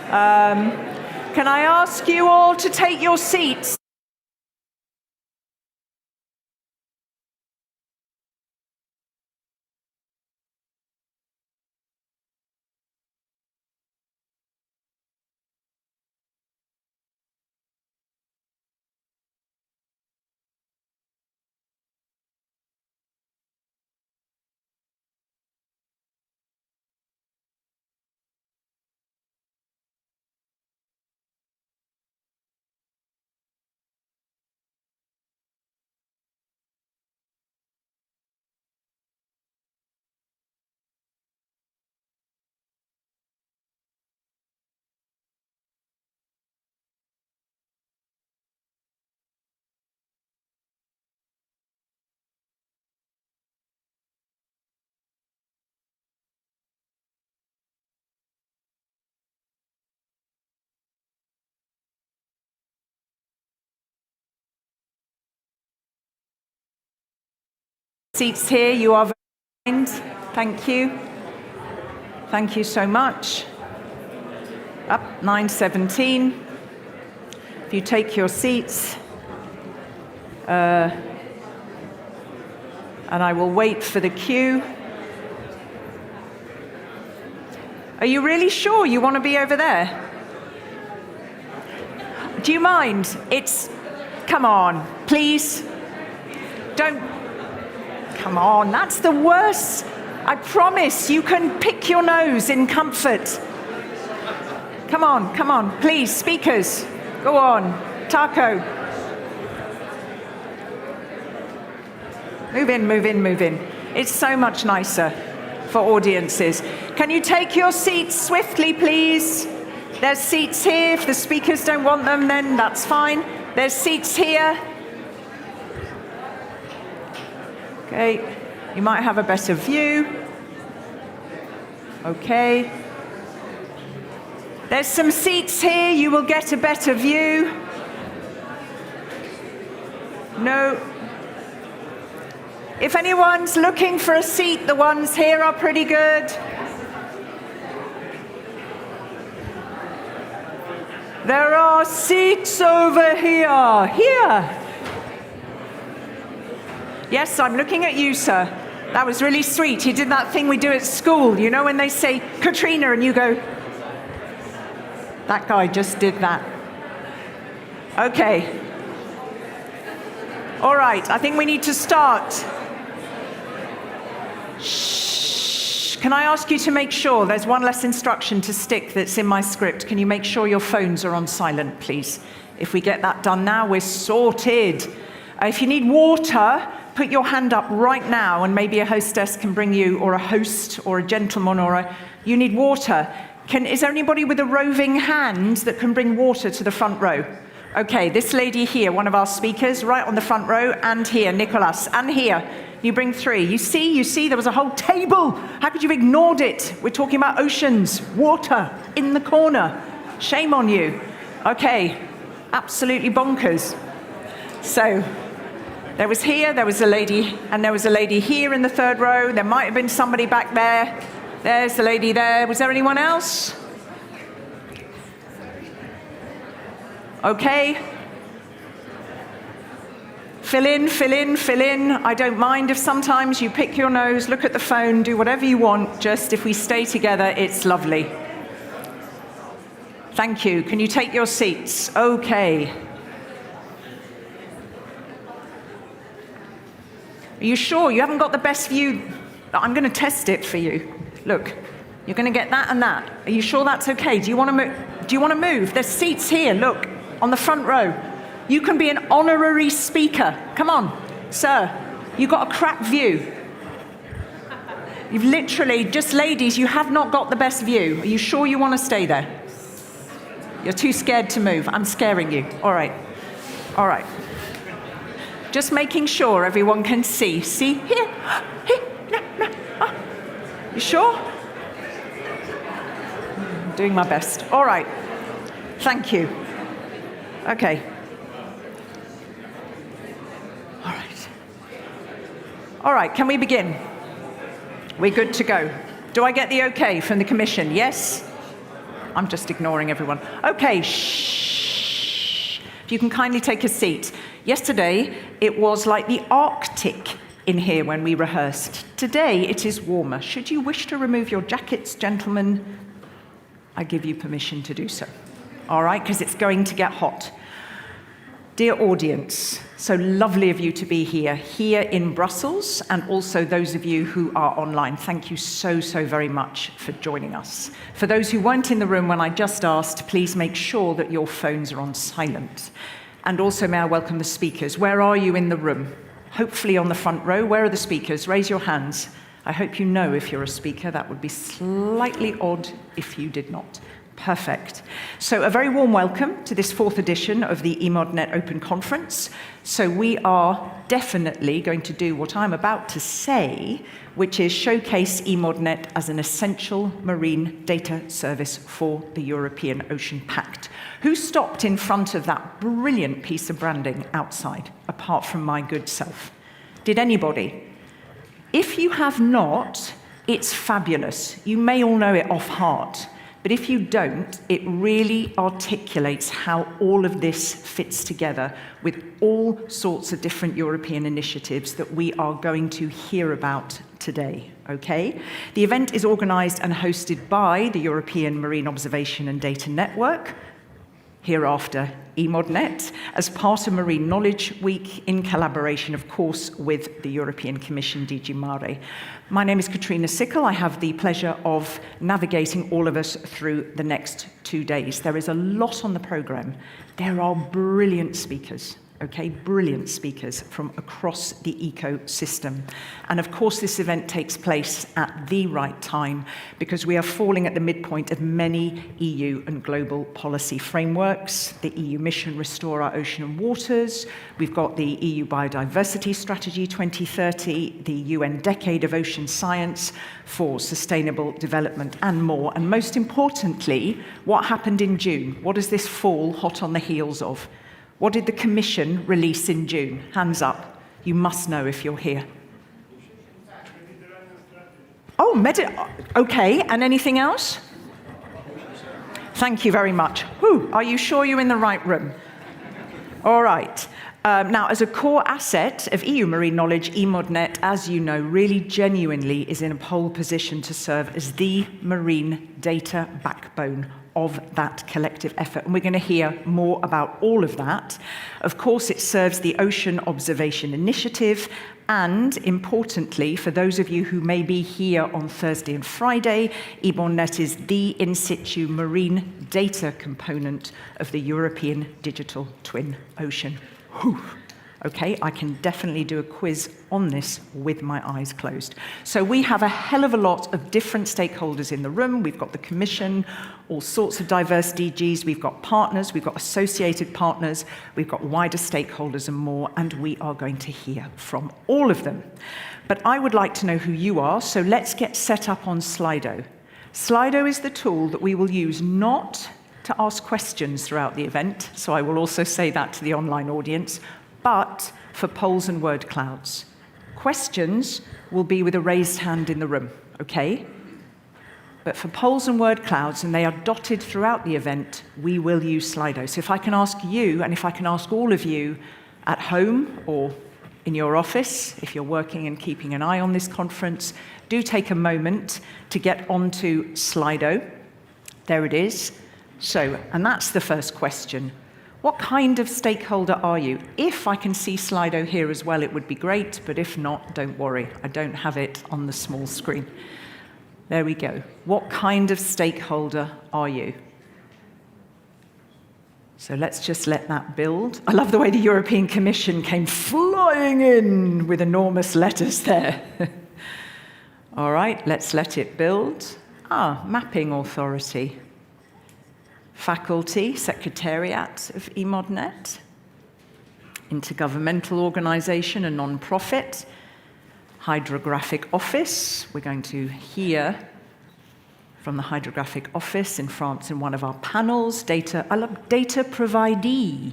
Can I ask you all to take your seats? Seats here, you are very kind. Thank you. Thank you so much. Up 9:17. If you take your seats, and I will wait for the cue. Are you really sure you want to be over there? Do you mind? Come on, please. Don't. Come on, that's the worst. I promise you can pick your nose in comfort. Come on, please, speakers. Go on, Taco. Move in. It's so much nicer for audiences. Can you take your seats swiftly, please? There's seats here. If the speakers don't want them, then that's fine. There's seats here. Okay, you might have a better view. Okay. There's some seats here, you will get a better view. No. If anyone's looking for a seat, the ones here are pretty good. There are seats over here. Here. Yes, I'm looking at you, sir. That was really sweet. You did that thing we do at school, you know, when they say Katrina and you go, that guy just did that. Okay. All right, I think we need to start. Shh. Can I ask you to make sure there's one less instruction to stick that's in my script? Can you make sure your phones are on silent, please? If we get that done now, we're sorted. If you need water, put your hand up right now and maybe a hostess can bring you, or a host, or a gentleman, you need water. Is there anybody with a roving hand that can bring water to the front row? Okay, this lady here, one of our speakers, right on the front row, and here, Nicolas, and here. You bring 3. You see, there was a whole table. How could you have ignored it? We're talking about oceans, water, in the corner. Shame on you. Okay, absolutely bonkers. So, there was a lady, and there was a lady here in the 3rd row. There might have been somebody back there. There's the lady there. Was there anyone else? Okay. Fill in. I don't mind if sometimes you pick your nose, look at the phone, do whatever you want. Just if we stay together, it's lovely. Thank you. Can you take your seats? Okay. Are you sure? You haven't got the best view? I'm going to test it for you. Look, you're going to get that and that. Are you sure that's okay? Do you want to move? There's seats here, look, on the front row. You can be an honorary speaker. Come on, sir. You've got a crap view. You've literally, just ladies, you have not got the best view. Are you sure you want to stay there? You're too scared to move. I'm scaring you. All right. Just making sure everyone can see. See? Here. No. Oh. You sure? I'm doing my best. All right. Thank you. Okay. All right, can we begin? We're good to go. Do I get the okay from the Commission? Yes? I'm just ignoring everyone. Okay, shh. If you can kindly take a seat. Yesterday, it was like the Arctic in here when we rehearsed. Today, it is warmer. Should you wish to remove your jackets, gentlemen, I give you permission to do so. All right, because it's going to get hot. Dear audience, so lovely of you to be here in Brussels, and also those of you who are online. Thank you so very much for joining us. For those who weren't in the room when I just asked, please make sure that your phones are on silent. And also, may I welcome the speakers. Where are you in the room? Hopefully on the front row. Where are the speakers? Raise your hands. I hope you know if you're a speaker. That would be slightly odd if you did not. Perfect. So a very warm welcome to this 4th edition of the EMODnet Open Conference. So we are definitely going to do what I'm about to say, which is showcase EMODnet as an essential marine data service for the European Ocean Pact. Who stopped in front of that brilliant piece of branding outside, apart from my good self? Did anybody? If you have not, it's fabulous. You may all know it off heart. But if you don't, it really articulates how all of this fits together with all sorts of different European initiatives that we are going to hear about today, okay? The event is organized and hosted by the European Marine Observation and Data Network, hereafter EMODnet, as part of Marine Knowledge Week in collaboration, of course, with the European Commission DG Mare. My name is Katrina Sichel. I have the pleasure of navigating all of us through the next 2 days. There is a lot on the program. There are brilliant speakers. Okay, brilliant speakers from across the ecosystem. And of course, this event takes place at the right time because we are falling at the midpoint of many EU and global policy frameworks. The EU mission Restore Our Ocean and Waters. We've got the EU Biodiversity Strategy 2030, the UN Decade of Ocean Science for Sustainable Development, and more. And most importantly, what happened in June? What does this fall hot on the heels of? What did the Commission release in June? Hands up. You must know if you're here. Oh, okay, and anything else? Thank you very much. Whew, are you sure you're in the right room? All right. Now, as a core asset of EU marine knowledge, EMODnet, as you know, really genuinely is in a pole position to serve as the marine data backbone of that collective effort. And we're going to hear more about all of that. Of course, it serves the Ocean Observation Initiative. And importantly, for those of you who may be here on Thursday and Friday, EMODnet is the in situ marine data component of the European Digital Twin Ocean. Whew. Okay, I can definitely do a quiz on this with my eyes closed. So we have a hell of a lot of different stakeholders in the room. We've got the Commission, all sorts of diverse DGs. We've got partners, we've got associated partners, we've got wider stakeholders and more, and we are going to hear from all of them. But I would like to know who you are, so let's get set up on Slido. Slido is the tool that we will use not to ask questions throughout the event, so I will also say that to the online audience, but for polls and word clouds. Questions will be with a raised hand in the room, okay? But for polls and word clouds, and they are dotted throughout the event, we will use Slido. So if I can ask you, and if I can ask all of you at home or in your office, if you're working and keeping an eye on this conference, do take a moment to get onto Slido. There it is. So, and that's the first question. What kind of stakeholder are you? If I can see Slido here as well, it would be great, but if not, don't worry. I don't have it on the small screen. There we go. What kind of stakeholder are you? So let's just let that build. I love the way the European Commission came flying in with enormous letters there. All right, let's let it build. Mapping authority. Faculty, Secretariat of EMODnet, Intergovernmental Organization, a non-profit, Hydrographic Office. We're going to hear from the Hydrographic Office in France in one of our panels. Data providee.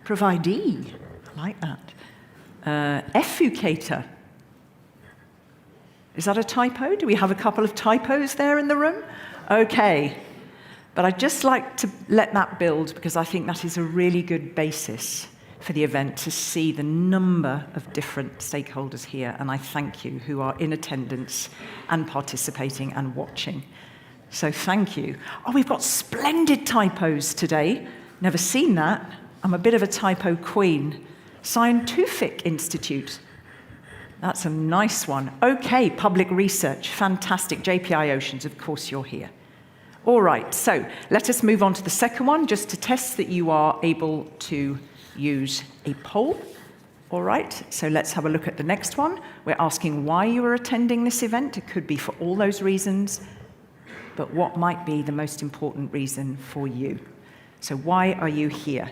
Providee, I like that. Effucator. Is that a typo? Do we have a couple of typos there in the room? Okay. But I'd just like to let that build because I think that is a really good basis for the event to see the number of different stakeholders here. And I thank you who are in attendance and participating and watching. So thank you. Oh, we've got splendid typos today. Never seen that. I'm a bit of a typo queen. Scientific Institute. That's a nice one. Okay, public research. Fantastic. JPI Oceans, of course you're here. All right, so let us move on to the second one, just to test that you are able to use a poll. All right, so let's have a look at the next one. We're asking why you are attending this event. It could be for all those reasons, but what might be the most important reason for you? So why are you here?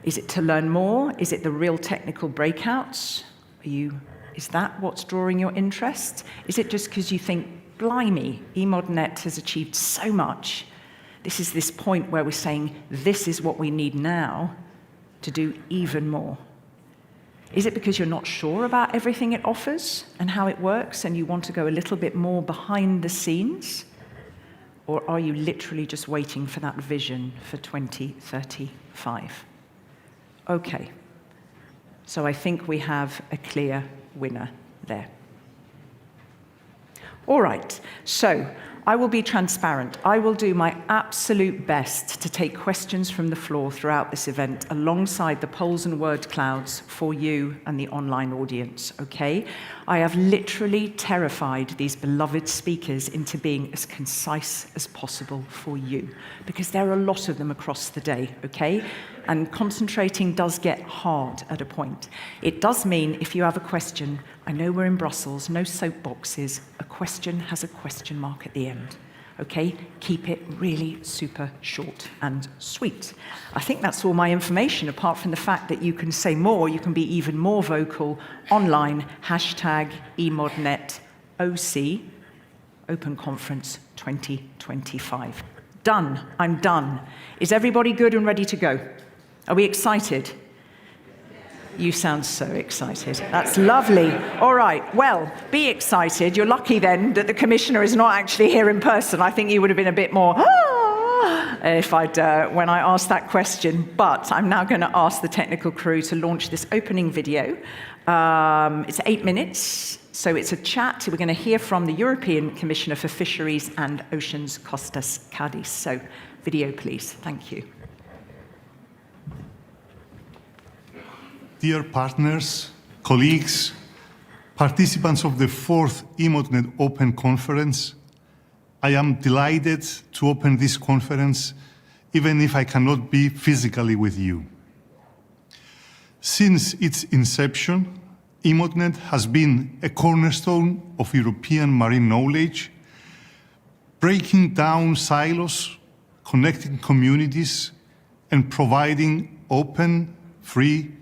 Is it to learn more? Is it the real technical breakouts? Is that what's drawing your interest? Is it just because you think, blimey, EMODnet has achieved so much. This is this point where we're saying, this is what we need now to do even more. Is it because you're not sure about everything it offers and how it works and you want to go a little bit more behind the scenes? Or are you literally just waiting for that vision for 2035? Okay, so I think we have a clear winner there. All right, so I will be transparent. I will do my absolute best to take questions from the floor throughout this event alongside the polls and word clouds for you and the online audience, okay? I have literally terrified these beloved speakers into being as concise as possible for you because there are a lot of them across the day, okay? And concentrating does get hard at a point. It does mean if you have a question, I know we're in Brussels, no soapboxes, a question has a question mark at the end. Okay, keep it really super short and sweet. I think that's all my information, apart from the fact that you can say more, you can be even more vocal online, hashtag EMODnet OC, Open Conference 2025. Done, I'm done. Is everybody good and ready to go? Are we excited? You sound so excited. That's lovely. All right, well, be excited. You're lucky then that the commissioner is not actually here in person. I think you would have been a bit more, if when I asked that question. But I'm now going to ask the technical crew to launch this opening video. It's 8 minutes, so it's a chat. We're going to hear from the European Commissioner for Fisheries and Oceans, Costas Kadis. So, video, please. Thank you. Dear partners, colleagues, participants of the 4th EMODnet Open Conference, I am delighted to open this conference, even if I cannot be physically with you. Since its inception, EMODnet has been a cornerstone of European marine knowledge, breaking down silos, connecting communities, and providing open, free,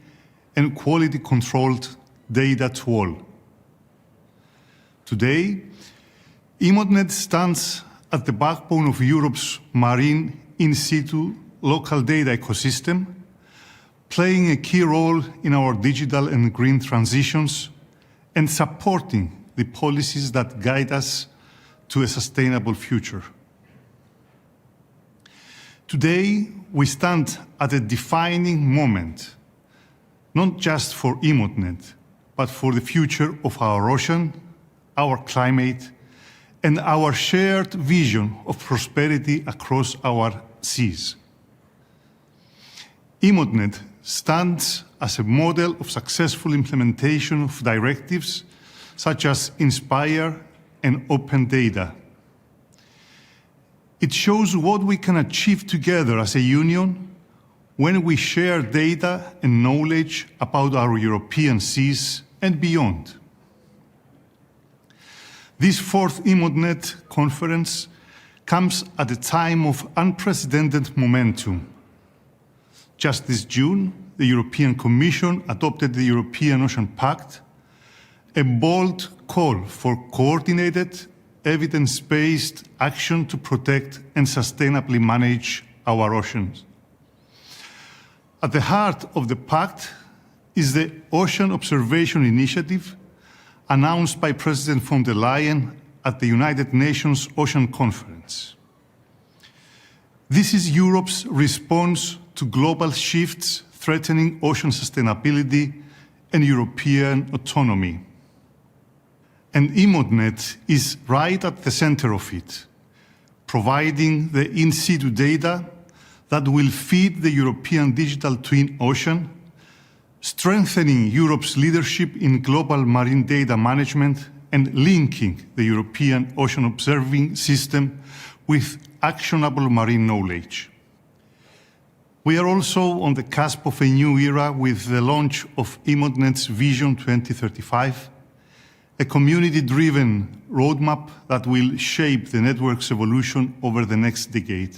and quality-controlled data to all. Today, EMODnet stands at the backbone of Europe's marine in situ local data ecosystem, playing a key role in our digital and green transitions and supporting the policies that guide us to a sustainable future. Today, we stand at a defining moment, not just for EMODnet, but for the future of our ocean, our climate, and our shared vision of prosperity across our seas. EMODnet stands as a model of successful implementation of directives such as Inspire and Open Data. It shows what we can achieve together as a union when we share data and knowledge about our European seas and beyond. This 4th EMODnet conference comes at a time of unprecedented momentum. Just this June, the European Commission adopted the European Ocean Pact, a bold call for coordinated, evidence-based action to protect and sustainably manage our oceans. At the heart of the Pact is the Ocean Observation Initiative announced by President von der Leyen at the United Nations Ocean Conference. governance. This is Europe's response to global shifts threatening ocean sustainability and European autonomy. And EMODnet is right at the center of it, providing the in situ data that will feed the European digital twin ocean, strengthening Europe's leadership in global marine data management and linking the European ocean observing system with actionable marine knowledge. We are also on the cusp of a new era with the launch of EMODnet's Vision 2035, a community-driven roadmap that will shape the network's evolution over the next decade.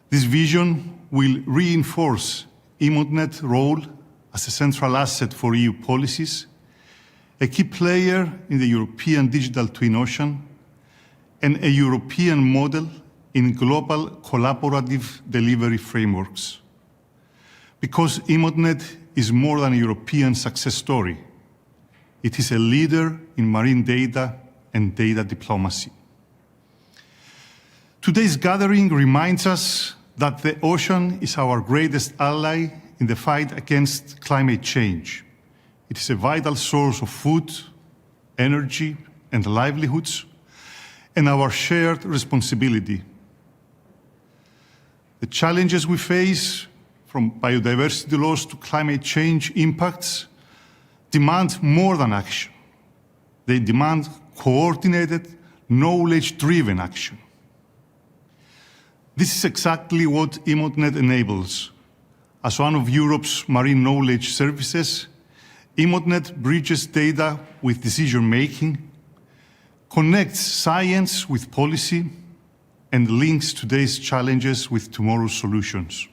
This vision will reinforce EMODnet's role as a central asset for EU policies, a key player in the European digital twin ocean, and a European model in global collaborative delivery frameworks. Because EMODnet is more than a European success story. It is a leader in marine data and data diplomacy. Today's gathering reminds us that the ocean is our greatest ally in the fight against climate change. It is a vital source of food, energy, and livelihoods, and our shared responsibility. The challenges we face, from biodiversity loss to climate change impacts, demand more than action. They demand coordinated, knowledge-driven action. This is exactly what EMODnet enables. As one of Europe's marine knowledge services, EMODnet bridges data with decision-making, connects science with policy, and links today's challenges with tomorrow's solutions.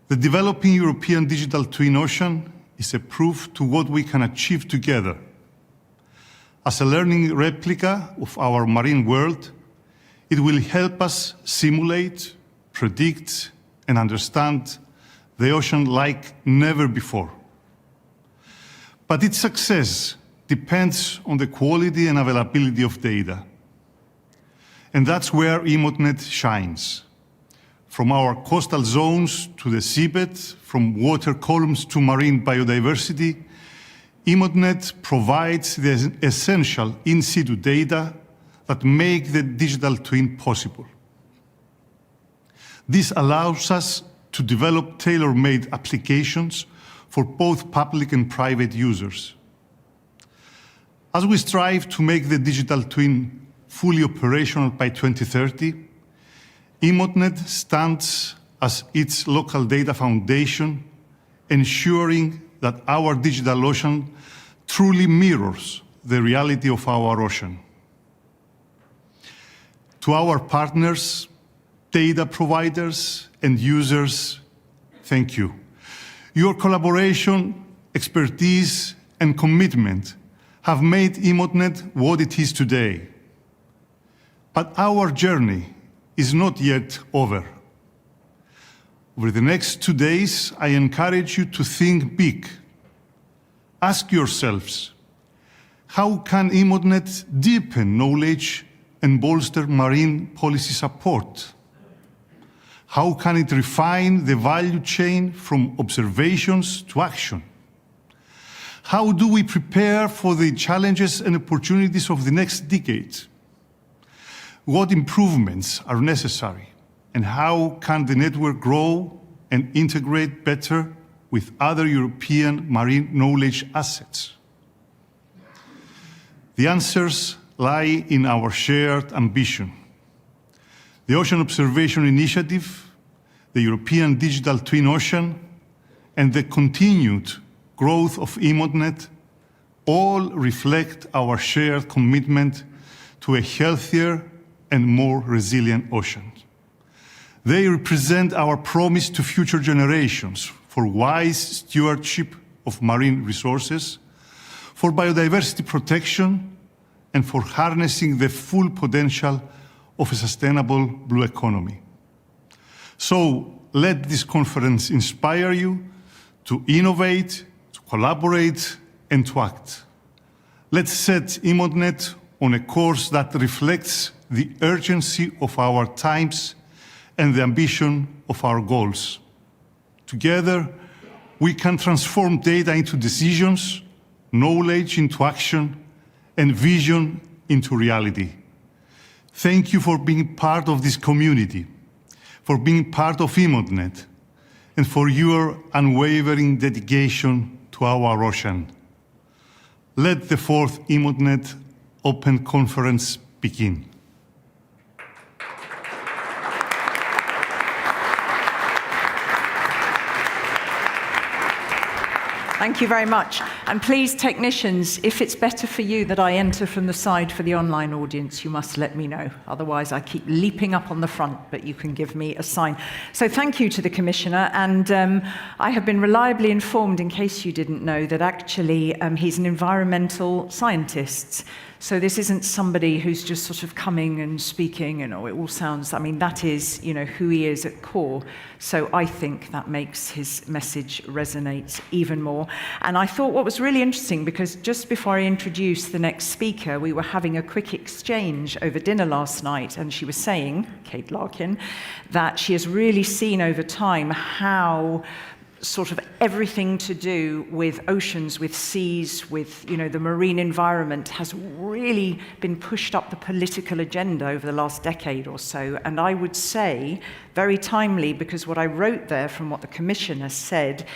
The developing European digital twin ocean is a proof to what we can achieve together. As a learning replica of our marine world, it will help us simulate, predict, and understand the ocean like never before. But its success depends on the quality and availability of data. And that's where EMODnet shines. From our coastal zones to the seabed, from water columns to marine biodiversity, EMODnet provides the essential in situ data that make the digital twin possible. This allows us to develop tailor-made applications for both public and private users. As we strive to make the digital twin fully operational by 2030, EMODnet stands as its local data foundation, ensuring that our digital ocean truly mirrors the reality of our ocean. To our partners, data providers, and users, thank you. Your collaboration, expertise, and commitment have made EMODnet what it is today. But our journey is not yet over. Over the next 2 days, I encourage you to think big. Ask yourselves, how can EMODnet deepen knowledge and bolster marine policy support? How can it refine the value chain from observations to action? How do we prepare for the challenges and opportunities of the next decade? What improvements are necessary? And how can the network grow and integrate better with other European marine knowledge assets? The answers lie in our shared ambition. The Ocean Observation Initiative, the European Digital Twin Ocean, and the continued growth of EMODnet all reflect our shared commitment to a healthier and more resilient ocean. They represent our promise to future generations for wise stewardship of marine resources, for biodiversity protection, and for harnessing the full potential of a sustainable blue economy. So let this conference inspire you to innovate, to collaborate, and to act. Let's set EMODnet on a course that reflects the urgency of our times and the ambition of our goals. Together, we can transform data into decisions, knowledge into action, and vision into reality. Thank you for being part of this community, for being part of EMODnet, and for your unwavering dedication to our ocean. Let the fourth EMODnet Open Conference begin. Thank you very much. And please, technicians, if it's better for you that I enter from the side for the online audience, you must let me know. Otherwise, I keep leaping up on the front, but you can give me a sign. So thank you to the Commissioner. And I have been reliably informed, in case you didn't know, that actually he's an environmental scientist. So this isn't somebody who's just sort of coming and speaking, it all sounds, I mean, that is, who he is at core. So I think that makes his message resonate even more. And I thought what was really interesting, because just before I introduced the next speaker, we were having a quick exchange over dinner last night, and she was saying, Kate Larkin, that she has really seen over time how sort of everything to do with oceans, with seas, with the marine environment has really been pushed up the political agenda over the last decade or so. And I would say very timely, because what I wrote there from what the Commissioner said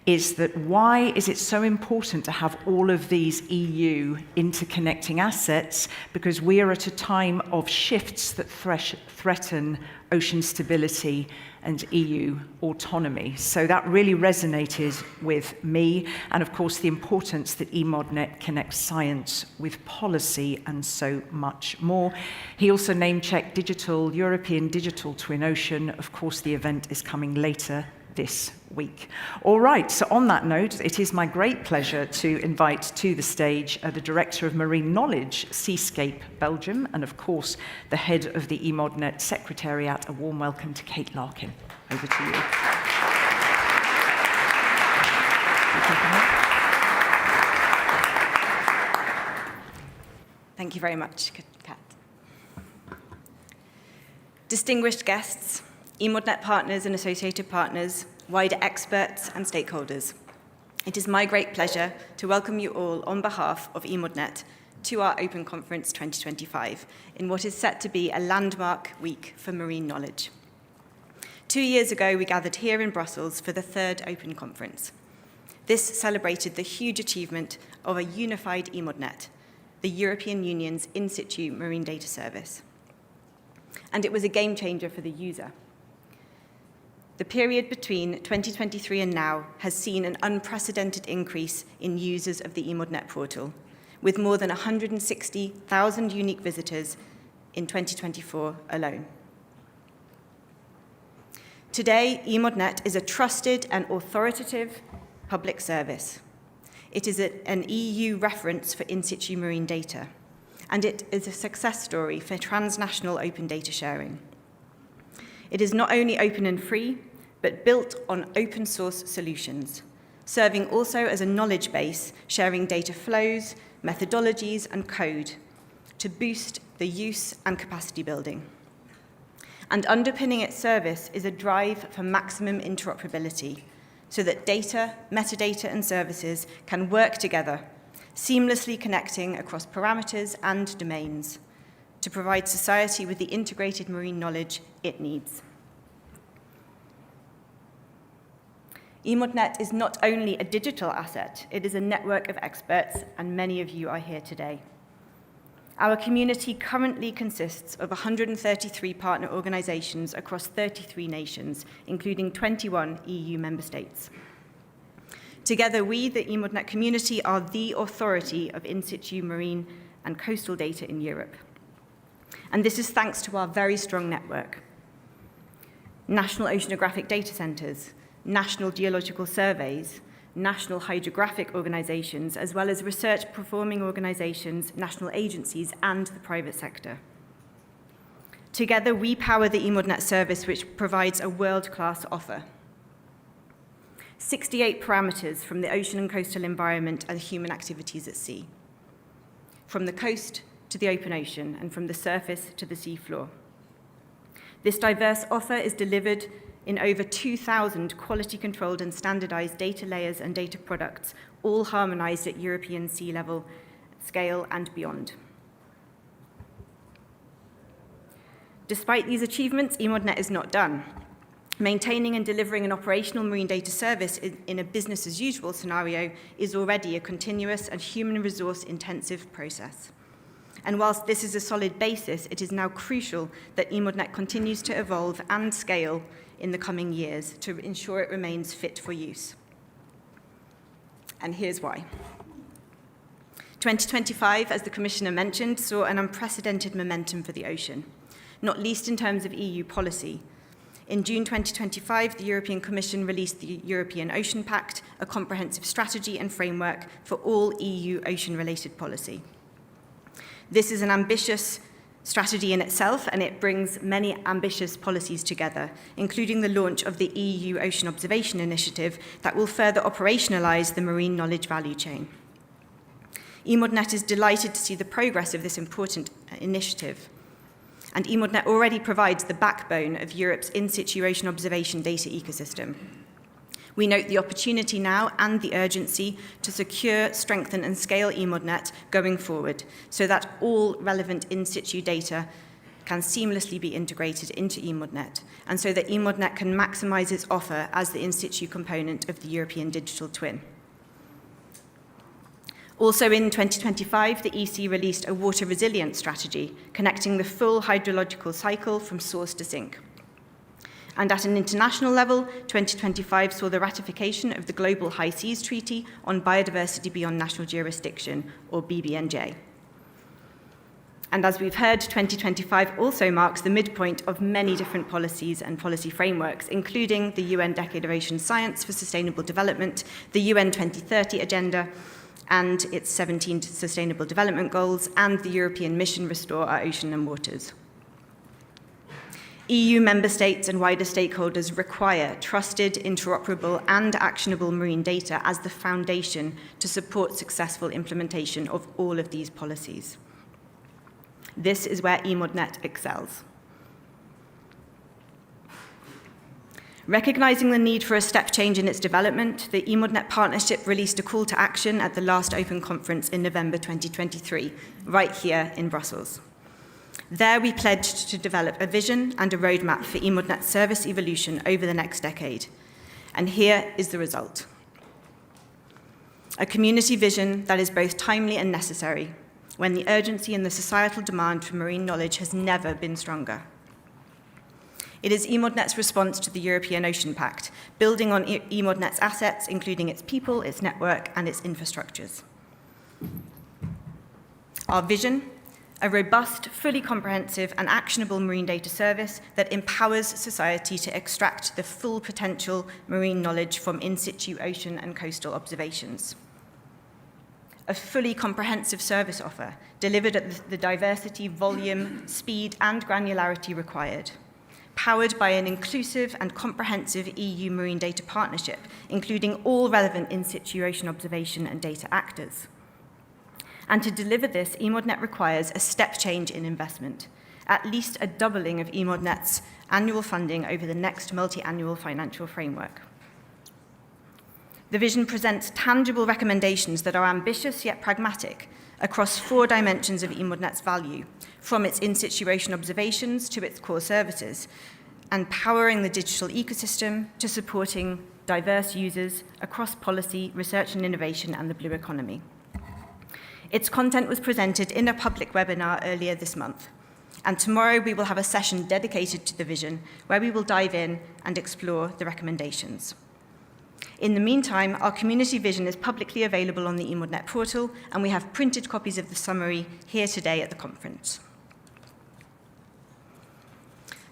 is that why is it so important to have all of these EU interconnecting assets? Because we are at a time of shifts that threaten ocean stability and EU autonomy. So that really resonated with me, and of course the importance that EMODnet connects science with policy and so much more. He also name-checked European Digital Twin Ocean. Of course, the event is coming later this week. All right, so on that note, it is my great pleasure to invite to the stage the Director of Marine Knowledge, Seascape Belgium, and of course, the head of the EMODnet Secretariat. A warm welcome to Kate Larkin. Over to you. Thank you very much, Kat. Distinguished guests, EMODnet partners and associated partners, wider experts and stakeholders. It is my great pleasure to welcome you all on behalf of EMODnet to our Open Conference 2025 in what is set to be a landmark week for marine knowledge. 2 years ago, we gathered here in Brussels for the third Open Conference. This celebrated the huge achievement of a unified EMODnet, the European Union's in situ marine data service. And it was a game changer for the user. The period between 2023 and now has seen an unprecedented increase in users of the EMODnet portal, with more than 160,000 unique visitors in 2024 alone. Today, EMODnet is a trusted and authoritative public service. It is an EU reference for in situ marine data, and it is a success story for transnational open data sharing. It is not only open and free, but built on open source solutions, serving also as a knowledge base, sharing data flows, methodologies, and code to boost the use and capacity building. And underpinning its service is a drive for maximum interoperability, so that data, metadata, and services can work together, seamlessly connecting across parameters and domains to provide society with the integrated marine knowledge it needs. EMODnet is not only a digital asset, it is a network of experts, and many of you are here today. Our community currently consists of 133 partner organizations across 33 nations, including 21 EU member states. Together, we, the EMODnet community, are the authority of in situ marine and coastal data in Europe. And this is thanks to our very strong network. National oceanographic data centers, national geological surveys, national hydrographic organizations, as well as research performing organizations, national agencies, and the private sector. Together, we power the EMODnet service, which provides a world-class offer. 68 parameters from the ocean and coastal environment and human activities at sea. From the coast to the open ocean and from the surface to the seafloor. This diverse offer is delivered in over 2,000 quality-controlled and standardized data layers and data products, all harmonized at European sea level scale and beyond. Despite these achievements, EMODnet is not done. Maintaining and delivering an operational marine data service in a business-as-usual scenario is already a continuous and human resource-intensive process. And whilst this is a solid basis, it is now crucial that EMODnet continues to evolve and scale in the coming years to ensure it remains fit for use. And here's why. 2025, as the Commissioner mentioned, saw an unprecedented momentum for the ocean, not least in terms of EU policy. In June 2025, the European Commission released the European Ocean Pact, a comprehensive strategy and framework for all EU ocean-related policy. This is an ambitious strategy in itself, and it brings many ambitious policies together, including the launch of the EU Ocean Observation Initiative that will further operationalise the marine knowledge value chain. EMODnet is delighted to see the progress of this important initiative. And EMODnet already provides the backbone of Europe's in-situ ocean observation data ecosystem. We note the opportunity now and the urgency to secure, strengthen and scale EMODnet going forward so that all relevant in-situ data can seamlessly be integrated into EMODnet and so that EMODnet can maximise its offer as the in-situ component of the European digital twin. Also in 2025, the EC released a water resilience strategy, connecting the full hydrological cycle from source to sink. And at an international level, 2025 saw the ratification of the Global High Seas Treaty on Biodiversity Beyond National Jurisdiction, or BBNJ. And as we've heard, 2025 also marks the midpoint of many different policies and policy frameworks, including the UN Decade of Ocean Science for Sustainable Development, the UN 2030 Agenda, and its 17 Sustainable Development Goals, and the European Mission Restore Our Ocean and Waters. EU member states and wider stakeholders require trusted, interoperable, and actionable marine data as the foundation to support successful implementation of all of these policies. This is where EMODnet excels. Recognising the need for a step change in its development, the EMODnet partnership released a call to action at the last Open Conference in November 2023, right here in Brussels. There we pledged to develop a vision and a roadmap for EMODnet service evolution over the next decade. And here is the result. A community vision that is both timely and necessary, when the urgency and the societal demand for marine knowledge has never been stronger. It is EMODnet's response to the European Ocean Pact, building on EMODnet's assets, including its people, its network, and its infrastructures. Our vision: a robust, fully comprehensive, and actionable marine data service that empowers society to extract the full potential marine knowledge from in-situ ocean and coastal observations. A fully comprehensive service offer delivered at the diversity, volume, speed, and granularity required, powered by an inclusive and comprehensive EU marine data partnership, including all relevant in-situ ocean observation and data actors. And to deliver this, EMODnet requires a step change in investment, at least a doubling of EMODnet's annual funding over the next multi-annual financial framework. The vision presents tangible recommendations that are ambitious yet pragmatic across 4 dimensions of EMODnet's value, from its in-situ ocean observations to its core services, and powering the digital ecosystem to supporting diverse users across policy, research and innovation, and the blue economy. Its content was presented in a public webinar earlier this month, and tomorrow we will have a session dedicated to the vision where we will dive in and explore the recommendations. In the meantime, our community vision is publicly available on the EMODnet portal, and we have printed copies of the summary here today at the conference.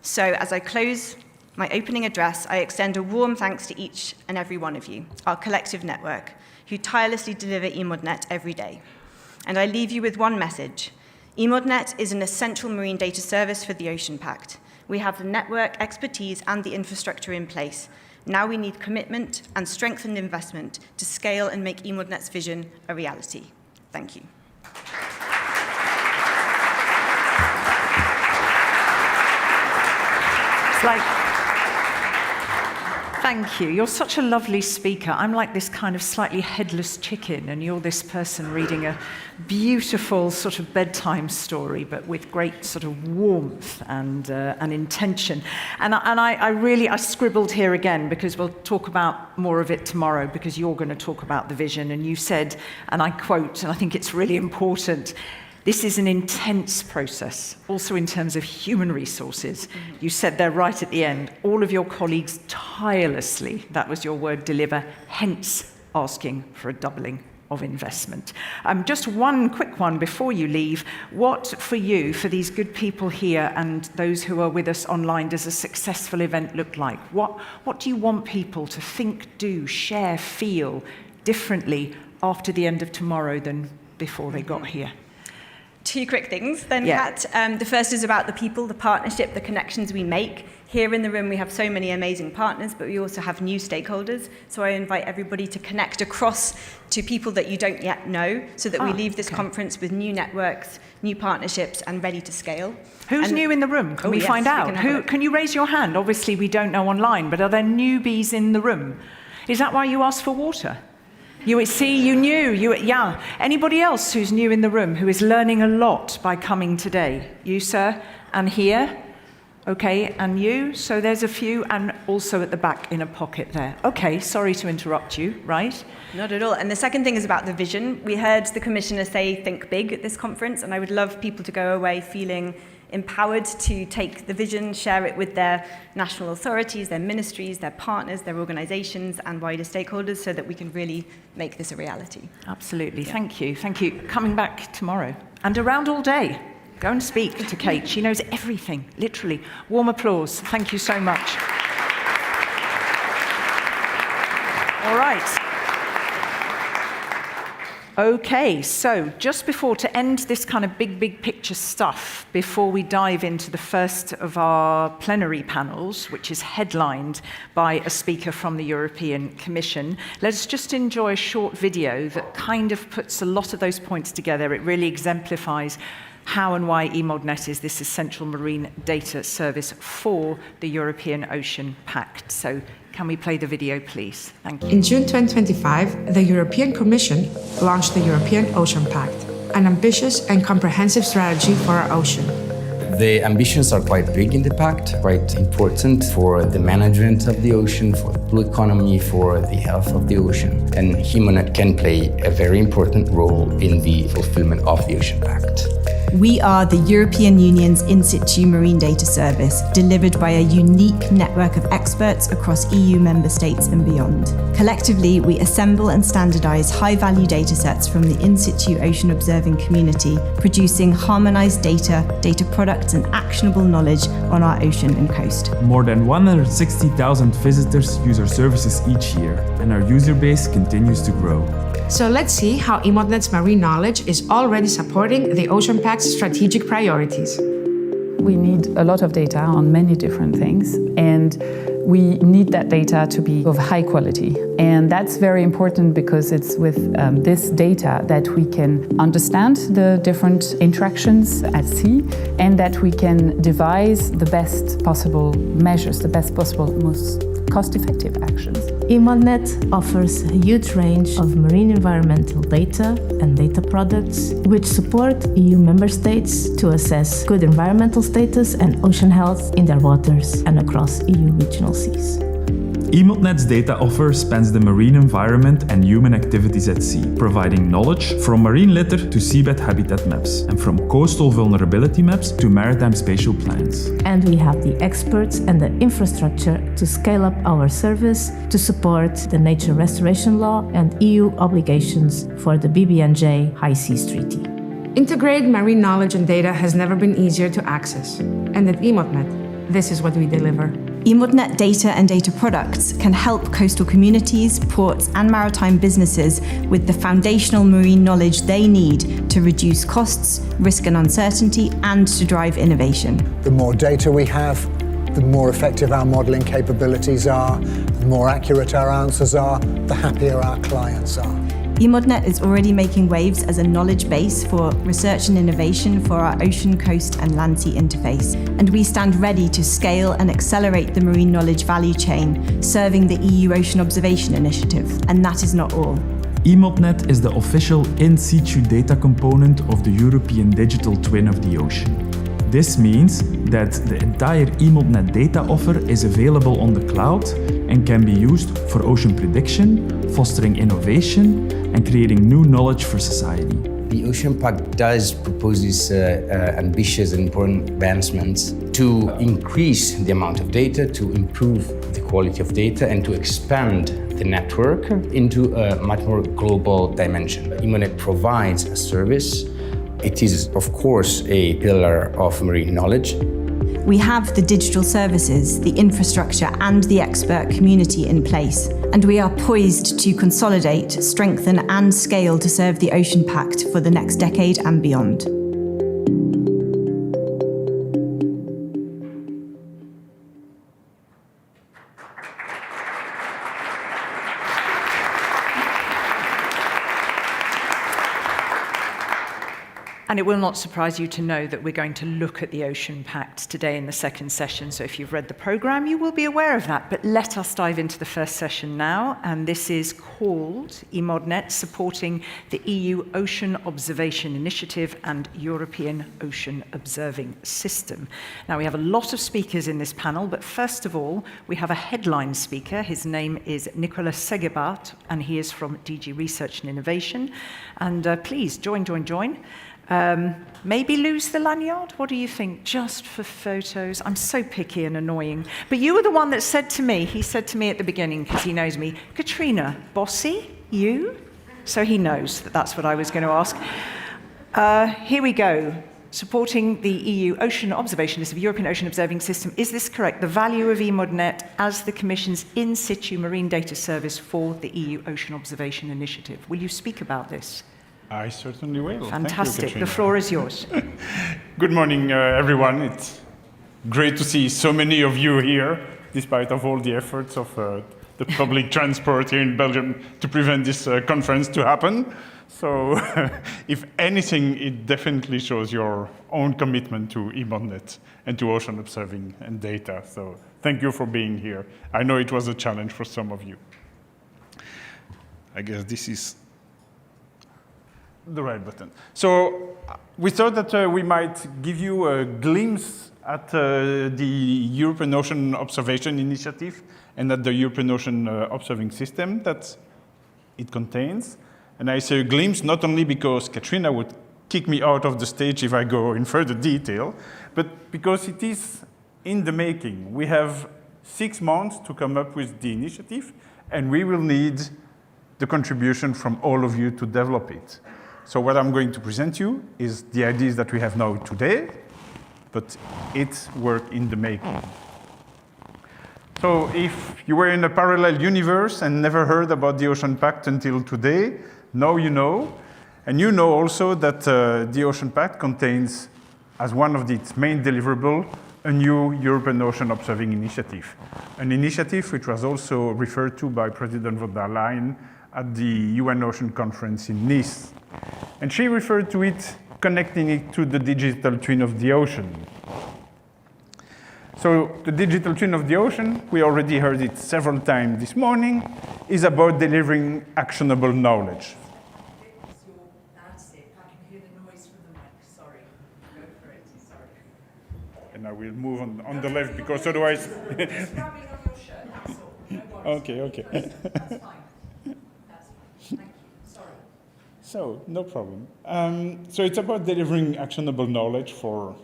So, as I close my opening address, I extend a warm thanks to each and every one of you, our collective network, who tirelessly deliver EMODnet every day. And I leave you with one message. EMODnet is an essential marine data service for the Ocean Pact. We have the network, expertise, and the infrastructure in place. Now we need commitment and strengthened investment to scale and make EMODnet's vision a reality. Thank you. It's like, thank you. You're such a lovely speaker. I'm like this kind of slightly headless chicken, and you're this person reading a beautiful sort of bedtime story, but with great sort of warmth and intention. And I scribbled here again, because we'll talk about more of it tomorrow, because you're going to talk about the vision. And you said, and I quote, and I think it's really important, this is an intense process, also in terms of human resources. You said there right at the end, all of your colleagues tirelessly, that was your word, deliver, hence asking for a doubling of investment. Just one quick one before you leave. What for you, for these good people here and those who are with us online, does a successful event look like? What do you want people to think, do, share, feel differently after the end of tomorrow than before they got here? Two quick things then, Kat. The first is about the people, the partnership, the connections we make. Here in the room we have so many amazing partners, but we also have new stakeholders. So I invite everybody to connect across to people that you don't yet know, so that we leave this conference with new networks, new partnerships, and ready to scale. Who's new in the room? Can we find out? Can you raise your hand? Obviously we don't know online, but are there newbies in the room? Is that why you asked for water? You knew. Anybody else who's new in the room, who is learning a lot by coming today? You, sir, and here. Okay, and you. So there's a few, and also at the back in a pocket there. Okay, sorry to interrupt you, right? Not at all. And the second thing is about the vision. We heard the Commissioner say, think big at this conference, and I would love people to go away feeling empowered to take the vision, share it with their national authorities, their ministries, their partners, their organisations and wider stakeholders, so that we can really make this a reality. Absolutely. Yeah. Thank you. Thank you. Coming back tomorrow and around all day. Go and speak to Kate. She knows everything, literally. Warm applause. Thank you so much. All right. Okay, so just to end this kind of big picture stuff, before we dive into the first of our plenary panels, which is headlined by a speaker from the European Commission, let's just enjoy a short video that kind of puts a lot of those points together. It really exemplifies how and why EMODnet is this essential marine data service for the European Ocean Pact. So can we play the video, please? Thank you. In June 2025, the European Commission launched the European Ocean Pact, an ambitious and comprehensive strategy for our ocean. The ambitions are quite big in the Pact, quite important for the management of the ocean, for the blue economy, for the health of the ocean. And EMODnet can play a very important role in the fulfillment of the Ocean Pact. We are the European Union's in situ marine data service, delivered by a unique network of experts across EU member states and beyond. Collectively, we assemble and standardise high-value data sets from the in situ ocean observing community, producing harmonised data products and actionable knowledge on our ocean and coast. More than 160,000 visitors use our services each year, and our user base continues to grow. So let's see how EMODnet's marine knowledge is already supporting the Ocean Pact's strategic priorities. We need a lot of data on many different things, and we need that data to be of high quality. And that's very important because it's with this data that we can understand the different interactions at sea, and that we can devise the best possible measures, the best possible, most cost-effective actions. EMODnet offers a huge range of marine environmental data and data products which support EU member states to assess good environmental status and ocean health in their waters and across EU regional seas. EMODnet's data offer spans the marine environment and human activities at sea, providing knowledge from marine litter to seabed habitat maps, and from coastal vulnerability maps to maritime spatial plans. And we have the experts and the infrastructure to scale up our service to support the Nature Restoration Law and EU obligations for the BBNJ High Seas Treaty. Integrated marine knowledge and data has never been easier to access. And at EMODnet, this is what we deliver. EMODnet data and data products can help coastal communities, ports and maritime businesses with the foundational marine knowledge they need to reduce costs, risk and uncertainty, and to drive innovation. The more data we have, the more effective our modelling capabilities are, the more accurate our answers are, the happier our clients are. EMODnet is already making waves as a knowledge base for research and innovation for our ocean, coast and land sea interface. And we stand ready to scale and accelerate the marine knowledge value chain, serving the EU Ocean Observation Initiative. And that is not all. EMODnet is the official in situ data component of the European digital twin of the ocean. This means that the entire EMODnet data offer is available on the cloud and can be used for ocean prediction, fostering innovation, and creating new knowledge for society. The Ocean Pact does propose these ambitious and important advancements to increase the amount of data, to improve the quality of data, and to expand the network into a much more global dimension. EMODnet provides a service. It is, of course, a pillar of marine knowledge. We have the digital services, the infrastructure and the expert community in place, and we are poised to consolidate, strengthen and scale to serve the Ocean Pact for the next decade and beyond. And it will not surprise you to know that we're going to look at the Ocean Pact today in the second session. So if you've read the programme, you will be aware of that. But let us dive into the first session now. And this is called EMODnet, Supporting the EU Ocean Observation Initiative and European Ocean Observing System. Now, we have a lot of speakers in this panel, but first of all, we have a headline speaker. His name is Nicolas Segebarth, and he is from DG Research and Innovation. And please, join. Maybe lose the lanyard? What do you think? Just for photos? I'm so picky and annoying. But you were the one that said to me, he said to me at the beginning, because he knows me, Katrina, bossy, you? So he knows that that's what I was going to ask. Here we go. Supporting the EU Ocean Observation System, European Ocean Observing System. Is this correct? The value of EMODnet as the Commission's in situ marine data service for the EU Ocean Observation Initiative. Will you speak about this? I certainly will. Fantastic. Thank you, the floor is yours. Good morning, everyone. It's great to see so many of you here, despite of all the efforts of the public transport here in Belgium to prevent this conference to happen. So if anything, it definitely shows your own commitment to EMODnet and to ocean observing and data. So thank you for being here. I know it was a challenge for some of you. I guess this is the right button. So we thought that we might give you a glimpse at the European Ocean Observation Initiative and at the European Ocean Observing System that it contains. And I say a glimpse not only because Katrina would kick me out of the stage if I go in further detail, but because it is in the making. We have 6 months to come up with the initiative, and we will need the contribution from all of you to develop it. So what I'm going to present you is the ideas that we have now today, but it's work in the making. So if you were in a parallel universe and never heard about the Ocean Pact until today, now you know. And you know also that the Ocean Pact contains, as one of its main deliverables, a new European Ocean Observing Initiative. An initiative which was also referred to by President von der Leyen at the UN Ocean Conference in Nice. And she referred to it, connecting it to the digital twin of the ocean. So the digital twin of the ocean, we already heard it several times this morning, is about delivering actionable knowledge. That's it. I can hear the noise from the mic. Sorry. Go for it. Sorry. And I will move on the left because otherwise... It's grabbing on your shirt, that's all. No worries. Okay. That's fine. Thank you. Sorry. So, no problem. So it's about delivering actionable knowledge for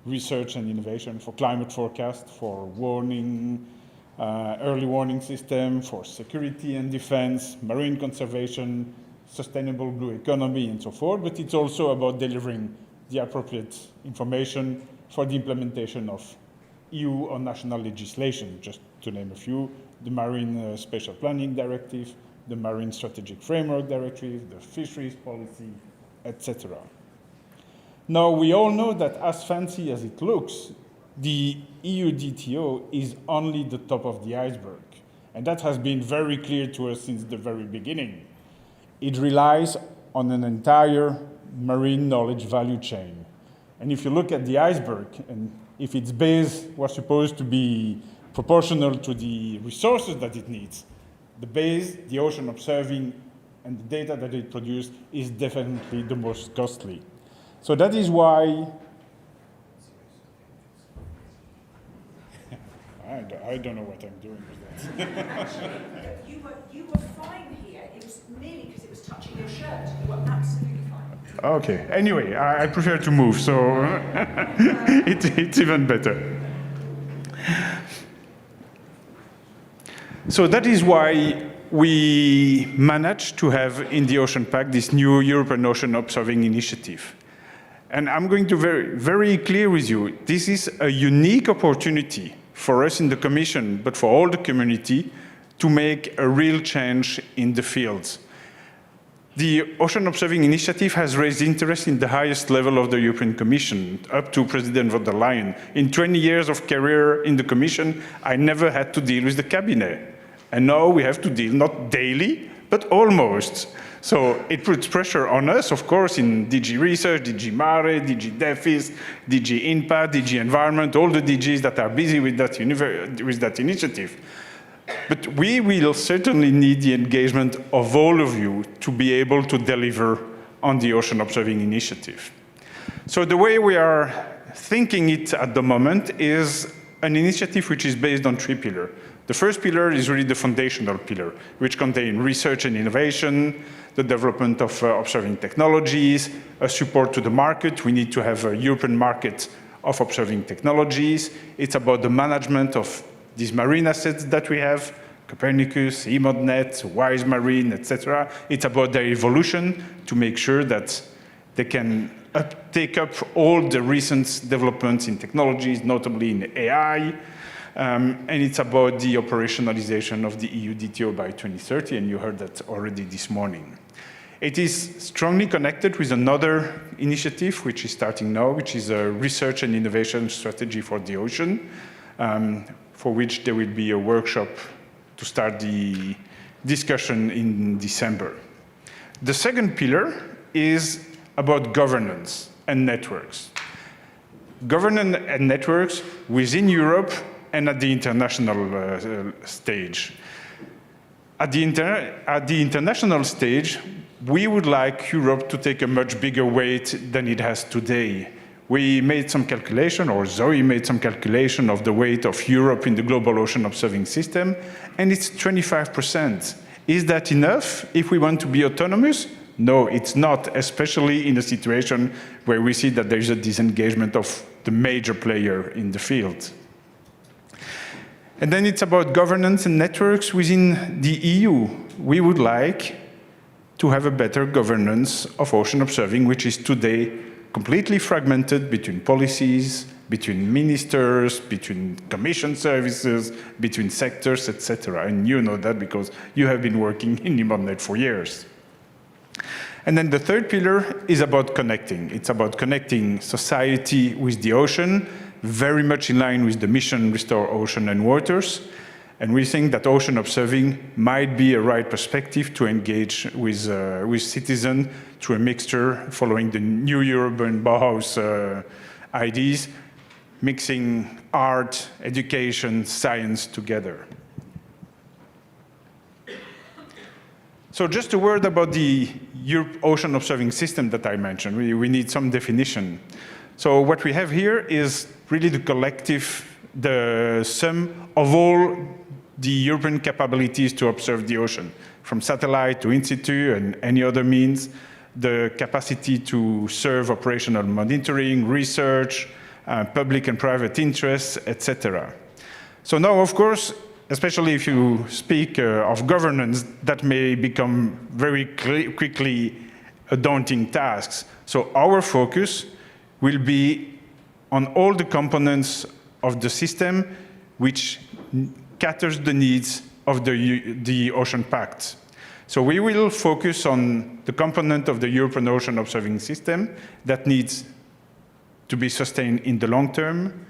research and innovation, for climate forecast, for warning, early warning system, for security and defense, marine conservation, sustainable blue economy, and so forth. But it's also about delivering the appropriate information for the implementation of EU or national legislation, just to name a few, the Marine Spatial Planning Directive, the Marine Strategic Framework Directive, the Fisheries Policy, etc. Now, we all know that as fancy as it looks, the EU DTO is only the top of the iceberg. And that has been very clear to us since the very beginning. it relies on an entire marine knowledge value chain. And if you look at the iceberg, and if its base was supposed to be proportional to the resources that it needs, the base, the ocean observing, and the data that it produces is definitely the most costly. So that is why I don't know what I'm doing with that. You were fine here. It was merely because it was touching your shirt. You were absolutely fine. Okay. Anyway, I prefer to move, so it's even better. So that is why we managed to have in the Ocean Pact this new European Ocean Observing Initiative. And I'm going to be very, very clear with you. This is a unique opportunity for us in the Commission, but for all the community, to make a real change in the fields. The Ocean Observing Initiative has raised interest in the highest level of the European Commission, up to President von der Leyen. In 20 years of career in the Commission, I never had to deal with the cabinet. And now we have to deal, not daily, but almost. So it puts pressure on us, of course, in DG Research, DG Mare, DG Defis, DG Impact, DG Environment, all the DGs that are busy with that initiative. But we will certainly need the engagement of all of you to be able to deliver on the Ocean Observing Initiative. So the way we are thinking it at the moment is an initiative which is based on 3 pillars. The first pillar is really the foundational pillar, which contains research and innovation, the development of observing technologies, a support to the market. We need to have a European market of observing technologies. It's about the management of these marine assets that we have, Copernicus, EMODnet, Wise Marine, etc. It's about their evolution to make sure that they can take up all the recent developments in technologies, notably in AI, and it's about the operationalization of the EU DTO by 2030, and you heard that already this morning. It is strongly connected with another initiative which is starting now, which is a research and innovation strategy for the ocean, for which there will be a workshop to start the discussion in December. The second pillar is about governance and networks. Governance and networks within Europe and at the international stage. At the international stage, we would like Europe to take a much bigger weight than it has today. We made some calculation, or Zoe made some calculation of the weight of Europe in the global ocean observing system, and it's 25%. Is that enough if we want to be autonomous? No, it's not, especially in a situation where we see that there is a disengagement of the major player in the field. And then it's about governance and networks within the EU. We would like to have a better governance of ocean observing, which is today completely fragmented between policies, between ministers, between commission services, between sectors, etc. And you know that because you have been working in EMODnet for years. And then the third pillar is about connecting. It's about connecting society with the ocean, very much in line with the mission Restore Ocean and Waters. And we think that ocean observing might be a right perspective to engage with citizens through a mixture following the new European Bauhaus ideas, mixing art, education, science together. So just a word about the Europe Ocean Observing System that I mentioned. We need some definition. So what we have here is really the collective, the sum of all the European capabilities to observe the ocean, from satellite to in situ and any other means, the capacity to serve operational monitoring, research, public and private interests, etc. So now, of course, especially if you speak of governance, that may become very quickly a daunting task. So our focus will be on all the components of the system which caters the needs of the Ocean Pact. So we will focus on the component of the European Ocean Observing System that needs to be sustained in the long term.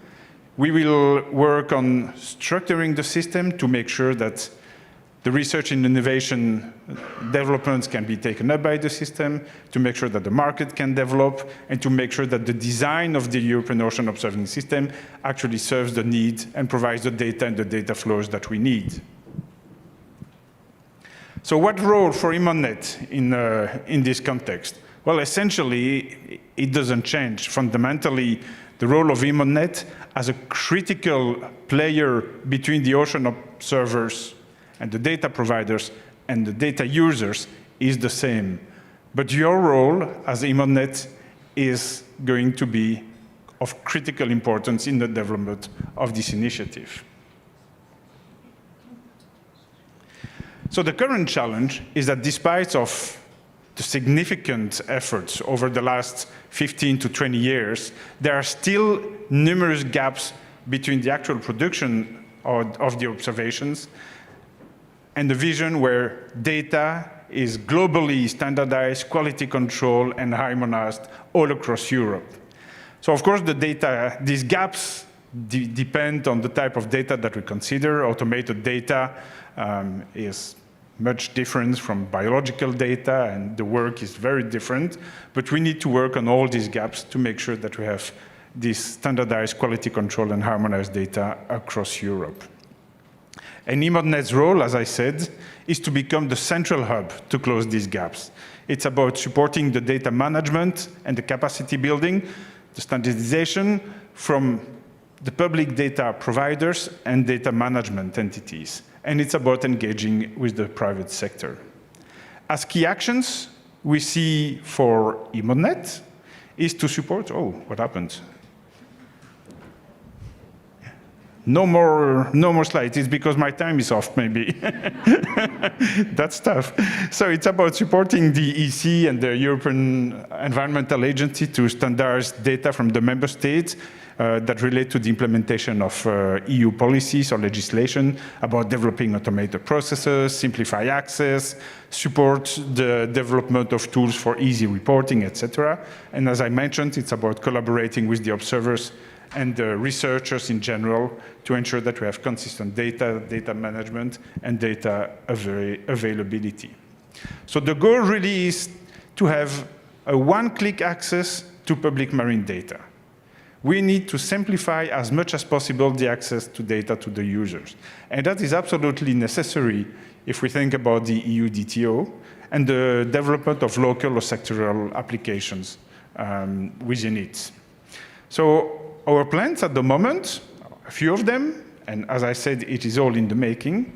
We will work on structuring the system to make sure that The research and innovation developments can be taken up by the system to make sure that the market can develop and to make sure that the design of the European Ocean Observing System actually serves the need and provides the data and the data flows that we need. So what role for EMODnet in this context? Well, essentially, it doesn't change. Fundamentally, the role of EMODnet as a critical player between the ocean observers and the data providers and the data users is the same. But your role as EMODnet is going to be of critical importance in the development of this initiative. So the current challenge is that despite of the significant efforts over the last 15 to 20 years, there are still numerous gaps between the actual production of the observations and the vision where data is globally standardized, quality control, and harmonized all across Europe. So of course the data, these gaps depend on the type of data that we consider. Automated data is much different from biological data, and the work is very different, but we need to work on all these gaps to make sure that we have this standardized quality control and harmonized data across Europe. And EMODnet's role, as I said, is to become the central hub to close these gaps. It's about supporting the data management and the capacity building, the standardization from the public data providers and data management entities. And it's about engaging with the private sector. As key actions we see for EMODnet is to support, oh, what happened? No more slides. It's because my time is off, maybe. That's tough. So it's about supporting the EC and the European Environmental Agency to standardize data from the member states that relate to the implementation of EU policies or legislation, about developing automated processes, simplify access, support the development of tools for easy reporting, etc. And as I mentioned, it's about collaborating with the observers and the researchers in general to ensure that we have consistent data, data management, and data availability. So the goal really is to have a one-click access to public marine data. We need to simplify as much as possible the access to data to the users. And that is absolutely necessary if we think about the EU DTO and the development of local or sectoral applications within it. So our plans at the moment, a few of them, and as I said, it is all in the making.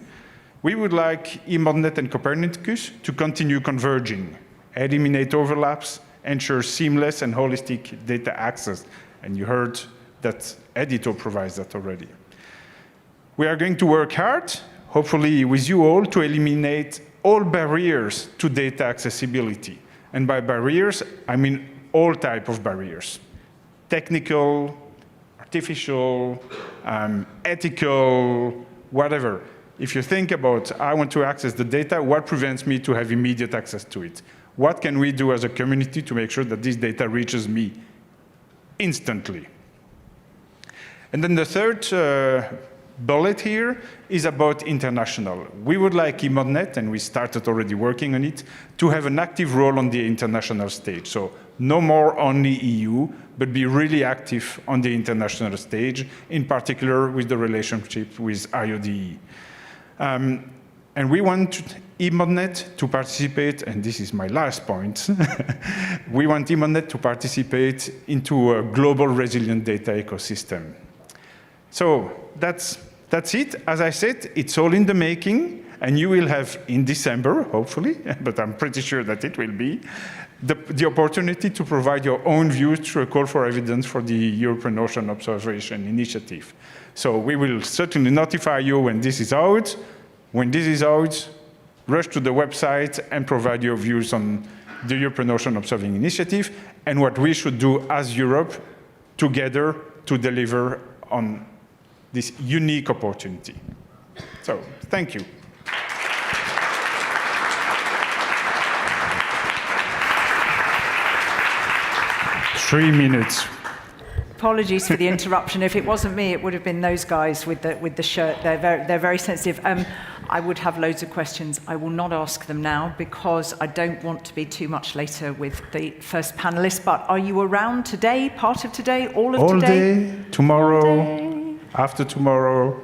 We would like EMODnet and Copernicus to continue converging, eliminate overlaps, ensure seamless and holistic data access. And you heard that Editor provides that already. We are going to work hard, hopefully with you all, to eliminate all barriers to data accessibility. And by barriers, I mean all types of barriers. Technical, artificial, ethical, whatever. If you think about, I want to access the data, what prevents me to have immediate access to it? What can we do as a community to make sure that this data reaches me instantly? And then the third bullet here is about international. We would like EMODnet, and we started already working on it, to have an active role on the international stage. So no more only EU, but be really active on the international stage, in particular with the relationship with IODE. And we want EMODnet to participate, and this is my last point, we want EMODnet to participate into a global resilient data ecosystem. So that's it. As I said, it's all in the making, and you will have in December, hopefully, but I'm pretty sure that it will be, the opportunity to provide your own views through a call for evidence for the European Ocean Observation Initiative. So we will certainly notify you when this is out. When this is out, rush to the website and provide your views on the European Ocean Observing Initiative and what we should do as Europe together to deliver on this unique opportunity. So, thank you. Three minutes. Apologies for the interruption. If it wasn't me, it would have been those guys with the shirt. They're very sensitive. I would have loads of questions. I will not ask them now because I don't want to be too much later with the first panelist. But are you around today, part of today, all of today? All day, tomorrow, after tomorrow.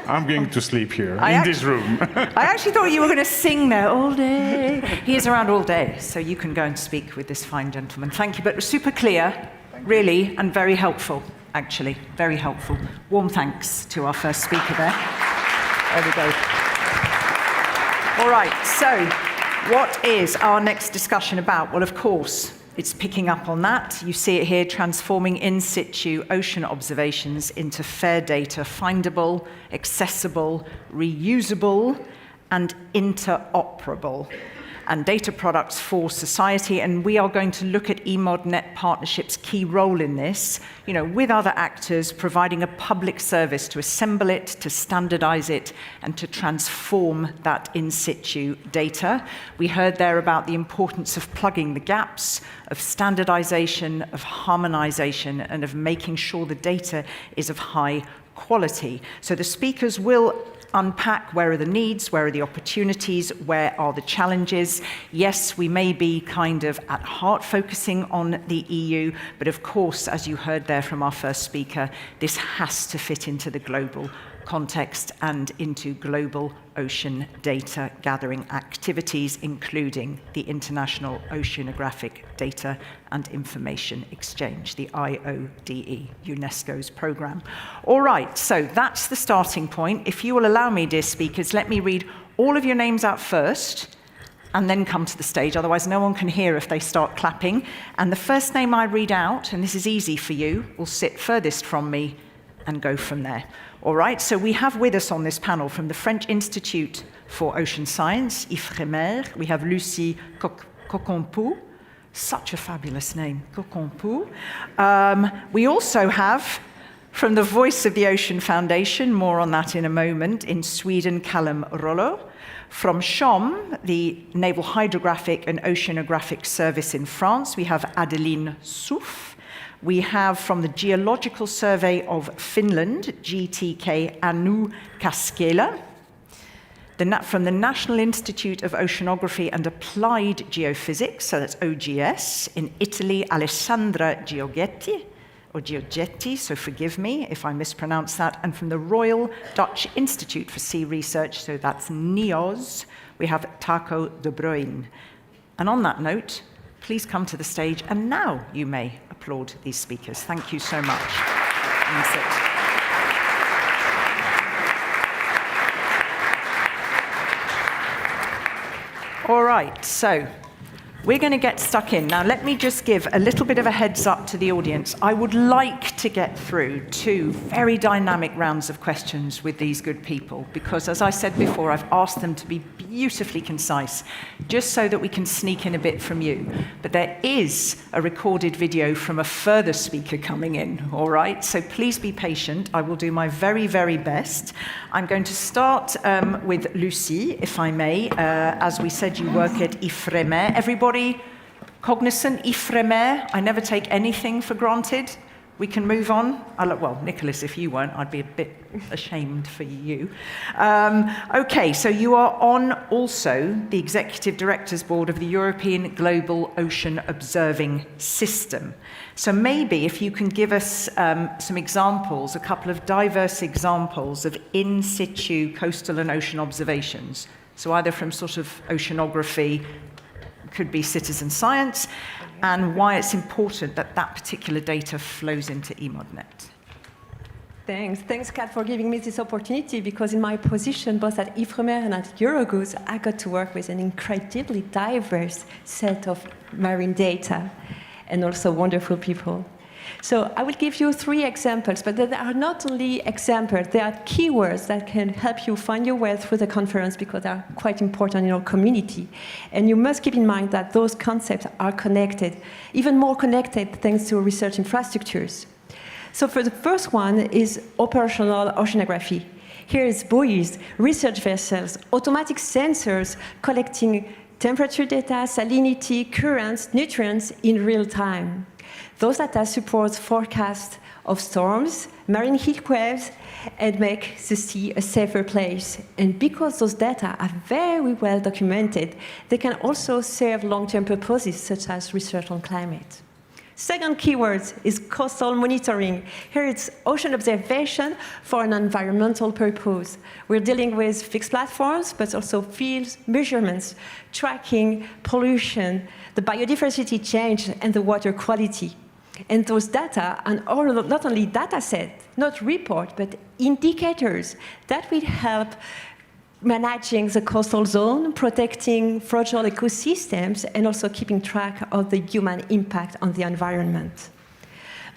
I'm going to sleep here, in this room. I actually thought you were going to sing there all day. He is around all day, so you can go and speak with this fine gentleman. Thank you, but super clear, really, and very helpful, actually, very helpful. Warm thanks to our first speaker there. There we go. All right, so what is our next discussion about? Well, of course, it's picking up on that. You see it here, transforming in situ ocean observations into fair data, findable, accessible, reusable, and interoperable, and data products for society. And we are going to look at EMODnet partnership's key role in this, with other actors, providing a public service to assemble it, to standardize it, and to transform that in situ data. We heard there about the importance of plugging the gaps, of standardization, of harmonization, and of making sure the data is of high quality. So the speakers will unpack where are the needs, where are the opportunities, where are the challenges. Yes, we may be kind of at heart focusing on the EU, but of course, as you heard there from our first speaker, this has to fit into the global context and into global ocean data gathering activities, including the International Oceanographic Data and Information Exchange, the IODE, Unesco's program. All right, so that's the starting point. If you will allow me, dear speakers, let me read all of your names out first and then come to the stage, otherwise no one can hear if they start clapping. And the first name I read out, and this is easy for you, will sit furthest from me and go from there. All right, so we have with us on this panel from the French Institute for Ocean Science, Ifremer, we have Lucien Coquempot, such a fabulous name, Coquempot. We also have from the Voice of the Ocean Foundation, more on that in a moment, in Sweden, Callum Rollo. From Shom, the Naval Hydrographic and Oceanographic Service in France, we have Adeline Souf. We have from the Geological Survey of Finland, GTK Anu Kaskela. From the National Institute of Oceanography and Applied Geophysics, so that's OGS, in Italy, Alessandra Giorgetti, so forgive me if I mispronounce that, and from the Royal Dutch Institute for Sea Research, so that's NIOZ, we have Taco de Bruin. And on that note, please come to the stage, and now you may applaud these speakers. Thank you so much. And sit. All right, so we're going to get stuck in. Now, let me just give a little bit of a heads up to the audience. I would like to get through 2 very dynamic rounds of questions with these good people, because as I said before, I've asked them to be beautifully concise, just so that we can sneak in a bit from you. But there is a recorded video from a further speaker coming in, all right? So please be patient. I will do my very, very best. I'm going to start with Lucie, if I may. As we said, you work at Ifremer. Everybody cognizant, Ifremer? I never take anything for granted. We can move on. Well, Nicolas, if you weren't, I'd be a bit ashamed for you. Okay, so you are on also the Executive Directors Board of the European Global Ocean Observing System. So maybe if you can give us some examples, a couple of diverse examples of in situ coastal and ocean observations. So either from sort of oceanography, could be citizen science, and why it's important that that particular data flows into EMODnet. Thanks, Kat, for giving me this opportunity, because in my position, both at Ifremer and at Eurogos, I got to work with an incredibly diverse set of marine data, and also wonderful people. So I will give you 3 examples, but they are not only examples, they are keywords that can help you find your way through the conference, because they are quite important in our community. And you must keep in mind that those concepts are connected, even more connected thanks to research infrastructures. So for the first one is operational oceanography. Here is buoys, research vessels, automatic sensors collecting temperature data, salinity, currents, nutrients in real time. Those data support forecasts of storms, marine heat waves, and make the sea a safer place. And because those data are very well documented, they can also serve long-term purposes, such as research on climate. Second keyword is coastal monitoring. Here it's ocean observation for an environmental purpose. We're dealing with fixed platforms, but also fields, measurements, tracking, pollution, the biodiversity change, and the water quality. And those data are not only data set, not report, but indicators that will help managing the coastal zone, protecting fragile ecosystems, and also keeping track of the human impact on the environment.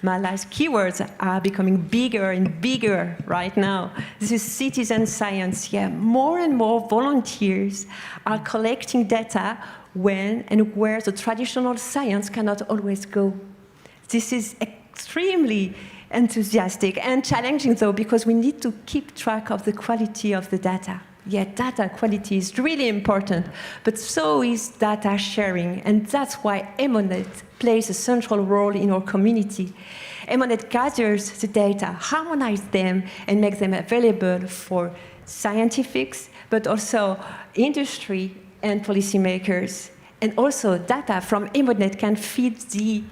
My last keywords are becoming bigger and bigger right now. This is citizen science. Yeah, more and more volunteers are collecting data when and where the traditional science cannot always go. This is extremely enthusiastic and challenging, though, because we need to keep track of the quality of the data. Yeah, data quality is really important, but so is data sharing, and that's why EMODnet plays a central role in our community. EMODnet gathers the data, harmonizes them, and makes them available for scientists, but also industry and policymakers. And also, data from EMODnet can feed the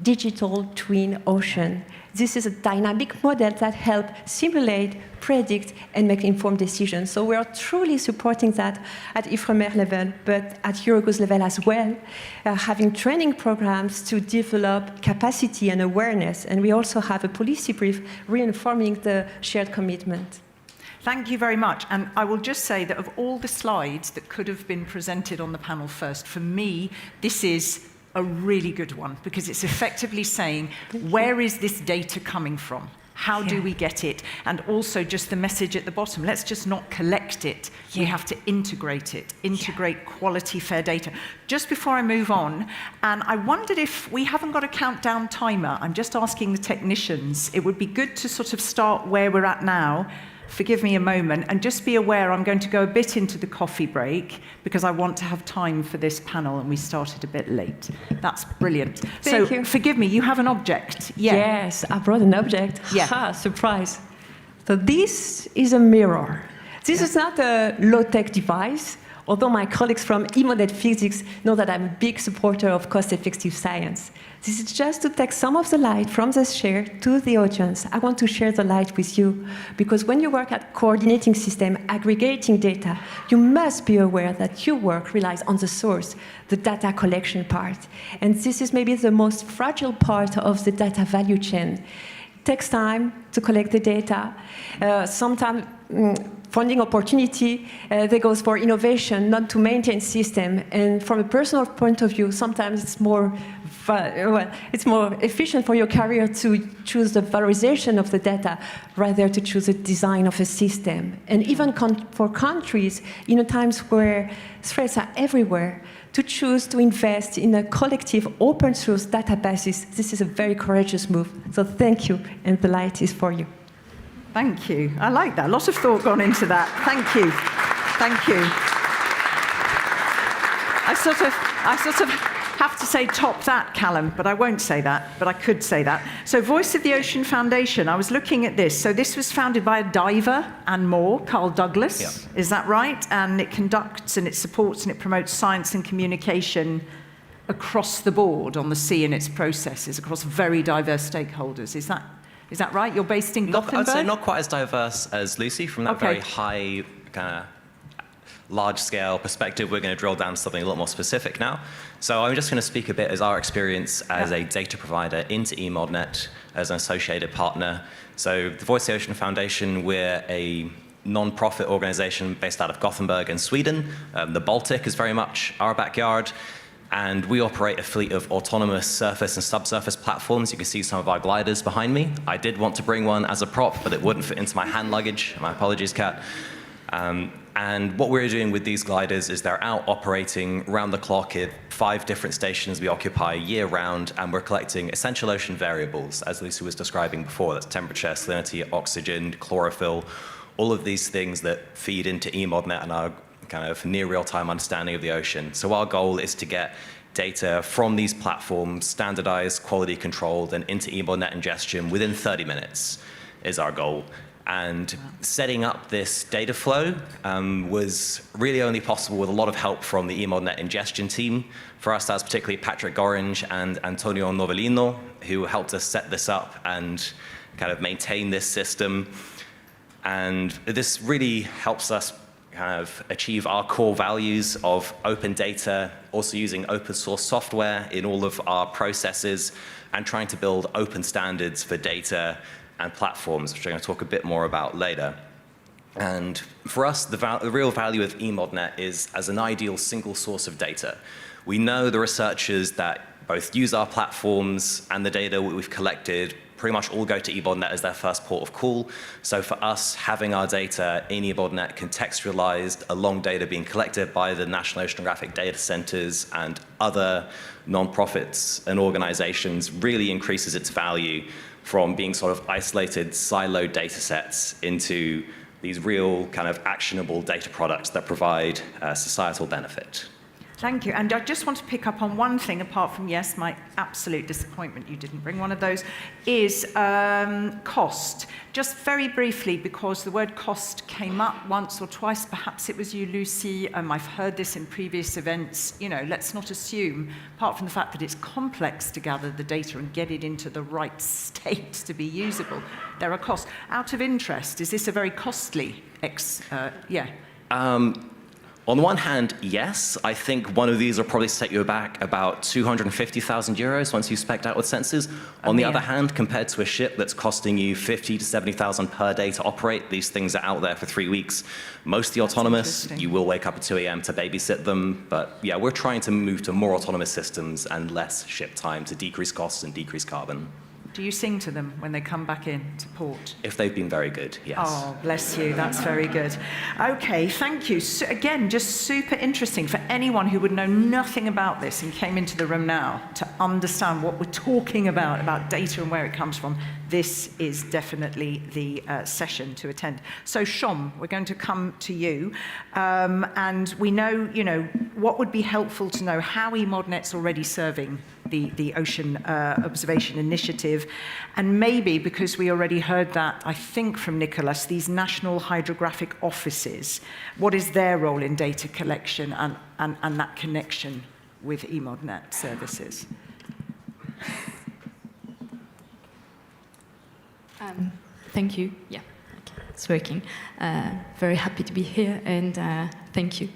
digital twin ocean. This is a dynamic model that helps simulate, predict, and make informed decisions. So we are truly supporting that at Ifremer level, but at Eurogos level as well, having training programs to develop capacity and awareness. And we also have a policy brief reinforcing the shared commitment. Thank you very much. And I will just say that of all the slides that could have been presented on the panel first, for me, this is a really good one, because it's effectively saying, where is this data coming from? How do we get it? And also just the message at the bottom, let's just not collect it. We have to integrate it, integrate quality, fair data. Just before I move on, and I wondered if we haven't got a countdown timer. I'm just asking the technicians. It would be good to sort of start where we're at now. Forgive me a moment, and just be aware I'm going to go a bit into the coffee break because I want to have time for this panel, and we started a bit late. That's brilliant. Thank you. Forgive me, you have an object. Yeah. Yes, I brought an object. Yeah. Ha, surprise. So this is a mirror. This is not a low-tech device, although my colleagues from EMODnet Physics know that I'm a big supporter of cost-effective science. This is just to take some of the light from the chair to the audience. I want to share the light with you, because when you work at coordinating system, aggregating data, you must be aware that your work relies on the source, the data collection part. And this is maybe the most fragile part of the data value chain. It takes time to collect the data. Sometimes funding opportunity, that goes for innovation, not to maintain system. And from a personal point of view, sometimes it's more efficient for your career to choose the valorization of the data rather to choose the design of a system. And even for countries, in times where threats are everywhere, to choose to invest in a collective open source databases, this is a very courageous move. So thank you, and the light is for you. Thank you. I like that. A lot of thought gone into that. Thank you. Thank you. I sort of have to say top that, Callum, but I won't say that, but I could say that. So Voice of the Ocean Foundation, I was looking at this. So this was founded by a diver and more, Carl Douglas. Yeah. Is that right? And it conducts and it supports and it promotes science and communication across the board on the sea and its processes, across very diverse stakeholders. Is that right? You're based in Gothenburg? I'd say not quite as diverse as Lucy. From that very high, kind of large-scale perspective, we're going to drill down to something a lot more specific now. So I'm just going to speak a bit as our experience as a data provider into EMODnet as an associated partner. So the Voice of the Ocean Foundation, we're a non-profit organization based out of Gothenburg in Sweden. The Baltic is very much our backyard. And we operate a fleet of autonomous surface and subsurface platforms. You can see some of our gliders behind me. I did want to bring one as a prop, but it wouldn't fit into my hand luggage. My apologies, Kat. And what we're doing with these gliders is they're out operating round the clock at 5 different stations we occupy year round, and we're collecting essential ocean variables, as Lucy was describing before. That's temperature, salinity, oxygen, chlorophyll, all of these things that feed into EMODnet and our kind of near real-time understanding of the ocean. So our goal is to get data from these platforms, standardized, quality controlled, and into EMODnet ingestion within 30 minutes is our goal. And setting up this data flow was really only possible with a lot of help from the EMODnet ingestion team. For us, that's particularly Patrick Orange and Antonio Novellino, who helped us set this up and kind of maintain this system. And this really helps us kind of achieve our core values of open data, also using open source software in all of our processes, and trying to build open standards for data and platforms, which I'm going to talk a bit more about later. And for us, the real value of EMODnet is as an ideal single source of data. We know the researchers that both use our platforms and the data we've collected pretty much all go to EMODnet as their first port of call. So for us, having our data in EMODnet contextualized along data being collected by the National Oceanographic Data Centers and other nonprofits and organizations really increases its value from being sort of isolated, siloed data sets into these real kind of actionable data products that provide societal benefit. Thank you. And I just want to pick up on one thing, apart from, yes, my absolute disappointment you didn't bring one of those, is cost. Just very briefly, because the word cost came up once or twice, perhaps it was you, Lucy, I've heard this in previous events, you know, let's not assume, apart from the fact that it's complex to gather the data and get it into the right state to be usable, there are costs. Out of interest, is this a very costly, On the one hand, yes. I think one of these will probably set you back about 250,000 euros once you've spec'd out with sensors. On the other hand, compared to a ship that's costing you 50 to 70,000 per day to operate, these things are out there for 3 weeks. Mostly autonomous. You will wake up at 2 a.m. to babysit them. But yeah, we're trying to move to more autonomous systems and less ship time to decrease costs and decrease carbon. Do you sing to them when they come back in to port? If they've been very good, yes. Oh, bless you. That's very good. Okay, thank you. So again, just super interesting for anyone who would know nothing about this and came into the room now to understand what we're talking about data and where it comes from. This is definitely the session to attend. So, Shom, we're going to come to you. And we know, you know, what would be helpful to know how EMODnet's already serving the Ocean Observation Initiative, and maybe, because we already heard that, I think, from Nicolas, these national hydrographic offices, what is their role in data collection and that connection with EMODnet services? Thank you. Yeah, it's working. Very happy to be here, and thank you.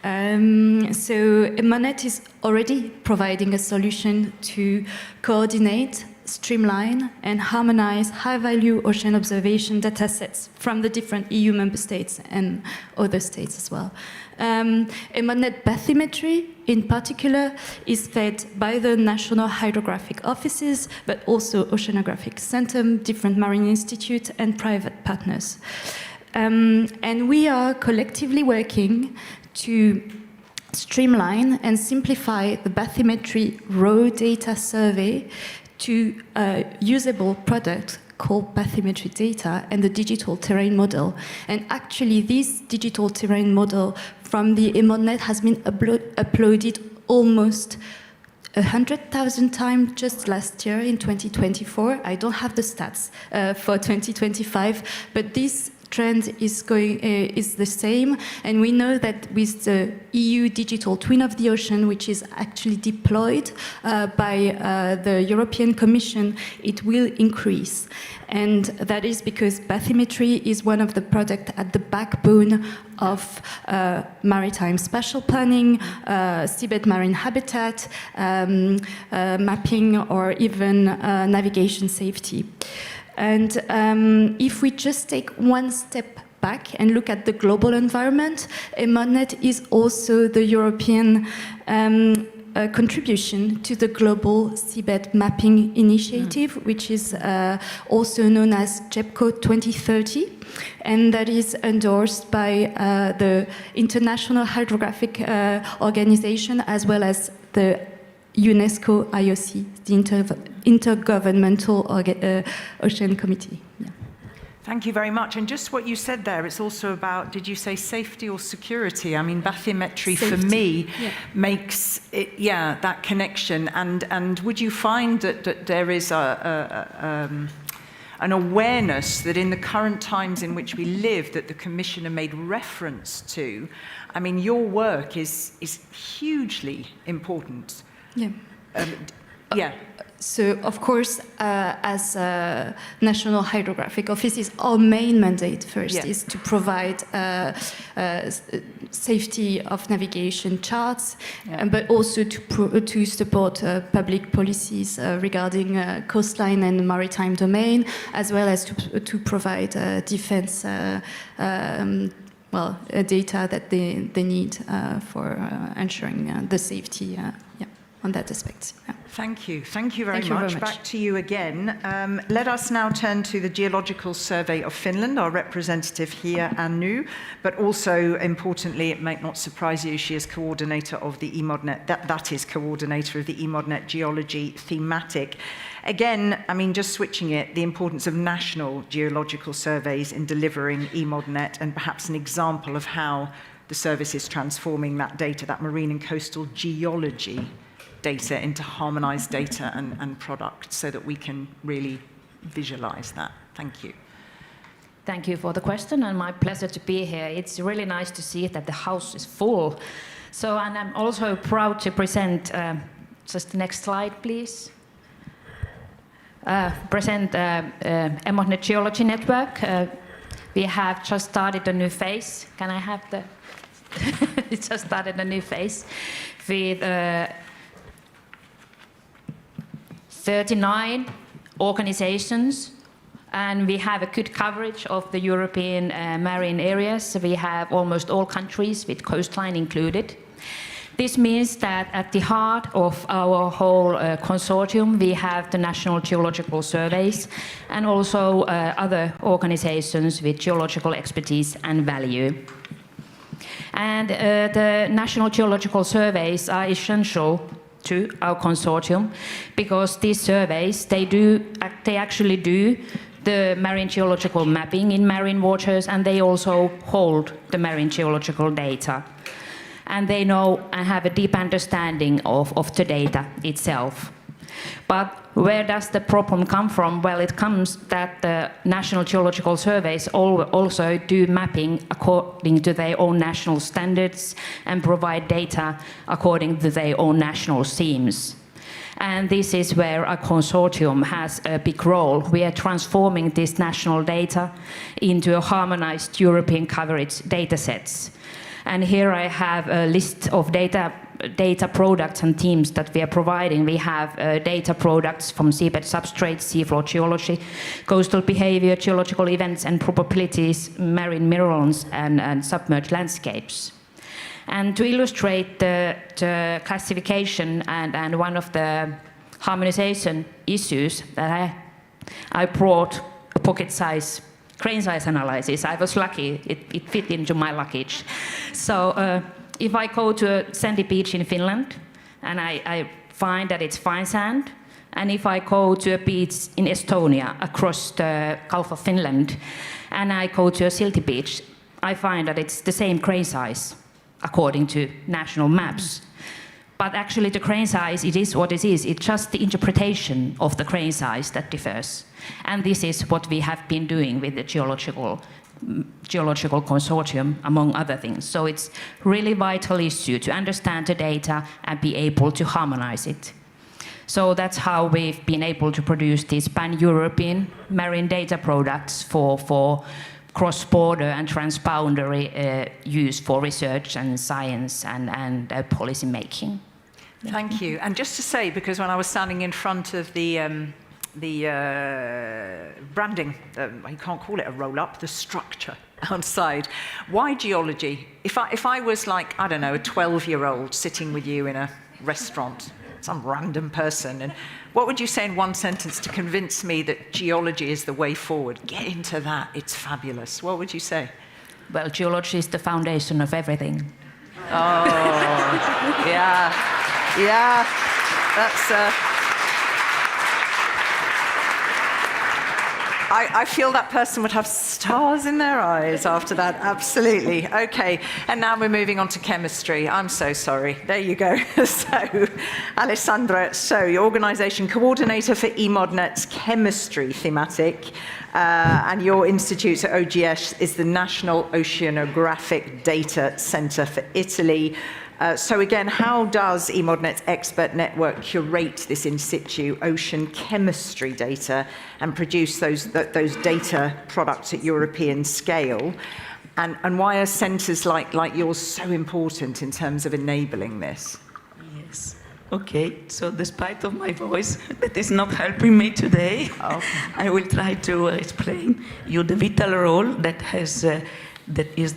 So EMODnet is already providing a solution to coordinate, streamline, and harmonize high-value ocean observation datasets from the different EU member states and other states as well. EMODnet bathymetry, in particular, is fed by the national hydrographic offices, but also Oceanographic Centre, different marine institutes, and private partners. And we are collectively working to streamline and simplify the bathymetry raw data survey to a usable product called bathymetry data and the digital terrain model. And actually, this digital terrain model from the EMODnet has been uploaded almost 100,000 times just last year in 2024. I don't have the stats for 2025, but this trend is the same, and we know that with the EU digital twin of the ocean, which is actually deployed by the European Commission, it will increase. And that is because bathymetry is one of the products at the backbone of maritime spatial planning, seabed marine habitat, mapping, or even navigation safety. And if we just take one step back and look at the global environment, EMODnet is also the European contribution to the Global Seabed Mapping Initiative, which is also known as GEPCO 2030, and that is endorsed by the International Hydrographic Organization as well as the UNESCO IOC, the Intergovernmental Ocean Committee. Yeah. Thank you very much. And just what you said there, it's also about, did you say safety or security? I mean, bathymetry for me makes it, that connection. And would you find that there is an awareness that in the current times in which we live, that the Commissioner made reference to? I mean, your work is hugely important. So, of course, as National Hydrographic Offices, our main mandate first is to provide safety of navigation charts, but also to support public policies regarding coastline and maritime domain, as well as to provide defense data that they need for ensuring the safety on that aspect. Thank you. Thank you very much. Back to you again. Let us now turn to the Geological Survey of Finland, our representative here, Anu, but also, importantly, it might not surprise you, she is coordinator of the EMODnet, that is coordinator of the EMODnet Geology thematic. Again, I mean, just switching it, the importance of national geological surveys in delivering EMODnet, and perhaps an example of how the service is transforming that data, that marine and coastal geology data, into harmonized data and products, so that we can really visualize that. Thank you. Thank you for the question, and my pleasure to be here. It's really nice to see that the house is full. So, and I'm also proud to present, just the next slide, please. Present EMODnet Geology Network. We have just started a new phase. Can I have the... We just started a new phase with 39 organizations, and we have a good coverage of the European marine areas. We have almost all countries with coastline included. This means that at the heart of our whole consortium, we have the National Geological Surveys and also other organizations with geological expertise and value. And the National Geological Surveys are essential to our consortium, because these surveys, they actually do the marine geological mapping in marine waters, and they also hold the marine geological data. And they know and have a deep understanding of the data itself. But where does the problem come from? Well, it comes that the National Geological Surveys also do mapping according to their own national standards and provide data according to their own national themes. And this is where our consortium has a big role. We are transforming this national data into a harmonized European coverage data sets. And here I have a list of data products and themes that we are providing. We have data products from seabed substrates, seafloor geology, coastal behavior, geological events and probabilities, marine minerals, and submerged landscapes. And to illustrate the classification and one of the harmonization issues that I brought a pocket-size crane size analysis. I was lucky, it fit into my luggage. So if I go to a sandy beach in Finland and I find that it's fine sand, and if I go to a beach in Estonia across the Gulf of Finland and I go to a silty beach, I find that it's the same crane size according to national maps. But actually the crane size, it is what it is. It's just the interpretation of the crane size that differs. And this is what we have been doing with the geological consortium, among other things. So it's really vital issue to understand the data and be able to harmonize it. So that's how we've been able to produce these pan-European marine data products for cross-border and transboundary use for research and science and policy making. Thank you. And just to say, because when I was standing in front of the branding, you can't call it a roll-up, the structure outside. Why geology? If I was like, I don't know, a 12-year-old sitting with you in a restaurant, some random person, and what would you say in one sentence to convince me that geology is the way forward? Get into that, it's fabulous. What would you say? Well, geology is the foundation of everything. Oh, yeah, that's... I feel that person would have stars in their eyes after that, absolutely. Okay, and now we're moving on to chemistry. I'm so sorry. There you go. So, Alessandra, so your organisation coordinator for EMODnet's chemistry thematic, and your institute at OGS is the National Oceanographic Data Centre for Italy. So again, how does EMODnet's expert network curate this in situ ocean chemistry data and produce those data products at European scale? And why are centres like yours so important in terms of enabling this? Yes. Okay, so despite of my voice, that is not helping me today, I will try to explain you the vital role that has that is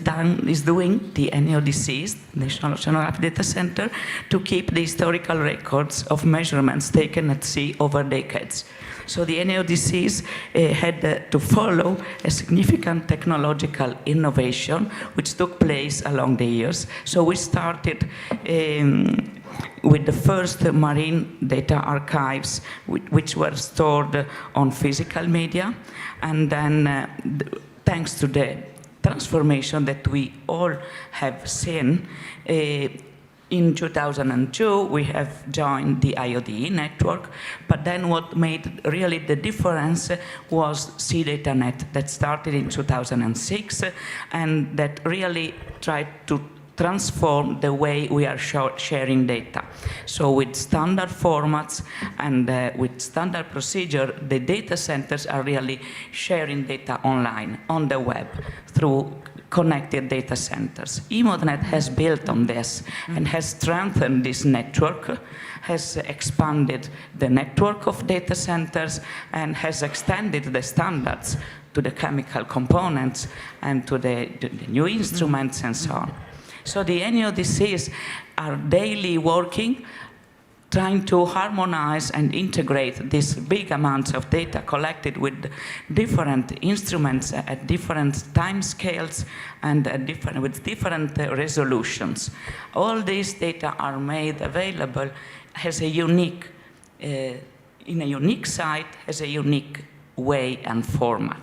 doing the NIOZ, National Oceanographic Data Center, to keep the historical records of measurements taken at sea over decades. So the NIOZ had to follow a significant technological innovation which took place along the years. So we started with the first marine data archives which were stored on physical media, and then thanks to the transformation that we all have seen, in 2002 we have joined the IODE network, but then what made really the difference was SeaDataNet that started in 2006 and that really tried to transform the way we are sharing data. So with standard formats and with standard procedure, the data centers are really sharing data online, on the web, through connected data centers. EMODnet has built on this and has strengthened this network, has expanded the network of data centers, and has extended the standards to the chemical components and to the new instruments and so on. So the NIOZs are daily working, trying to harmonize and integrate these big amounts of data collected with different instruments at different time scales and with different resolutions. All these data are made available as a unique, in a unique site, as a unique way and format.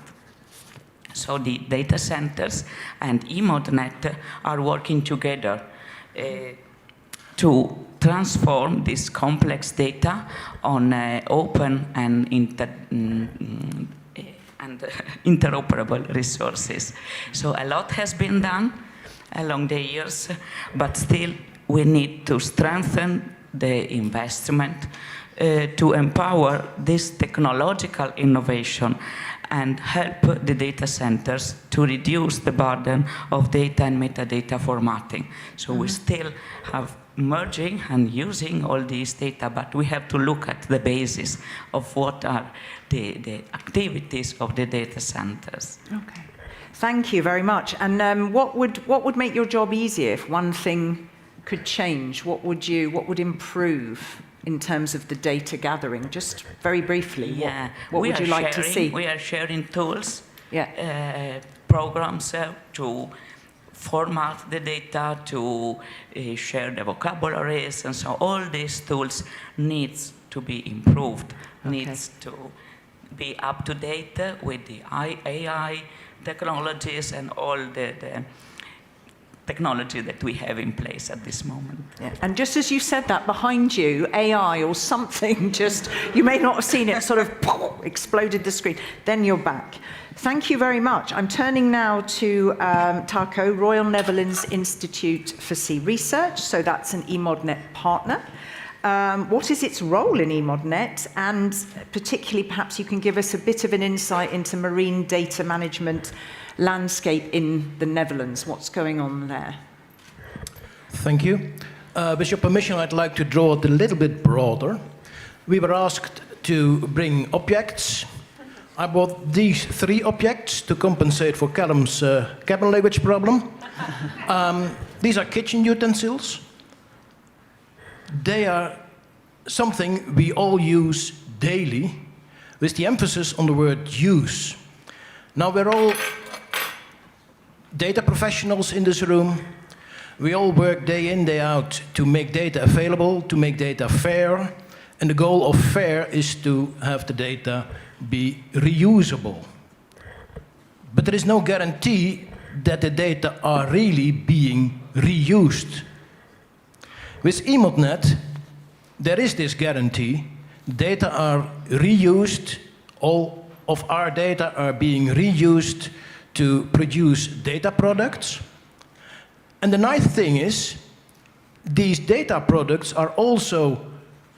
So the data centers and EMODnet are working together to transform this complex data on open and interoperable resources. So a lot has been done along the years, but still we need to strengthen the investment to empower this technological innovation and help the data centers to reduce the burden of data and metadata formatting. So we still have merging and using all these data, but we have to look at the basis of what are the activities of the data centers. Okay, thank you very much. And what would make your job easier if one thing could change? What would improve in terms of the data gathering? Just very briefly, yeah. what would you like to see? We are sharing tools, yeah. Programs to format the data, to share the vocabularies, and so all these tools needs to be improved, needs to be up to date with the AI technologies and all the technology that we have in place at this moment. Yeah. And just as you said that, behind you, AI or something just, you may not have seen it, sort of exploded the screen. Then you're back. Thank you very much. I'm turning now to Taco, Royal Netherlands Institute for Sea Research. So that's an EMODnet partner. What is its role in EMODnet? And particularly, perhaps you can give us a bit of an insight into marine data management landscape in the Netherlands. What's going on there? Thank you. With your permission, I'd like to draw it a little bit broader. We were asked to bring objects. I brought these 3 objects to compensate for Callum's cabin language problem. These are kitchen utensils. They are something we all use daily, with the emphasis on the word use. Now, we're all data professionals in this room. We all work day in, day out to make data available, to make data fair. And the goal of fair is to have the data be reusable. but there is no guarantee that the data are really being reused. With EMODnet, there is this guarantee. Data are reused, all of our data are being reused to produce data products. And the nice thing is, these data products are also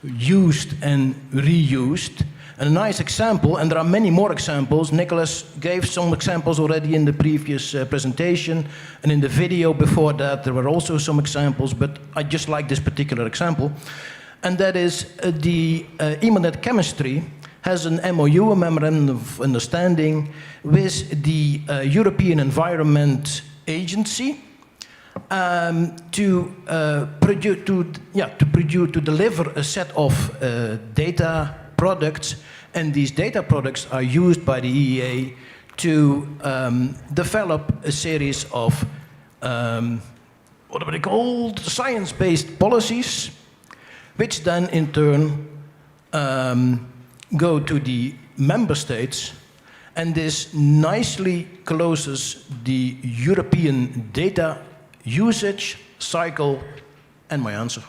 used and reused. And a nice example, and there are many more examples, Nicolas gave some examples already in the previous presentation, and in the video before that there were also some examples, but I just like this particular example. And that is the EMODnet chemistry has an MOU, a Memorandum of Understanding, with the European Environment Agency to deliver a set of data products, and these data products are used by the EEA to develop a series of what are they called? Science-based policies, which then in turn go to the member states, and this nicely closes the European data usage cycle, and my answer.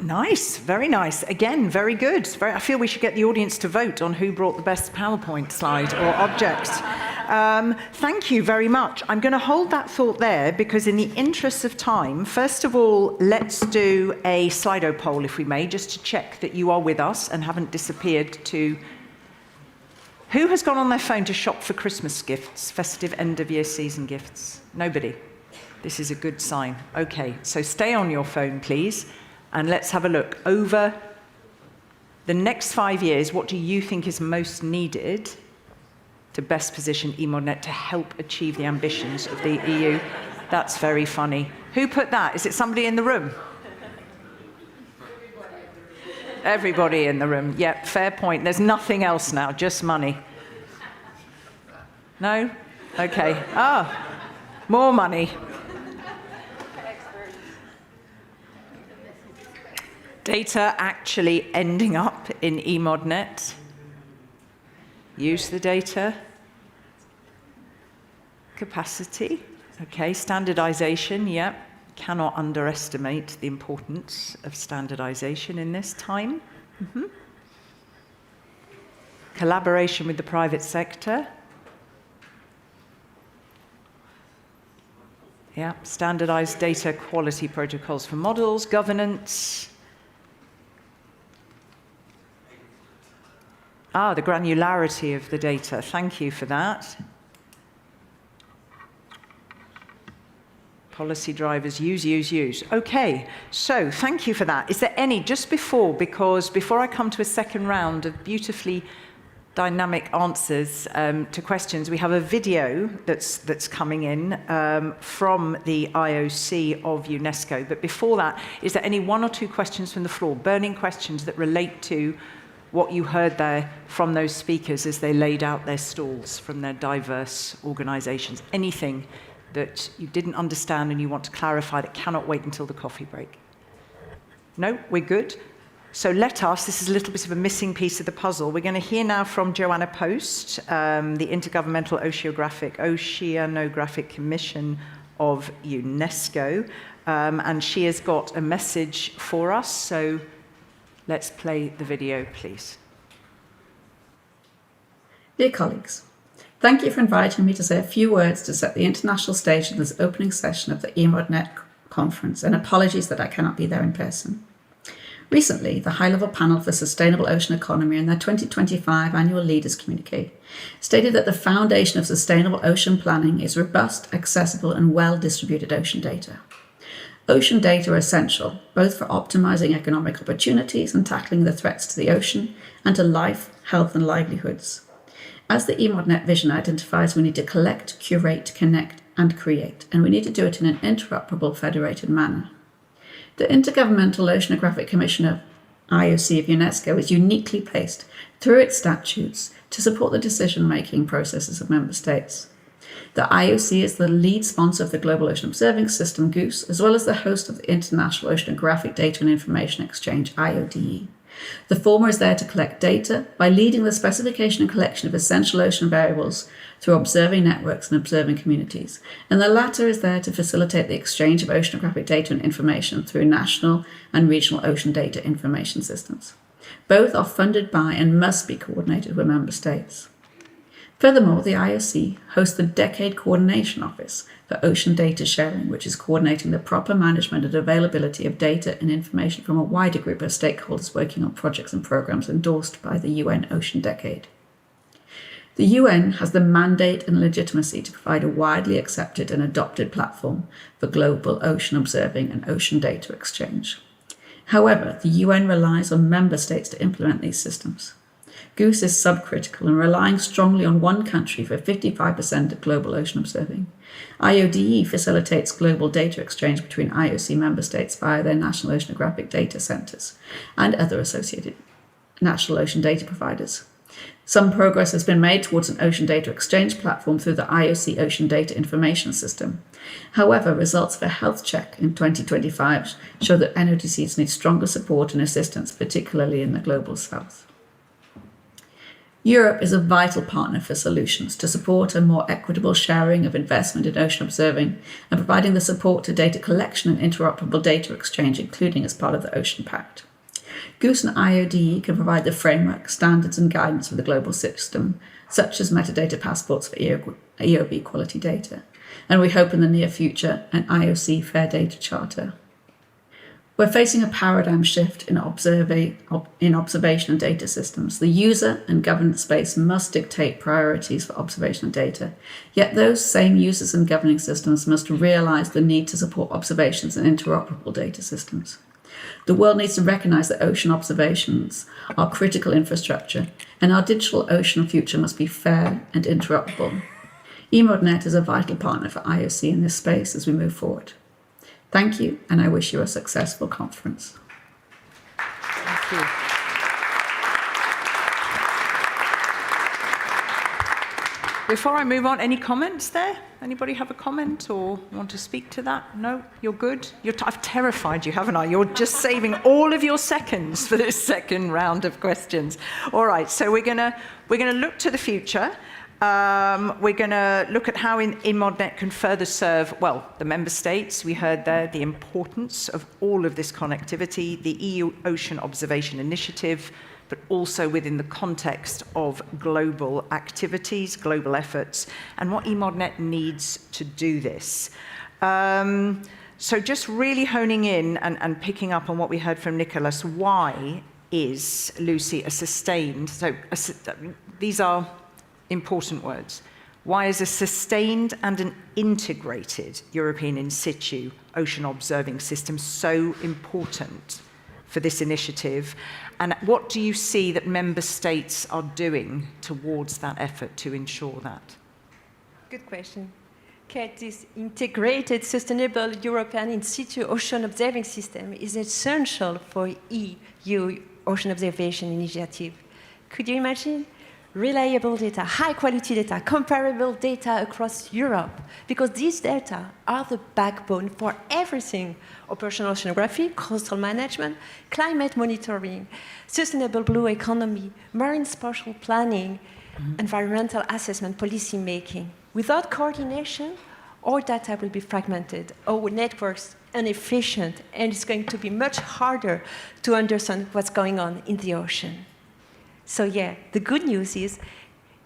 Nice, very nice. Again, very good. I feel we should get the audience to vote on who brought the best PowerPoint slide or object. Thank you very much. I'm going to hold that thought there because in the interest of time, first of all, let's do a Slido poll, if we may, just to check that you are with us and haven't disappeared to... Who has gone on their phone to shop for Christmas gifts, festive end-of-year season gifts? Nobody. This is a good sign. Okay, so stay on your phone, please. And let's have a look. Over the next 5 years, what do you think is most needed to best position EMODnet to help achieve the ambitions of the EU? That's very funny. Who put that? Is it somebody in the room? Everybody in the room. Yep, fair point. There's nothing else now, just money. No? Okay. Ah, more money. Data actually ending up in EMODnet. Use the data. Capacity. Okay, standardization, yep. Cannot underestimate the importance of standardization in this time. Collaboration with the private sector. Yeah, standardized data quality protocols for models, governance. Ah, the granularity of the data. Thank you for that. Policy drivers, use. Okay, so thank you for that. Is there any, just before I come to a second round of beautifully dynamic answers to questions, we have a video that's coming in from the IOC of UNESCO. But before that, is there any one or two questions from the floor, burning questions that relate to what you heard there from those speakers as they laid out their stalls from their diverse organizations? Anything that you didn't understand and you want to clarify that cannot wait until the coffee break? No, we're good. So this is a little bit of a missing piece of the puzzle. We're going to hear now from Joanna Post, the Intergovernmental Oceanographic Commission of UNESCO, and she has got a message for us. So let's play the video, please. Dear colleagues, thank you for inviting me to say a few words to set the international stage in this opening session of the EMODnet conference, and apologies that I cannot be there in person. Recently, the High-Level Panel for Sustainable Ocean Economy in their 2025 Annual Leaders Communique stated that the foundation of sustainable ocean planning is robust, accessible, and well-distributed ocean data. Ocean data are essential, both for optimizing economic opportunities and tackling the threats to the ocean and to life, health, and livelihoods. As the EMODnet vision identifies, we need to collect, curate, connect, and create, and we need to do it in an interoperable, federated manner. The Intergovernmental Oceanographic Commission of IOC of UNESCO is uniquely placed, through its statutes, to support the decision-making processes of member states. The IOC is the lead sponsor of the Global Ocean Observing System, GOOSE, as well as the host of the International Oceanographic Data and Information Exchange, IODE, The former is there to collect data by leading the specification and collection of essential ocean variables through observing networks and observing communities, and the latter is there to facilitate the exchange of oceanographic data and information through national and regional ocean data information systems. Both are funded by and must be coordinated with member states. Furthermore, the IOC hosts the Decade Coordination Office for Ocean Data Sharing, which is coordinating the proper management and availability of data and information from a wider group of stakeholders working on projects and programs endorsed by the UN Ocean Decade. The UN has the mandate and legitimacy to provide a widely accepted and adopted platform for global ocean observing and ocean data exchange. However, the UN relies on member states to implement these systems. GOOS is subcritical and relying strongly on one country for 55% of global ocean observing. IODE facilitates global data exchange between IOC member states via their national oceanographic data centres and other associated national ocean data providers. Some progress has been made towards an ocean data exchange platform through the IOC Ocean Data Information System. However, results of a health check in 2025 show that NODCs need stronger support and assistance, particularly in the global south. Europe is a vital partner for solutions to support a more equitable sharing of investment in ocean observing and providing the support to data collection and interoperable data exchange, including as part of the Ocean Pact. GOOS and IODE can provide the framework, standards and guidance for the global system, such as metadata passports for EOB quality data, and we hope in the near future an IOC Fair Data Charter. We're facing a paradigm shift in observation and data systems. The user and governance space must dictate priorities for observation and data, yet those same users and governing systems must realise the need to support observations and interoperable data systems. The world needs to recognise that ocean observations are critical infrastructure, and our digital ocean future must be fair and interoperable. EMODnet is a vital partner for IOC in this space as we move forward. Thank you, and I wish you a successful conference. Thank you. Before I move on, any comments there? Anybody have a comment or want to speak to that? No? You're good? I've terrified you, haven't I? You're just saving all of your seconds for this second round of questions. All right, so we're gonna look to the future. We're going to look at how EMODnet can further serve, well, the member states. We heard there the importance of all of this connectivity, the EU Ocean Observation Initiative, but also within the context of global activities, global efforts, and what EMODnet needs to do this. So just really honing in and picking up on what we heard from Nicolas, why is, Lucy, a sustained, these are important words. Why is a sustained and an integrated European in situ ocean observing system so important for this initiative? And what do you see that member states are doing towards that effort to ensure that? Good question. This integrated, sustainable European in situ ocean observing system is essential for EU Ocean Observation Initiative. Could you imagine? Reliable data, high quality data, comparable data across Europe, because these data are the backbone for everything: operational oceanography, coastal management, climate monitoring, sustainable blue economy, marine spatial planning, environmental assessment, policy making. Without coordination, our data will be fragmented, our networks inefficient, and it's going to be much harder to understand what's going on in the ocean. So yeah, the good news is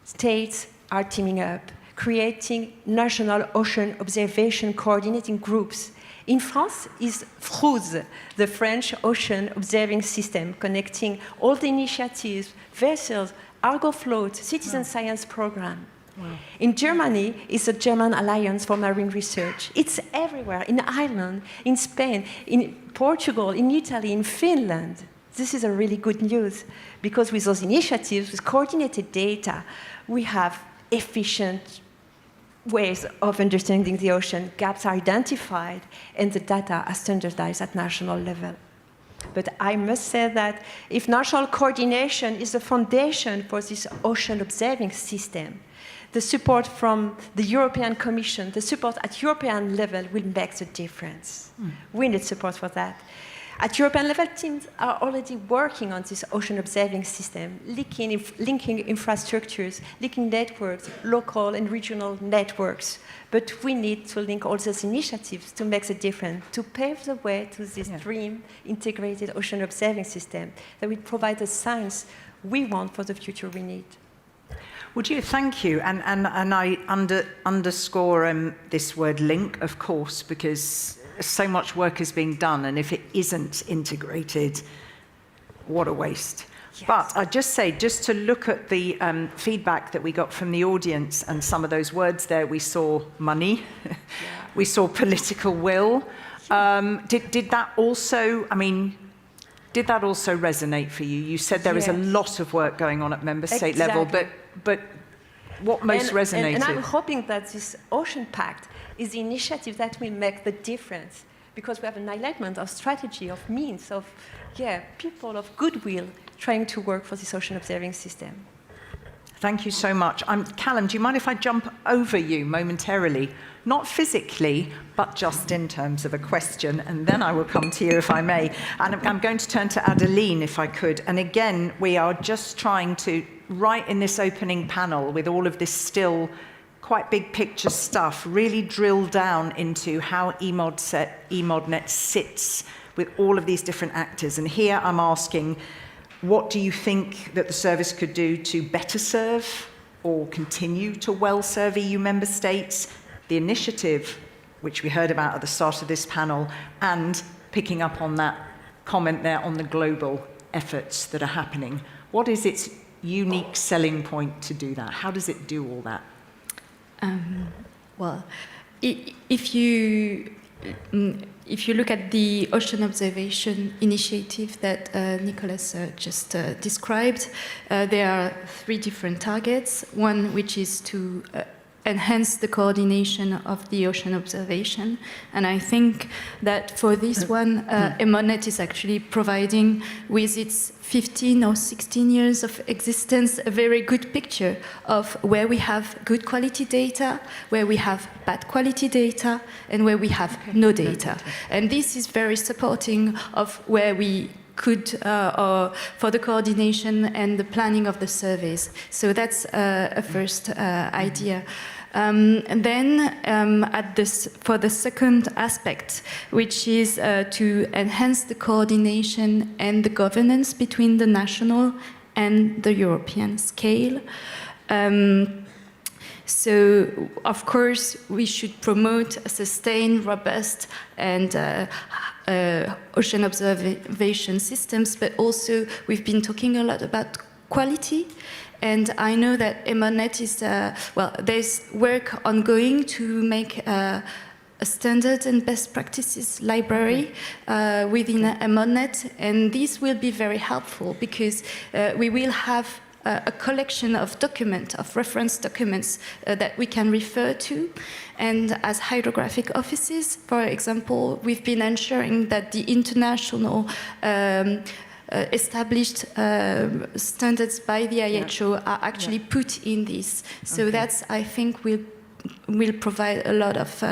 states are teaming up, creating national ocean observation coordinating groups. In France is FROOS, the French Ocean Observing System, connecting all the initiatives, vessels, Argo Float, Citizen Science Program. Wow. In Germany is a German Alliance for Marine Research. It's everywhere, in Ireland, in Spain, in Portugal, in Italy, in Finland. This is a really good news, because with those initiatives, with coordinated data, we have efficient ways of understanding the ocean, gaps are identified, and the data are standardized at national level. But I must say that if national coordination is the foundation for this ocean observing system, the support from the European Commission, the support at European level will make the difference. We need support for that. At European level, teams are already working on this ocean observing system, linking infrastructures, linking networks, local and regional networks. But we need to link all those initiatives to make the difference, to pave the way to this dream integrated ocean observing system that will provide the science we want for the future we need. Would you? Thank you. And I underscore this word link, of course, because so much work is being done, and if it isn't integrated, what a waste. Yes. But I'd just say, just to look at the feedback that we got from the audience and some of those words there, we saw money, we saw political will. Did that also, did that also resonate for you? You said there is a lot of work going on at member state level, but what most resonated? And I'm hoping that this Ocean Pact is the initiative that will make the difference, because we have an alignment of strategy, of means, of people of goodwill trying to work for this ocean observing system. Thank you so much. Callum, do you mind if I jump over you momentarily? Not physically, but just in terms of a question, and then I will come to you if I may. And I'm going to turn to Adeline if I could. And again, we are just trying to, right in this opening panel, with all of this still quite big picture stuff, really drill down into how EMODnet sits with all of these different actors. And here I'm asking, what do you think that the service could do to better serve or continue to well serve EU member states? The initiative, which we heard about at the start of this panel, and picking up on that comment there on the global efforts that are happening. What is its unique selling point to do that? How does it do all that? Well, if you look at the ocean observation initiative that Nicolas just described, there are 3 different targets. One which is to enhance the coordination of the ocean observation. And I think that for this one, EMODnet is actually providing, with its 15 or 16 years of existence, a very good picture of where we have good quality data, where we have bad quality data, and where we have no data. And this is very supporting of where we could, for the coordination and the planning of the surveys. So that's a first idea. And then for the second aspect, which is to enhance the coordination and the governance between the national and the European scale. So, of course, we should promote a sustained, robust, and ocean observation systems, but also we've been talking a lot about quality. And I know that EMODnet is, there's work ongoing to make a standard and best practices library within EMODnet, and this will be very helpful because we will have a collection of documents, of reference documents that we can refer to. And as hydrographic offices, for example, we've been ensuring that the international established standards by the IHO are actually put in this. So that's, I think, will provide a lot of,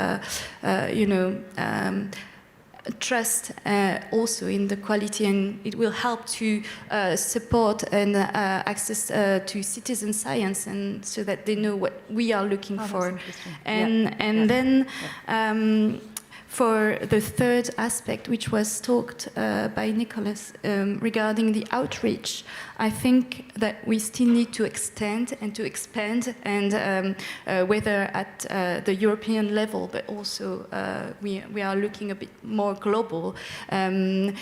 trust also in the quality, and it will help to support and access to citizen science, and so that they know what we are looking for. And then for the third aspect, which was talked by Nicolas regarding the outreach, I think that we still need to extend and to expand, and whether at the European level, but also we are looking a bit more global, and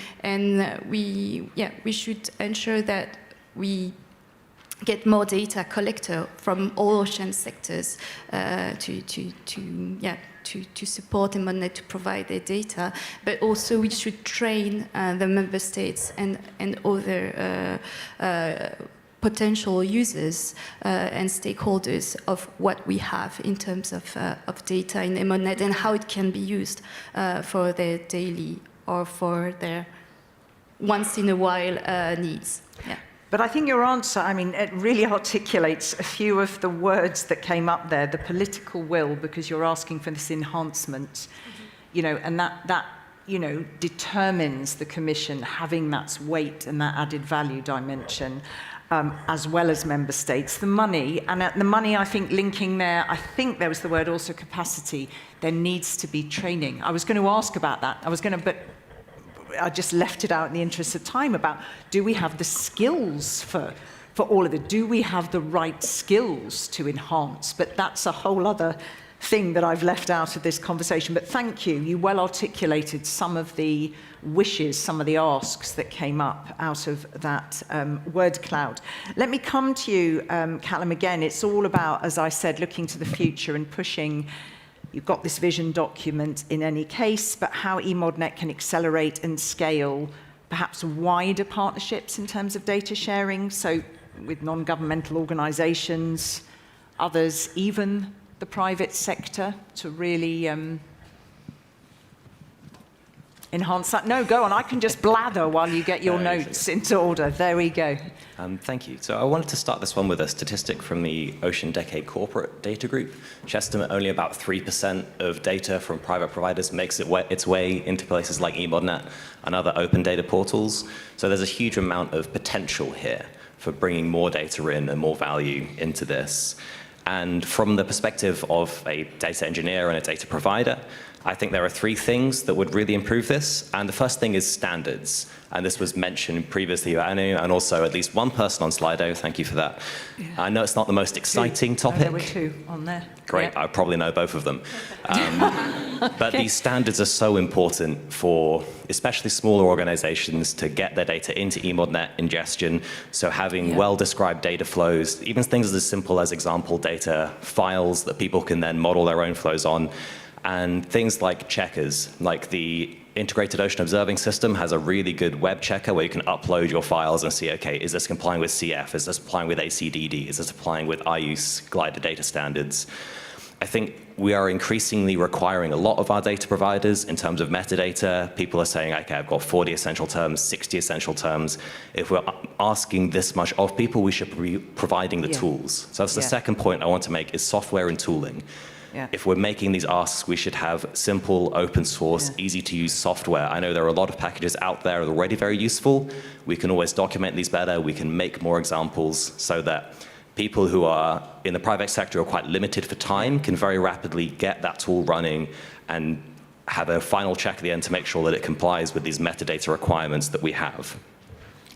we should ensure that we get more data collector from all ocean sectors to support EMODnet to provide their data, but also we should train the member states and other potential users and stakeholders of what we have in terms of data in EMODnet and how it can be used for their daily or for their once in a while needs. Yeah. But I think your answer, it really articulates a few of the words that came up there, the political will, because you're asking for this enhancement, and that determines the Commission having that weight and that added value dimension, as well as member states. The money, I think linking there, I think there was the word also capacity, there needs to be training. I was going to ask about that. But I just left it out in the interest of time about, do we have the skills for all of it? Do we have the right skills to enhance? But that's a whole other thing that I've left out of this conversation. But thank you. You well articulated some of the wishes, some of the asks that came up out of that word cloud. Let me come to you, Callum, again. It's all about, as I said, looking to the future and pushing. You've got this vision document in any case, but how EMODnet can accelerate and scale perhaps wider partnerships in terms of data sharing, so with non-governmental organizations, others, even the private sector, to really enhance that. No, go on. I can just blather while you get your notes into order. There we go. Thank you. So I wanted to start this one with a statistic from the Ocean Decade Corporate Data Group, which estimate only about 3% of data from private providers makes its way into places like EMODnet and other open data portals. So there's a huge amount of potential here for bringing more data in and more value into this. And from the perspective of a data engineer and a data provider, I think there are three things that would really improve this. And the first thing is standards. And this was mentioned previously, Joanna, and also at least one person on Slido. Thank you for that. Yeah. I know it's not the most exciting topic. There were two on there. Great. Yeah. I probably know both of them. But these standards are so important for especially smaller organizations to get their data into EMODnet ingestion. So having well-described data flows, even things as simple as example data files that people can then model their own flows on, and things like checkers, like the Integrated Ocean Observing System has a really good web checker where you can upload your files and see, okay, is this complying with CF? Is this complying with ACDD? Is this complying with IUCE glided data standards? I think we are increasingly requiring a lot of our data providers in terms of metadata. People are saying, okay, I've got 40 essential terms, 60 essential terms. If we're asking this much of people, we should be providing the tools. So that's the second point I want to make is software and tooling. Yeah. If we're making these asks, we should have simple, open source, easy to use software. I know there are a lot of packages out there that are already very useful. We can always document these better. We can make more examples so that people who are in the private sector are quite limited for time can very rapidly get that tool running and have a final check at the end to make sure that it complies with these metadata requirements that we have.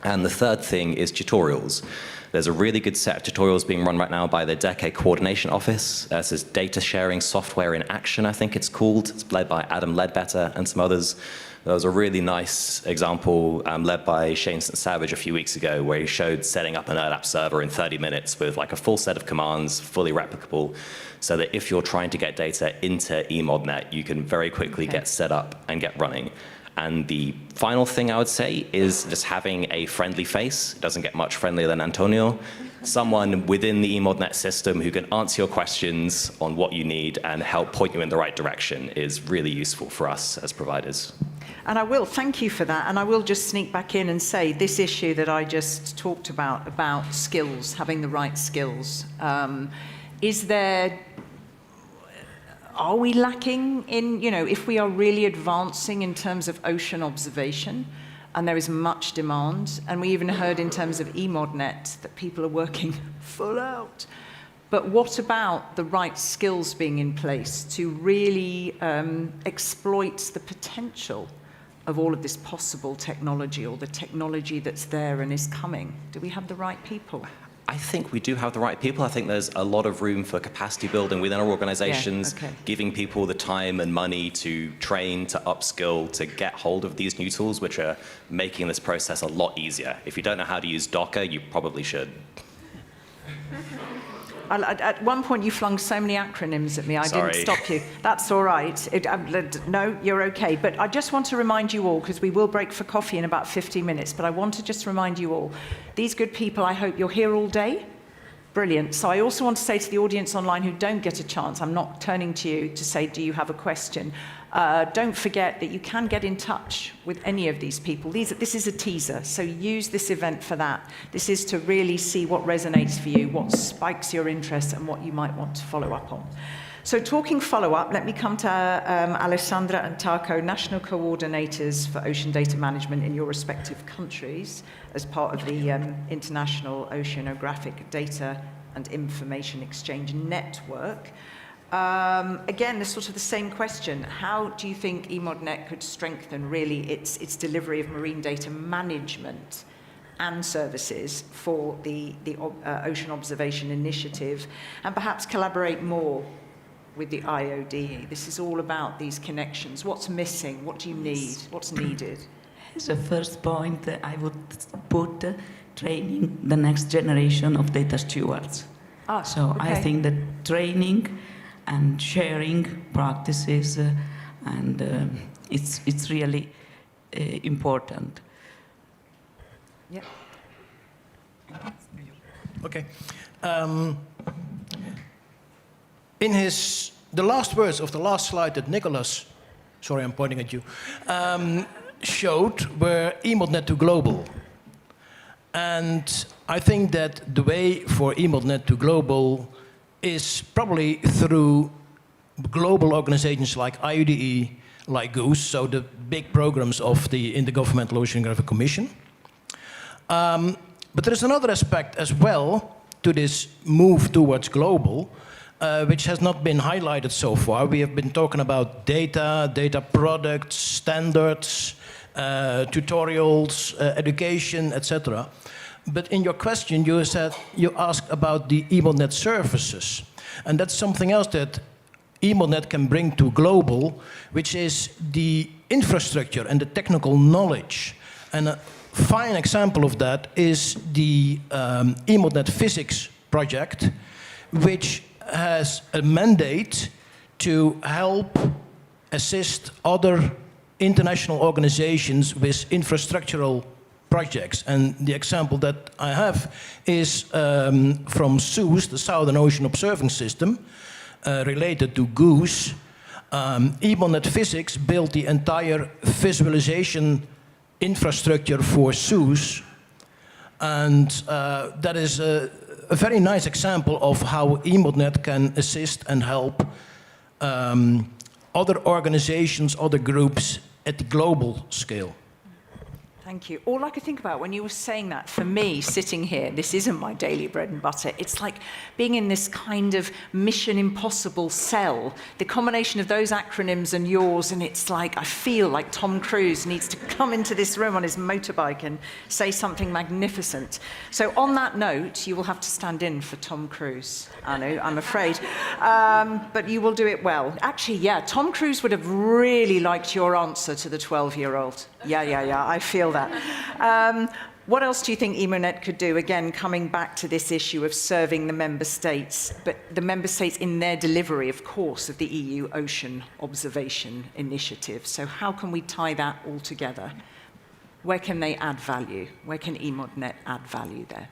And the third thing is tutorials. There's a really good set of tutorials being run right now by the Decade Coordination Office. This is Data Sharing Software in Action, I think it's called. It's led by Adam Ledbetter and some others. There was a really nice example led by Shane St. Savage a few weeks ago where he showed setting up an ERDAP server in 30 minutes with like a full set of commands, fully replicable, so that if you're trying to get data into EMODnet, you can very quickly get set up and get running. And the final thing I would say is just having a friendly face. It doesn't get much friendlier than Antonio. Someone within the EMODnet system who can answer your questions on what you need and help point you in the right direction is really useful for us as providers. And I will thank you for that. And I will just sneak back in and say this issue that I just talked about skills, having the right skills. Are we lacking in, if we are really advancing in terms of ocean observation, and there is much demand, and we even heard in terms of EMODnet that people are working full out. But what about the right skills being in place to really exploit the potential of all of this possible technology or the technology that's there and is coming? Do we have the right people? I think we do have the right people. I think there's a lot of room for capacity building within our organizations, giving people the time and money to train, to upskill, to get hold of these new tools, which are making this process a lot easier. If you don't know how to use Docker, you probably should. At one point, you flung so many acronyms at me, I Sorry. didn't stop you. That's all right. No, you're okay. But I just want to remind you all, because we will break for coffee in about 15 minutes, but I want to just remind you all, these good people, I hope you're here all day. Brilliant. So I also want to say to the audience online who don't get a chance, I'm not turning to you to say, do you have a question? Don't forget that you can get in touch with any of these people. This is a teaser, so use this event for that. This is to really see what resonates for you, what spikes your interest, and what you might want to follow up on. So talking follow-up, let me come to Alessandra and Taco, national coordinators for ocean data management in your respective countries as part of the International Oceanographic Data and Information Exchange Network. Again, sort of the same question. How do you think EMODnet could strengthen really its delivery of marine data management and services for the Ocean Observation Initiative, and perhaps collaborate more with the IOD? This is all about these connections. What's missing? What do you need? What's needed? As a first point, I would put training the next generation of data stewards. So okay. I think that training and sharing practices and it's really important. Yeah. Okay. In the last words of the last slide that Nicolas, sorry, I'm pointing at you, showed were EMODnet to global. And I think that the way for EMODnet to global is probably through global organizations like IODE, like GOOSE, so the big programs of the Intergovernmental Oceanographic Commission. But there is another aspect as well to this move towards global, which has not been highlighted so far. We have been talking about data products, standards, tutorials, education, etc. But in your question, you asked about the EMODnet services. And that's something else that EMODnet can bring to global, which is the infrastructure and the technical knowledge. And a fine example of that is the EMODnet Physics project, which has a mandate to help assist other international organizations with infrastructural projects. And the example that I have is from SOUS, the Southern Ocean Observing System, related to GOOSE. EMODnet Physics built the entire visualization infrastructure for SOUS. And that is a very nice example of how EMODnet can assist and help other organizations, other groups at the global scale. Thank you. All I could think about when you were saying that, for me, sitting here, this isn't my daily bread and butter. It's like being in this kind of Mission Impossible cell, the combination of those acronyms and yours, and it's like, I feel like Tom Cruise needs to come into this room on his motorbike and say something magnificent. So on that note, you will have to stand in for Tom Cruise, Anu, I'm afraid. But you will do it well. Actually, yeah, Tom Cruise would have really liked your answer to the 12-year-old. Yeah, I feel that. What else do you think EMODnet could do? Again, coming back to this issue of serving the member states, but the member states in their delivery, of course, of the EU Ocean Observation Initiative. So how can we tie that all together? Where can they add value? Where can EMODnet add value there?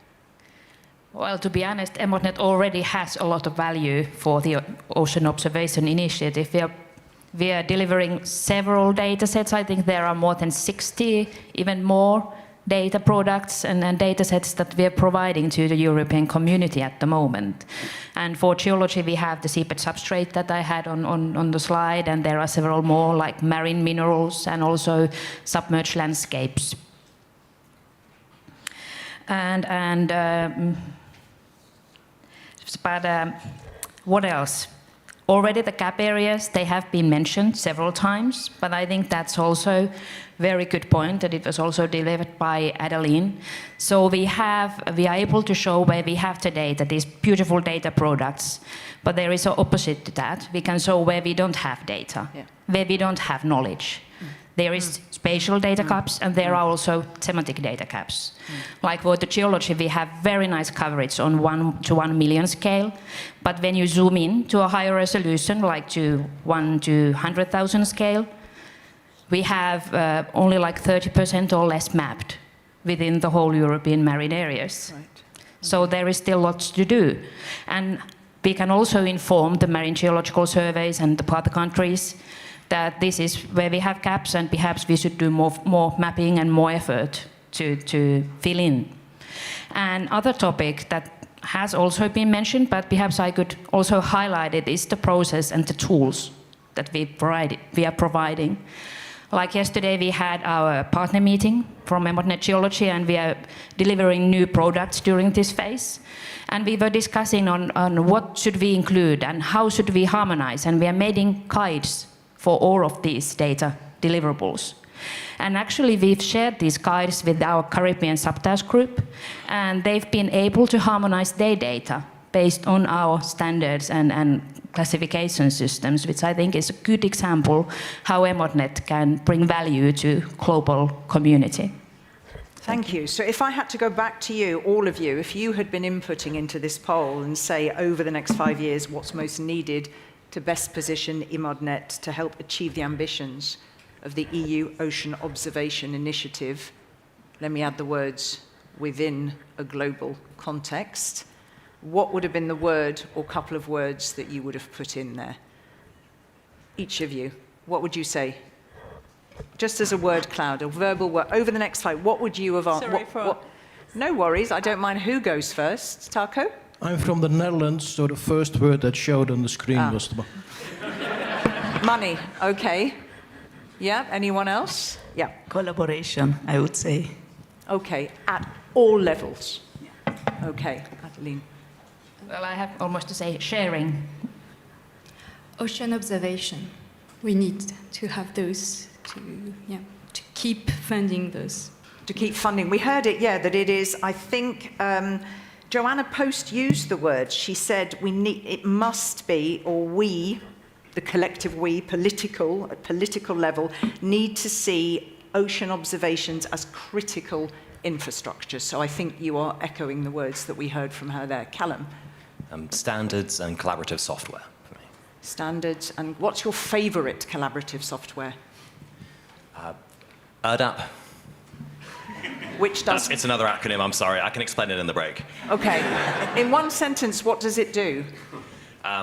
Well, to be honest, EMODnet already has a lot of value for the Ocean Observation Initiative. We are delivering several data sets. I think there are more than 60, even more, data products and data sets that we are providing to the European community at the moment. And for geology, we have the seabed substrate that I had on the slide, and there are several more, like marine minerals and also submerged landscapes. What else? Already the gap areas, they have been mentioned several times, but I think that's also very good point, that it was also delivered by Adeline. So we are able to show where we have today that these beautiful data products, but there is an opposite to that. We can show where we don't have data, where we don't have knowledge. There is spatial data gaps, and there are also semantic data gaps. Like for the geology, we have very nice coverage on 1 to 1 million scale, but when you zoom in to a higher resolution, like to 1 to 100,000 scale, we have only like 30% or less mapped within the whole European marine areas. Right. So there is still lots to do. And we can also inform the marine geological surveys and the partner countries that this is where we have gaps and perhaps we should do more mapping and more effort to fill in. And other topic that has also been mentioned, but perhaps I could also highlight it, is the process and the tools that we are providing. Like yesterday, we had our partner meeting from EMODnet Geology, and we are delivering new products during this phase. And we were discussing on what should we include and how should we harmonize, and we are making guides for all of these data deliverables. And actually, we've shared these guides with our Caribbean subtask group, and they've been able to harmonize their data based on our standards and classification systems, which I think is a good example how EMODnet can bring value to global community. Thank you. So if I had to go back to you, all of you, if you had been inputting into this poll and say over the next 5 years what's most needed to best position EMODnet to help achieve the ambitions of the EU Ocean Observation Initiative, let me add the words, within a global context, what would have been the word or couple of words that you would have put in there? Each of you, what would you say? Just as a word cloud, a verbal word, over the next slide, what would you have asked? No worries, I don't mind who goes first. Taco? I'm from the Netherlands, so the first word that showed on the screen was the... Money, okay. Yeah, anyone else? Yeah. Collaboration, I would say. Okay, at all levels. Okay, Adeline. Well, I have almost to say sharing. Ocean observation. We need to have those to keep funding those. To keep funding. We heard it, yeah, that it is, I think, Joanna Post used the word. She said it must be, or we, the collective we, at political level, need to see ocean observations as critical infrastructure. So I think you are echoing the words that we heard from her there. Callum? Standards and collaborative software for me. Standards, and what's your favorite collaborative software? ERDAP. Which does... It's another acronym, I'm sorry. I can explain it in the break. Okay. In one sentence, what does it do?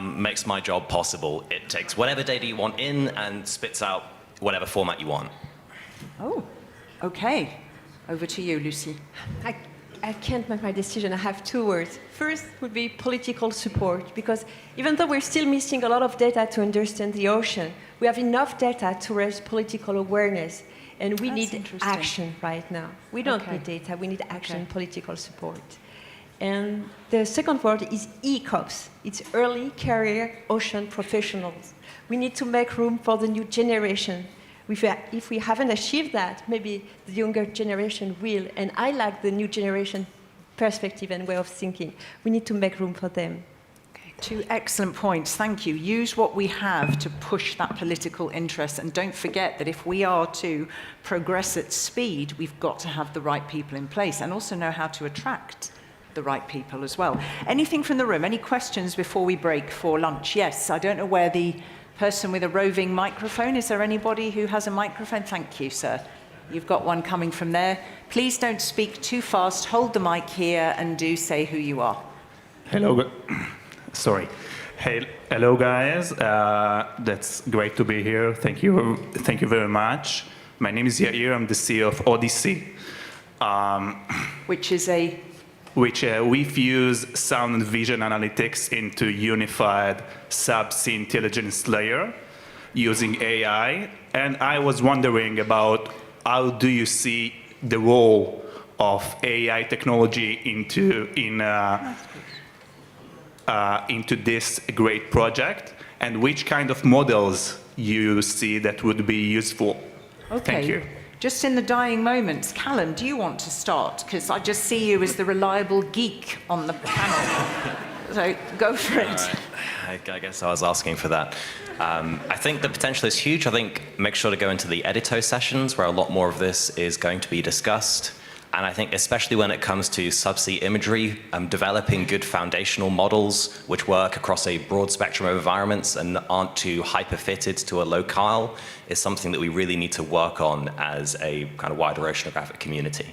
Makes my job possible. It takes whatever data you want in and spits out whatever format you want. Oh, okay. Over to you, Lucy. I can't make my decision. I have two words. First would be political support, because even though we're still missing a lot of data to understand the ocean, we have enough data to raise political awareness, and we need action right now. We don't need data, we need action, political support. And the second word is ECOPS. It's early career ocean professionals. We need to make room for the new generation. If we haven't achieved that, maybe the younger generation will. And I like the new generation perspective and way of thinking. We need to make room for them. Okay, two excellent points. Thank you. Use what we have to push that political interest. And don't forget that if we are to progress at speed, we've got to have the right people in place and also know how to attract the right people as well. Anything from the room? Any questions before we break for lunch? Yes, I don't know where the person with a roving microphone, is there anybody who has a microphone? Thank you, sir. You've got one coming from there. Please don't speak too fast, hold the mic here and do say who you are. Hello, sorry. Hey, hello guys, that's great to be here. Thank you very much. My name is Yair, I'm the CEO of Odyssey. Which is a? We fuse sound and vision analytics into unified subsea intelligence layer using AI. And I was wondering about how do you see the role of AI technology into this great project, and which kind of models you see that would be useful. Okay. Thank you. Just in the dying moments, Callum, do you want to start? Because I just see you as the reliable geek on the panel. So go for it. Right. I guess I was asking for that. I think the potential is huge. I think make sure to go into the EDITO sessions where a lot more of this is going to be discussed. And I think especially when it comes to subsea imagery, developing good foundational models which work across a broad spectrum of environments and aren't too hyper-fitted to a locale is something that we really need to work on as a kind of wider oceanographic community.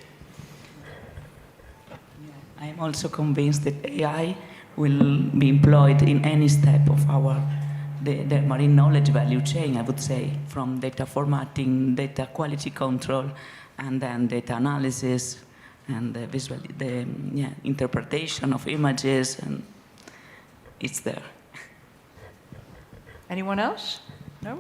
I'm also convinced that AI will be employed in any step of our the marine knowledge value chain, I would say, from data formatting, data quality control, and then data analysis, and the interpretation of images, and it's there. Anyone else? No?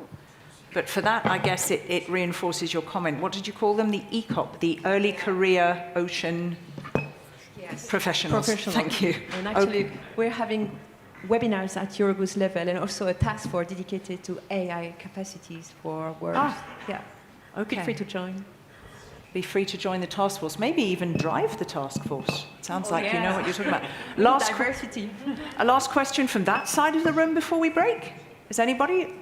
But for that, I guess it reinforces your comment. What did you call them? The ECOP, the Early Career Ocean Professionals. Thank you. And actually, we're having webinars at Eurogos level and also a task force dedicated to AI capacities for work. Yeah. Okay. Feel free to join. Be free to join the task force. Maybe even drive the task force. Sounds like you know what you're talking about. Diversity. A last question from that side of the room before we break. Is anybody?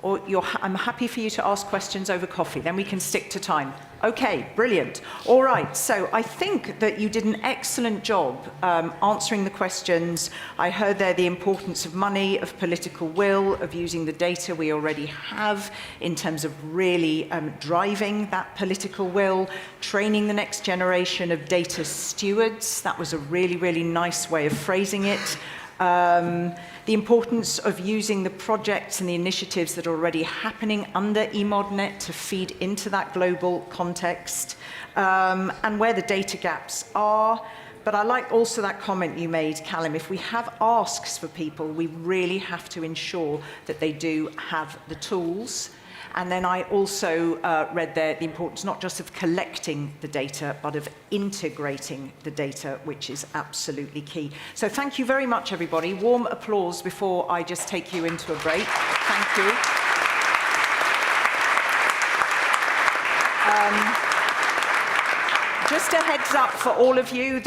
Or I'm happy for you to ask questions over coffee, then we can stick to time. Okay, brilliant. All right, so I think that you did an excellent job answering the questions. I heard there the importance of money, of political will, of using the data we already have in terms of really driving that political will, training the next generation of data stewards. That was a really, really nice way of phrasing it. The importance of using the projects and the initiatives that are already happening under EMODnet to feed into that global context, and where the data gaps are. But I like also that comment you made, Callum. If we have asks for people, we really have to ensure that they do have the tools. And then I also read there the importance not just of collecting the data, but of integrating the data, which is absolutely key. So thank you very much, everybody. Warm applause before I just take you into a break. Thank you. Just a heads up for all of you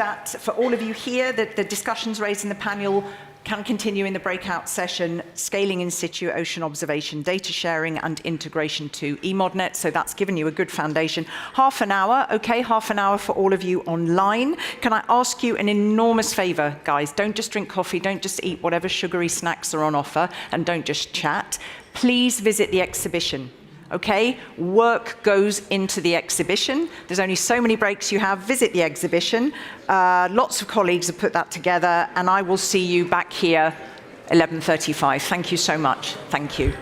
here, that the discussions raised in the panel can continue in the breakout session, scaling in situ ocean observation, data sharing and integration to EMODnet. So that's given you a good foundation. Half an hour, okay, half an hour for all of you online. Can I ask you an enormous favor, guys? Don't just drink coffee, don't just eat whatever sugary snacks are on offer, and don't just chat. Please visit the exhibition. Okay, work goes into the exhibition. There's only so many breaks you have. Visit the exhibition. Lots of colleagues have put that together, and I will see you back here 11:35. Thank you so much. Thank you.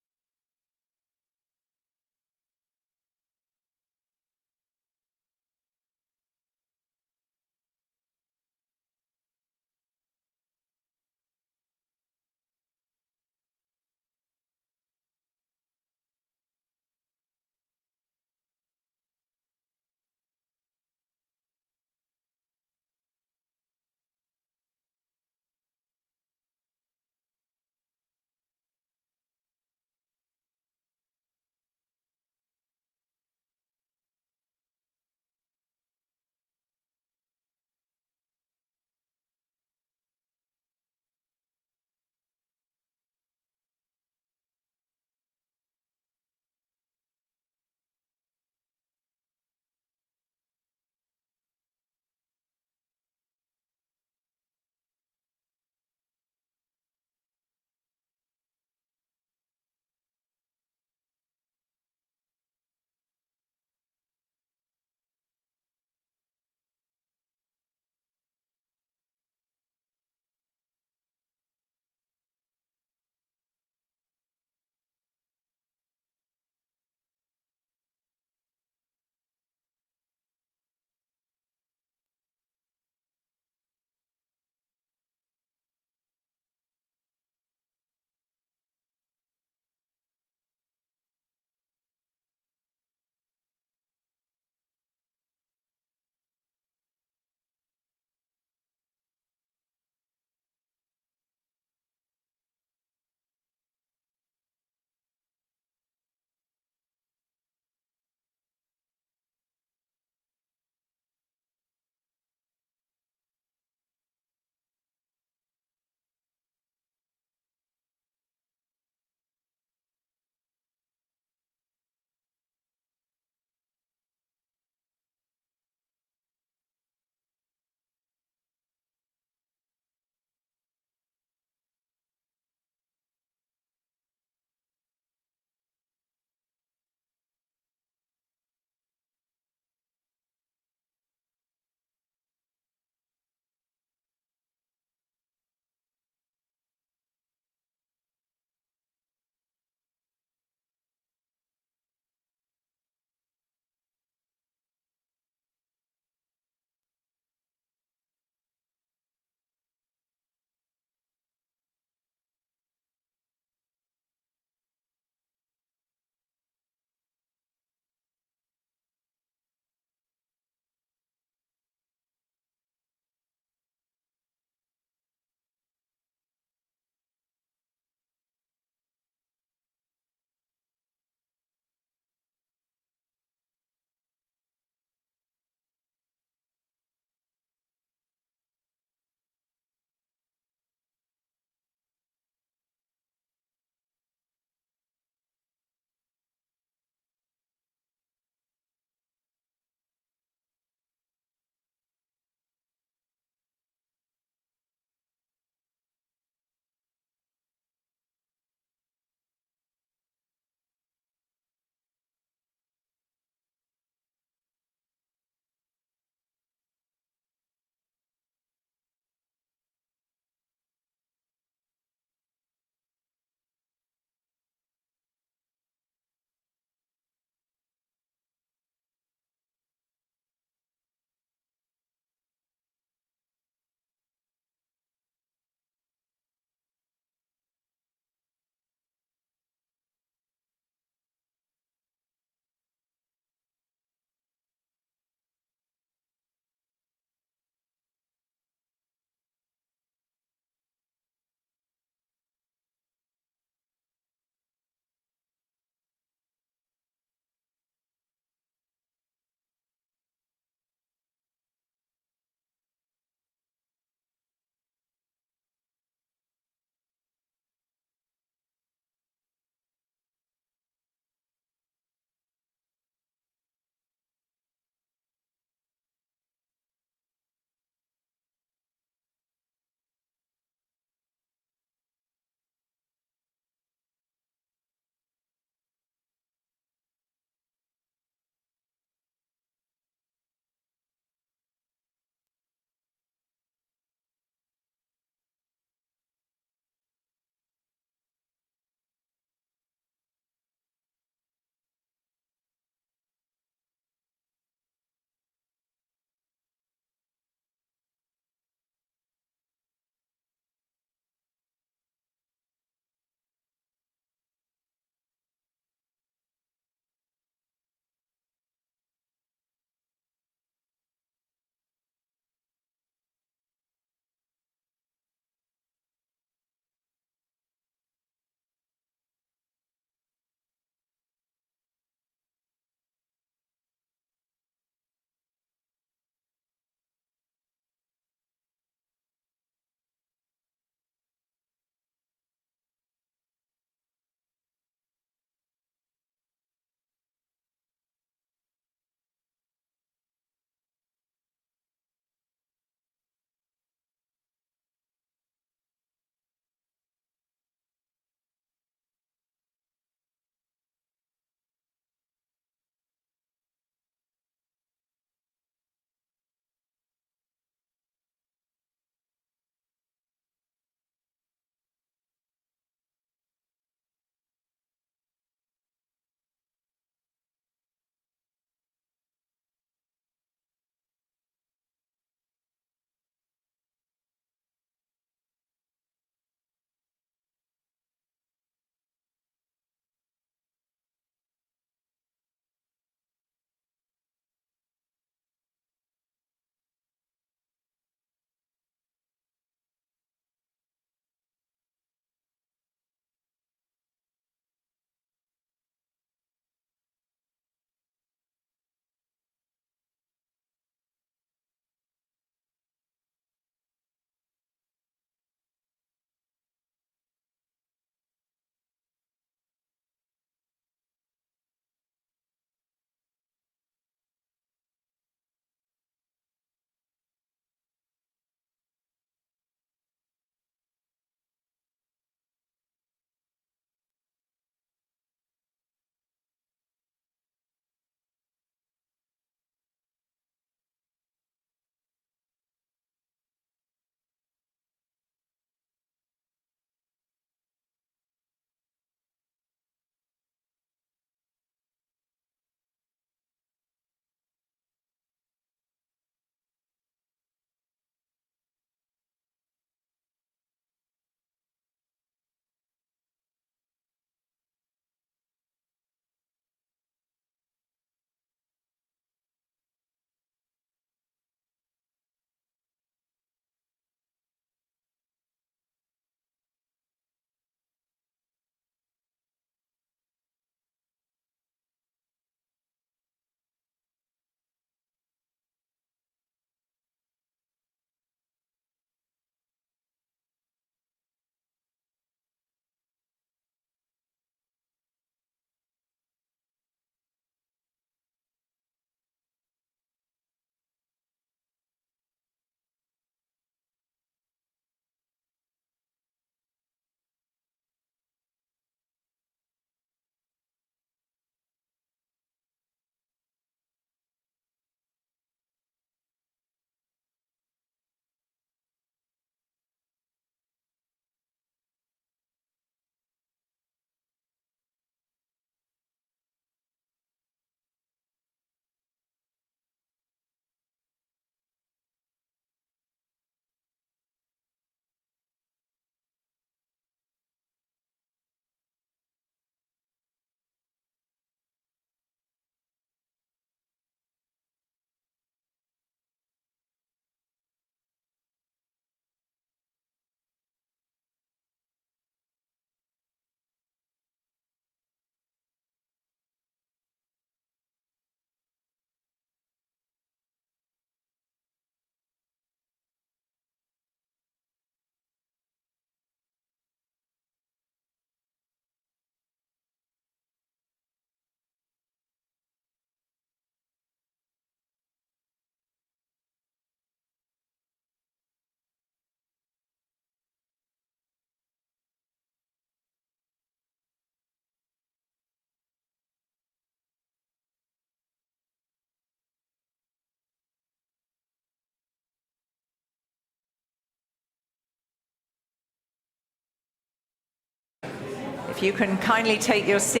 If you can kindly take your seat.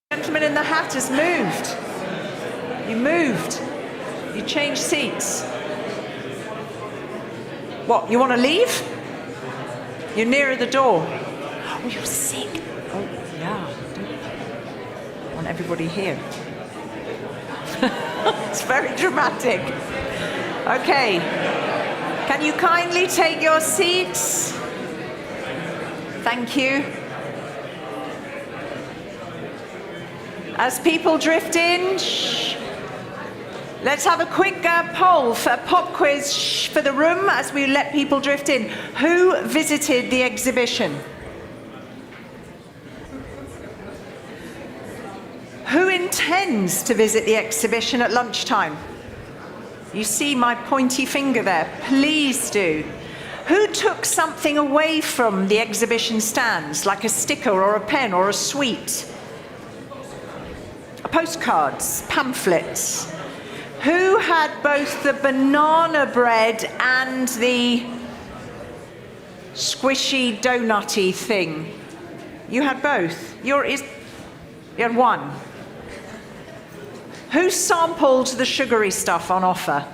The gentleman in the hat has moved. You moved. You changed seats. What, you want to leave? You're nearer the door. Oh, you're sick. Oh, yeah. I want everybody here. It's very dramatic. Okay. Can you kindly take your seats? Thank you. As people drift in, let's have a quick poll for a pop quiz for the room as we let people drift in. Who visited the exhibition? Who intends to visit the exhibition at lunchtime? You see my pointy finger there. Please do. Who took something away from the exhibition stands, like a sticker or a pen or a sweet? Postcards, pamphlets. Who had both the banana bread and the squishy donutty thing? You had both. You had one. Who sampled the sugary stuff on offer?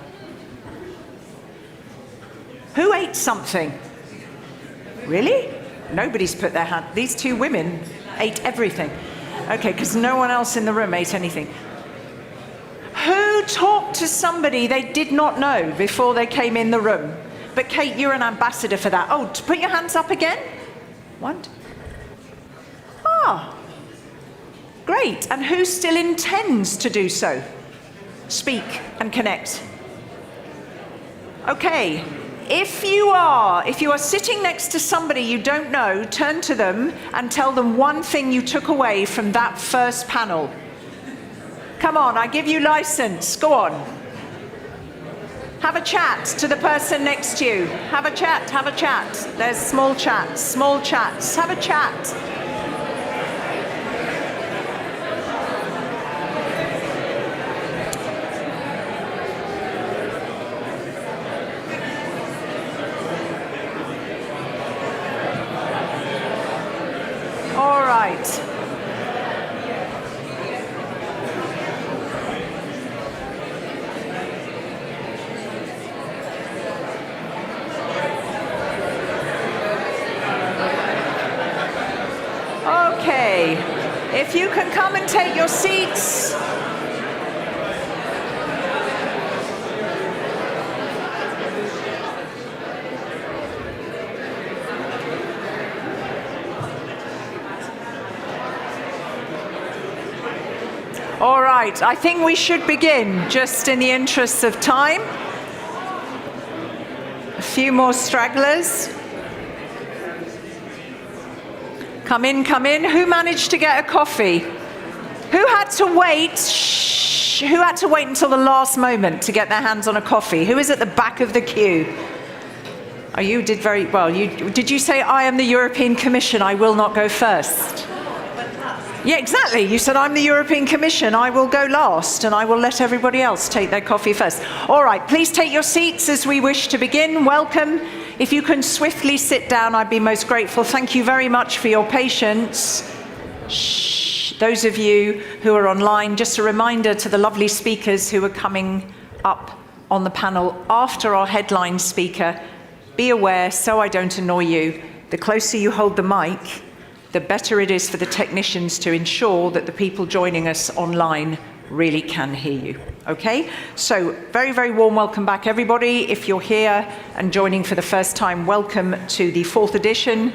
Who ate something? Really? Nobody's put their hand. These two women ate everything. Okay, because no one else in the room ate anything. Who talked to somebody they did not know before they came in the room? But Kate, you're an ambassador for that. Oh, put your hands up again. One. Ah, great. And who still intends to do so? Speak and connect. Okay. If you are sitting next to somebody you don't know, turn to them and tell them one thing you took away from that first panel. Come on, I give you license. Go on. Have a chat to the person next to you. Have a chat, have a chat. There's small chats. Have a chat. All right. Okay, if you can come and take your seats. All right, I think we should begin, just in the interests of time. A few more stragglers. Come in, come in. Who managed to get a coffee? Who had to wait? Who had to wait until the last moment to get their hands on a coffee? Who is at the back of the queue? Oh, you did very well. Did you say, I am the European Commission, I will not go first? Yeah, exactly. You said, I'm the European Commission, I will go last, and I will let everybody else take their coffee first. All right, please take your seats as we wish to begin. Welcome. If you can swiftly sit down, I'd be most grateful. Thank you very much for your patience. Shh. Those of you who are online, just a reminder to the lovely speakers who are coming up on the panel after our headline speaker, be aware, so I don't annoy you, the closer you hold the mic, the better it is for the technicians to ensure that the people joining us online really can hear you. Okay? So, very, very warm welcome back, everybody. If you're here and joining for the first time, welcome to the 4th edition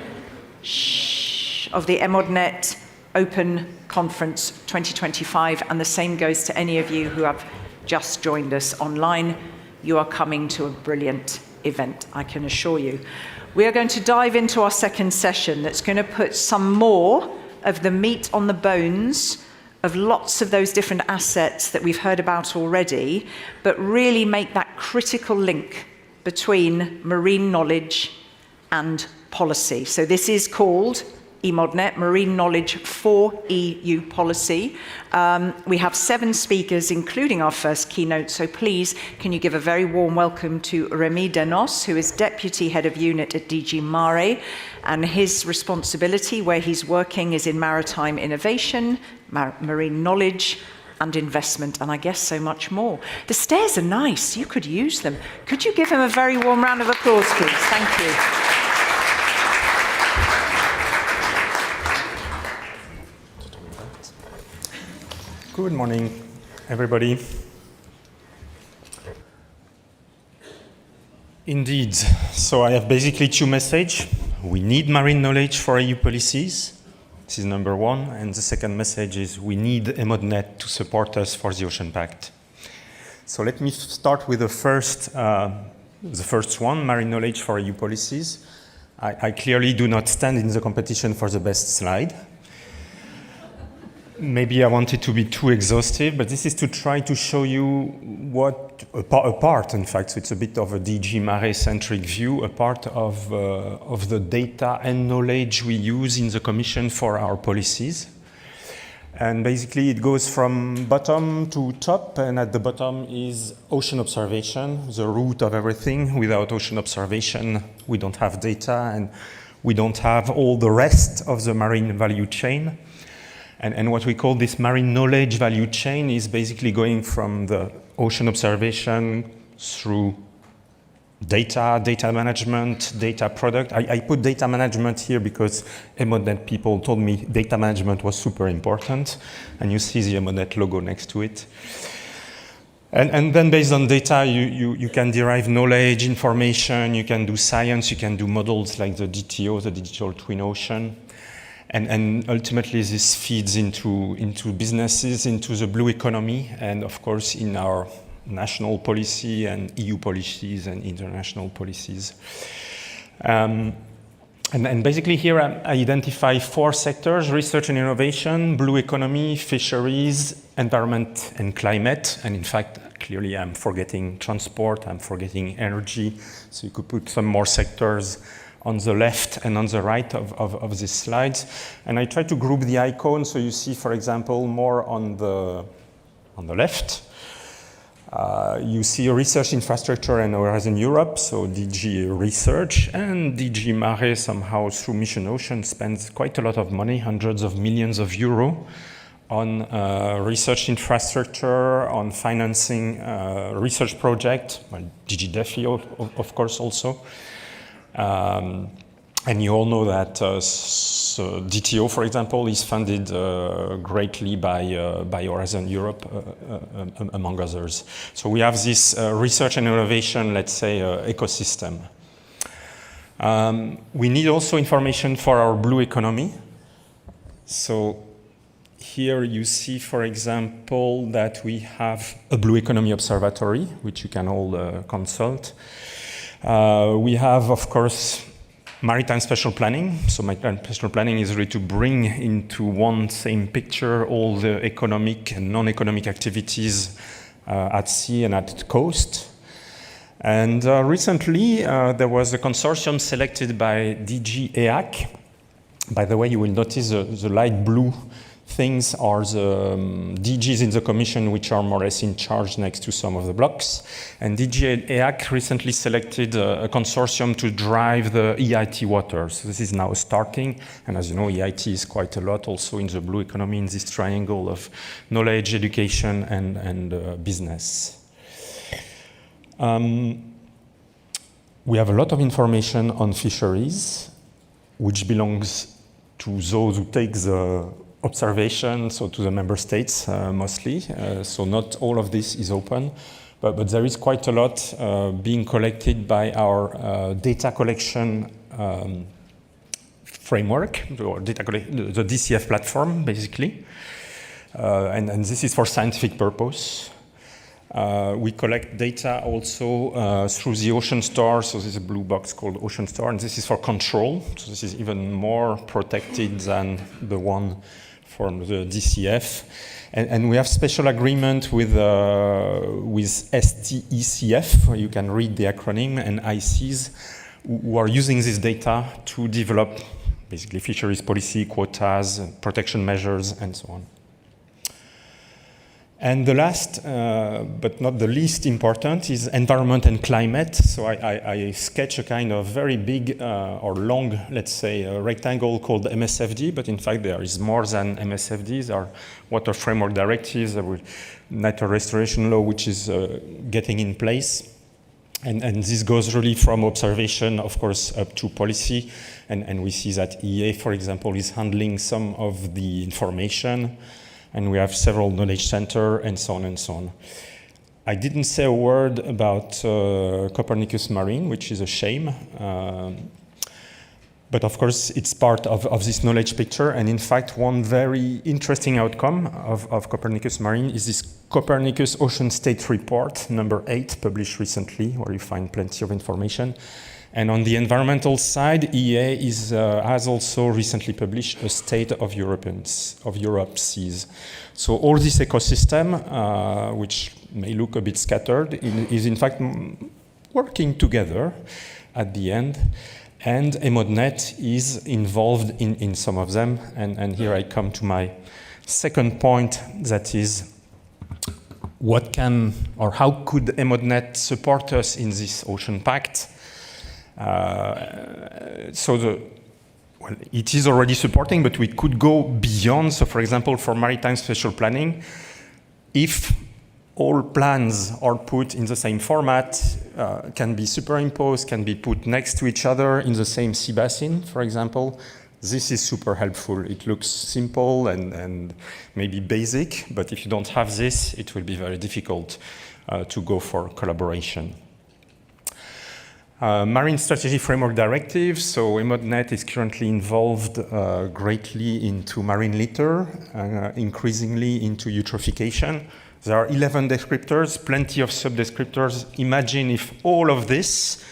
of the EMODnet Open Conference 2025. And the same goes to any of you who have just joined us online. You are coming to a brilliant event, I can assure you. We are going to dive into our second session that's going to put some more of the meat on the bones of lots of those different assets that we've heard about already, but really make that critical link between marine knowledge and policy. So this is called EMODnet, Marine Knowledge for EU Policy. We have 7 speakers, including our first keynote, so please, can you give a very warm welcome to Rémy Denos, who is Deputy Head of Unit at DG Mare, and his responsibility where he's working is in maritime innovation, marine knowledge, and investment, and I guess so much more. The stairs are nice, you could use them. Could you give him a very warm round of applause, please? Thank you. Good morning, everybody. Indeed, so I have basically 2 messages. We need marine knowledge for EU policies. This is number 1. And the second message is we need EMODnet to support us for the Ocean Pact. So let me start with the first one, marine knowledge for EU policies. I clearly do not stand in the competition for the best slide. Maybe I wanted to be too exhaustive, but this is to try to show you what a part, in fact, so it's a bit of a DG Mare-centric view, a part of the data and knowledge we use in the Commission for our policies. And basically it goes from bottom to top, and at the bottom is ocean observation, the root of everything. Without ocean observation, we don't have data, and we don't have all the rest of the marine value chain. And what we call this marine knowledge value chain is basically going from the ocean observation through data management, data product. I put data management here because EMODnet people told me data management was super important. And you see the EMODnet logo next to it. And then based on data, you can derive knowledge, information, you can do science, you can do models like the DTO, the Digital Twin Ocean. And ultimately this feeds into businesses, into the blue economy, and of course in our national policy and EU policies and international policies. And basically here I identify 4 sectors: research and innovation, blue economy, fisheries, environment and climate. And in fact, clearly I'm forgetting transport, I'm forgetting energy. So you could put some more sectors on the left and on the right of these slides. And I try to group the icons, so you see, for example, more on the left. You see research infrastructure and Horizon Europe, so DG Research, and DG Mare somehow through Mission Ocean spends quite a lot of money, hundreds of millions of euro, on research infrastructure, on financing research project, well, DG Defi of course also. And you all know that so DTO, for example, is funded greatly by Horizon Europe, among others. So we have this research and innovation, let's say, ecosystem. We need also information for our blue economy. So here you see, for example, that we have a blue economy observatory, which you can all consult. We have, of course, maritime spatial planning. So maritime spatial planning is really to bring into one same picture all the economic and non-economic activities at sea and at coast. And recently, there was a consortium selected by DG EAC. By the way, you will notice the light blue things are the DGs in the Commission, which are more or less in charge next to some of the blocks. And DG EAC recently selected a consortium to drive the EIT waters. So this is now starting. And as you know, EIT is quite a lot also in the blue economy, in this triangle of knowledge, education, and business. We have a lot of information on fisheries, which belongs to those who take the observation, so to the member states mostly. So not all of this is open, but there is quite a lot being collected by our data collection framework, or the DCF platform, basically. And this is for scientific purpose. We collect data also through the Ocean Store. So this is a blue box called Ocean Store, and this is for control. So this is even more protected than the one from the DCF. And we have special agreement with STECF, you can read the acronym, and ICs, who are using this data to develop basically fisheries policy, quotas, protection measures, and so on. And the last, but not the least important, is environment and climate. So I sketch a kind of very big or long, let's say, rectangle called MSFD, but in fact there is more than MSFDs. There are water framework directives, natural restoration law, which is getting in place. And this goes really from observation, of course, up to policy. And we see that EA, for example, is handling some of the information. And we have several knowledge centers, and so on and so on. I didn't say a word about Copernicus Marine, which is a shame. But of course, it's part of this knowledge picture. And in fact, one very interesting outcome of Copernicus Marine is this Copernicus Ocean State Report, number 8, published recently, where you find plenty of information. And on the environmental side, EA has also recently published a state of Europe's seas. So all this ecosystem, which may look a bit scattered, is in fact working together at the end. And EMODnet is involved in some of them. And here I come to my second point, that is, what can or how could EMODnet support us in this Ocean Pact? It is already supporting, but we could go beyond. So, for example, for maritime spatial planning, if all plans are put in the same format, can be superimposed, can be put next to each other in the same sea basin, for example, this is super helpful. It looks simple and maybe basic, but if you don't have this, it will be very difficult to go for collaboration. Marine Strategy Framework Directive. So EMODnet is currently involved greatly into marine litter, increasingly into eutrophication. There are 11 descriptors, plenty of sub-descriptors. Imagine if all of this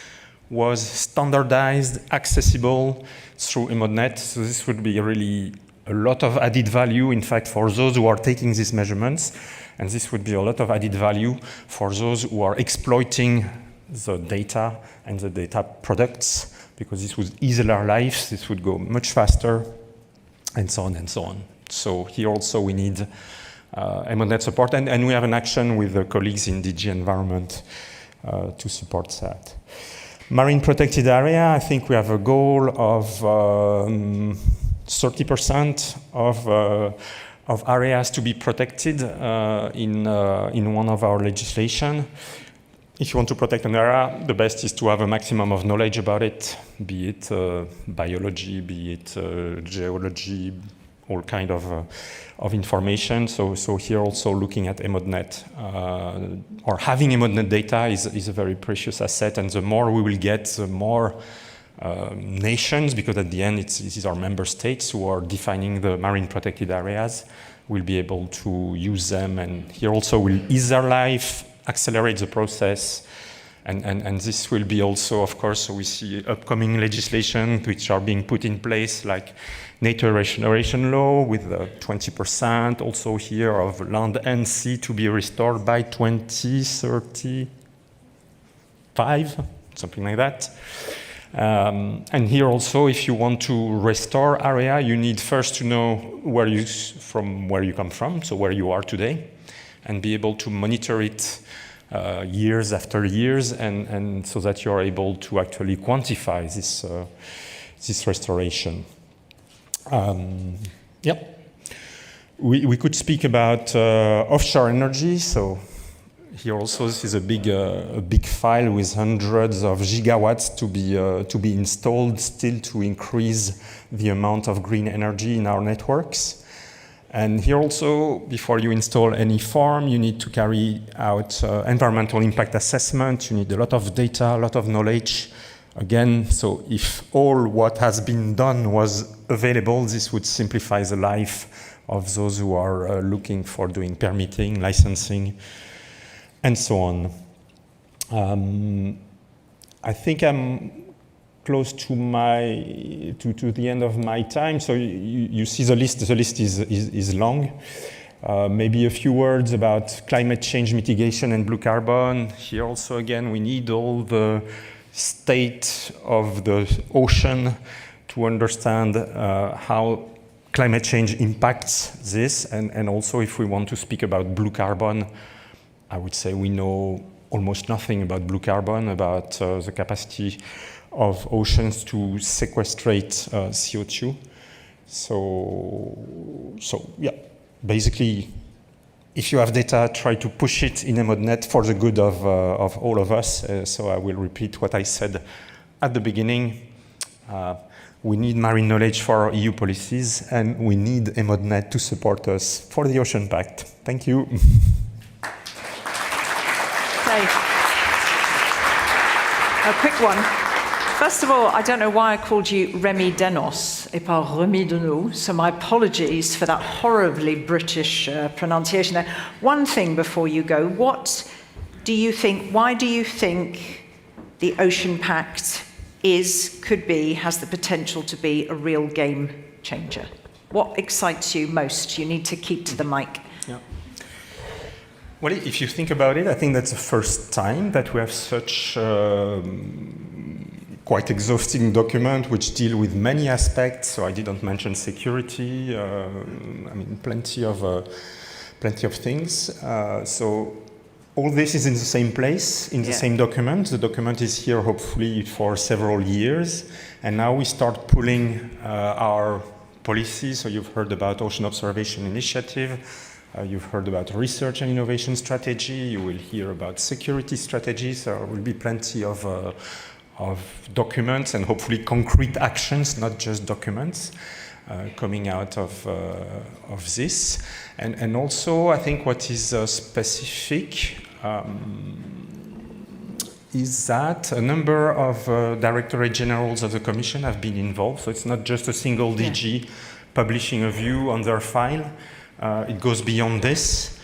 was standardized, accessible through EMODnet. So this would be really a lot of added value, in fact, for those who are taking these measurements. And this would be a lot of added value for those who are exploiting the data and the data products, because this would ease their lives, this would go much faster, and so on and so on. So here also we need EMODnet support, and we have an action with the colleagues in DG Environment to support that. Marine protected area, I think we have a goal of 30% of areas to be protected in one of our legislation. If you want to protect an area, the best is to have a maximum of knowledge about it, be it biology, be it geology, all kind of information. So here also looking at EMODnet, or having EMODnet data is a very precious asset, and the more we will get, the more nations, because at the end these are member states who are defining the marine protected areas, will be able to use them, and here also will ease their life, accelerate the process, and this will be also, of course, we see upcoming legislation which are being put in place, like nature restoration law with 20% also here of land and sea to be restored by 2035, something like that. And here also, if you want to restore area, you need first to know where you come from, so where you are today, and be able to monitor it years after years, and so that you're able to actually quantify this restoration. We could speak about offshore energy. So here also, this is a big file with hundreds of gigawatts to be installed still to increase the amount of green energy in our networks. And here also, before you install any farm, you need to carry out environmental impact assessment. You need a lot of data, a lot of knowledge. Again, so if all what has been done was available, this would simplify the life of those who are looking for doing permitting, licensing, and so on. I think I'm close to the end of my time. So you see the list. The list is long. Maybe a few words about climate change mitigation and blue carbon. Here also, again, we need all the state of the ocean to understand how climate change impacts this, and also if we want to speak about blue carbon, I would say we know almost nothing about blue carbon, about the capacity of oceans to sequestrate CO2. So yeah, basically, if you have data, try to push it in EMODnet for the good of all of us. So I will repeat what I said at the beginning. We need marine knowledge for our EU policies, and we need EMODnet to support us for the Ocean Pact. Thank you. Okay. A quick one. First of all, I don't know why I called you Rémy Denos et pas Rémy Denos, so my apologies for that horribly British pronunciation there. One thing before you go, why do you think the Ocean Pact has the potential to be a real game changer? What excites you most? You need to keep to the mic. Yeah. Well, if you think about it, I think that's the first time that we have such quite exhausting document which deal with many aspects. So I didn't mention security. I mean, plenty of things. So all this is in the same place, in the same document. The document is here, hopefully, for several years. And now we start pulling our policies. So you've heard about Ocean Observation Initiative. You've heard about research and innovation strategy. You will hear about security strategies. There will be plenty of documents and hopefully concrete actions, not just documents, coming out of this. And also, I think what is specific is that a number of Directorate Generals of the Commission have been involved. So it's not just a single DG publishing a view on their file. It goes beyond this.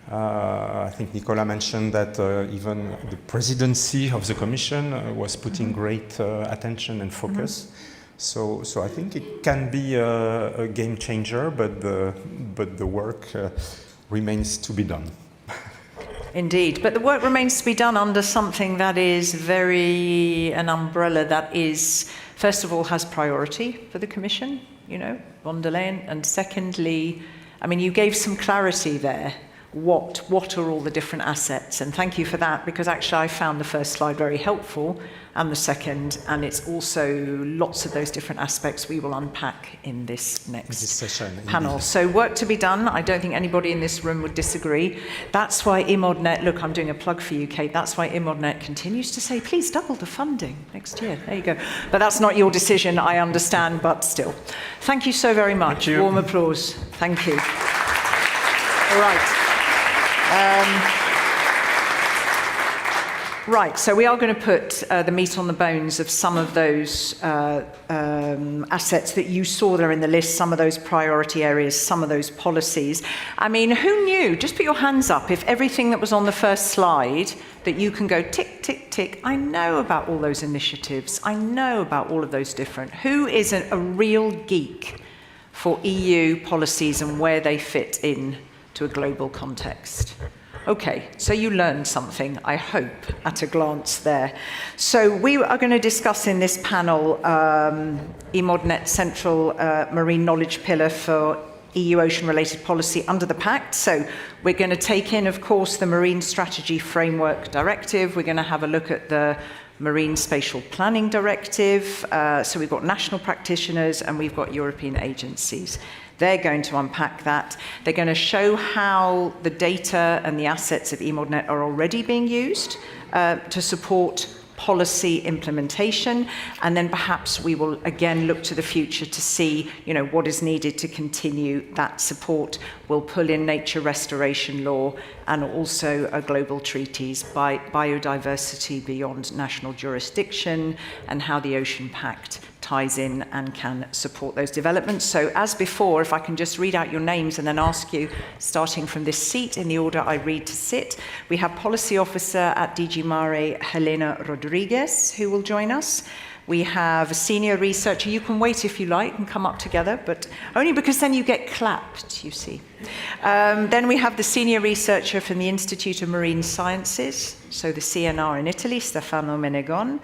I think Nicolas mentioned that even the presidency of the Commission was putting great attention and focus. So I think it can be a game changer, but the work remains to be done. Indeed, but the work remains to be done under something that is an umbrella that is, first of all, has priority for the Commission, von der Leyen, and secondly, I mean, you gave some clarity there. What are all the different assets? And thank you for that, because actually I found the first slide very helpful, and the second, and it's also lots of those different aspects we will unpack in this next session, panel. Indeed. So work to be done. I don't think anybody in this room would disagree. That's why EMODnet, look, I'm doing a plug for you, Kate, that's why EMODnet continues to say, please double the funding next year. There you go. But that's not your decision, I understand, but still. Thank you so very much. Thank you. Warm applause. Thank you. All right. Right, so we are going to put the meat on the bones of some of those assets that you saw there in the list, some of those priority areas, some of those policies. I mean, who knew? Just put your hands up if everything that was on the first slide that you can go tick, tick, tick. I know about all those initiatives. I know about all of those different. Who is a real geek for EU policies and where they fit in to a global context? Okay, so you learned something, I hope, at a glance there. So we are going to discuss in this panel EMODnet Central Marine Knowledge Pillar for EU ocean-related policy under the Pact. So we're going to take in, of course, the Marine Strategy Framework Directive. We're going to have a look at the Marine Spatial Planning Directive. So we've got national practitioners and we've got European agencies. They're going to unpack that. They're going to show how the data and the assets of EMODnet are already being used to support policy implementation, and then perhaps we will again look to the future to see, what is needed to continue that support. We'll pull in nature restoration law and also global treaties by biodiversity beyond national jurisdiction, and how the Ocean Pact ties in and can support those developments. So as before, if I can just read out your names and then ask you, starting from this seat in the order I read to sit, we have Policy Officer at DG Mare, Helena Rodriguez, who will join us. We have a senior researcher. You can wait if you like and come up together, but only because then you get clapped, you see. Then we have the senior researcher from the Institute of Marine Sciences, so the CNR in Italy, Stefano Menegon.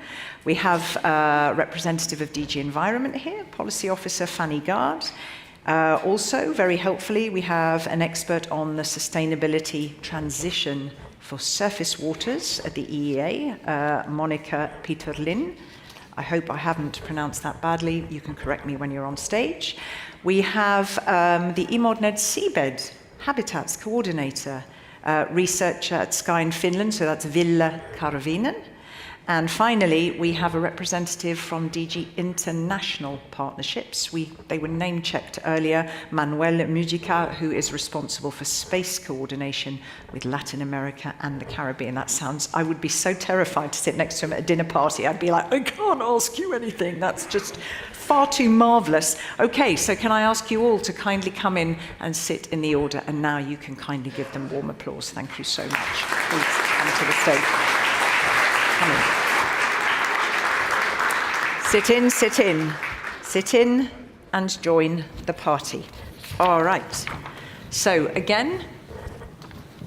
We have a representative of DG Environment here, Policy Officer Fanny Gard. Also, very helpfully, we have an expert on the sustainability transition for surface waters at the EEA, Monika Peterlin. I hope I haven't pronounced that badly. You can correct me when you're on stage. We have the EMODnet Seabed Habitats Coordinator, researcher at Sky in Finland, so that's Ville Karvinen. And finally, we have a representative from DG International Partnerships. They were name-checked earlier, Manuel Mujica, who is responsible for space coordination with Latin America and the Caribbean. That sounds, I would be so terrified to sit next to him at a dinner party. I'd be like, I can't ask you anything. That's just far too marvelous. Okay, so can I ask you all to kindly come in and sit in the order, and now you can kindly give them warm applause. Thank you so much. Please come to the stage. Come in. Sit in, sit in. Sit in and join the party. All right. So again,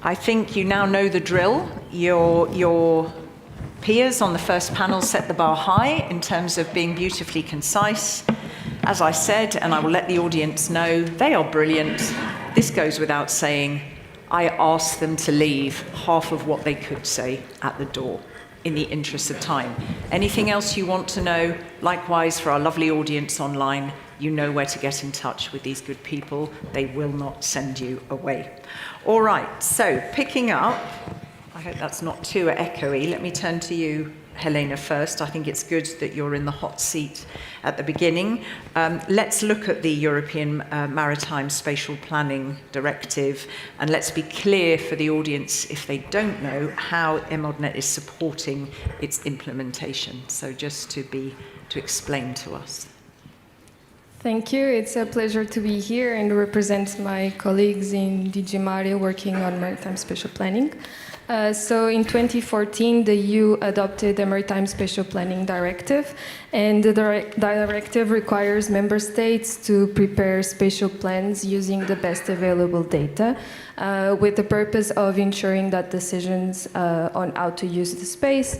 I think you now know the drill. Your peers on the first panel set the bar high in terms of being beautifully concise. As I said, and I will let the audience know, they are brilliant. This goes without saying. I asked them to leave half of what they could say at the door, in the interest of time. Anything else you want to know, likewise for our lovely audience online, you know where to get in touch with these good people. They will not send you away. All right, so picking up, I hope that's not too echoey. Let me turn to you, Helena, first. I think it's good that you're in the hot seat at the beginning. Let's look at the European Maritime Spatial Planning Directive, and let's be clear for the audience, if they don't know, how EMODnet is supporting its implementation. So just to explain to us. Thank you. It's a pleasure to be here and represent my colleagues in DG Mare working on maritime spatial planning. So in 2014, the EU adopted the Maritime Spatial Planning Directive, and the directive requires member states to prepare spatial plans using the best available data, with the purpose of ensuring that decisions on how to use the space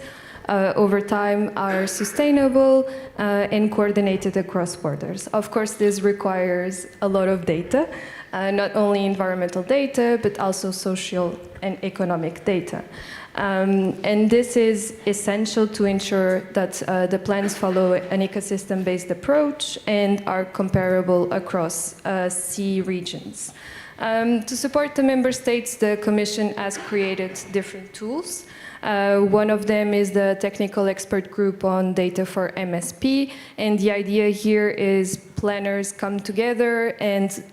over time are sustainable and coordinated across borders. Of course, this requires a lot of data. Not only environmental data, but also social and economic data. And this is essential to ensure that the plans follow an ecosystem-based approach and are comparable across sea regions. To support the member states, the Commission has created different tools. One of them is the Technical Expert Group on Data for MSP, and the idea here is planners come together and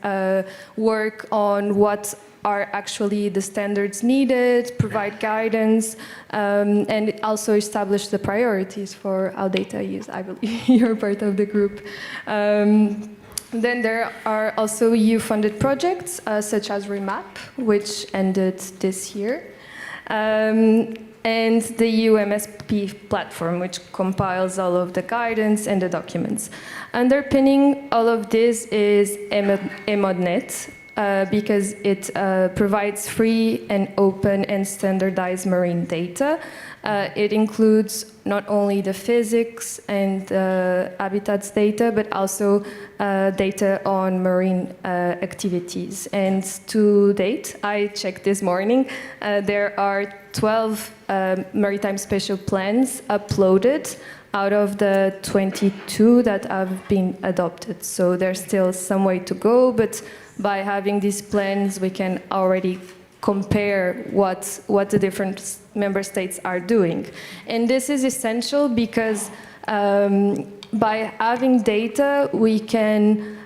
work on what are actually the standards needed, provide guidance, and also establish the priorities for how data is used. I believe you're part of the group. Then there are also EU-funded projects, such as Remap, which ended this year. And the EU MSP platform, which compiles all of the guidance and the documents. Underpinning all of this is EMODnet, because it provides free and open and standardized marine data. It includes not only the physics and habitats data, but also data on marine activities. And to date, I checked this morning, there are 12 maritime spatial plans uploaded out of the 22 that have been adopted. So there's still some way to go, but by having these plans, we can already compare what the different member states are doing. And this is essential because by having data, we can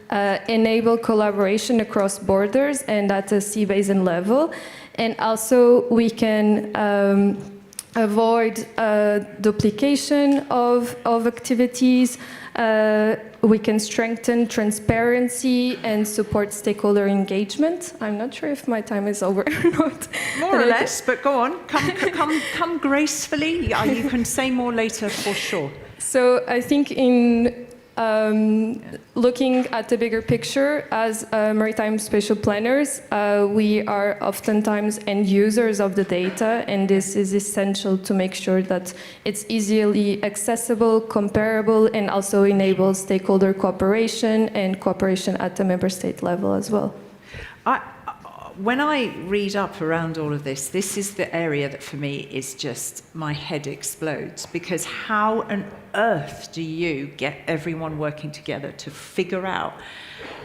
enable collaboration across borders and at a sea basin level. And also we can avoid duplication of activities. We can strengthen transparency and support stakeholder engagement. I'm not sure if my time is over or not. More or less, but go on. Come gracefully. You can say more later for sure. So I think in looking at the bigger picture, as maritime spatial planners, we are oftentimes end users of the data, and this is essential to make sure that it's easily accessible, comparable, and also enables stakeholder cooperation and cooperation at the member state level as well. When I read up around all of this, this is the area that for me is just, my head explodes, because how on earth do you get everyone working together to figure out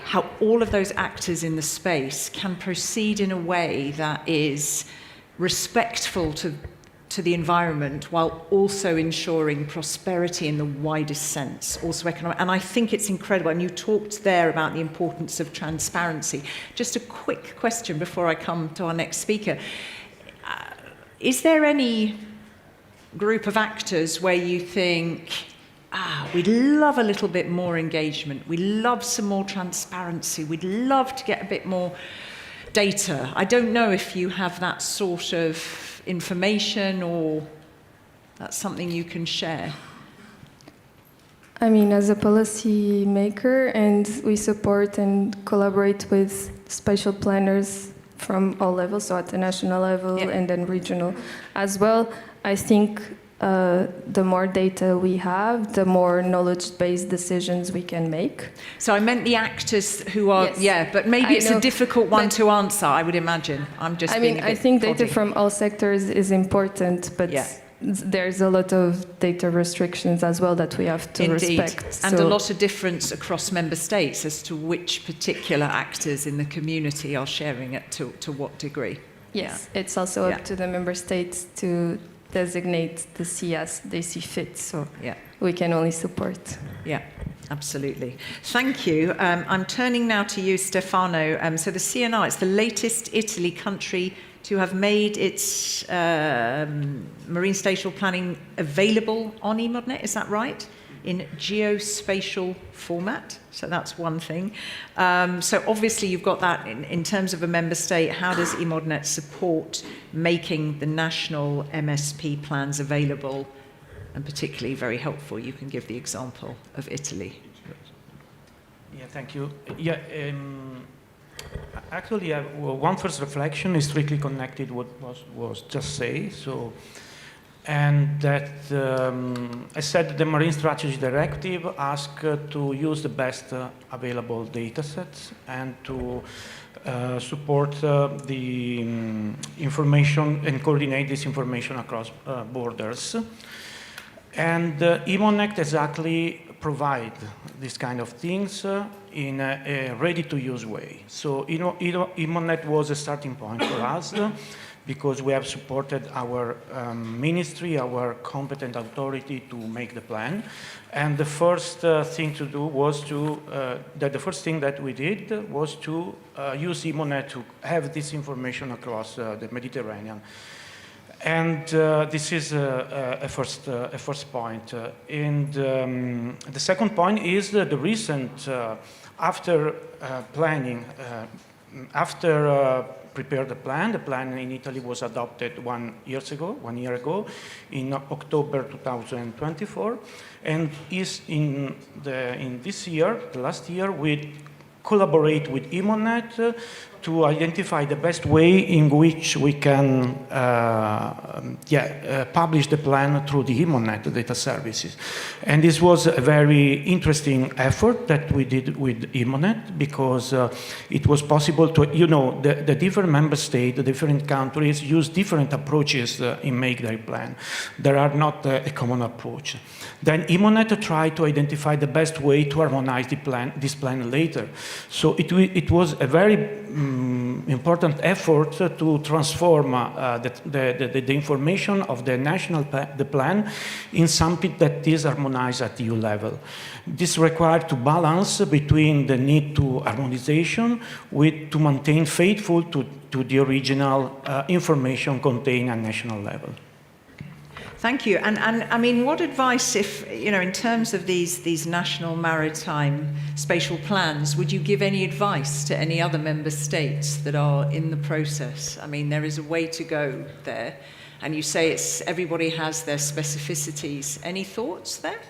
how all of those actors in the space can proceed in a way that is respectful to the environment while also ensuring prosperity in the widest sense, also economic. And I think it's incredible. And you talked there about the importance of transparency. Just a quick question before I come to our next speaker. Is there any group of actors where you think, we'd love a little bit more engagement, we'd love some more transparency, we'd love to get a bit more data? I don't know if you have that sort of information, or that's something you can share. I mean, as a policy maker, and we support and collaborate with spatial planners from all levels, so at the national level and then regional as well, I think the more data we have, the more knowledge-based decisions we can make. So I meant the actors who are, but maybe it's a difficult one to answer, I would imagine. I think data from all sectors is important, but there's a lot of data restrictions as well that we have to respect. And a lot of difference across member states as to which particular actors in the community are sharing it to what degree. Yes, it's also up to the member states to designate the sea as they see fit, so we can only support. Yeah, absolutely. Thank you. I'm turning now to you, Stefano. So the CNR, it's the latest Italy country to have made its marine spatial planning available on EMODnet, is that right? In geospatial format, so that's one thing. So obviously you've got that in terms of a member state. How does EMODnet support making the national MSP plans available, and particularly very helpful? You can give the example of Italy. Yeah, thank you. Yeah, actually, one first reflection is strictly connected with what was just said. So. And that, I said the Marine Strategy Directive asks to use the best available data sets and to support the information and coordinate this information across borders. And EMODnet exactly provide this kind of things in a ready-to-use way. So EMODnet was a starting point for us, because we have supported our ministry, our competent authority to make the plan. And the first thing to do was the first thing that we did was to use EMODnet to have this information across the Mediterranean. And this is a first point. And the second point is the recent, after planning, after prepare the plan in Italy was adopted 1 year ago, in October 2024, and is in this year, the last year, we collaborate with EMODnet to identify the best way in which we can publish the plan through the EMODnet data services. And this was a very interesting effort that we did with EMODnet, because it was possible to, the different member states, the different countries use different approaches in make their plan. There are not a common approach. Then EMODnet tried to identify the best way to harmonize this plan later. So it was a very important effort to transform the information of the national plan in something that is harmonized at EU level. This required to balance between the need to harmonization to maintain faithful to the original information contained at national level. Thank you. And I mean, what advice, if, in terms of these national maritime spatial plans, would you give any advice to any other member states that are in the process? I mean, there is a way to go there. And you say everybody has their specificities. Any thoughts there?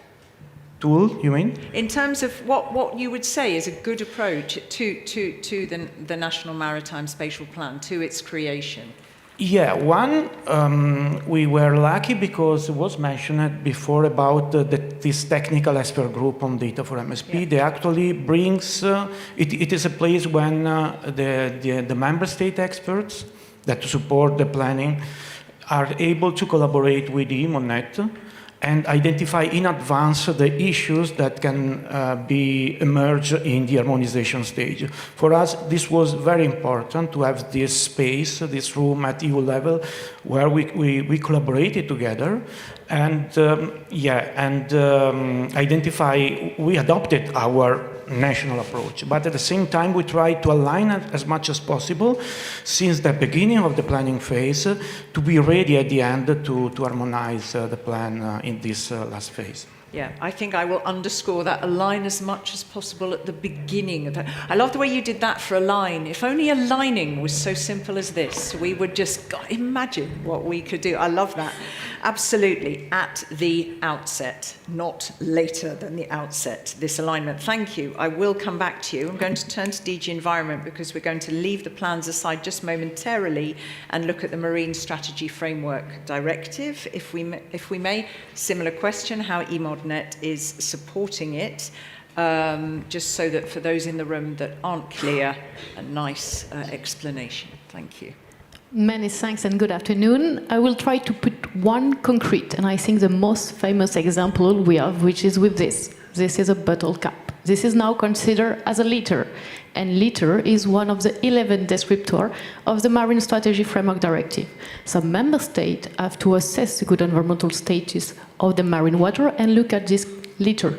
tool, you mean? In terms of what you would say is a good approach to the National Maritime Spatial Plan, to its creation. Yeah, one, we were lucky because it was mentioned before about this technical expert group on data for MSP. Yeah. They actually brings, it is a place when the member state experts that support the planning are able to collaborate with the EMODnet and identify in advance the issues that can be emerged in the harmonization stage. For us, this was very important to have this space, this room at EU level, where we collaborated together and identify, we adopted our national approach, but at the same time we try to align it as much as possible since the beginning of the planning phase to be ready at the end to harmonize the plan in this last phase. Yeah, I think I will underscore that, align as much as possible at the beginning of it. I love the way you did that for align. If only aligning was so simple as this, we would just imagine what we could do. I love that. Absolutely, at the outset, not later than the outset, this alignment. Thank you. I will come back to you. I'm going to turn to DG Environment because we're going to leave the plans aside just momentarily and look at the Marine Strategy Framework Directive, if we may. Similar question, how EMODnet is supporting it, just so that for those in the room that aren't clear, a nice explanation. Thank you. Many thanks and good afternoon. I will try to put one concrete, and I think the most famous example we have, which is with this. This is a bottle cap. This is now considered as a litter, and litter is one of the 11 descriptors of the Marine Strategy Framework Directive. Some member states have to assess the good environmental status of the marine water and look at this litter.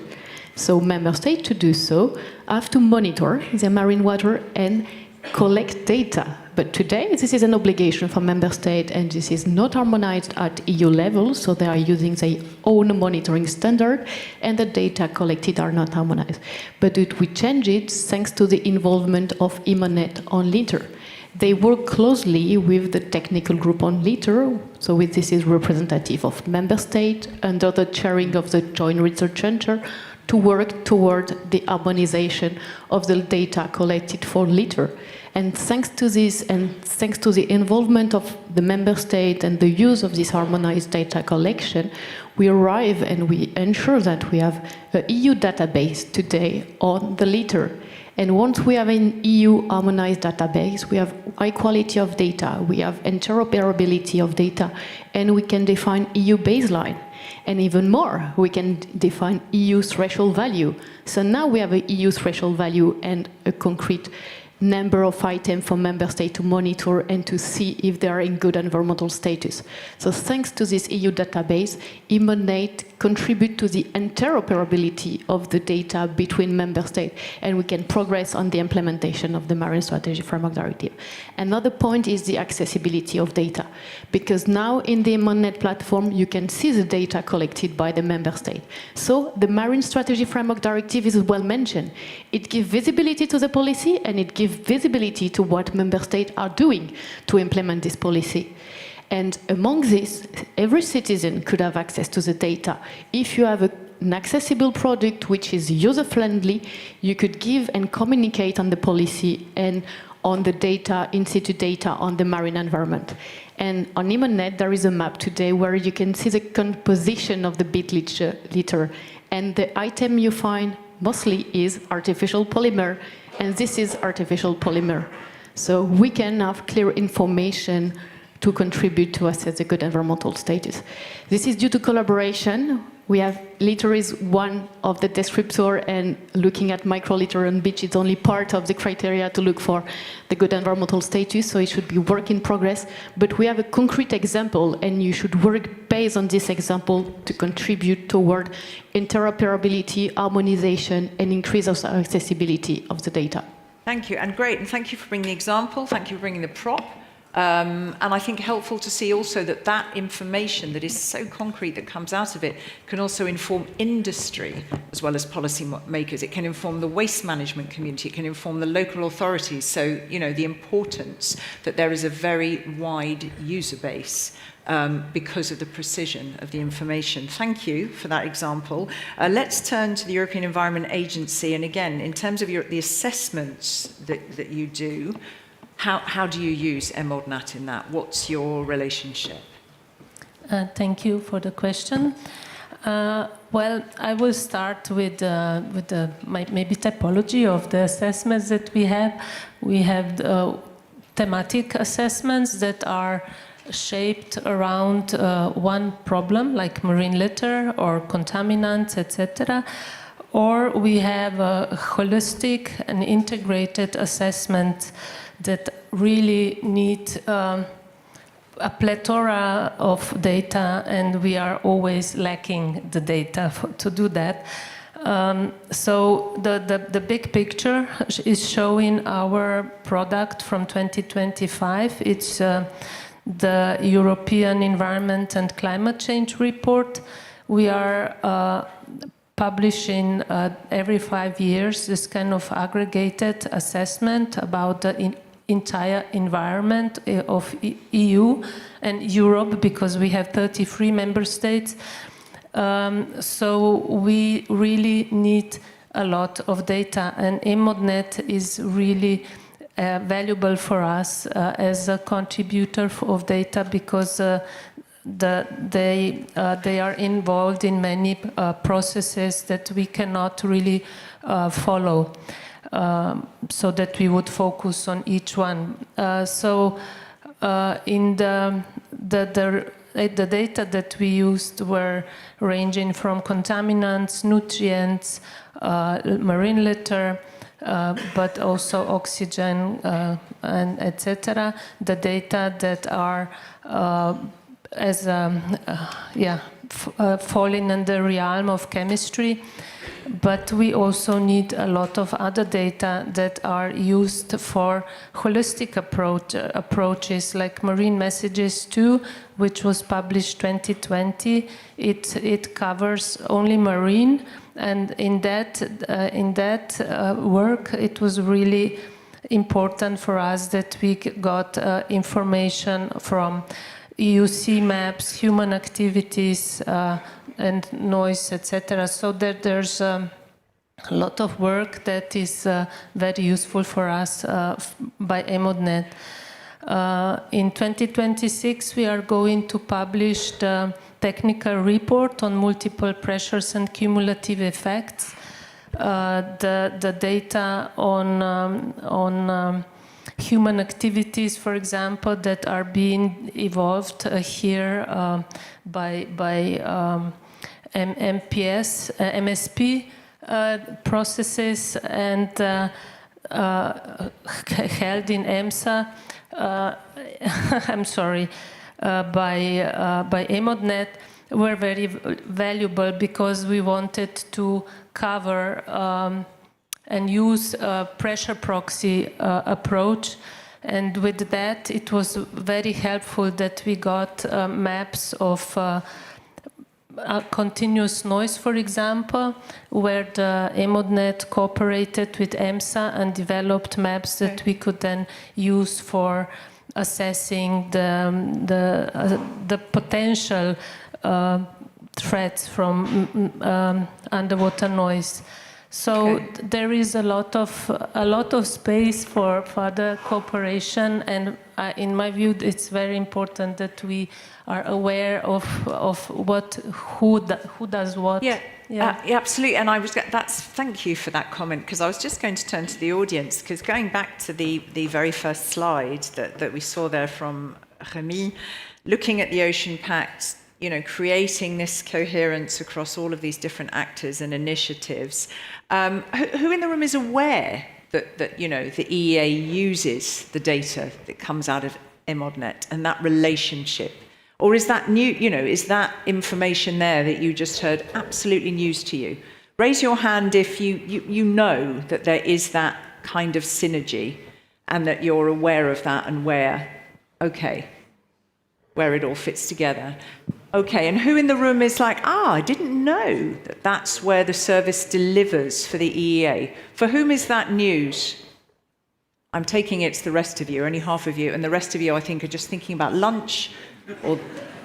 So member states, to do so, have to monitor the marine water and collect data. But today, this is an obligation for member states, and this is not harmonized at EU level, so they are using their own monitoring standard, and the data collected are not harmonized. But we change it thanks to the involvement of EMODnet on litter. They work closely with the technical group on litter, so this is representative of member states under the chairing of the Joint Research Center, to work toward the harmonization of the data collected for litter. And thanks to this, and thanks to the involvement of the member state and the use of this harmonized data collection, we arrive and we ensure that we have an EU database today on the litter. And once we have an EU harmonized database, we have high quality of data, we have interoperability of data, and we can define EU baseline. And even more, we can define EU threshold value. So now we have an EU threshold value and a concrete number of items for member states to monitor and to see if they are in good environmental status. So thanks to this EU database, EMODnet contribute to the interoperability of the data between member states, and we can progress on the implementation of the Marine Strategy Framework Directive. Another point is the accessibility of data, because now in the EMODnet platform, you can see the data collected by the member state. So the Marine Strategy Framework Directive is well mentioned. It gives visibility to the policy, and it gives visibility to what member states are doing to implement this policy. And among this, every citizen could have access to the data. If you have an accessible product which is user-friendly, you could give and communicate on the policy and on the data, in-situ data on the marine environment. And on EMODnet, there is a map today where you can see the composition of the bit litter. And the item you find mostly is artificial polymer, and this is artificial polymer. So we can have clear information to contribute to assess the good environmental status. This is due to collaboration. We have litter is one of the descriptors, and looking at microlitter on beach is only part of the criteria to look for the good environmental status, so it should be work in progress. But we have a concrete example, and you should work based on this example to contribute toward interoperability, harmonization, and increase of accessibility of the data. Thank you, and great, and thank you for bringing the example, thank you for bringing the prop. And I think helpful to see also that that information that is so concrete that comes out of it can also inform industry as well as policy makers. It can inform the waste management community. It can inform the local authorities. So, you know, the importance that there is a very wide user base because of the precision of the information. Thank you for that example. Let's turn to the European Environment Agency. And again, in terms of the assessments that you do, how do you use EMODnet in that? What's your relationship? Thank you for the question. Well, I will start with the maybe typology of the assessments that we have. We have thematic assessments that are shaped around one problem, like marine litter or contaminants, etc. Or we have a holistic and integrated assessment that really need a plethora of data, and we are always lacking the data to do that. So the big picture is showing our product from 2025. It's the European Environment and Climate Change Report. We are publishing every 5 years this kind of aggregated assessment about the entire environment of EU and Europe, because we have 33 member states. So we really need a lot of data, and EMODnet is really valuable for us as a contributor of data, because they are involved in many processes that we cannot really follow. So that we would focus on each one. In the data that we used were ranging from contaminants, nutrients, marine litter, but also oxygen and etc. The data that are falling in the realm of chemistry. But we also need a lot of other data that are used for holistic approaches, like Marine Messages 2, which was published 2020. It covers only marine, and in that work, it was really important for us that we got information from EUC maps, human activities, and noise, etc. So that there's a lot of work that is very useful for us by EMODnet. In 2026, we are going to publish the technical report on multiple pressures and cumulative effects. The data on human activities, for example, that are being evolved here by MSP processes and held in EMSA. I'm sorry, by EMODnet, were very valuable because we wanted to cover and use a pressure proxy approach. And with that, it was very helpful that we got maps of continuous noise, for example, where the EMODnet cooperated with EMSA and developed maps that we could then use for assessing the potential threats from underwater noise. So there is a lot of space for further cooperation, and in my view, it's very important that we are aware of who does what. Yeah, absolutely. And thank you for that comment, because I was just going to turn to the audience, because going back to the very first slide that we saw there from Rémy, looking at the Ocean Pact, you know, creating this coherence across all of these different actors and initiatives. Who in the room is aware that you know, the EEA uses the data that comes out of EMODnet and that relationship? Or is that new, you know, is that information there that you just heard absolutely news to you? Raise your hand if you know that there is that kind of synergy and that you're aware of that and where Okay, where it all fits together. Okay, and who in the room is like, I didn't know that that's where the service delivers for the EEA? For whom is that news? I'm taking it's the rest of you, only half of you, and the rest of you, I think, are just thinking about lunch or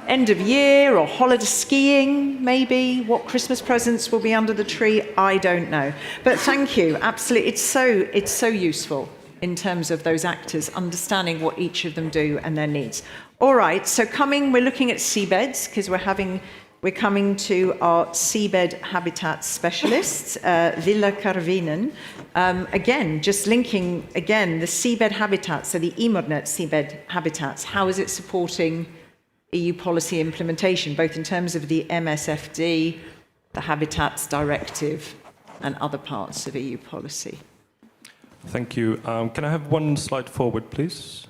end of year or holiday skiing, maybe. What Christmas presents will be under the tree, I don't know. But thank you, absolutely. It's so useful in terms of those actors understanding what each of them do and their needs. All right, so we're looking at seabeds because we're coming to our seabed habitat specialists, Villa Karvinen. Again, just linking again the seabed habitats, so the EMODnet seabed habitats. How is it supporting EU policy implementation, both in terms of the MSFD, the Habitats Directive, and other parts of EU policy? Thank you. Can I have one slide forward, please?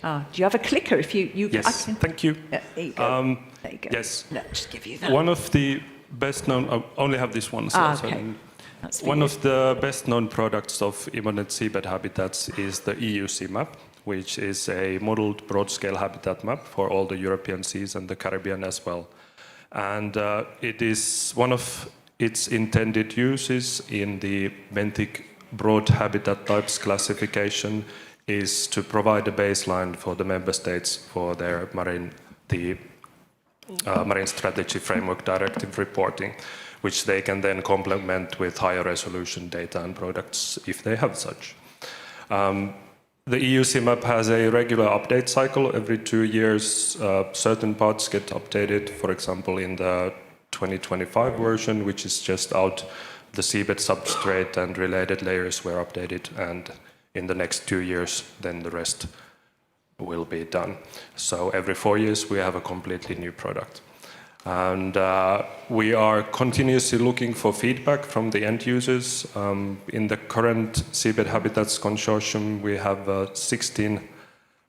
Do you have a clicker? If you yes, thank you. There you go. There you go. Yes. No, just give you that. One of the best known, I only have this one slide. Okay. One of the best known products of EMODnet seabed habitats is the EU Sea Map, which is a modeled broad-scale habitat map for all the European seas and the Caribbean as well. And it is one of its intended uses in the benthic broad habitat types classification is to provide a baseline for the member states for their marine strategy framework directive reporting, which they can then complement with higher resolution data and products if they have such. The EU CMAP has a regular update cycle. Every 2 years, certain parts get updated. For example, in the 2025 version, which is just out, the seabed substrate and related layers were updated, and in the next 2 years, then the rest will be done. So every 4 years, we have a completely new product. And we are continuously looking for feedback from the end users. In the current Seabed Habitats Consortium, we have 16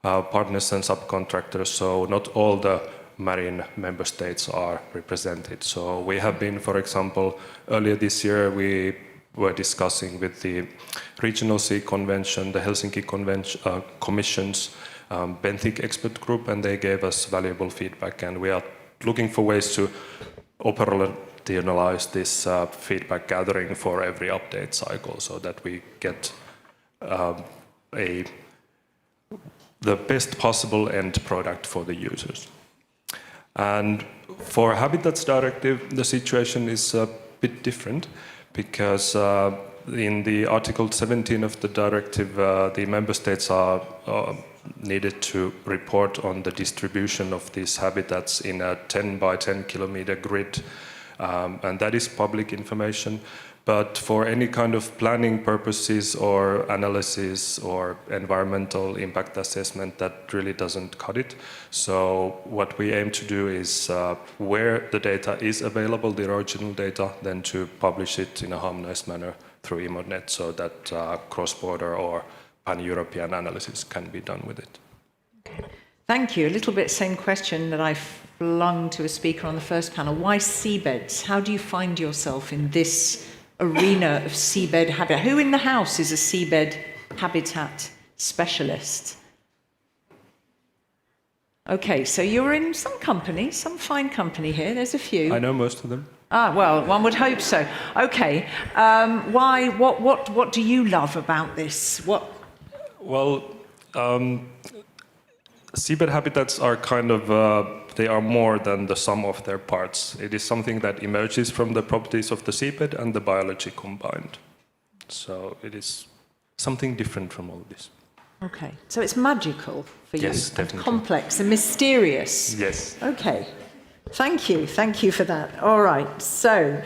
partners and subcontractors, so not all the marine member states are represented. So we have been, for example, earlier this year, we were discussing with the Regional Sea Convention, the Helsinki Commission's benthic expert group, and they gave us valuable feedback, and we are looking for ways to operationalize this feedback gathering for every update cycle so that we get the best possible end product for the users. And for Habitats Directive, the situation is a bit different because in the Article 17 of the directive, the member states are needed to report on the distribution of these habitats in a 10 by 10 kilometer grid, and that is public information. But for any kind of planning purposes or analysis or environmental impact assessment, that really doesn't cut it. So what we aim to do is where the data is available, the original data, then to publish it in a harmonized manner through EMODnet so that cross-border or pan-European analysis can be done with it. Thank you. A little bit same question that I flung to a speaker on the first panel. Why seabeds? How do you find yourself in this arena of seabed habitat? Who in the house is a seabed habitat specialist? Okay, so you're in some company, some fine company here. There's a few. I know most of them. Ah, well, one would hope so. Okay, why? What do you love about this? Well, seabed habitats are kind of, they are more than the sum of their parts. It is something that emerges from the properties of the seabed and the biology combined. So it is something different from all this. Okay, so it's magical for you. Yes, definitely. And complex and mysterious. Yes. Okay, thank you for that. All right, so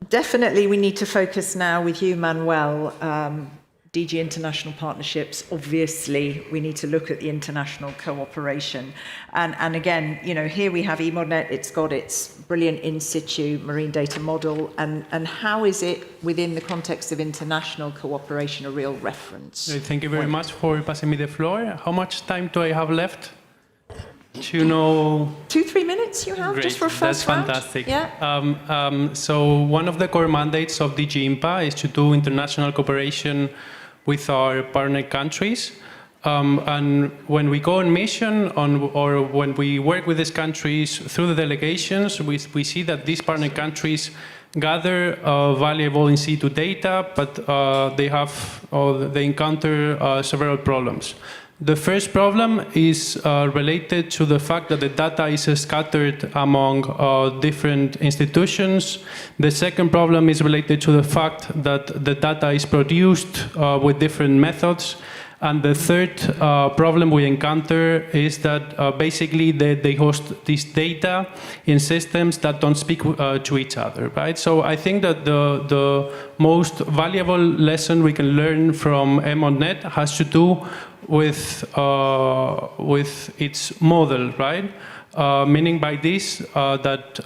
definitely we need to focus now with you, Manuel. DG International Partnerships, obviously, we need to look at the international cooperation. And again, you know, here we have EMODnet, it's got its brilliant in situ marine data model, and how is it within the context of international cooperation a real reference? Thank you very much for passing me the floor. How much time do I have left? To know 2-3 minutes you have. Great. Just for a first round? That's fantastic. Yeah. So one of the core mandates of DG IMPA is to do international cooperation with our partner countries. And when we go on mission or when we work with these countries through the delegations, we see that these partner countries gather valuable in situ data, but they encounter several problems. The first problem is related to the fact that the data is scattered among different institutions. The second problem is related to the fact that the data is produced with different methods. And the third problem we encounter is that basically they host this data in systems that don't speak to each other, right? So I think that the most valuable lesson we can learn from EMODnet has to do with its model, right? Meaning by this that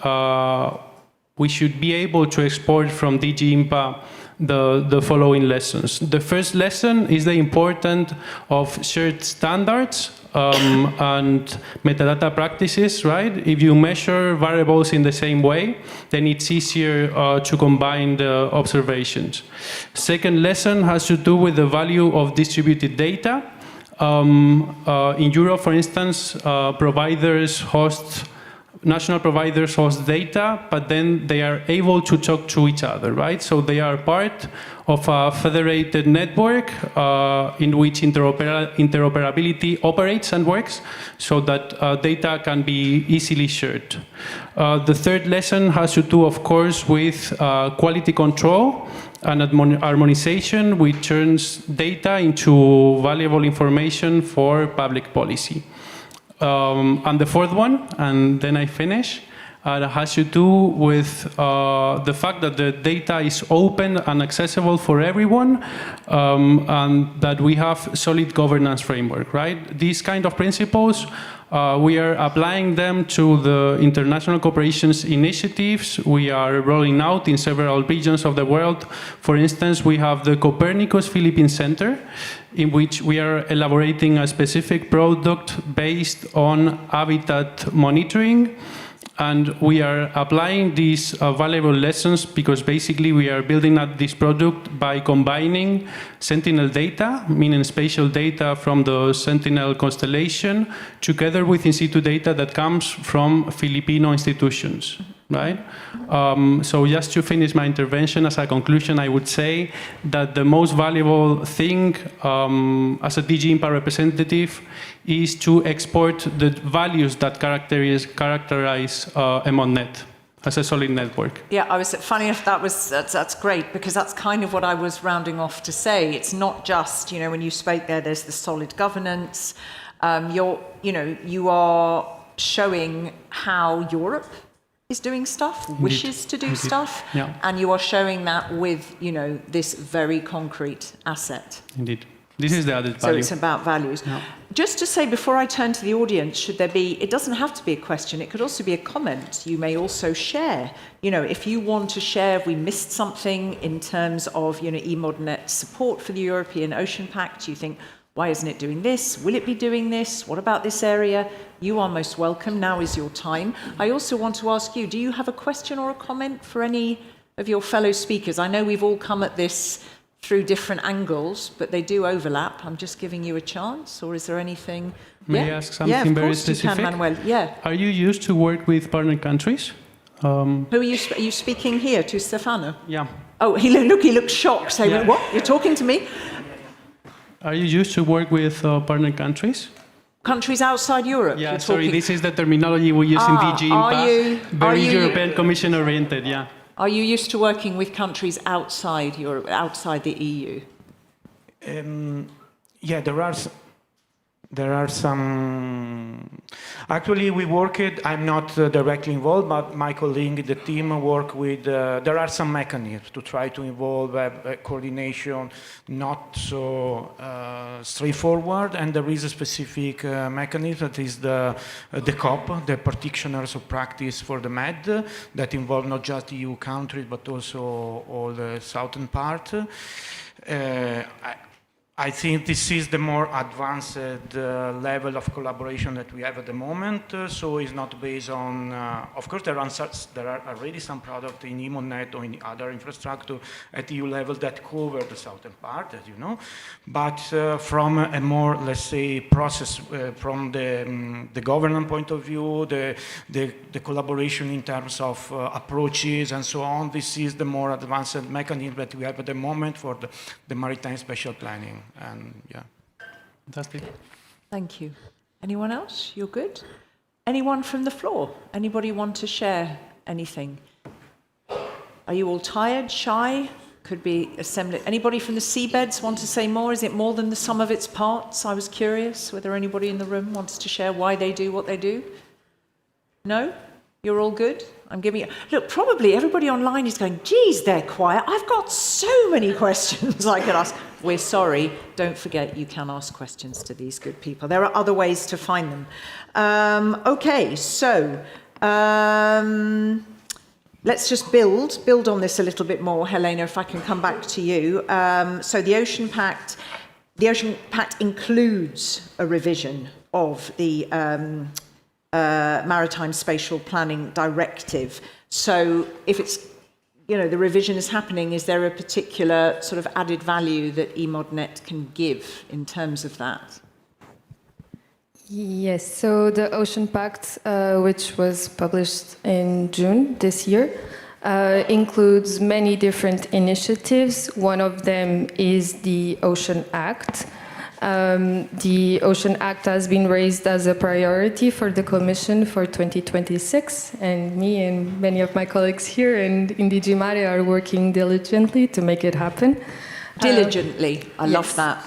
we should be able to export from DG IMPA the following lessons. The first lesson is the importance of shared standards and metadata practices, right? If you measure variables in the same way, then it's easier to combine the observations. Second lesson has to do with the value of distributed data. In Europe, for instance, national providers host data, but then they are able to talk to each other, right? So they are part of a federated network in which interoperability operates and works so that data can be easily shared. The third lesson has to do, of course, with quality control and harmonization, which turns data into valuable information for public policy. And the fourth one, and then I finish, has to do with the fact that the data is open and accessible for everyone, and that we have solid governance framework, right? These kind of principles, we are applying them to the international cooperations initiatives we are rolling out in several regions of the world. For instance, we have the Copernicus Philippine Center, in which we are elaborating a specific product based on habitat monitoring. And we are applying these valuable lessons because basically we are building up this product by combining Sentinel data, meaning spatial data from the Sentinel constellation, together with in situ data that comes from Filipino institutions, right? So just to finish my intervention, as a conclusion, I would say that the most valuable thing as a DG IMPA representative is to export the values that characterize EMODnet as a solid network. Yeah, funny enough, that's great, because that's kind of what I was rounding off to say. It's not just, when you spoke there's the solid governance. You are showing how Europe is doing stuff, wishes to do stuff, and you are showing that with, this very concrete asset. Indeed. This is the added value. So it's about values. Yeah. Just to say, before I turn to the audience, it doesn't have to be a question, it could also be a comment. You may also share. If you want to share, if we missed something in terms of, EMODnet support for the European Ocean Pact, you think, why isn't it doing this? Will it be doing this? What about this area? You are most welcome. Now is your time. I also want to ask you, do you have a question or a comment for any of your fellow speakers? I know we've all come at this through different angles, but they do overlap. I'm just giving you a chance, or is there anything? May I ask something very specific? You can, Manuel. Yeah. Are you used to work with partner countries? Who are you speaking here to, Stefano? Yeah. Oh, he looks shocked. Say, what? You're talking to me? Are you used to work with partner countries? Countries outside Europe? Yeah, sorry, this is the terminology we use in DG IMPA. Very European Commission oriented, yeah. Are you used to working with countries outside Europe, outside the EU? Yeah, there are some. Actually, we work it. I'm not directly involved, but my colleague, the team, work with. There are some mechanisms to try to involve coordination, not so straightforward. And there is a specific mechanism that is the COP, the practitioners of practice for the Med, that involve not just EU countries but also all the southern part. I think this is the more advanced level of collaboration that we have at the moment. So it's not based on, of course, there are already some products in EMODnet or in other infrastructure at EU level that cover the southern part, as you know. But from a more, let's say, process, from the governance point of view, the collaboration in terms of approaches and so on, this is the more advanced mechanism that we have at the moment for the maritime spatial planning. And yeah. Fantastic. Thank you. Anyone else? You're good? Anyone from the floor? Anybody want to share anything? Are you all tired, shy? Could be assembly. Anybody from the seabeds want to say more? Is it more than the sum of its parts? I was curious whether anybody in the room wants to share why they do what they do. No? You're all good? I'm giving you... Look, probably everybody online is going, geez, they're quiet. I've got so many questions I could ask. We're sorry. Don't forget you can ask questions to these good people. There are other ways to find them. Okay, so let's just build on this a little bit more. Helena, if I can come back to you. So the Ocean Pact includes a revision of the Maritime Spatial Planning Directive. So if it's, the revision is happening, is there a particular sort of added value that EMODnet can give in terms of that? Yes, so the Ocean Pact, which was published in June this year, includes many different initiatives. One of them is the Ocean Act. The Ocean Act has been raised as a priority for the Commission for 2026, and me and many of my colleagues here and in DG Mare are working diligently to make it happen. Diligently, I love that.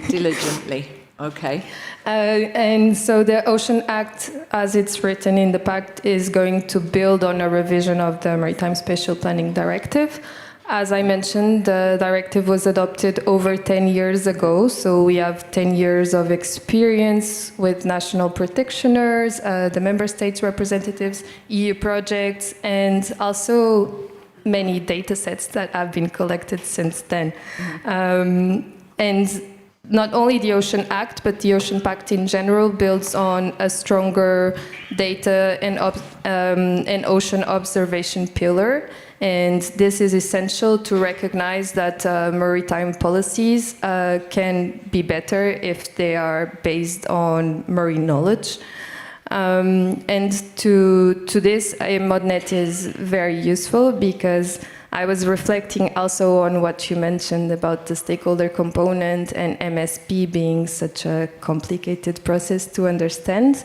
Diligently, okay. And so the Ocean Act, as it's written in the Pact, is going to build on a revision of the Maritime Spatial Planning Directive. As I mentioned, the directive was adopted over 10 years ago, so we have 10 years of experience with national practitioners, the member states' representatives, EU projects, and also many data sets that have been collected since then. And not only the Ocean Act, but the Ocean Pact in general builds on a stronger data and ocean observation pillar. And this is essential to recognize that maritime policies can be better if they are based on marine knowledge. And to this, EMODnet is very useful because I was reflecting also on what you mentioned about the stakeholder component and MSP being such a complicated process to understand.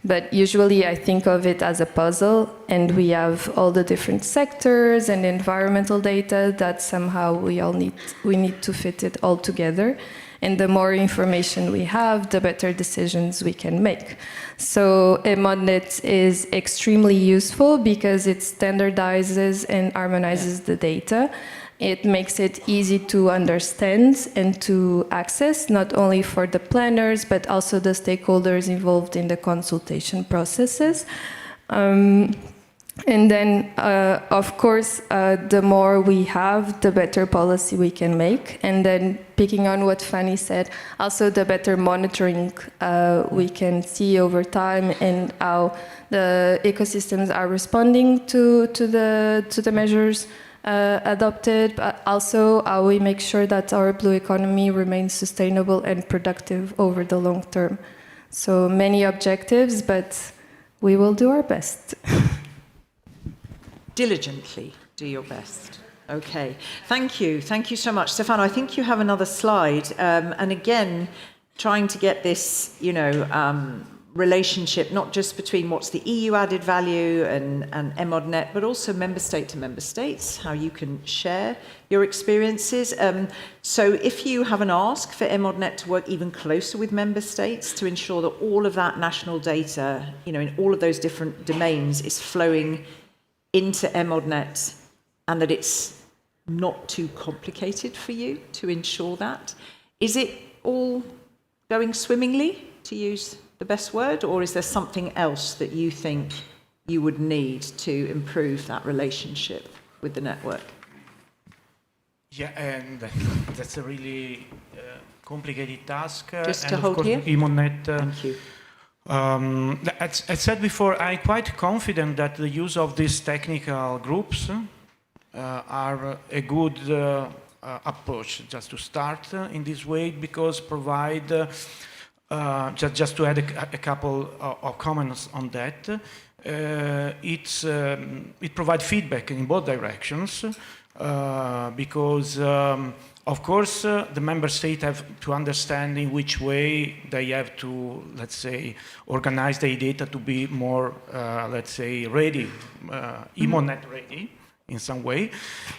But usually I think of it as a puzzle, and we have all the different sectors and environmental data that somehow we need to fit it all together. And the more information we have, the better decisions we can make. So EMODnet is extremely useful because it standardizes and harmonizes the data. It makes it easy to understand and to access, not only for the planners, but also the stakeholders involved in the consultation processes. And then, of course, the more we have, the better policy we can make. And then, picking on what Fanny said, also the better monitoring we can see over time and how the ecosystems are responding to the measures adopted, but also how we make sure that our blue economy remains sustainable and productive over the long term. So many objectives, but we will do our best. Diligently do your best. Okay, thank you so much. Stefano, I think you have another slide, and again, trying to get this, relationship, not just between what's the EU added value and EMODnet, but also member state to member states, how you can share your experiences. So if you have an ask for EMODnet to work even closer with member states to ensure that all of that national data, in all of those different domains is flowing into EMODnet and that it's not too complicated for you to ensure that, is it all going swimmingly, to use the best word, or is there something else that you think you would need to improve that relationship with the network? Yeah, and that's a really complicated task. Just and to of hold course, here. EMODnet. Thank you. As I said before, I'm quite confident that the use of these technical groups are a good approach just to start in this way, because provide, just to add a couple of comments on that, it provides feedback in both directions, because of course, the member states have to understand in which way they have to, let's say, organize their data to be more, let's say, ready, EMODnet ready in some way.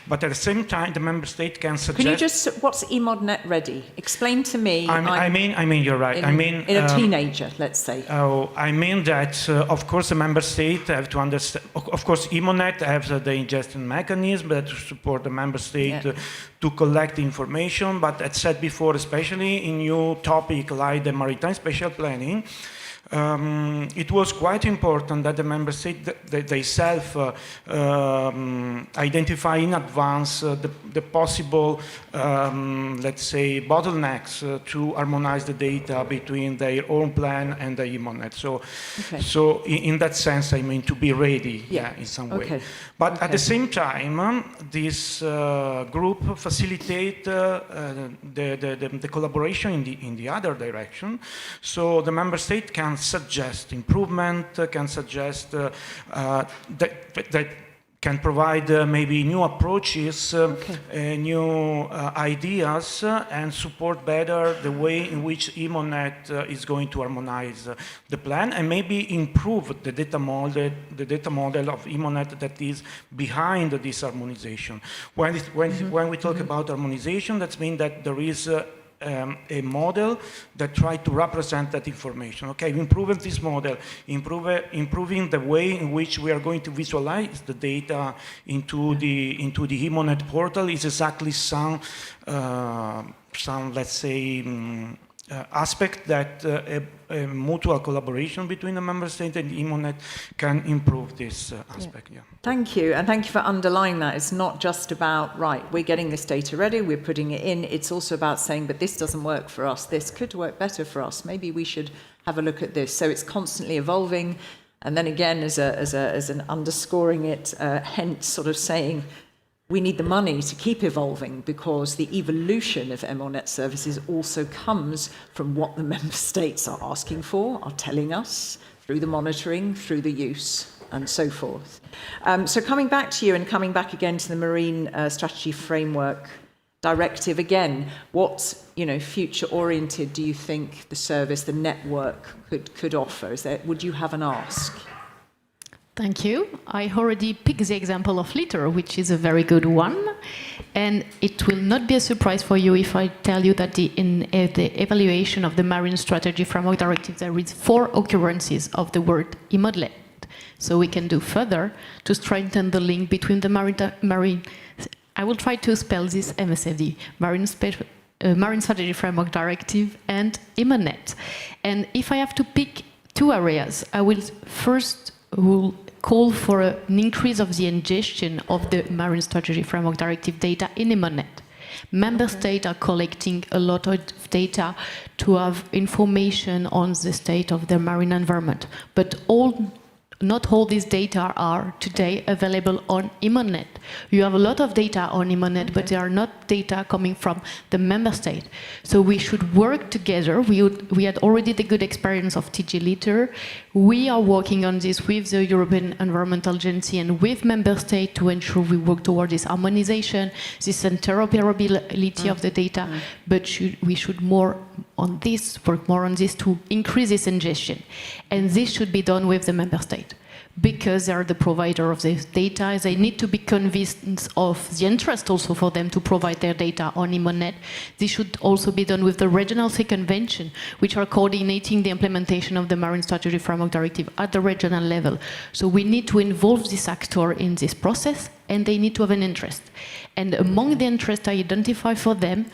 But at the same time, the member state can suggest... Can you just, what's EMODnet ready? Explain to me. I mean, you're right. In a teenager, let's say. Oh, I mean that, of course, the member state have to understand. Of course, EMODnet has the ingestion mechanism that to support the member state to collect the information. But as said before, especially in new topic like the maritime spatial planning, it was quite important that the member state they self identify in advance the possible, let's say, bottlenecks to harmonize the data between their own plan and the EMODnet. So in that sense, I mean, to be ready in some way. But at the same time, this group facilitate the collaboration in the other direction. So the member state can suggest improvement, can suggest that can provide maybe new approaches, new ideas, and support better the way in which EMODnet is going to harmonize the plan, and maybe improve the data model of EMODnet that is behind this harmonization. When we talk about harmonization, that means that there is a model that tries to represent that information. Okay, improving this model, improving the way in which we are going to visualize the data into the EMODnet portal is exactly some let's say aspect that a mutual collaboration between the member state and EMODnet can improve this aspect. Thank you, and thank you for underlining that. It's not just about, right, we're getting this data ready, we're putting it in. It's also about saying, but this doesn't work for us. This could work better for us. Maybe we should have a look at this. So it's constantly evolving. And then again, as an underscoring it, hence sort of saying, we need the money to keep evolving, because the evolution of EMODnet services also comes from what the member states are asking for, are telling us, through the monitoring, through the use, and so forth. So coming back to you and coming back again to the Marine Strategy Framework Directive again, what future-oriented do you think the service, the network could offer? Would you have an ask? Thank you. I already picked the example of litter, which is a very good one. And it will not be a surprise for you if I tell you that in the evaluation of the Marine Strategy Framework Directive, there is 4 occurrences of the word EMODnet. So we can do further to strengthen the link between the marine. I will try to spell this MSFD, Marine Strategy Framework Directive, and EMODnet. And if I have to pick 2 areas, I will first call for an increase of the ingestion of the Marine Strategy Framework Directive data in EMODnet. Member states are collecting a lot of data to have information on the state of their marine environment, but not all these data are today available on EMODnet. You have a lot of data on EMODnet, but they are not data coming from the member state. So we should work together. We had already the good experience of TG Litter. We are working on this with the European Environmental Agency and with member states to ensure we work toward this harmonization, this interoperability of the data, but we should work more on this to increase this ingestion. And this should be done with the member state, because they are the provider of this data. They need to be convinced of the interest also for them to provide their data on EMODnet. This should also be done with the regional sea convention, which are coordinating the implementation of the Marine Strategy Framework Directive at the regional level. So we need to involve this actor in this process, and they need to have an interest. And among the interests I identify for them,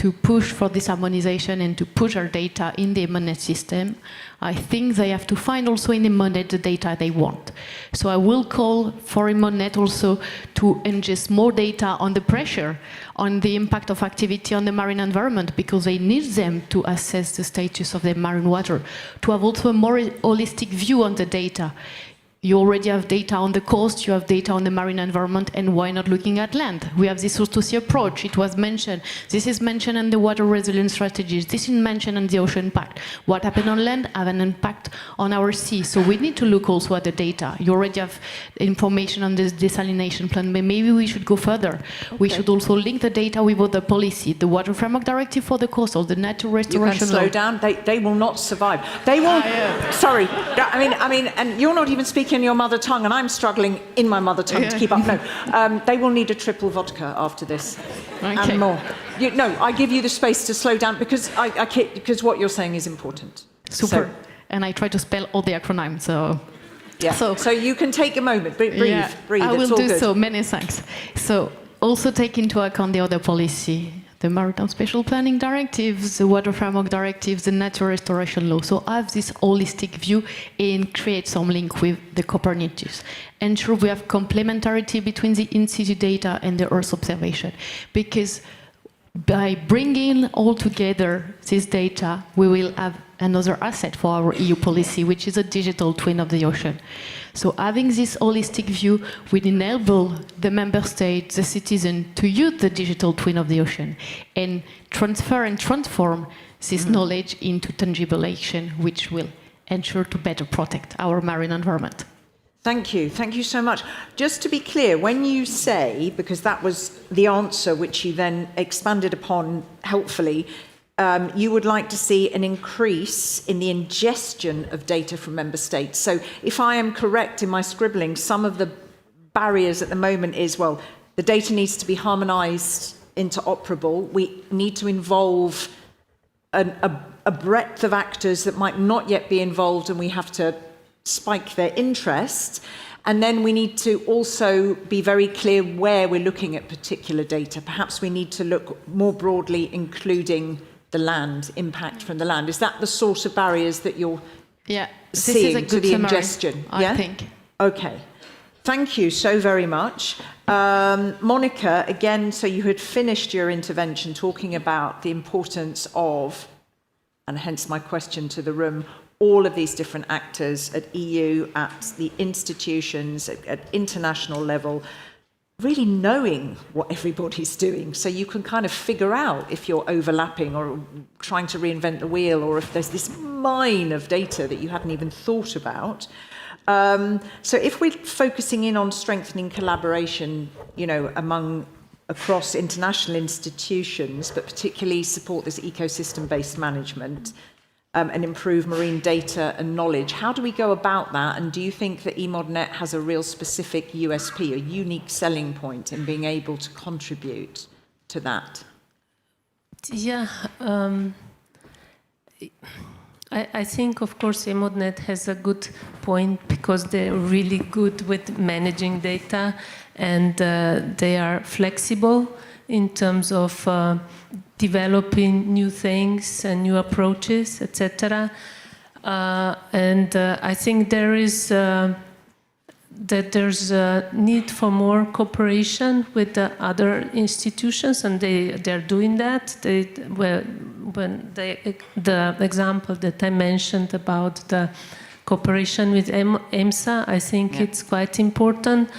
to push for this harmonization and to push our data in the EMODnet system, I think they have to find also in EMODnet the data they want. So I will call for EMODnet also to ingest more data on the pressure, on the impact of activity on the marine environment, because they need them to assess the status of the marine water, to have also a more holistic view on the data. You already have data on the coast, you have data on the marine environment, and why not looking at land? We have this source-to-sea approach, it was mentioned. This is mentioned in the water resilience strategies. This is mentioned in the Ocean Pact. What happened on land have an impact on our sea. So we need to look also at the data. You already have information on this desalination plan, but maybe we should go further. Okay. We should also link the data with other policy, the Water Framework Directive for the coastal, the natural restoration law. You can slow down, they will not survive. They will, sorry, I mean, and you're not even speaking in your mother tongue, and I'm struggling in my mother tongue to keep up. No, they will need a triple vodka after this, and more. I give you the space to slow down because because what you're saying is important. Super. So, and I try to spell all the acronyms. So yeah. So you can take a moment, breathe. I will do so. Many thanks. So also take into account the other policy. The Maritime Spatial Planning Directives, the Water Framework Directives, the Natural Restoration Law. So have this holistic view and create some link with the Copernicus. Ensure we have complementarity between the in-situ data and the Earth observation. Because by bringing all together this data, we will have another asset for our EU policy, which is a digital twin of the ocean. So having this holistic view will enable the member states, the citizen, to use the digital twin of the ocean and transfer and transform this knowledge into tangible action, which will ensure to better protect our marine environment. Thank you so much. Just to be clear, when you say, because that was the answer which you then expanded upon helpfully, you would like to see an increase in the ingestion of data from member states. So if I am correct in my scribbling, some of the barriers at the moment is, well, the data needs to be harmonized, interoperable. We need to involve a breadth of actors that might not yet be involved, and we have to spike their interest. And then we need to also be very clear where we're looking at particular data. Perhaps we need to look more broadly, including the land, impact from the land. Is that the sort of barriers that you're seeing to the ingestion? I think. Okay. Thank you so very much. Monika, again, so you had finished your intervention talking about the importance of, and hence my question to the room, all of these different actors at EU, at the institutions, at international level, really knowing what everybody's doing, so you can kind of figure out if you're overlapping or trying to reinvent the wheel, or if there's this mine of data that you hadn't even thought about. So if we're focusing in on strengthening collaboration, across international institutions, but particularly support this ecosystem-based management, and improve marine data and knowledge. How do we go about that? And do you think that EMODnet has a real specific USP, a unique selling point in being able to contribute to that? Yeah, I think, of course, EMODnet has a good point because they're really good with managing data, and they are flexible in terms of developing new things and new approaches, etc. And I think there's a need for more cooperation with the other institutions, and they're doing that. The example that I mentioned about the cooperation with EMSA, I think it's quite important.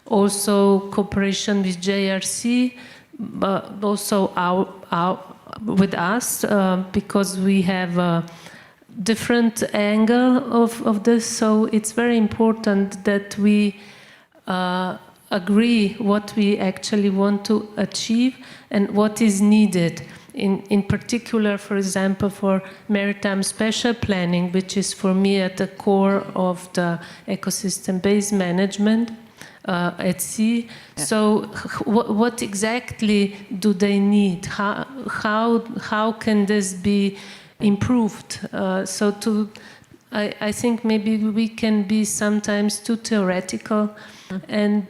Also cooperation with JRC, but also with us, because we have a different angle of this. So it's very important that we agree what we actually want to achieve and what is needed. In particular, for example, for maritime spatial planning, which is for me at the core of the ecosystem-based management at sea. Yeah. So what exactly do they need? How can this be improved? I think maybe we can be sometimes too theoretical, and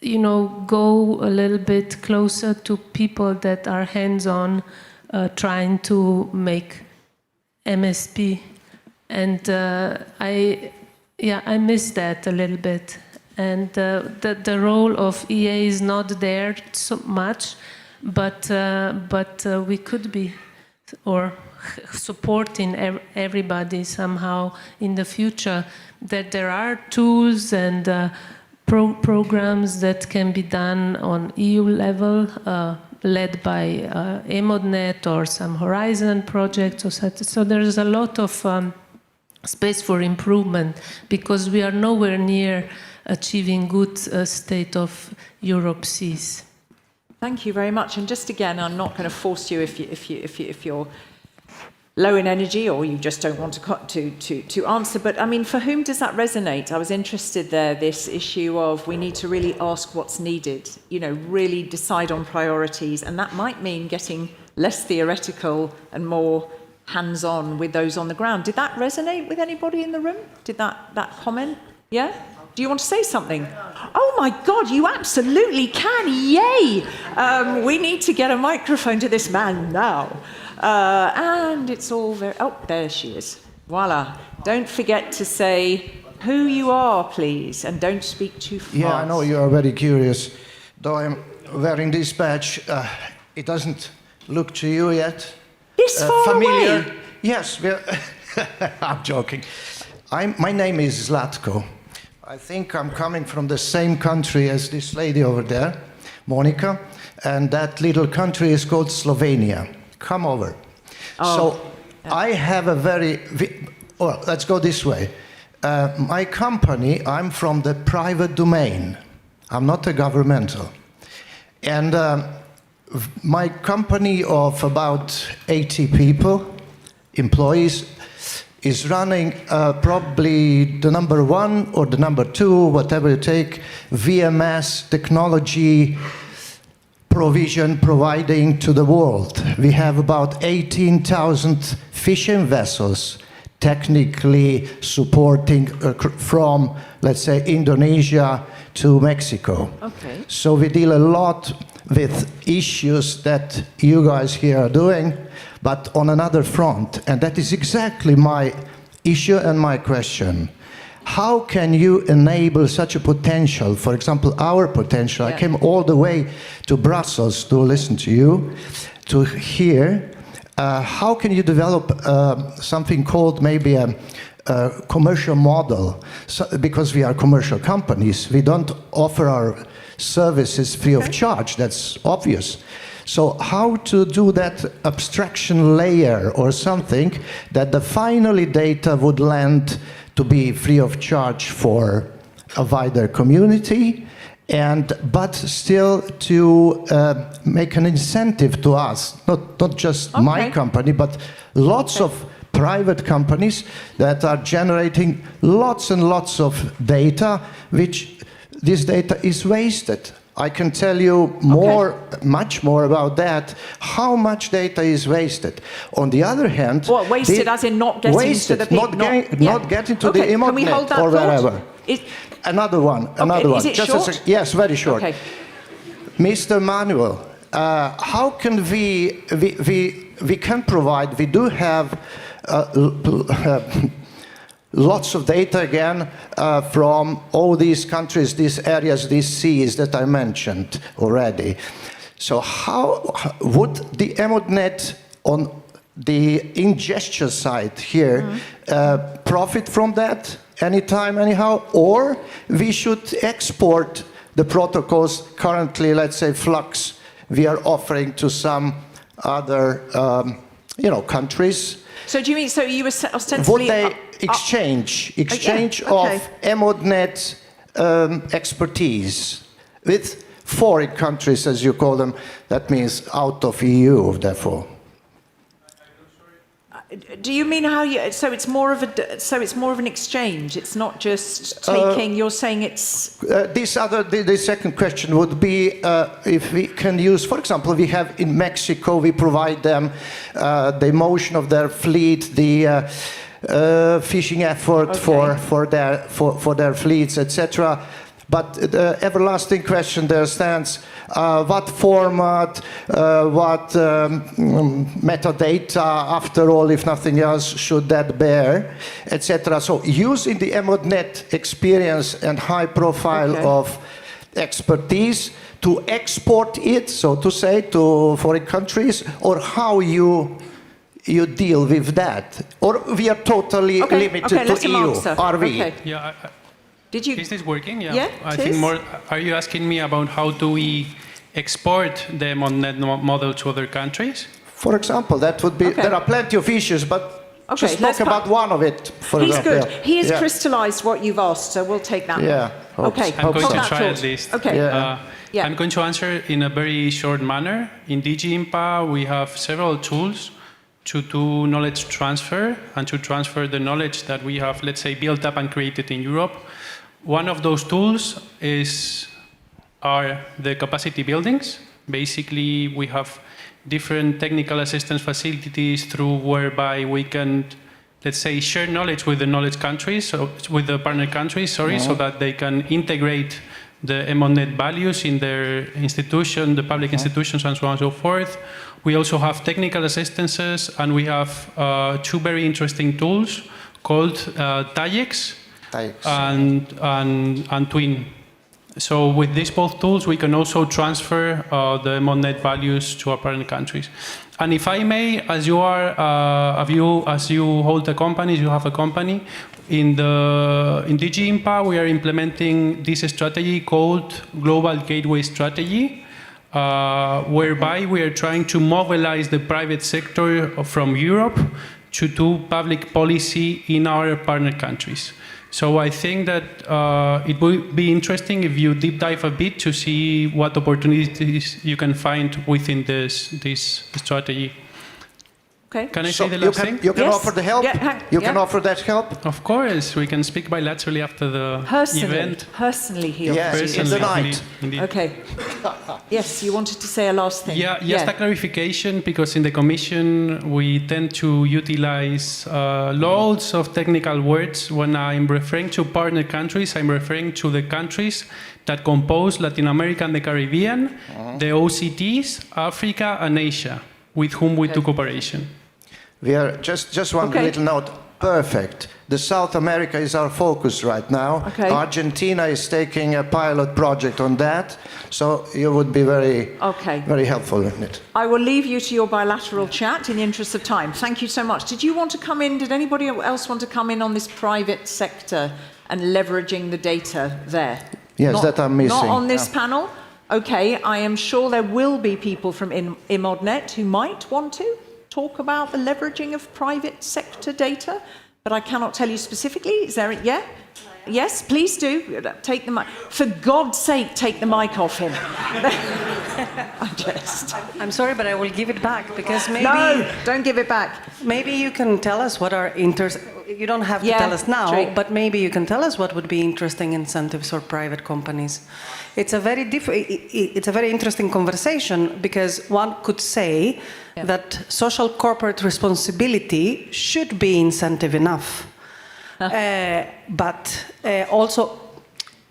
go a little bit closer to people that are hands-on, trying to make MSP, and I miss that a little bit. And the role of EA is not there so much, but we could be, or supporting everybody somehow in the future. That there are tools and programs that can be done on EU level, led by EMODnet or some Horizon projects or such. So there's a lot of space for improvement, because we are nowhere near achieving good state of Europe seas. Thank you very much. And just again, I'm not going to force you if you're low in energy or you just don't want to answer. But I mean, for whom does that resonate? I was interested there, this issue of we need to really ask what's needed, really decide on priorities. And that might mean getting less theoretical and more hands-on with those on the ground. Did that resonate with anybody in the room? Did that comment? Yeah? Do you want to say something? Oh my God, you absolutely can. Yay! We need to get a microphone to this man now. And it's all very... Oh, there she is. Voila. Don't forget to say who you are, please, and don't speak too fast. Yeah, I know you are very curious. Though I'm wearing this badge, it doesn't look to you yet. This far familiar? Away? Yes, I'm joking. My name is Zlatko. I think I'm coming from the same country as this lady over there, Monika, and that little country is called Slovenia. Come over. Oh, so yeah. I have a well, let's go this way. My company, I'm from the private domain. I'm not a governmental. And my company of about 80 people, employees, is running probably the number 1 or the number 2, whatever you take, VMS technology providing to the world. We have about 18,000 fishing vessels technically supporting from, let's say, Indonesia to Mexico. Okay. So we deal a lot with issues that you guys here are doing, but on another front. And that is exactly my issue and my question. How can you enable such a potential, for example, our potential? Yeah. I came all the way to Brussels to listen to you, to hear. How can you develop something called maybe a commercial model? So, because we are commercial companies, we don't offer our services free of charge, that's obvious. So how to do that abstraction layer or something that the finally data would land to be free of charge for a wider community, but still to make an incentive to us, not just my company, but lots of private companies that are generating lots and lots of data, which this data is wasted. I can tell you much more about that, how much data is wasted. On the other hand... What, wasted as in not getting to the people? Not getting to the EMODnet or wherever. Another one. Is it short? Yes, very short. Okay. Mr. Manuel, how can we can provide, we do have lots of data again from all these countries, these areas, these seas that I mentioned already. So how would the EMODnet on the ingestion side here profit from that anytime, anyhow? Or we should export the protocols currently, let's say, Flux, we are offering to some other countries. So do you mean, so you were ostensibly... Would they exchange of EMODnet expertise with foreign countries, as you call them, that means out of EU, therefore? Do you mean how you? So it's more of an exchange. It's not just taking. You're saying it's. The second question would be if we can use, for example, we have in Mexico, we provide them the motion of their fleet, the fishing effort for their fleets, etc. But the everlasting question there stands, what format, what metadata, after all, if nothing else, should that bear, etc. So using the EMODnet experience and high profile of expertise to export it, so to say, to foreign countries, or how you deal with that? Or we are totally limited to EU, are we? Yeah, Did you? Is this working? Yeah. Yeah, I think more. Are you asking me about how do we export the EMODnet model to other countries? For example, that would be. There are plenty of issues, but just talk about one of it. For He's example. good. He has crystallized what you've asked, so we'll take that. Yeah. Okay. I'm going to That try thought. at least. Okay. I'm going to answer in a very short manner. In DG IMPA, we have several tools to do knowledge transfer and to transfer the knowledge that we have, let's say, built up and created in Europe. One of those tools are the capacity buildings. Basically, we have different technical assistance facilities through whereby we can, let's say, share knowledge with the knowledge countries, so with the partner countries, so that they can integrate the EMODnet values in their institution, the public institutions, and so on and so forth. We also have technical assistances, and we have two very interesting tools called TAIEX and Twin. So with these both tools, we can also transfer the EMODnet values to our partner countries. And if I may, as you hold a company, you have a company, in DG IMPA, we are implementing this strategy called Global Gateway Strategy, whereby we are trying to mobilize the private sector from Europe to do public policy in our partner countries. So I think that it would be interesting if you deep dive a bit to see what opportunities you can find within this strategy. Okay. Can I say the last thing? You can offer the help? You can offer that help? Of course, we can speak bilaterally after the event. Personally, he yes, in the night. Indeed. Okay. Yes, you wanted to say a last thing. Yeah, just a clarification, because in the Commission we tend to utilize loads of technical words. When I'm referring to partner countries, I'm referring to the countries that compose Latin America and the Caribbean, the OCTs, Africa and Asia, with whom we do cooperation. We are just one little note. Perfect. The South America is our focus right now. Okay. Argentina is taking a pilot project on that, so you would be very helpful in it. I will leave you to your bilateral chat in the interest of time. Thank you so much. Did you want to come in? Did anybody else want to come in on this private sector and leveraging the data there? Yes, that I'm missing. Not on this panel? Okay, I am sure there will be people from EMODnet who might want to talk about the leveraging of private sector data, but I cannot tell you specifically. Is there? Yeah? Yes, please do. Take the mic. For God's sake, take the mic off him. I'm sorry, but I will give it back, because maybe... No, don't give it back. Maybe you can tell us what are you don't have to tell us now, but maybe you can tell us what would be interesting incentives for private companies. It's a very interesting conversation, because one could say that social corporate responsibility should be incentive enough. But also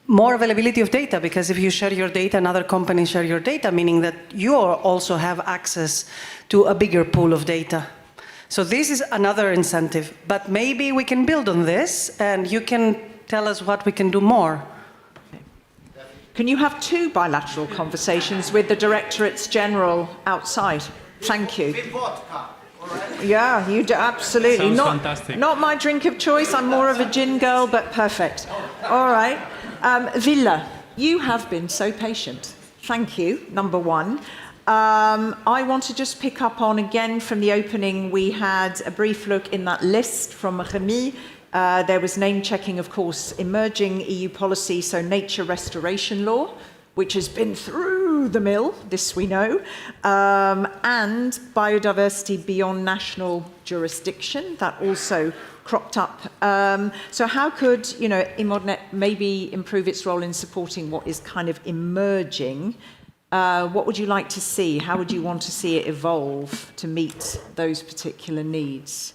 more availability of data, because if you share your data and other companies share your data, meaning that you also have access to a bigger pool of data. So this is another incentive, but maybe we can build on this and you can tell us what we can do more. Can you have two bilateral conversations with the Directorates General outside? Thank you. Yeah, you do, absolutely. Sounds fantastic. Not my drink of choice. I'm more of a gin girl, but perfect. All right. Villa, you have been so patient. Thank you, number one. I want to just pick up on, again, from the opening, we had a brief look in that list from Rémy. There was name-checking, of course, emerging EU policy, so nature restoration law, which has been through the mill, this we know, and biodiversity beyond national jurisdiction, that also cropped up. So how could, EMODnet maybe improve its role in supporting what is kind of emerging? What would you like to see? How would you want to see it evolve to meet those particular needs?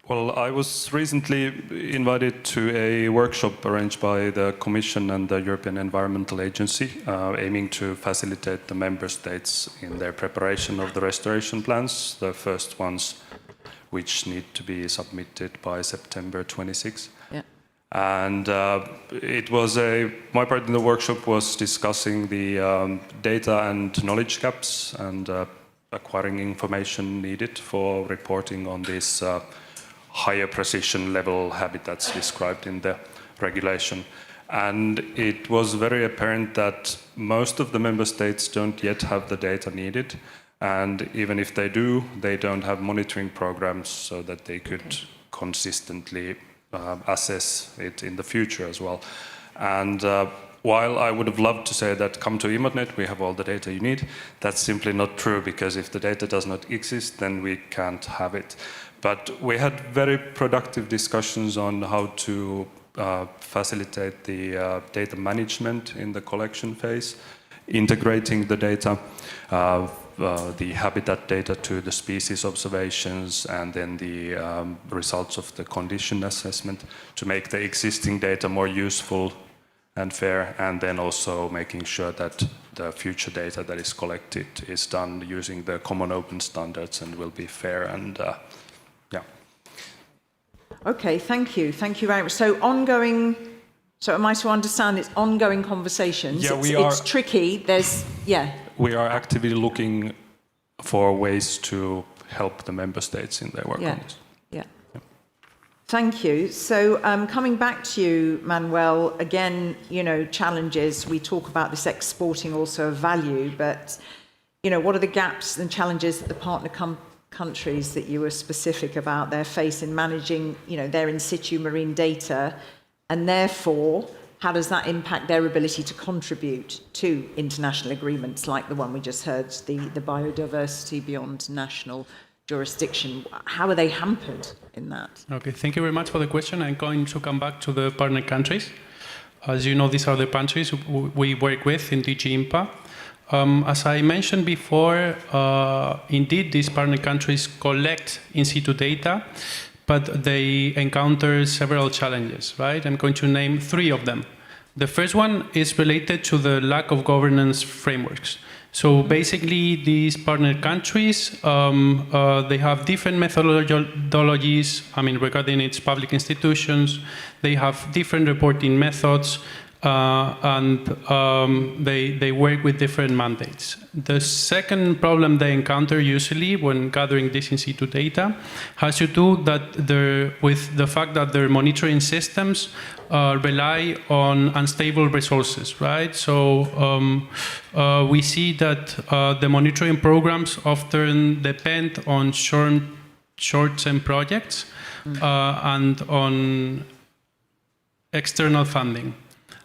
Well, I was recently invited to a workshop arranged by the Commission and the European Environmental Agency, aiming to facilitate the member states in their preparation of the restoration plans, the first ones which need to be submitted by September 26. Yeah. And it was my part in the workshop was discussing the data and knowledge gaps and acquiring information needed for reporting on these higher precision level habitats described in the regulation. And it was very apparent that most of the member states don't yet have the data needed. And even if they do, they don't have monitoring programs so that they could consistently assess it in the future as well. And while I would have loved to say that come to EMODnet, we have all the data you need, that's simply not true, because if the data does not exist, then we can't have it. But we had very productive discussions on how to facilitate the data management in the collection phase, integrating the data, the habitat data to the species observations, and then the results of the condition assessment to make the existing data more useful and fair, and then also making sure that the future data that is collected is done using the common open standards and will be fair and yeah. Okay, thank you. Thank you very much. So am I to understand it's ongoing conversations? Yeah, it's tricky. We are actively looking for ways to help the member states in their work on this. Yeah. Thank you. So coming back to you, Manuel, again, challenges. We talk about this exporting also of value, but, what are the gaps and challenges that the partner countries that you were specific about their face in managing, their in situ marine data, and therefore, how does that impact their ability to contribute to international agreements like the one we just heard, the biodiversity beyond national jurisdiction? How are they hampered in that? Okay, thank you very much for the question. I'm going to come back to the partner countries. As you know, these are the countries we work with in DG IMPA. As I mentioned before, indeed, these partner countries collect in situ data, but they encounter several challenges, right? I'm going to name 3 of them. The first one is related to the lack of governance frameworks. So basically, these partner countries, they have different methodologies, regarding its public institutions. They have different reporting methods, and they work with different mandates. The second problem they encounter usually when gathering this in situ data has to do with the fact that their monitoring systems rely on unstable resources, right? So we see that the monitoring programs often depend on short-term projects and on external funding.